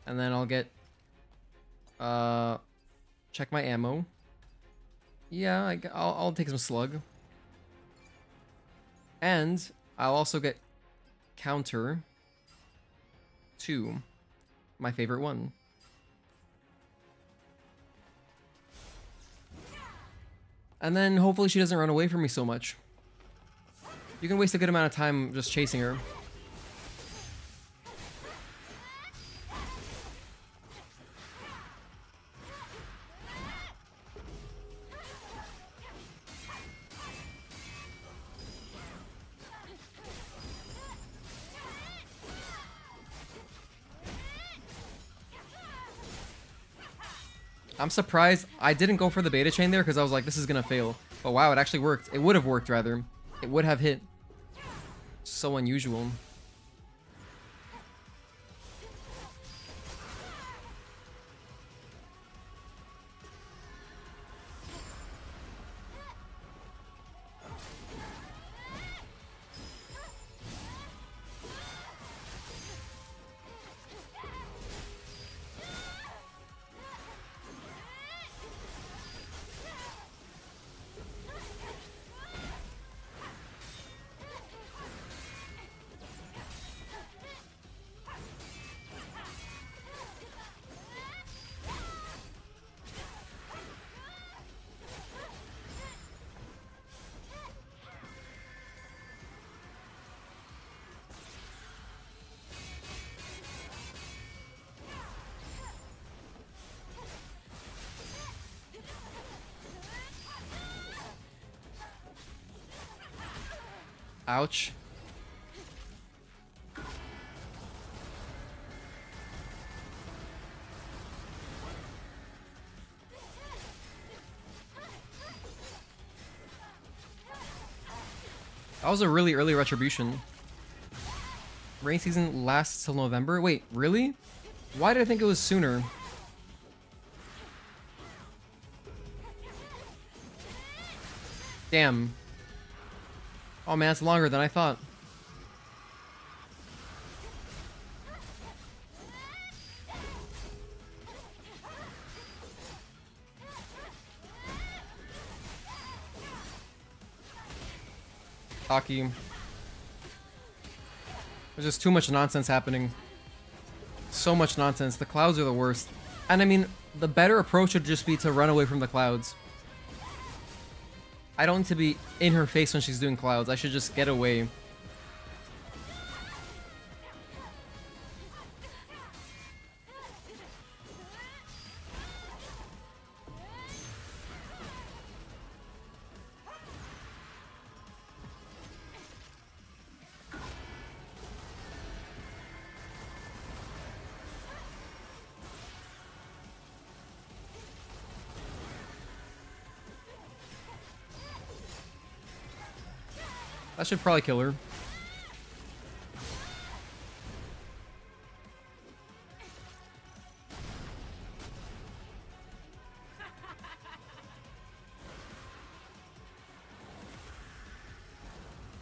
And then I'll get... check my ammo. Yeah, I'll take some slug. And I'll also get counter 2. My favorite one. And then hopefully she doesn't run away from me so much. You can waste a good amount of time just chasing her. I'm surprised I didn't go for the beta chain there because I was like, this is gonna fail. But wow, it actually worked. It would have worked, rather. It would have hit. So unusual. Ouch. That was a really early retribution. Rain season lasts till November? Wait, really? Why did I think it was sooner? Damn. Oh man, it's longer than I thought. Hockey. There's just too much nonsense happening. So much nonsense. The clouds are the worst. And I mean, the better approach would just be to run away from the clouds. I don't need to be in her face when she's doing clouds. I should just get away. That should probably kill her.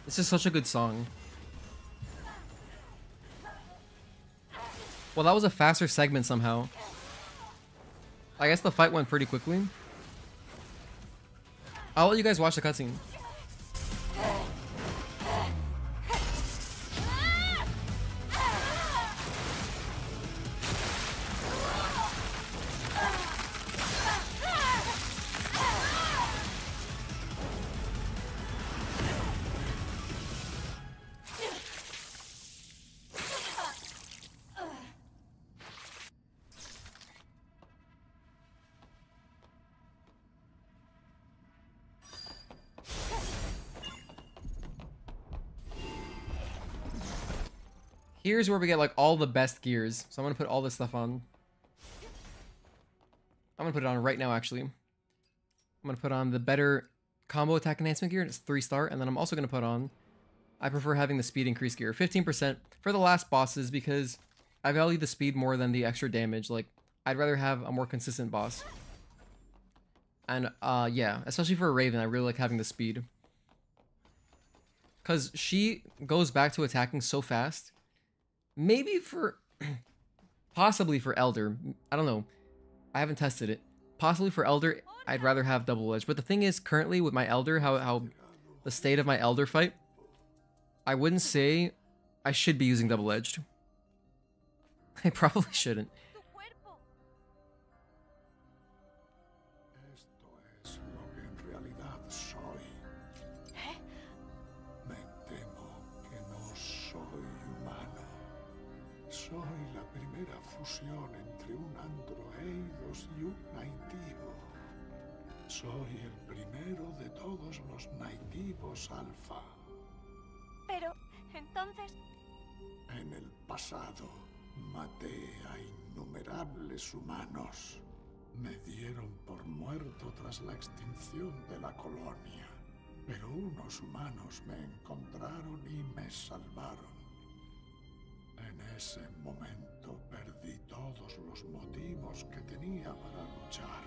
This is such a good song. Well, that was a faster segment somehow. I guess the fight went pretty quickly. I'll let you guys watch the cutscene. Here's where we get like all the best gears. So I'm gonna put all this stuff on. I'm gonna put it on right now actually. I'm gonna put on the better combo attack enhancement gear, and it's 3-star, and then I'm also gonna put on, I prefer having the speed increase gear, 15% for the last bosses because I value the speed more than the extra damage. Like, I'd rather have a more consistent boss. And yeah, especially for a Raven, I really like having the speed. Cause she goes back to attacking so fast. Maybe for, possibly for Elder, I don't know, I haven't tested it. Possibly for Elder, I'd rather have double edge. But the thing is, currently with my Elder, how the state of my Elder fight, I wouldn't say I should be using double edged. I probably shouldn't. Soy la primera fusión entre un androeidos y un naitivo. Soy el primero de todos los nativos alfa. Pero, entonces... En el pasado, maté a innumerables humanos. Me dieron por muerto tras la extinción de la colonia. Pero unos humanos me encontraron y me salvaron. En ese momento perdí todos los motivos que tenía para luchar.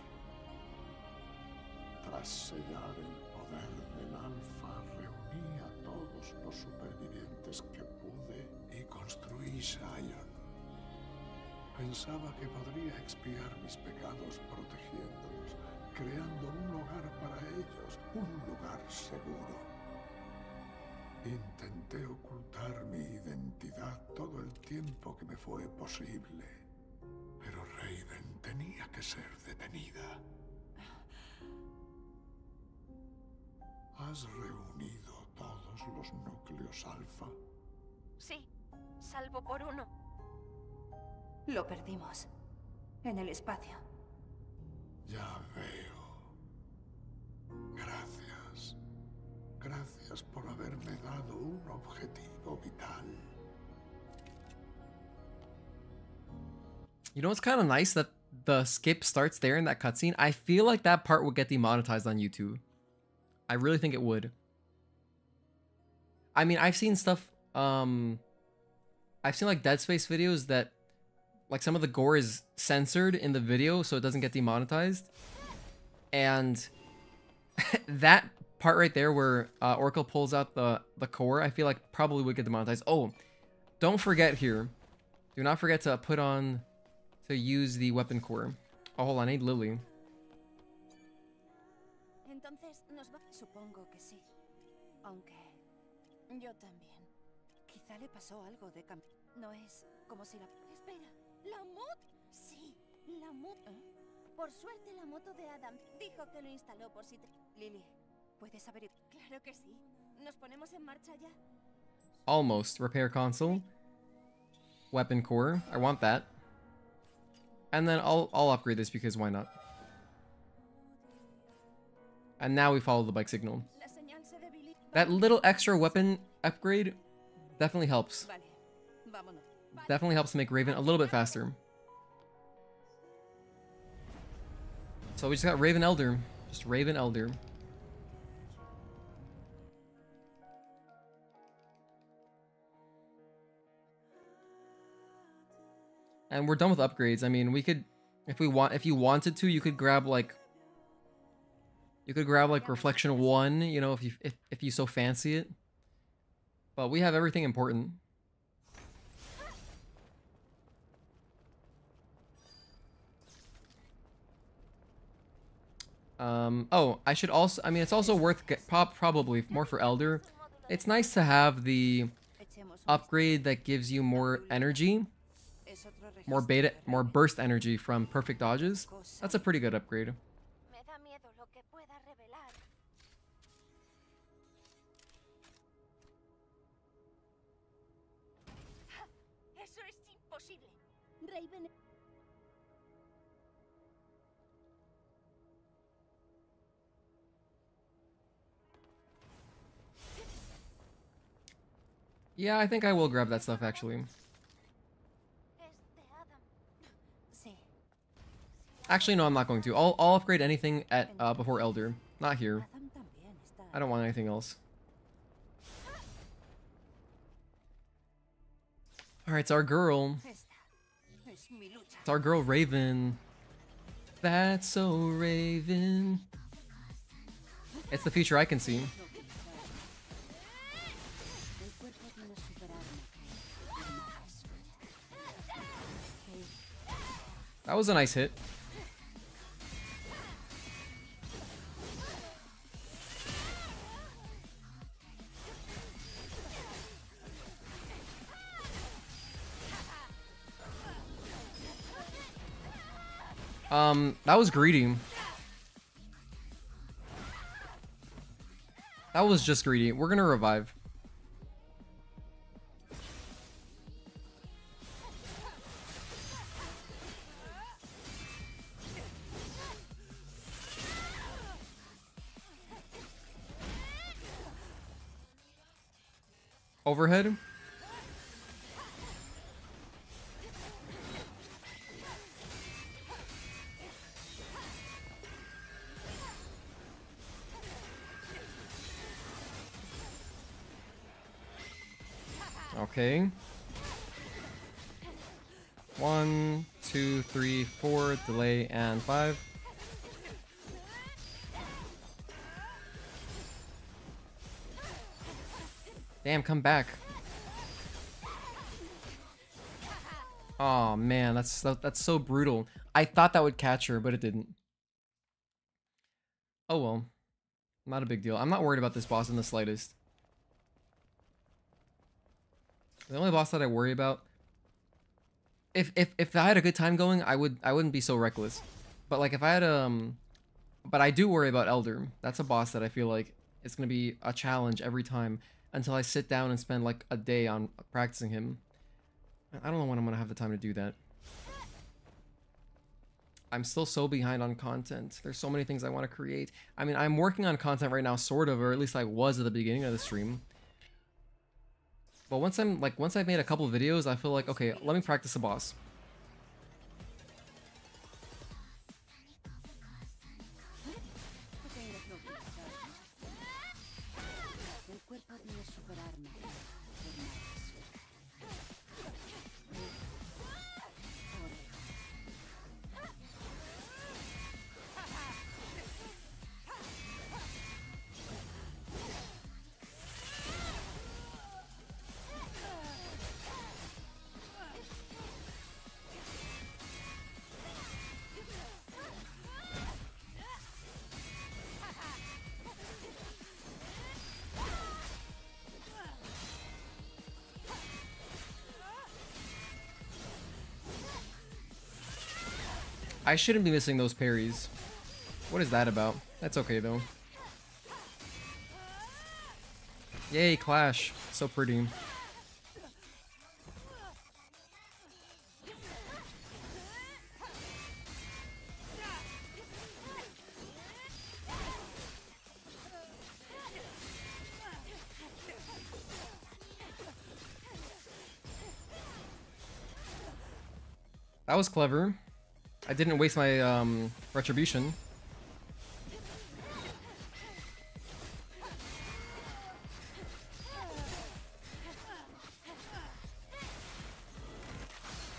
Tras sellar el poder del alfa, reuní a todos los supervivientes que pude y construí Zion. Pensaba que podría expiar mis pecados protegiéndolos, creando un hogar para ellos, un lugar seguro. Intenté ocultar mi identidad todo el tiempo que me fue posible, pero Raven tenía que ser detenida. ¿Has reunido todos los núcleos alfa? Sí, salvo por uno. Lo perdimos. En el espacio. Ya veo. Gracias. Gracias por haberme dado un objetivo vital. You know what's kind of nice? That the skip starts there in that cutscene. I feel like that part would get demonetized on YouTube. I really think it would. I mean, I've seen stuff, I've seen like Dead Space videos that, like, some of the gore is censored in the video so it doesn't get demonetized. And that part right there where Oracle pulls out the core, I feel like probably would get demonetized. Oh, don't forget here. Do not forget to put on, to use the weapon core. Oh, hold on, I need Lily. Entonces nos va... Supongo que sí. Aunque yo también. Quizá le pasó algo de cambio. No es como si la... Espera, ¿la moto? Sí, la moto. Por suerte la moto de Adam dijo que lo instaló por si te... Lily, ¿puedes averiguar? Claro que sí. ¿Nos ponemos en marcha ya? Almost. Repair console. Weapon core. I want that. And then I'll upgrade this because why not? And now we follow the bike signal. That little extra weapon upgrade definitely helps. Definitely helps to make Raven a little bit faster. So we just got Raven Elder. Just Raven Elder. And we're done with upgrades. I mean, we could, if you wanted to, you could grab like Reflection 1, you know, if you so fancy it. But we have everything important. Oh, I should also, I mean, it's also worth probably more for Elder. It's nice to have the upgrade that gives you more energy, more burst energy from perfect dodges. That's a pretty good upgrade. Yeah, I think I will grab that stuff actually. Actually, no, I'm not going to. I'll upgrade anything at before Elder. Not here. I don't want anything else. Alright, it's our girl. It's our girl Raven. That's so Raven. It's the future I can see. That was a nice hit. That was greedy. That was just greedy. We're gonna revive. Overhead. Okay. 1, 2, 3, 4, delay, and 5. Damn, come back. Oh man, that's so brutal. I thought that would catch her, but it didn't. Oh well. Not a big deal. I'm not worried about this boss in the slightest. The only boss that I worry about, if I had a good time going, I wouldn't be so reckless. But like if I had but I do worry about Elder. That's a boss that I feel like it's gonna be a challenge every time until I sit down and spend like a day on practicing him. I don't know when I'm gonna have the time to do that. I'm still so behind on content. There's so many things I want to create. I mean, I'm working on content right now, sort of, or at least I was at the beginning of the stream. But once I've made a couple of videos, I feel like, okay, let me practice a boss. I shouldn't be missing those parries. What is that about? That's okay though. Yay, Clash. So pretty. That was clever. I didn't waste my retribution.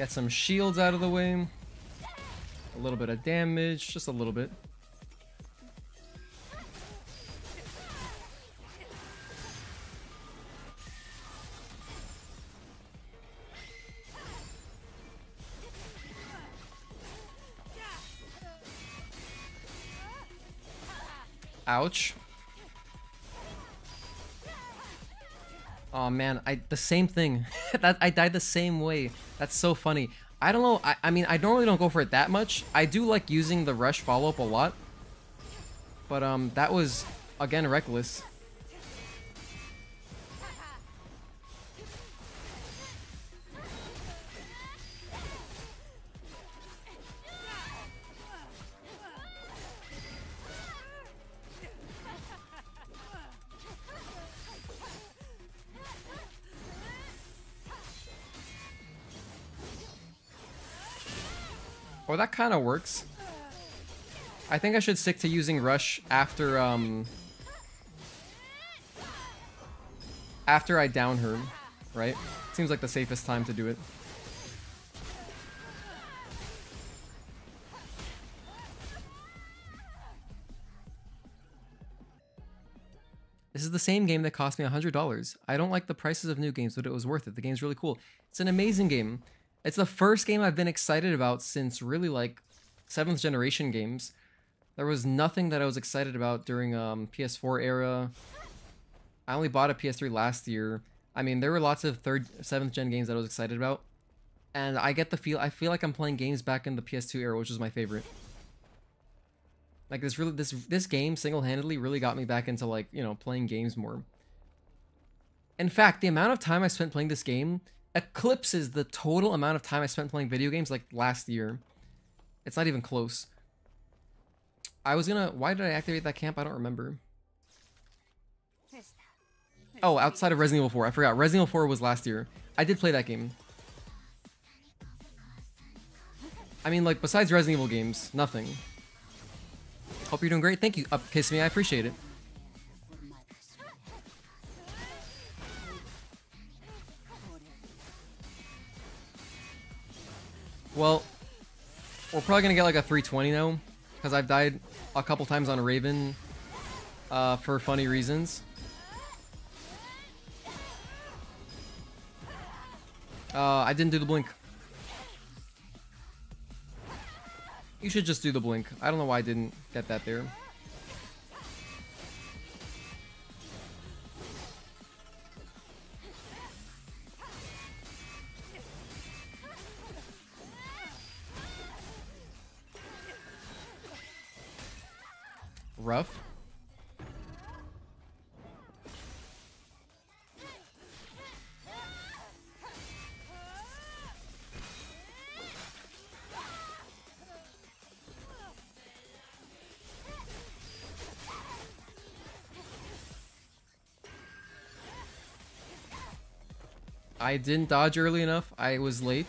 Get some shields out of the way. A little bit of damage, just a little bit. Ouch. Oh man, the same thing. That I died the same way. That's so funny. I don't know. I mean, I normally don't go for it that much. I do like using the rush follow-up a lot. But that was again reckless. Well, that kind of works. I think I should stick to using rush after after I down her, right? Seems like the safest time to do it. This is the same game that cost me $100. I don't like the prices of new games, but it was worth it. The game's really cool. It's an amazing game. It's the first game I've been excited about since really like 7th generation games. There was nothing that I was excited about during PS4 era. I only bought a PS3 last year. I mean, there were lots of 7th gen games that I was excited about. And I get the feel, I feel like I'm playing games back in the PS2 era, which was my favorite. Like this game single-handedly really got me back into like, you know, playing games more. In fact, the amount of time I spent playing this game eclipses the total amount of time I spent playing video games like last year. It's not even close. Why did I activate that camp? I don't remember. Oh, outside of Resident Evil 4. I forgot. Resident Evil 4 was last year. I did play that game. I mean, like, besides Resident Evil games, nothing. Hope you're doing great. Thank you, Kiss Me. I appreciate it. Well, we're probably gonna get like a 320 now, because I've died a couple times on a Raven for funny reasons. I didn't do the blink. You should just do the blink. I don't know why I didn't get that there. Rough. I didn't dodge early enough. I was late.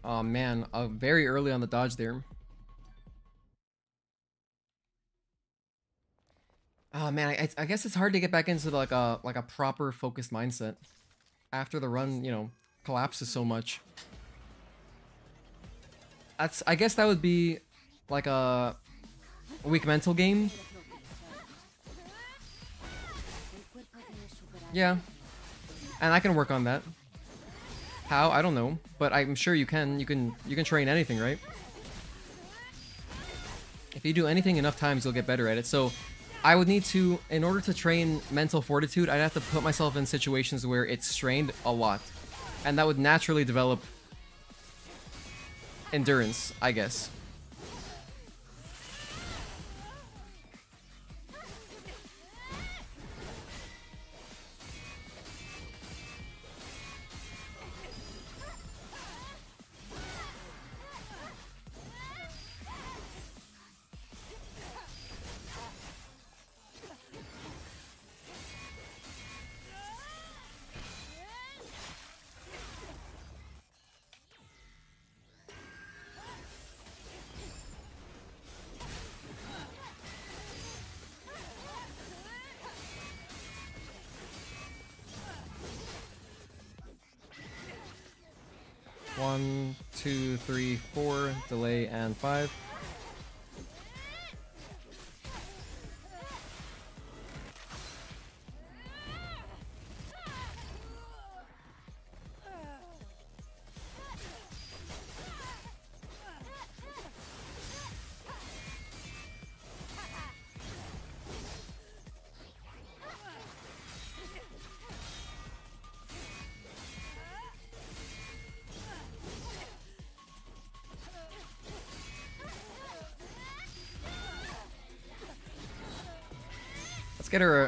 Oh man, very early on the dodge there. Oh man, I guess it's hard to get back into like a proper focused mindset after the run, you know, collapses so much. I guess that would be like a weak mental game. Yeah, and I can work on that. How? I don't know, but I'm sure you can. You can train anything, right? If you do anything enough times, you'll get better at it. So I would need to, in order to train mental fortitude, I'd have to put myself in situations where it's strained a lot. And that would naturally develop endurance, I guess. 1, 2, 3, 4, delay, and 5.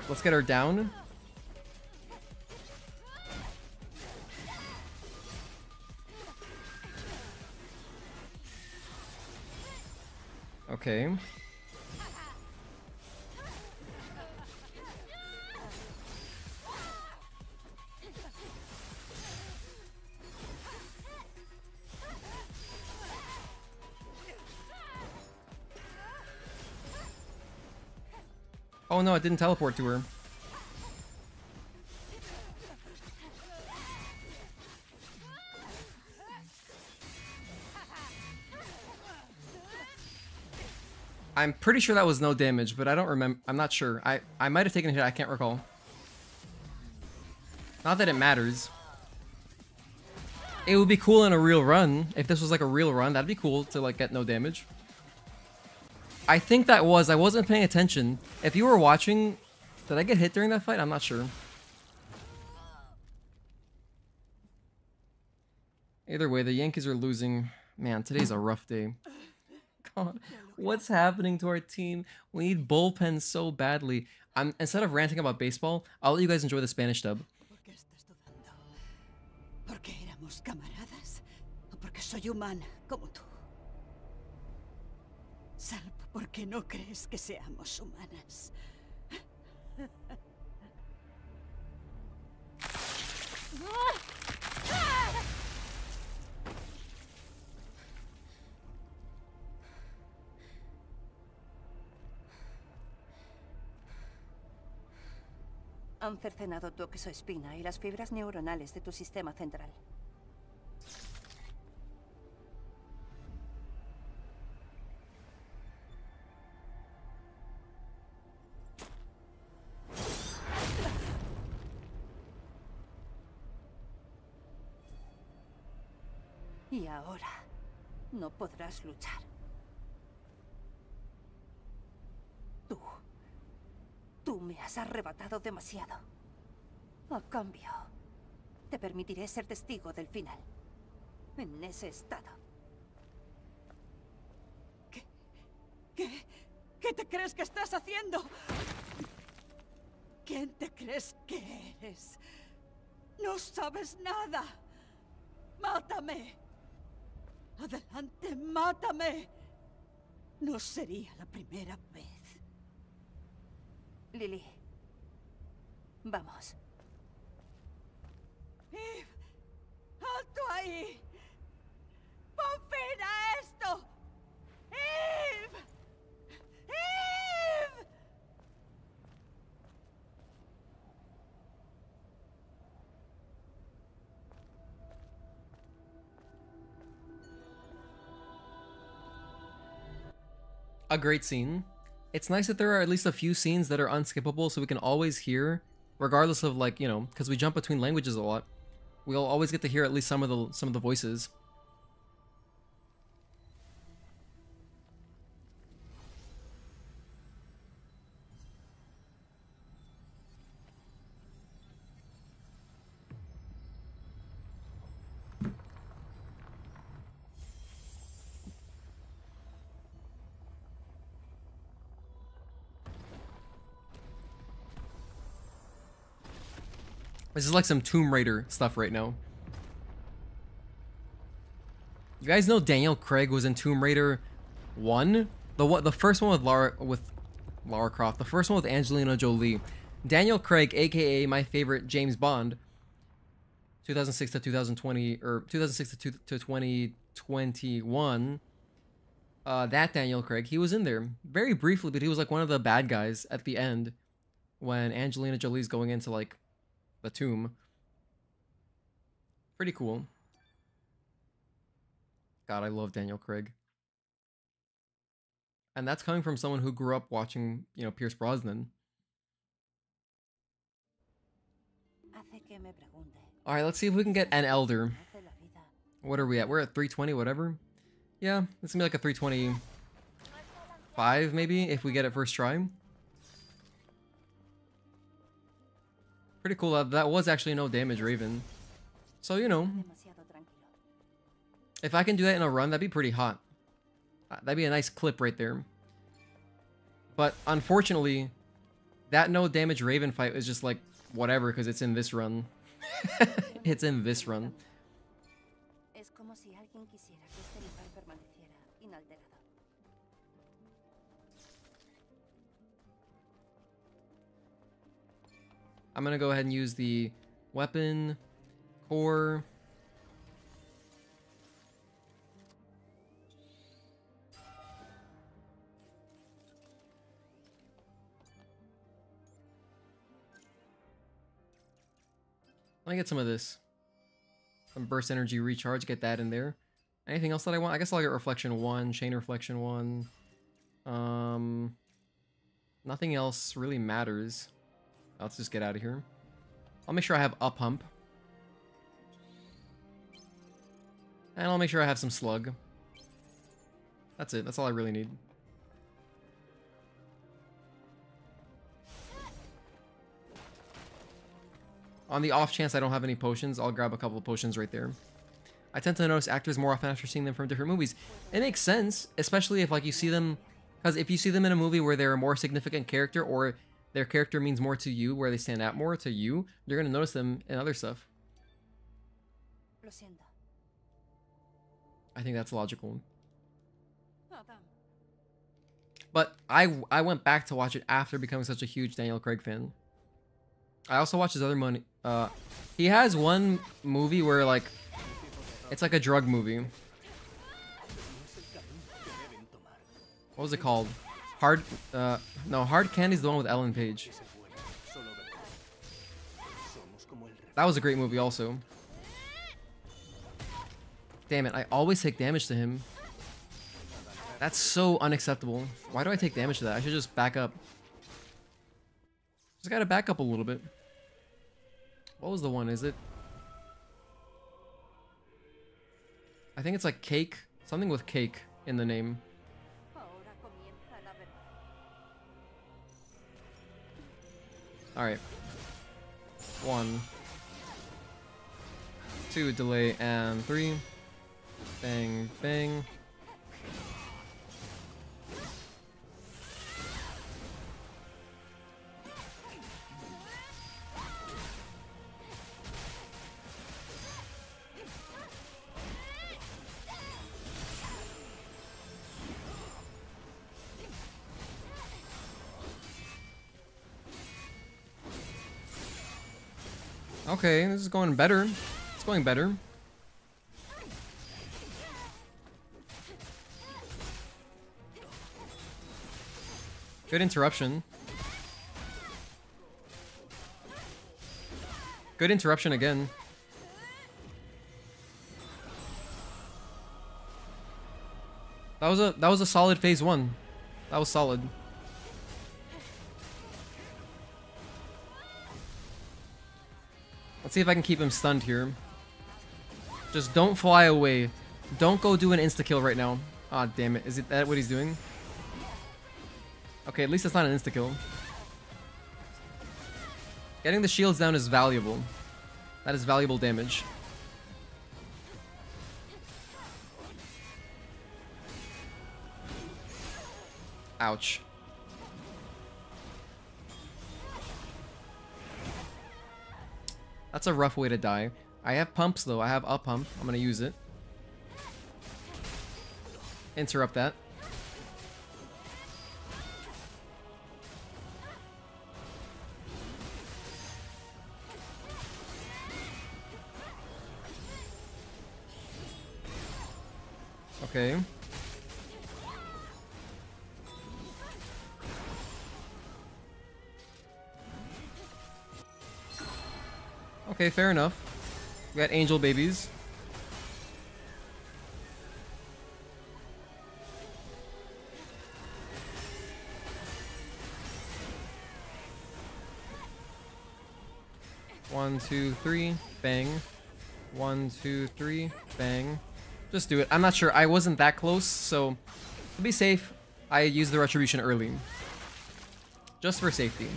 Let's get her down. Okay. Oh no, it didn't teleport to her. I'm pretty sure that was no damage, but I don't remember. I'm not sure. I might have taken a hit. I can't recall. Not that it matters. It would be cool in a real run. If this was like a real run, that'd be cool to like get no damage. I think that was. I wasn't paying attention. If you were watching, did I get hit during that fight? I'm not sure. Either way, the Yankees are losing. Man, today's a rough day. God, what's happening to our team? We need bullpens so badly. Instead of ranting about baseball, I'll let you guys enjoy the Spanish dub. ¿Porque éramos camaradas? ¿O porque soy humana como tú? Salvo porque no crees que seamos humanas. Han cercenado tu exoespina y las fibras neuronales de tu sistema central. Y ahora no podrás luchar. Tú me has arrebatado demasiado. A cambio, te permitiré ser testigo del final. En ese estado. ¿Qué te crees que estás haciendo? ¿Quién te crees que eres? No sabes nada. ¡Mátame! Adelante, mátame. No sería la primera vez. Lily, vamos. ¡Eve! ¡Alto ahí! ¡Pon fin a esto! ¡Eve! ¡Eve! A great scene. It's nice that there are at least a few scenes that are unskippable so we can always hear, regardless of like, you know, because we jump between languages a lot. We'll always get to hear at least some of the voices. This is like some Tomb Raider stuff right now. You guys know Daniel Craig was in Tomb Raider 1? The first one with Lara Croft. The first one with Angelina Jolie. Daniel Craig, aka my favorite James Bond. 2006 to 2020, or 2006 to 2021. That Daniel Craig, he was in there very briefly, but he was like one of the bad guys at the end when Angelina Jolie's going into like the tomb. Pretty cool. God, I love Daniel Craig. And that's coming from someone who grew up watching, you know, Pierce Brosnan. Alright, let's see if we can get an Elder. What are we at? We're at 320, whatever. Yeah, it's gonna be like a 325, maybe, if we get it first try. Pretty cool. That was actually no damage Raven. So, you know, if I can do that in a run, that'd be pretty hot. That'd be a nice clip right there. But unfortunately, that no damage Raven fight is just like whatever because it's in this run. It's in this run. I'm gonna go ahead and use the weapon core. Let me get some of this. Some burst energy recharge, get that in there. Anything else that I want? I guess I'll get reflection 1, chain reflection 1. Nothing else really matters. Let's just get out of here. I'll make sure I have a pump. And I'll make sure I have some slug. That's it. That's all I really need. On the off chance I don't have any potions, I'll grab a couple of potions right there. I tend to notice actors more often after seeing them from different movies. It makes sense, especially if like you see them, because if you see them in a movie where they're a more significant character or their character means more to you, where they stand out more to you, you're going to notice them in other stuff. I think that's logical. But I went back to watch it after becoming such a huge Daniel Craig fan. I also watched his other money. He has one movie where like it's like a drug movie. What was it called? Hard Candy's the one with Ellen Page. That was a great movie also. Damn it, I always take damage to him. That's so unacceptable. Why do I take damage to that? I should just back up. Just gotta back up a little bit. What was the one? Is it? I think it's like cake. Something with cake in the name. Alright. 1, 2, delay, and 3. Bang, bang. Okay, this is going better. It's going better. Good interruption. Good interruption again. That was a solid phase 1. That was solid. Let's see if I can keep him stunned here. Just don't fly away. Don't go do an insta-kill right now. Ah, damn it. Is it that what he's doing? Okay, at least it's not an insta-kill. Getting the shields down is valuable. That is valuable damage. Ouch. That's a rough way to die. I have pumps though. I have a pump. I'm gonna use it. Interrupt that. Okay. Okay, fair enough. We got angel babies. 1, 2, 3, bang. 1, 2, 3, bang. Just do it. I'm not sure. I wasn't that close, so to be safe, I used the retribution early. Just for safety.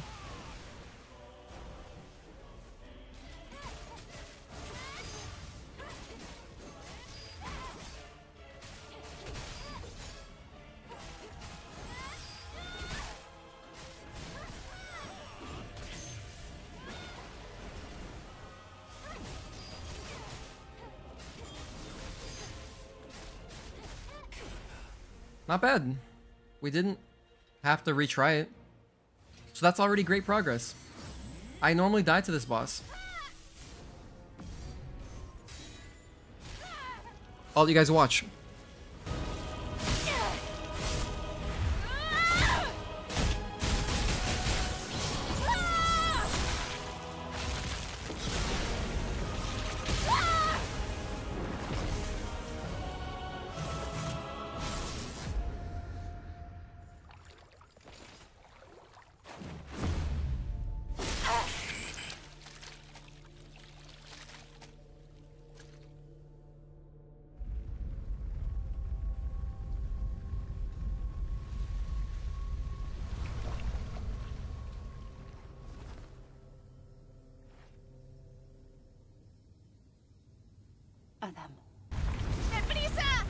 Not bad. We didn't have to retry it. So that's already great progress. I normally die to this boss. I'll let you guys watch. Adam. ¡Deprisa!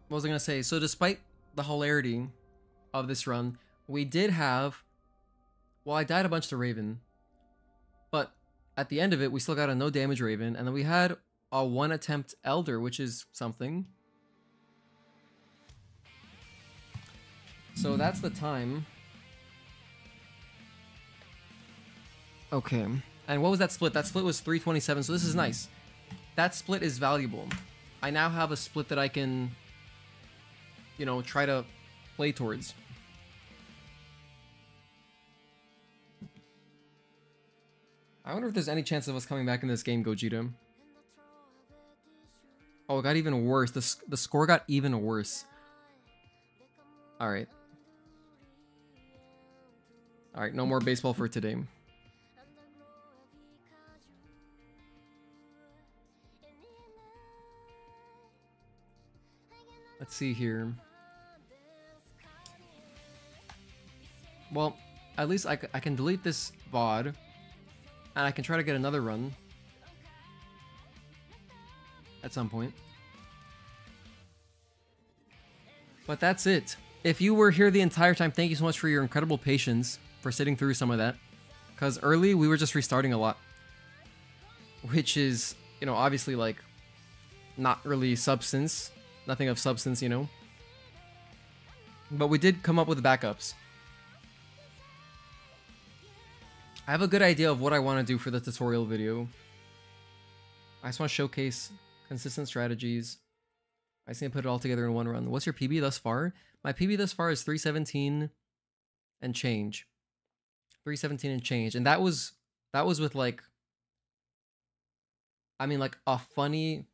What was I gonna say? So despite the hilarity of this run, we did have, well, I died a bunch to Raven, but at the end of it, we still got a no damage Raven, and then we had a 1 attempt Elder, which is something. So that's the time. Okay, and what was that split? That split was 327, so this is nice. That split is valuable. I now have a split that I can, you know, try to play towards. I wonder if there's any chance of us coming back in this game, Gogeta. Oh, it got even worse. The score got even worse. Alright. Alright, no more baseball for today. Let's see here. Well, at least I can delete this VOD, and I can try to get another run at some point. But that's it. If you were here the entire time, thank you so much for your incredible patience for sitting through some of that. Because early, we were just restarting a lot. Which is, you know, obviously, like, not really substance. Nothing of substance, you know. But we did come up with backups. I have a good idea of what I want to do for the tutorial video. I just want to showcase consistent strategies. I just need to put it all together in one run. What's your PB thus far? My PB thus far is 317 and change. 317 and change. And that was with like, I mean, like a funny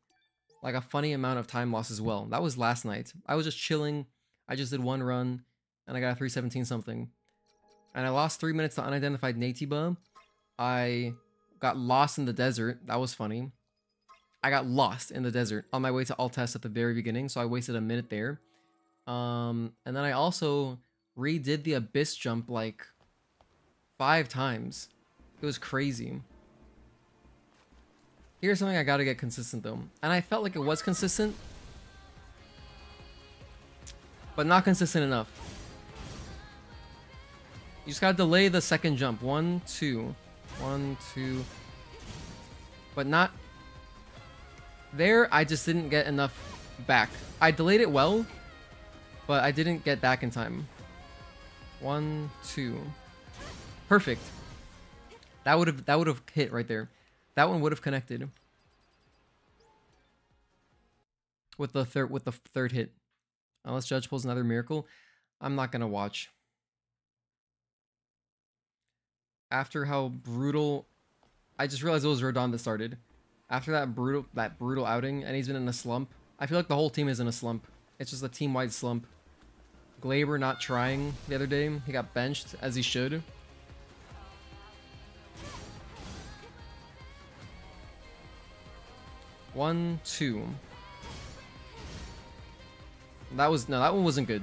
amount of time loss as well. That was last night. I was just chilling. I just did one run and I got a 317 something. And I lost 3 minutes to unidentified Natiba. I got lost in the desert. That was funny. I got lost in the desert on my way to Altest at the very beginning, so I wasted a minute there. And then I also redid the Abyss jump like 5 times. It was crazy. Here's something I gotta get consistent though. And I felt like it was consistent, but not consistent enough. You just gotta delay the second jump. 1, 2. 1, 2. But not... There, I just didn't get enough back. I delayed it well, but I didn't get back in time. 1, 2. Perfect. That would have hit right there. That one would have connected. With the third hit. Unless Judge pulls another miracle, I'm not gonna watch. After how brutal, I just realized it was Rodon that started. After that brutal outing, and he's been in a slump. I feel like the whole team is in a slump. It's just a team-wide slump. Glaber not trying the other day. He got benched, as he should. One, two. That one wasn't good.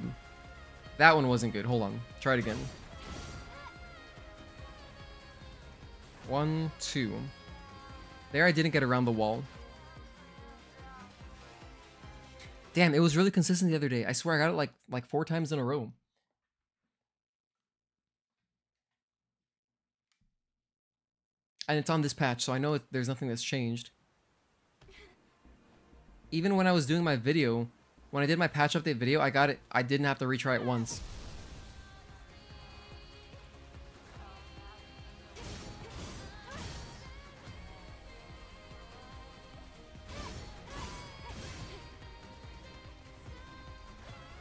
That one wasn't good. Hold on. Try it again. 1, 2. There I didn't get around the wall. Damn, it was really consistent the other day. I swear I got it like 4 times in a row. And it's on this patch, so I know there's nothing that's changed. Even when I was doing my video, when I did my patch update video, I got it. I didn't have to retry it once.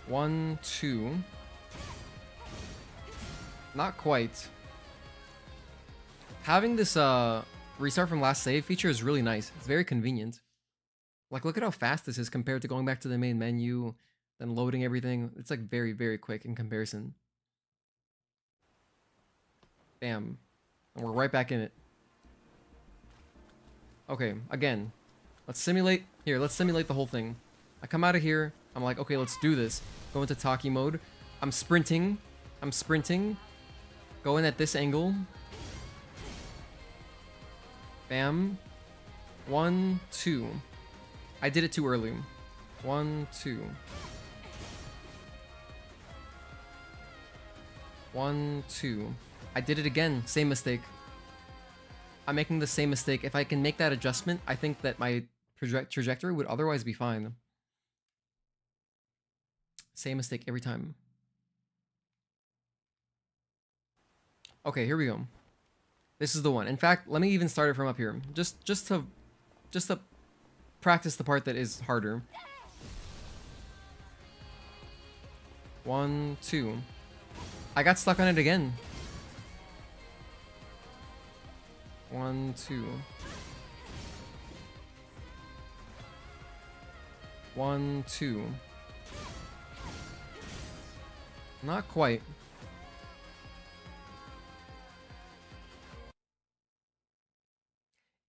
One, two. Not quite. Having this restart from last save feature is really nice. It's very convenient. Like, look at how fast this is compared to going back to the main menu, then loading everything. It's like very, very quick in comparison. Bam. And we're right back in it. Okay, again. Let's simulate. Here, let's simulate the whole thing. I come out of here. I'm like, okay, let's do this. Go into Taki mode. I'm sprinting. Go in at this angle. Bam. 1, 2. I did it too early. 1, 2. 1, 2. I did it again. Same mistake. I'm making the same mistake. If I can make that adjustment, I think that my trajectory would otherwise be fine. Same mistake every time. Okay, here we go. This is the one. In fact, let me even start it from up here. Just to practice the part that is harder. 1, 2. I got stuck on it again. 1, 2. 1, 2. Not quite.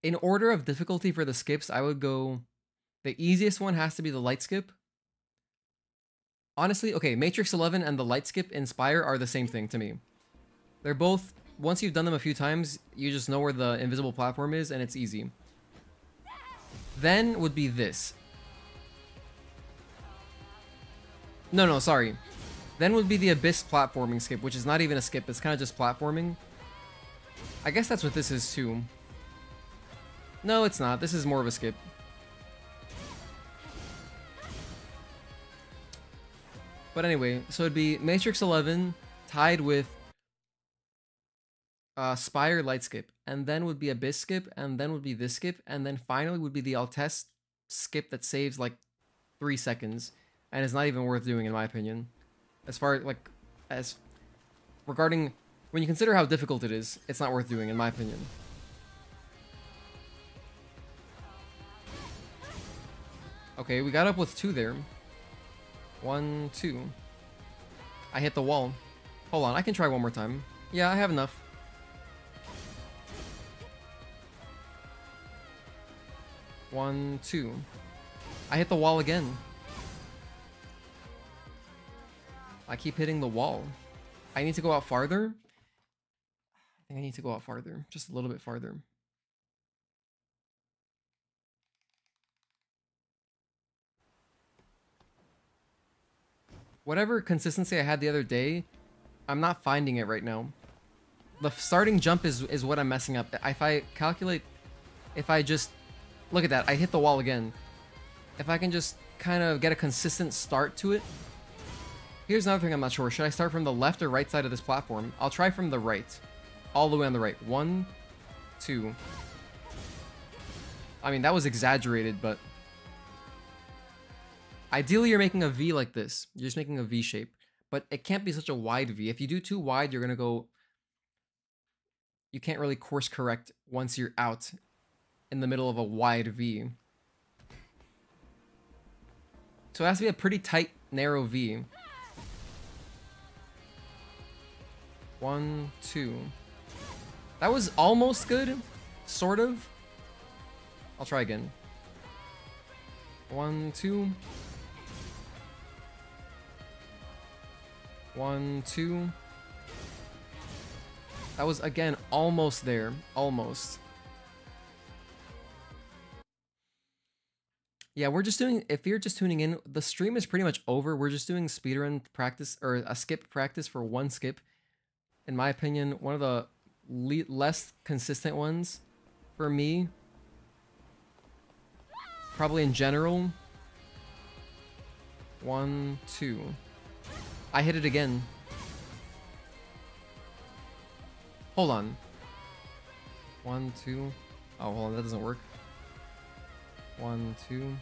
In order of difficulty for the skips, I would go... The easiest one has to be the light skip. Honestly, okay, Matrix 11 and the light skip in Spire are the same thing to me. They're both... Once you've done them a few times, you just know where the invisible platform is, and it's easy. Then would be this. No, sorry. Then would be the Abyss platforming skip, which is not even a skip, it's kind of just platforming. I guess that's what this is too. No, it's not. This is more of a skip. But anyway, so it'd be Matrix 11 tied with Spire light skip, and then would be Abyss skip, and then would be this skip, and then finally would be the Altesse skip that saves like 3 seconds, and is not even worth doing in my opinion. As far like as regarding when you consider how difficult it is, it's not worth doing in my opinion. Okay, we got up with 2 there. 1, 2. I hit the wall. Hold on, I can try one more time. Yeah, I have enough. One, 2. I hit the wall again. I keep hitting the wall. I need to go out farther. I think I need to go out farther. Just a little bit farther. Whatever consistency I had the other day, I'm not finding it right now. The starting jump is what I'm messing up. If I calculate, if I just... Look at that, I hit the wall again. If I can just kind of get a consistent start to it. Here's another thing I'm not sure. Should I start from the left or right side of this platform? I'll try from the right. All the way on the right. 1, 2. I mean, that was exaggerated, but ideally you're making a V like this. You're just making a V shape, but it can't be such a wide V. If you do too wide, you're gonna go, you can't really course correct once you're out in the middle of a wide V. So it has to be a pretty tight, narrow V. 1, 2. That was almost good, sort of. I'll try again. 1, 2. 1, 2. That was, again, almost there. Almost. Yeah, we're just doing, if you're just tuning in, the stream is pretty much over. We're just doing speedrun practice, or a skip practice for one skip. In my opinion, one of the less consistent ones for me. Probably in general. 1, 2. I hit it again. Hold on. 1, 2. Oh, hold on, that doesn't work. 1, 2.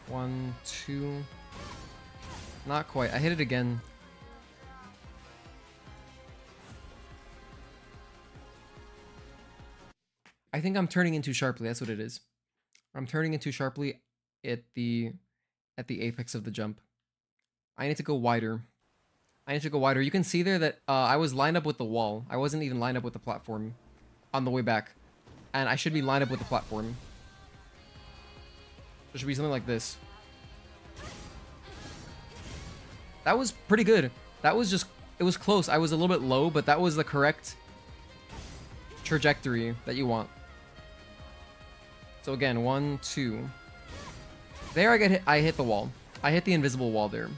1, 2. Not quite. I hit it again. I think I'm turning in too sharply. That's what it is. I'm turning in too sharply at the apex of the jump. I need to go wider. I need to go wider. You can see there that I was lined up with the wall. I wasn't even lined up with the platform on the way back. And I should be lined up with the platform. There should be something like this. That was pretty good. That was just, it was close. I was a little bit low, but that was the correct trajectory that you want. So again, 1, 2. There I get hit. I hit the wall. I hit the invisible wall there.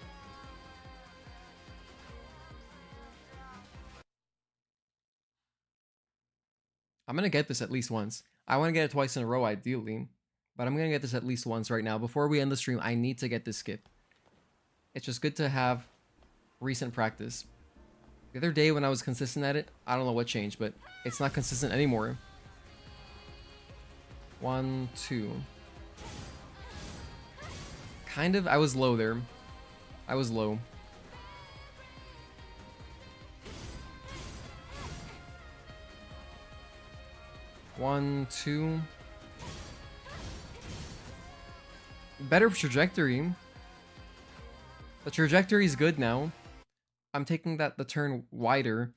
I'm gonna get this at least once. I want to get it twice in a row ideally, but I'm gonna get this at least once right now. Before we end the stream, I need to get this skip. It's just good to have recent practice. The other day when I was consistent at it, I don't know what changed, but it's not consistent anymore. 1, 2. Kind of, I was low there. I was low. One, 2. Better trajectory. The trajectory is good now. I'm taking the turn wider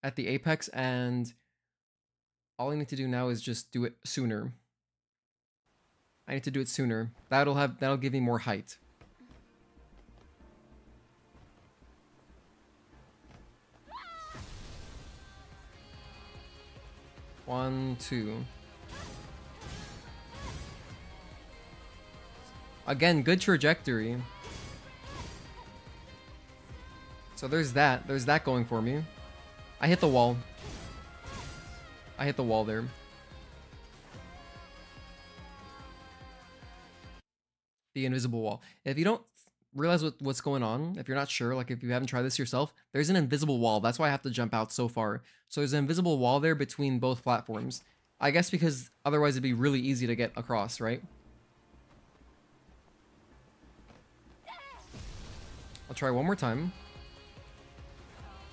at the apex, and all I need to do now is just do it sooner. I need to do it sooner. That'll give me more height. One, 2. Again, good trajectory. So there's that. There's that going for me. I hit the wall. I hit the wall there. The invisible wall. If you don't realize what's going on, if you're not sure, like if you haven't tried this yourself, there's an invisible wall. That's why I have to jump out so far. So there's an invisible wall there between both platforms. I guess because otherwise it'd be really easy to get across, right? I'll try one more time.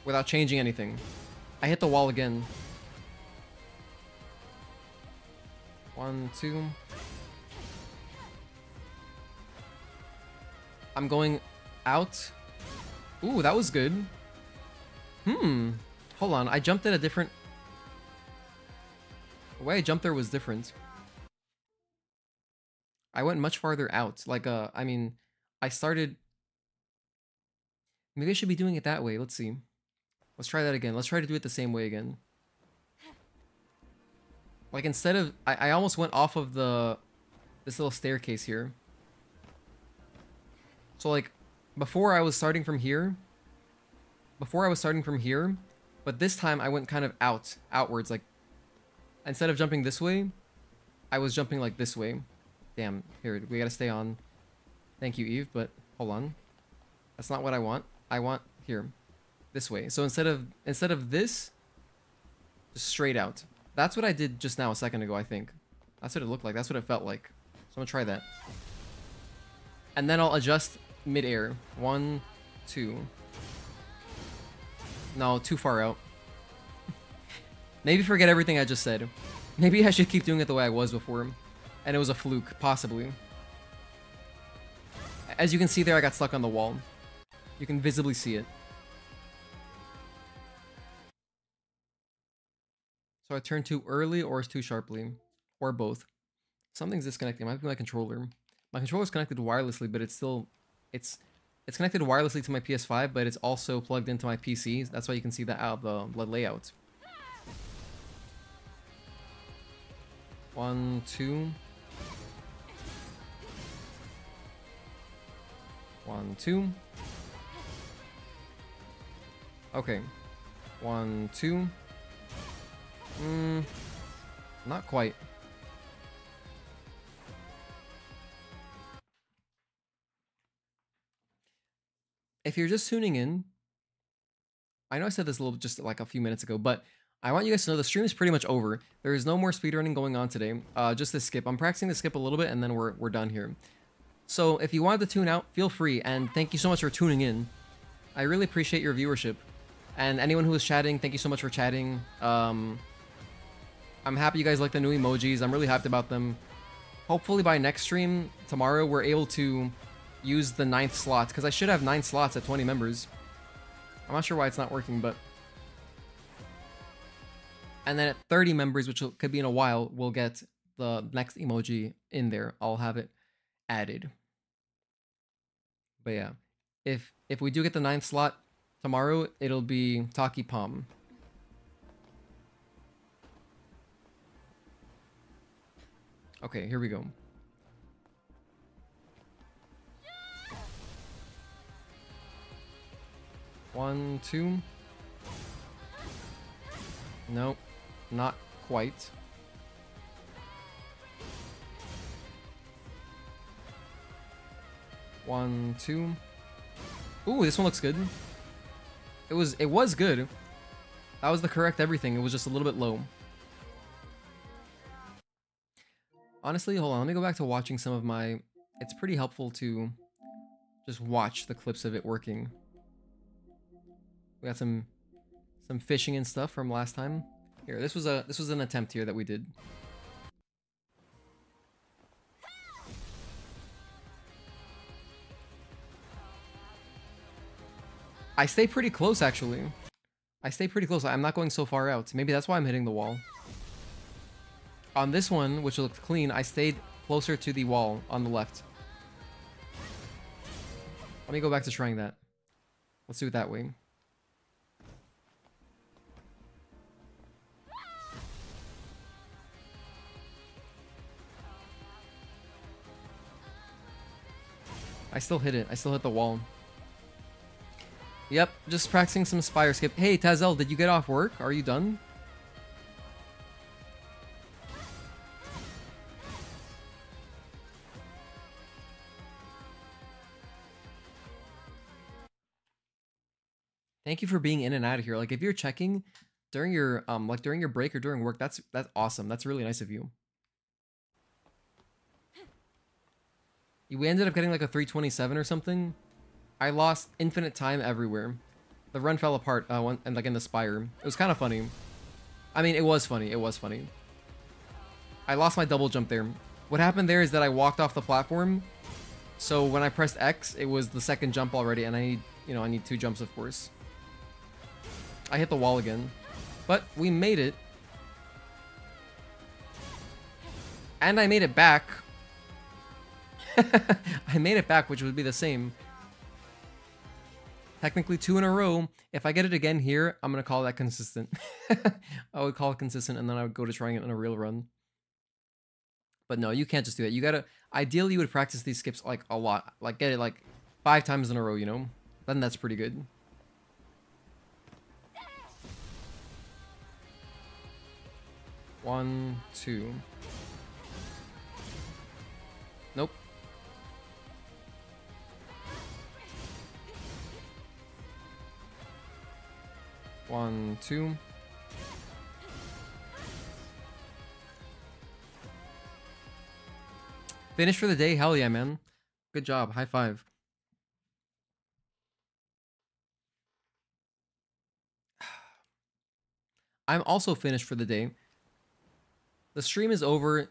Without changing anything. I hit the wall again. 1, 2. I'm going out. Ooh, that was good. Hold on. I jumped at a different... The way I jumped there was different. I went much farther out. Like, I mean, I started... Maybe I should be doing it that way. Let's see. Let's try that again. Let's try to do it the same way again. Like, instead of... I almost went off of this little staircase here. So, like, before I was starting from here. But this time I went kind of outwards. Like, instead of jumping this way, I was jumping, like, this way. Damn. Here, we gotta stay on. Thank you, Eve, but hold on. That's not what I want. I want... Here. This way. So instead of this, just straight out. That's what I did just now a second ago, I think. That's what it looked like. That's what it felt like. So I'm gonna try that. And then I'll adjust mid-air. 1, 2. No, too far out. Maybe forget everything I just said. Maybe I should keep doing it the way I was before. And it was a fluke, possibly. As you can see there, I got stuck on the wall. You can visibly see it. So I turned too early or too sharply. Or both. Something's disconnecting. It might be my controller. My controller's connected wirelessly, but it's still... It's connected wirelessly to my PS5, but it's also plugged into my PC. That's why you can see that out of the layout. 1, 2. 1, 2. Okay. 1, 2. Not quite. If you're just tuning in, I know I said this a little just like a few minutes ago, but I want you guys to know the stream is pretty much over. There is no more speedrunning going on today. Just this skip. I'm practicing the skip a little bit, and then we're done here. So if you wanted to tune out, feel free, and thank you so much for tuning in. I really appreciate your viewership. And anyone who is chatting, thank you so much for chatting. I'm happy you guys like the new emojis. I'm really hyped about them. Hopefully by next stream, tomorrow, we're able to use the 9th slot, because I should have 9 slots at 20 members. I'm not sure why it's not working, but... And then at 30 members, which could be in a while, we'll get the next emoji in there. I'll have it added. But yeah, if we do get the 9th slot tomorrow, it'll be Taki Palm. Okay, here we go. One, 2. Nope, not quite. One, 2. Ooh, this one looks good. It was good. That was the correct everything. It was just a little bit low. Honestly, hold on. Let me go back to watching some of my... It's pretty helpful to just watch the clips of it working. We got some fishing and stuff from last time. Here, this was an attempt here that we did. I stay pretty close, actually. I stay pretty close. I'm not going so far out. Maybe that's why I'm hitting the wall. On this one, which looked clean, I stayed closer to the wall on the left. Let me go back to trying that. Let's do it that way. I still hit it. I still hit the wall. Yep, just practicing some Spire skip. Hey, Tazel, did you get off work? Are you done? Thank you for being in and out of here. Like, if you're checking during your during your break or during work, that's awesome. That's really nice of you. We ended up getting like a 327 or something. I lost infinite time everywhere. The run fell apart and like in the Spire. It was kind of funny. I mean, it was funny. It was funny. I lost my double jump there. What happened there is that I walked off the platform. So when I pressed X, it was the second jump already, and I need 2 jumps, of course. I hit the wall again, but we made it. And I made it back. I made it back, which would be the same. Technically 2 in a row. If I get it again here, I'm going to call that consistent. I would call it consistent, and then I would go to trying it in a real run. But no, you can't just do that. You gotta... Ideally, you would practice these skips, like, a lot. Like, get it, like, 5 times in a row, you know? Then that's pretty good. One, 2. Nope. 1, 2. Finish for the day? Hell yeah, man. Good job. High five. I'm also finished for the day. The stream is over.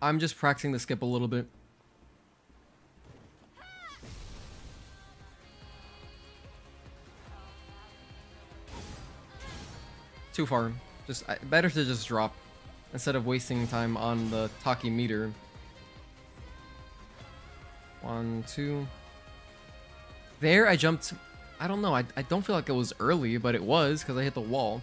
I'm just practicing the skip a little bit. Too far. Just better to just drop instead of wasting time on the Taki meter. 1, 2. There I jumped. I don't know. I don't feel like it was early, but it was because I hit the wall.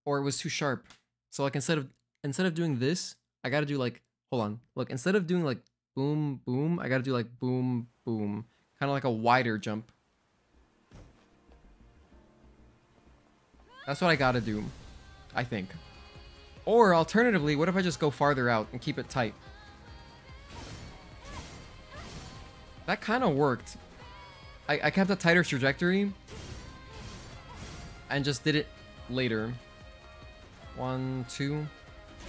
Or it was too sharp. So like instead of doing this, I gotta do like, hold on. Look, instead of doing like boom, boom, I gotta do like boom, boom. Kind of like a wider jump. That's what I gotta do, I think. Or alternatively, what if I just go farther out and keep it tight? That kind of worked. I kept a tighter trajectory and just did it later. 1, 2.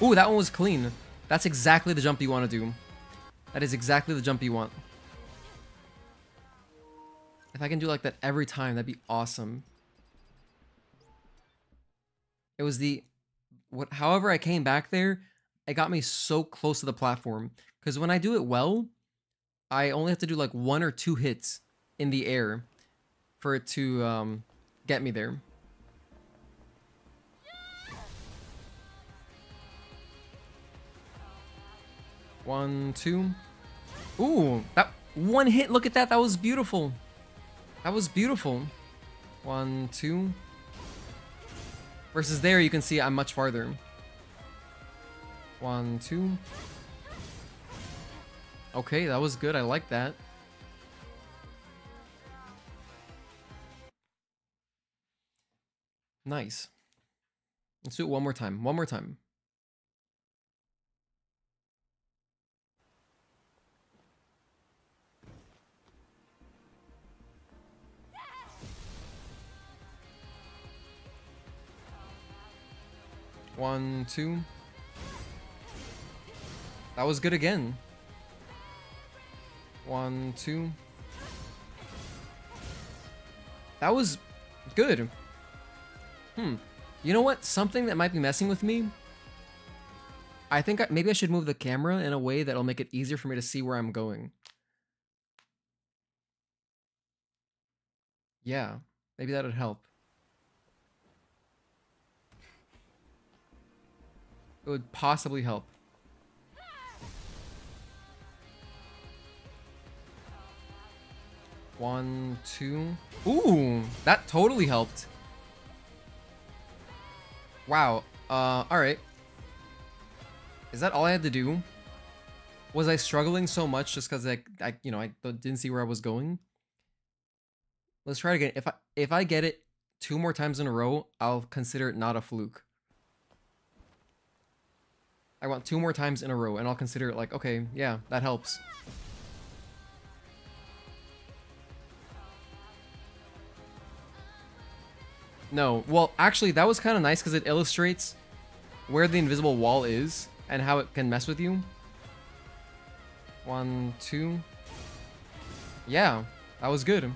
Ooh, that one was clean. That's exactly the jump you want to do. That is exactly the jump you want. If I can do like that every time, that'd be awesome. It was however I came back there, it got me so close to the platform. Because when I do it well, I only have to do like 1 or 2 hits in the air for it to get me there. One, 2. Ooh, that one hit. Look at that. That was beautiful. That was beautiful. 1, 2. Versus there, you can see I'm much farther. 1, 2. Okay, that was good. I like that. Nice. Let's do it one more time. One more time. One, 2. That was good again. 1, 2. That was good. You know what? Something that might be messing with me. I think maybe I should move the camera in a way that'll make it easier for me to see where I'm going. Yeah, maybe that would help. It would possibly help. One, 2. Ooh, that totally helped. Wow. Alright. Is that all I had to do? Was I struggling so much just because I didn't see where I was going? Let's try it again. If I get it 2 more times in a row, I'll consider it not a fluke. I want 2 more times in a row, and I'll consider it like, okay, yeah, that helps. No, well, actually, that was kind of nice because it illustrates where the invisible wall is and how it can mess with you. 1, 2. Yeah, that was good.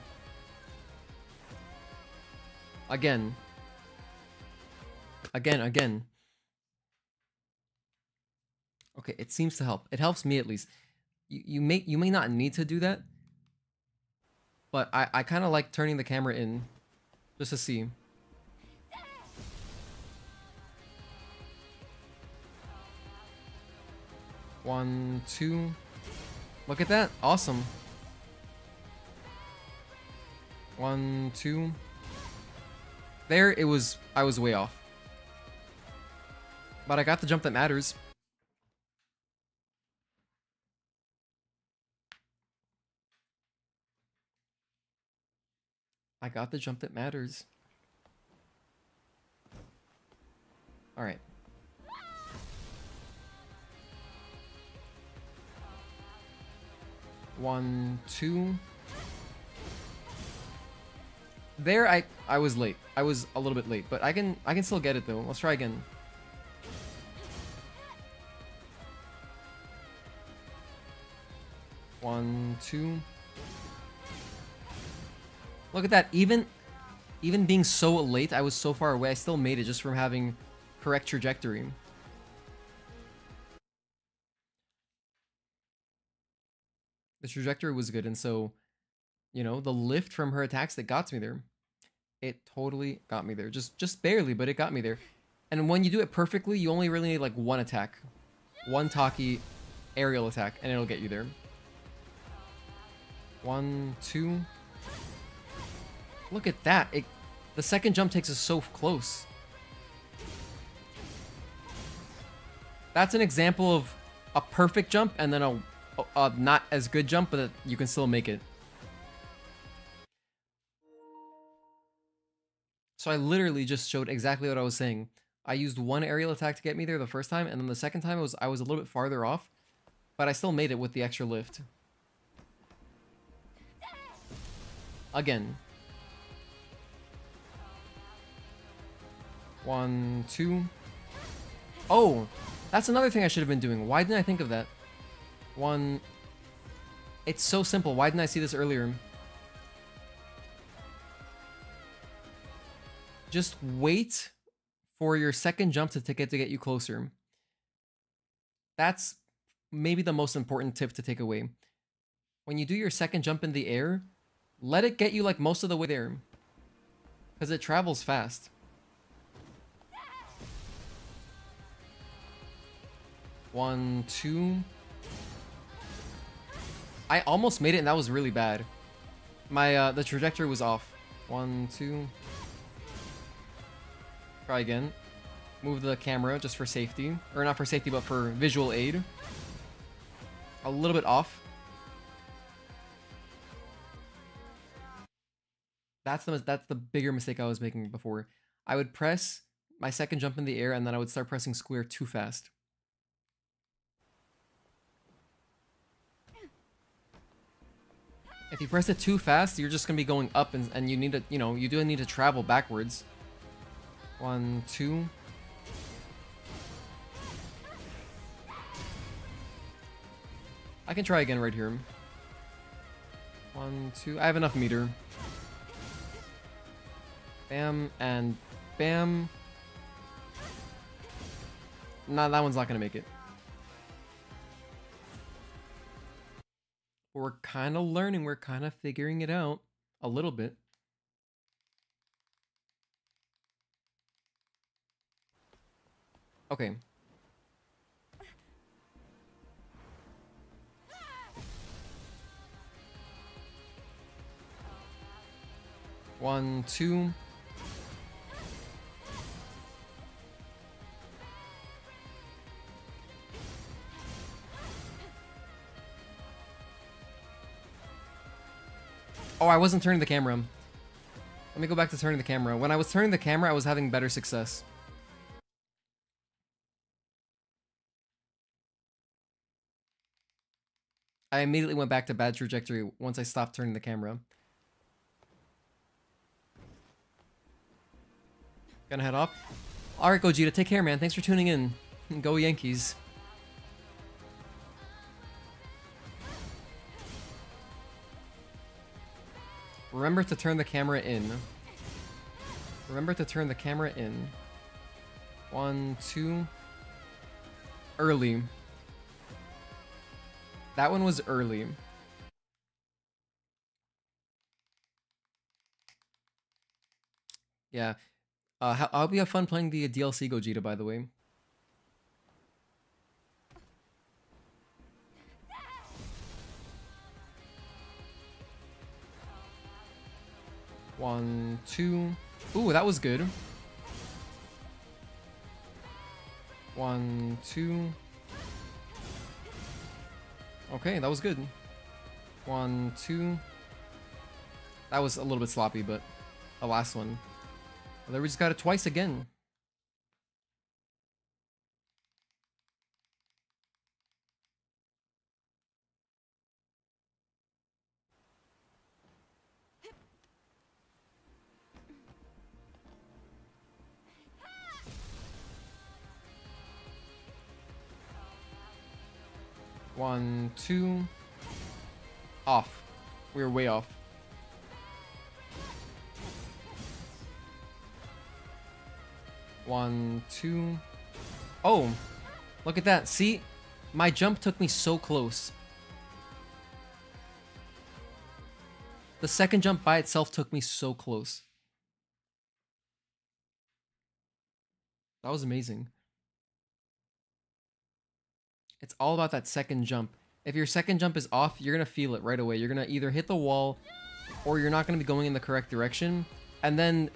Again. Again. Okay, it seems to help. It helps me at least. You may not need to do that, but I kind of like turning the camera in just to see. One, 2. Look at that. Awesome. 1, 2. There, I was way off. But I got the jump that matters. I got the jump that matters. Alright. One, 2. There, I was late. I was a little bit late, but I can still get it though. Let's try again. One, two. Look at that. Even being so late, I was so far away. I still made it just from having correct trajectory. The trajectory was good, and so, you know, the lift from her attacks that got me there. It totally got me there. Just barely, but it got me there. And when you do it perfectly, you only really need like one attack. One Taki aerial attack, and it'll get you there. One, two. Look at that. The second jump takes us so close. That's an example of a perfect jump and then a not as good jump, but you can still make it. So I literally just showed exactly what I was saying. I used one aerial attack to get me there the first time, and then the second time I was a little bit farther off, but I still made it with the extra lift. Again. One, two. Oh, that's another thing I should have been doing. Why didn't I think of that? One. It's so simple. Why didn't I see this earlier? Just wait for your second jump to get you closer. That's maybe the most important tip to take away. When you do your second jump in the air, let it get you like most of the way there, because it travels fast. One, two. I almost made it, and that was really bad. My the trajectory was off. One, two. Try again. Move the camera just for safety. Or not for safety, but for visual aid. A little bit off. That's the bigger mistake I was making before. I would press my second jump in the air, and then I would start pressing square too fast. If you press it too fast, you're just gonna be going up, and you need to, you know, you do need to travel backwards. One, two. I can try again right here. One, two. I have enough meter. Bam and bam. Nah, that one's not gonna make it. We're kind of learning. We're kind of figuring it out a little bit. Okay. One, two. Oh, I wasn't turning the camera. Let me go back to turning the camera. When I was turning the camera, I was having better success. I immediately went back to bad trajectory once I stopped turning the camera. Gonna head off. Alright, Gogeta, take care, man. Thanks for tuning in. Go Yankees. Remember to turn the camera in. Remember to turn the camera in. One, two. Early. That one was early. Yeah. I hope you have fun playing the DLC, Gogeta, by the way. One, two. Ooh, that was good. One, two. Okay, that was good. One, two. That was a little bit sloppy, but the last one. Well, there we just got it twice again. 1, 2. Off. We were way off. One, 2. Oh, look at that. See, my jump took me so close. The second jump by itself took me so close. That was amazing. It's all about that second jump. If your second jump is off, you're gonna feel it right away. You're gonna either hit the wall or you're not gonna be going in the correct direction. And then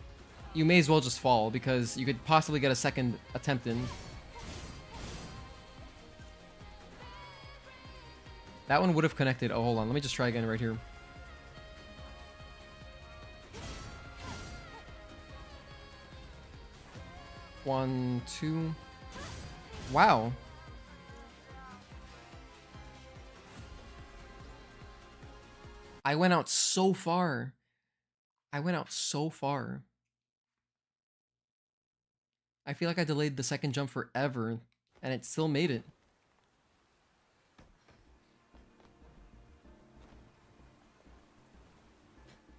you may as well just fall because you could possibly get a second attempt in. That one would have connected. Oh, hold on. Let me just try again right here. One, 2. Wow. I went out so far. I went out so far. I feel like I delayed the second jump forever, and it still made it.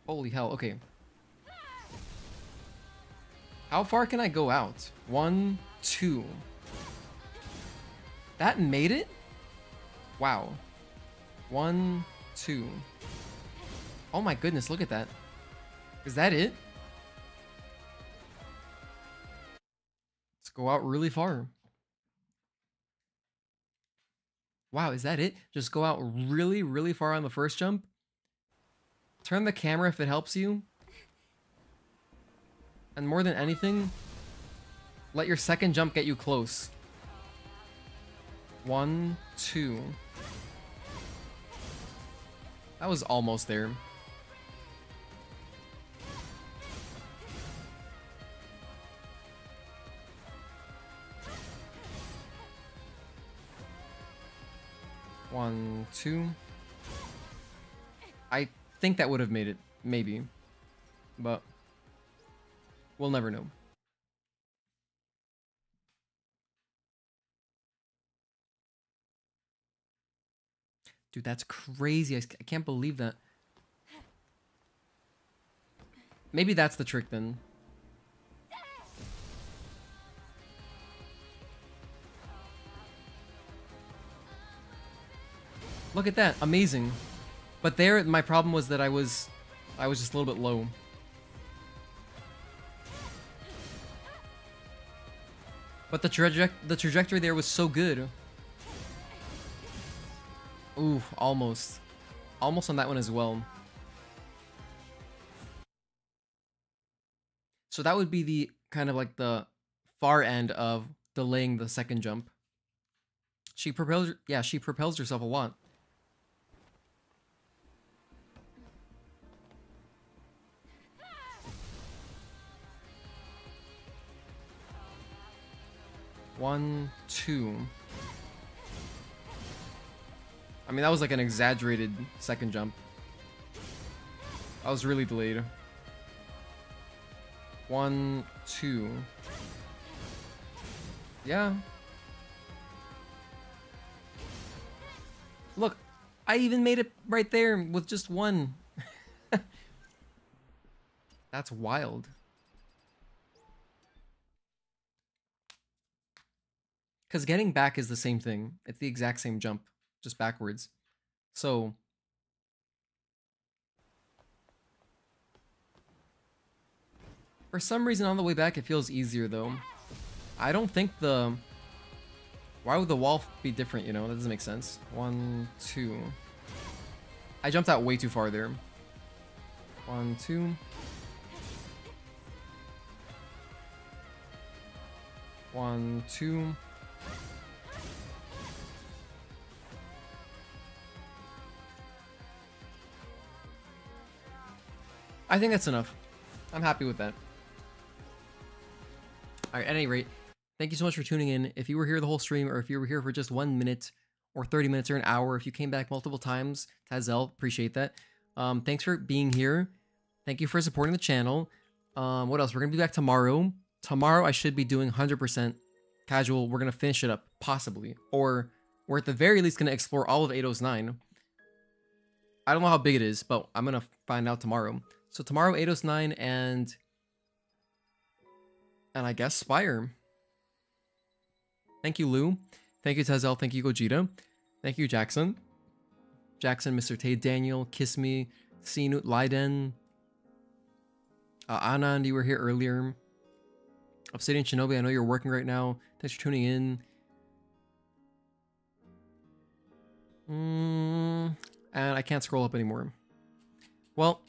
Holy hell, okay. How far can I go out? 1, 2. That made it? Wow. 1, 2. Oh my goodness, look at that. Is that it? Let's go out really far. Wow, is that it? Just go out really, really far on the first jump. Turn the camera if it helps you. And more than anything, let your second jump get you close. 1, 2. That was almost there. One, 2. I think that would have made it, maybe. But we'll never know. Dude, that's crazy. I can't believe that. Maybe that's the trick then. Look at that. Amazing. But there, my problem was that I was just a little bit low. But the trajectory there was so good. Ooh, almost. Almost on that one as well. So that would be the kind of like the far end of delaying the second jump. She propels herself a lot. One, 2. I mean, that was like an exaggerated second jump. I was really delayed. 1, 2. Yeah. Look, I even made it right there with just 1. That's wild. Because getting back is the same thing. It's the exact same jump, just backwards. So for some reason on the way back it feels easier though. I don't think the... Why would the wall be different, you know? That doesn't make sense. 1, 2. I jumped out way too far there. 1, 2. 1, 2. I think that's enough. I'm happy with that. Alright, at any rate, thank you so much for tuning in. If you were here the whole stream, or if you were here for just 1 minute, or 30 minutes, or an hour, if you came back multiple times, Tazel, appreciate that. Thanks for being here. Thank you for supporting the channel. What else? We're going to be back tomorrow. Tomorrow I should be doing 100% casual. We're going to finish it up, possibly. Or we're at the very least going to explore all of 809. I don't know how big it is, but I'm going to find out tomorrow. So tomorrow, 809 and I guess Spire. Thank you, Lou. Thank you, Tezel. Thank you, Gogeta. Thank you, Jackson. Jackson, Mr. Tay, Daniel, Kiss Me, Sinut, Leiden. Anand, you were here earlier. Obsidian Shinobi, I know you're working right now. Thanks for tuning in. And I can't scroll up anymore. Well,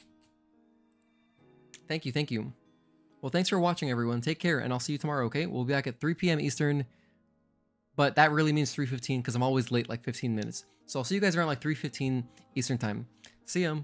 thank you. Well, thanks for watching, everyone. Take care, and I'll see you tomorrow, okay? We'll be back at 3 p.m. Eastern, but that really means 3:15 because I'm always late, like 15 minutes. So I'll see you guys around like 3:15 Eastern time. See ya.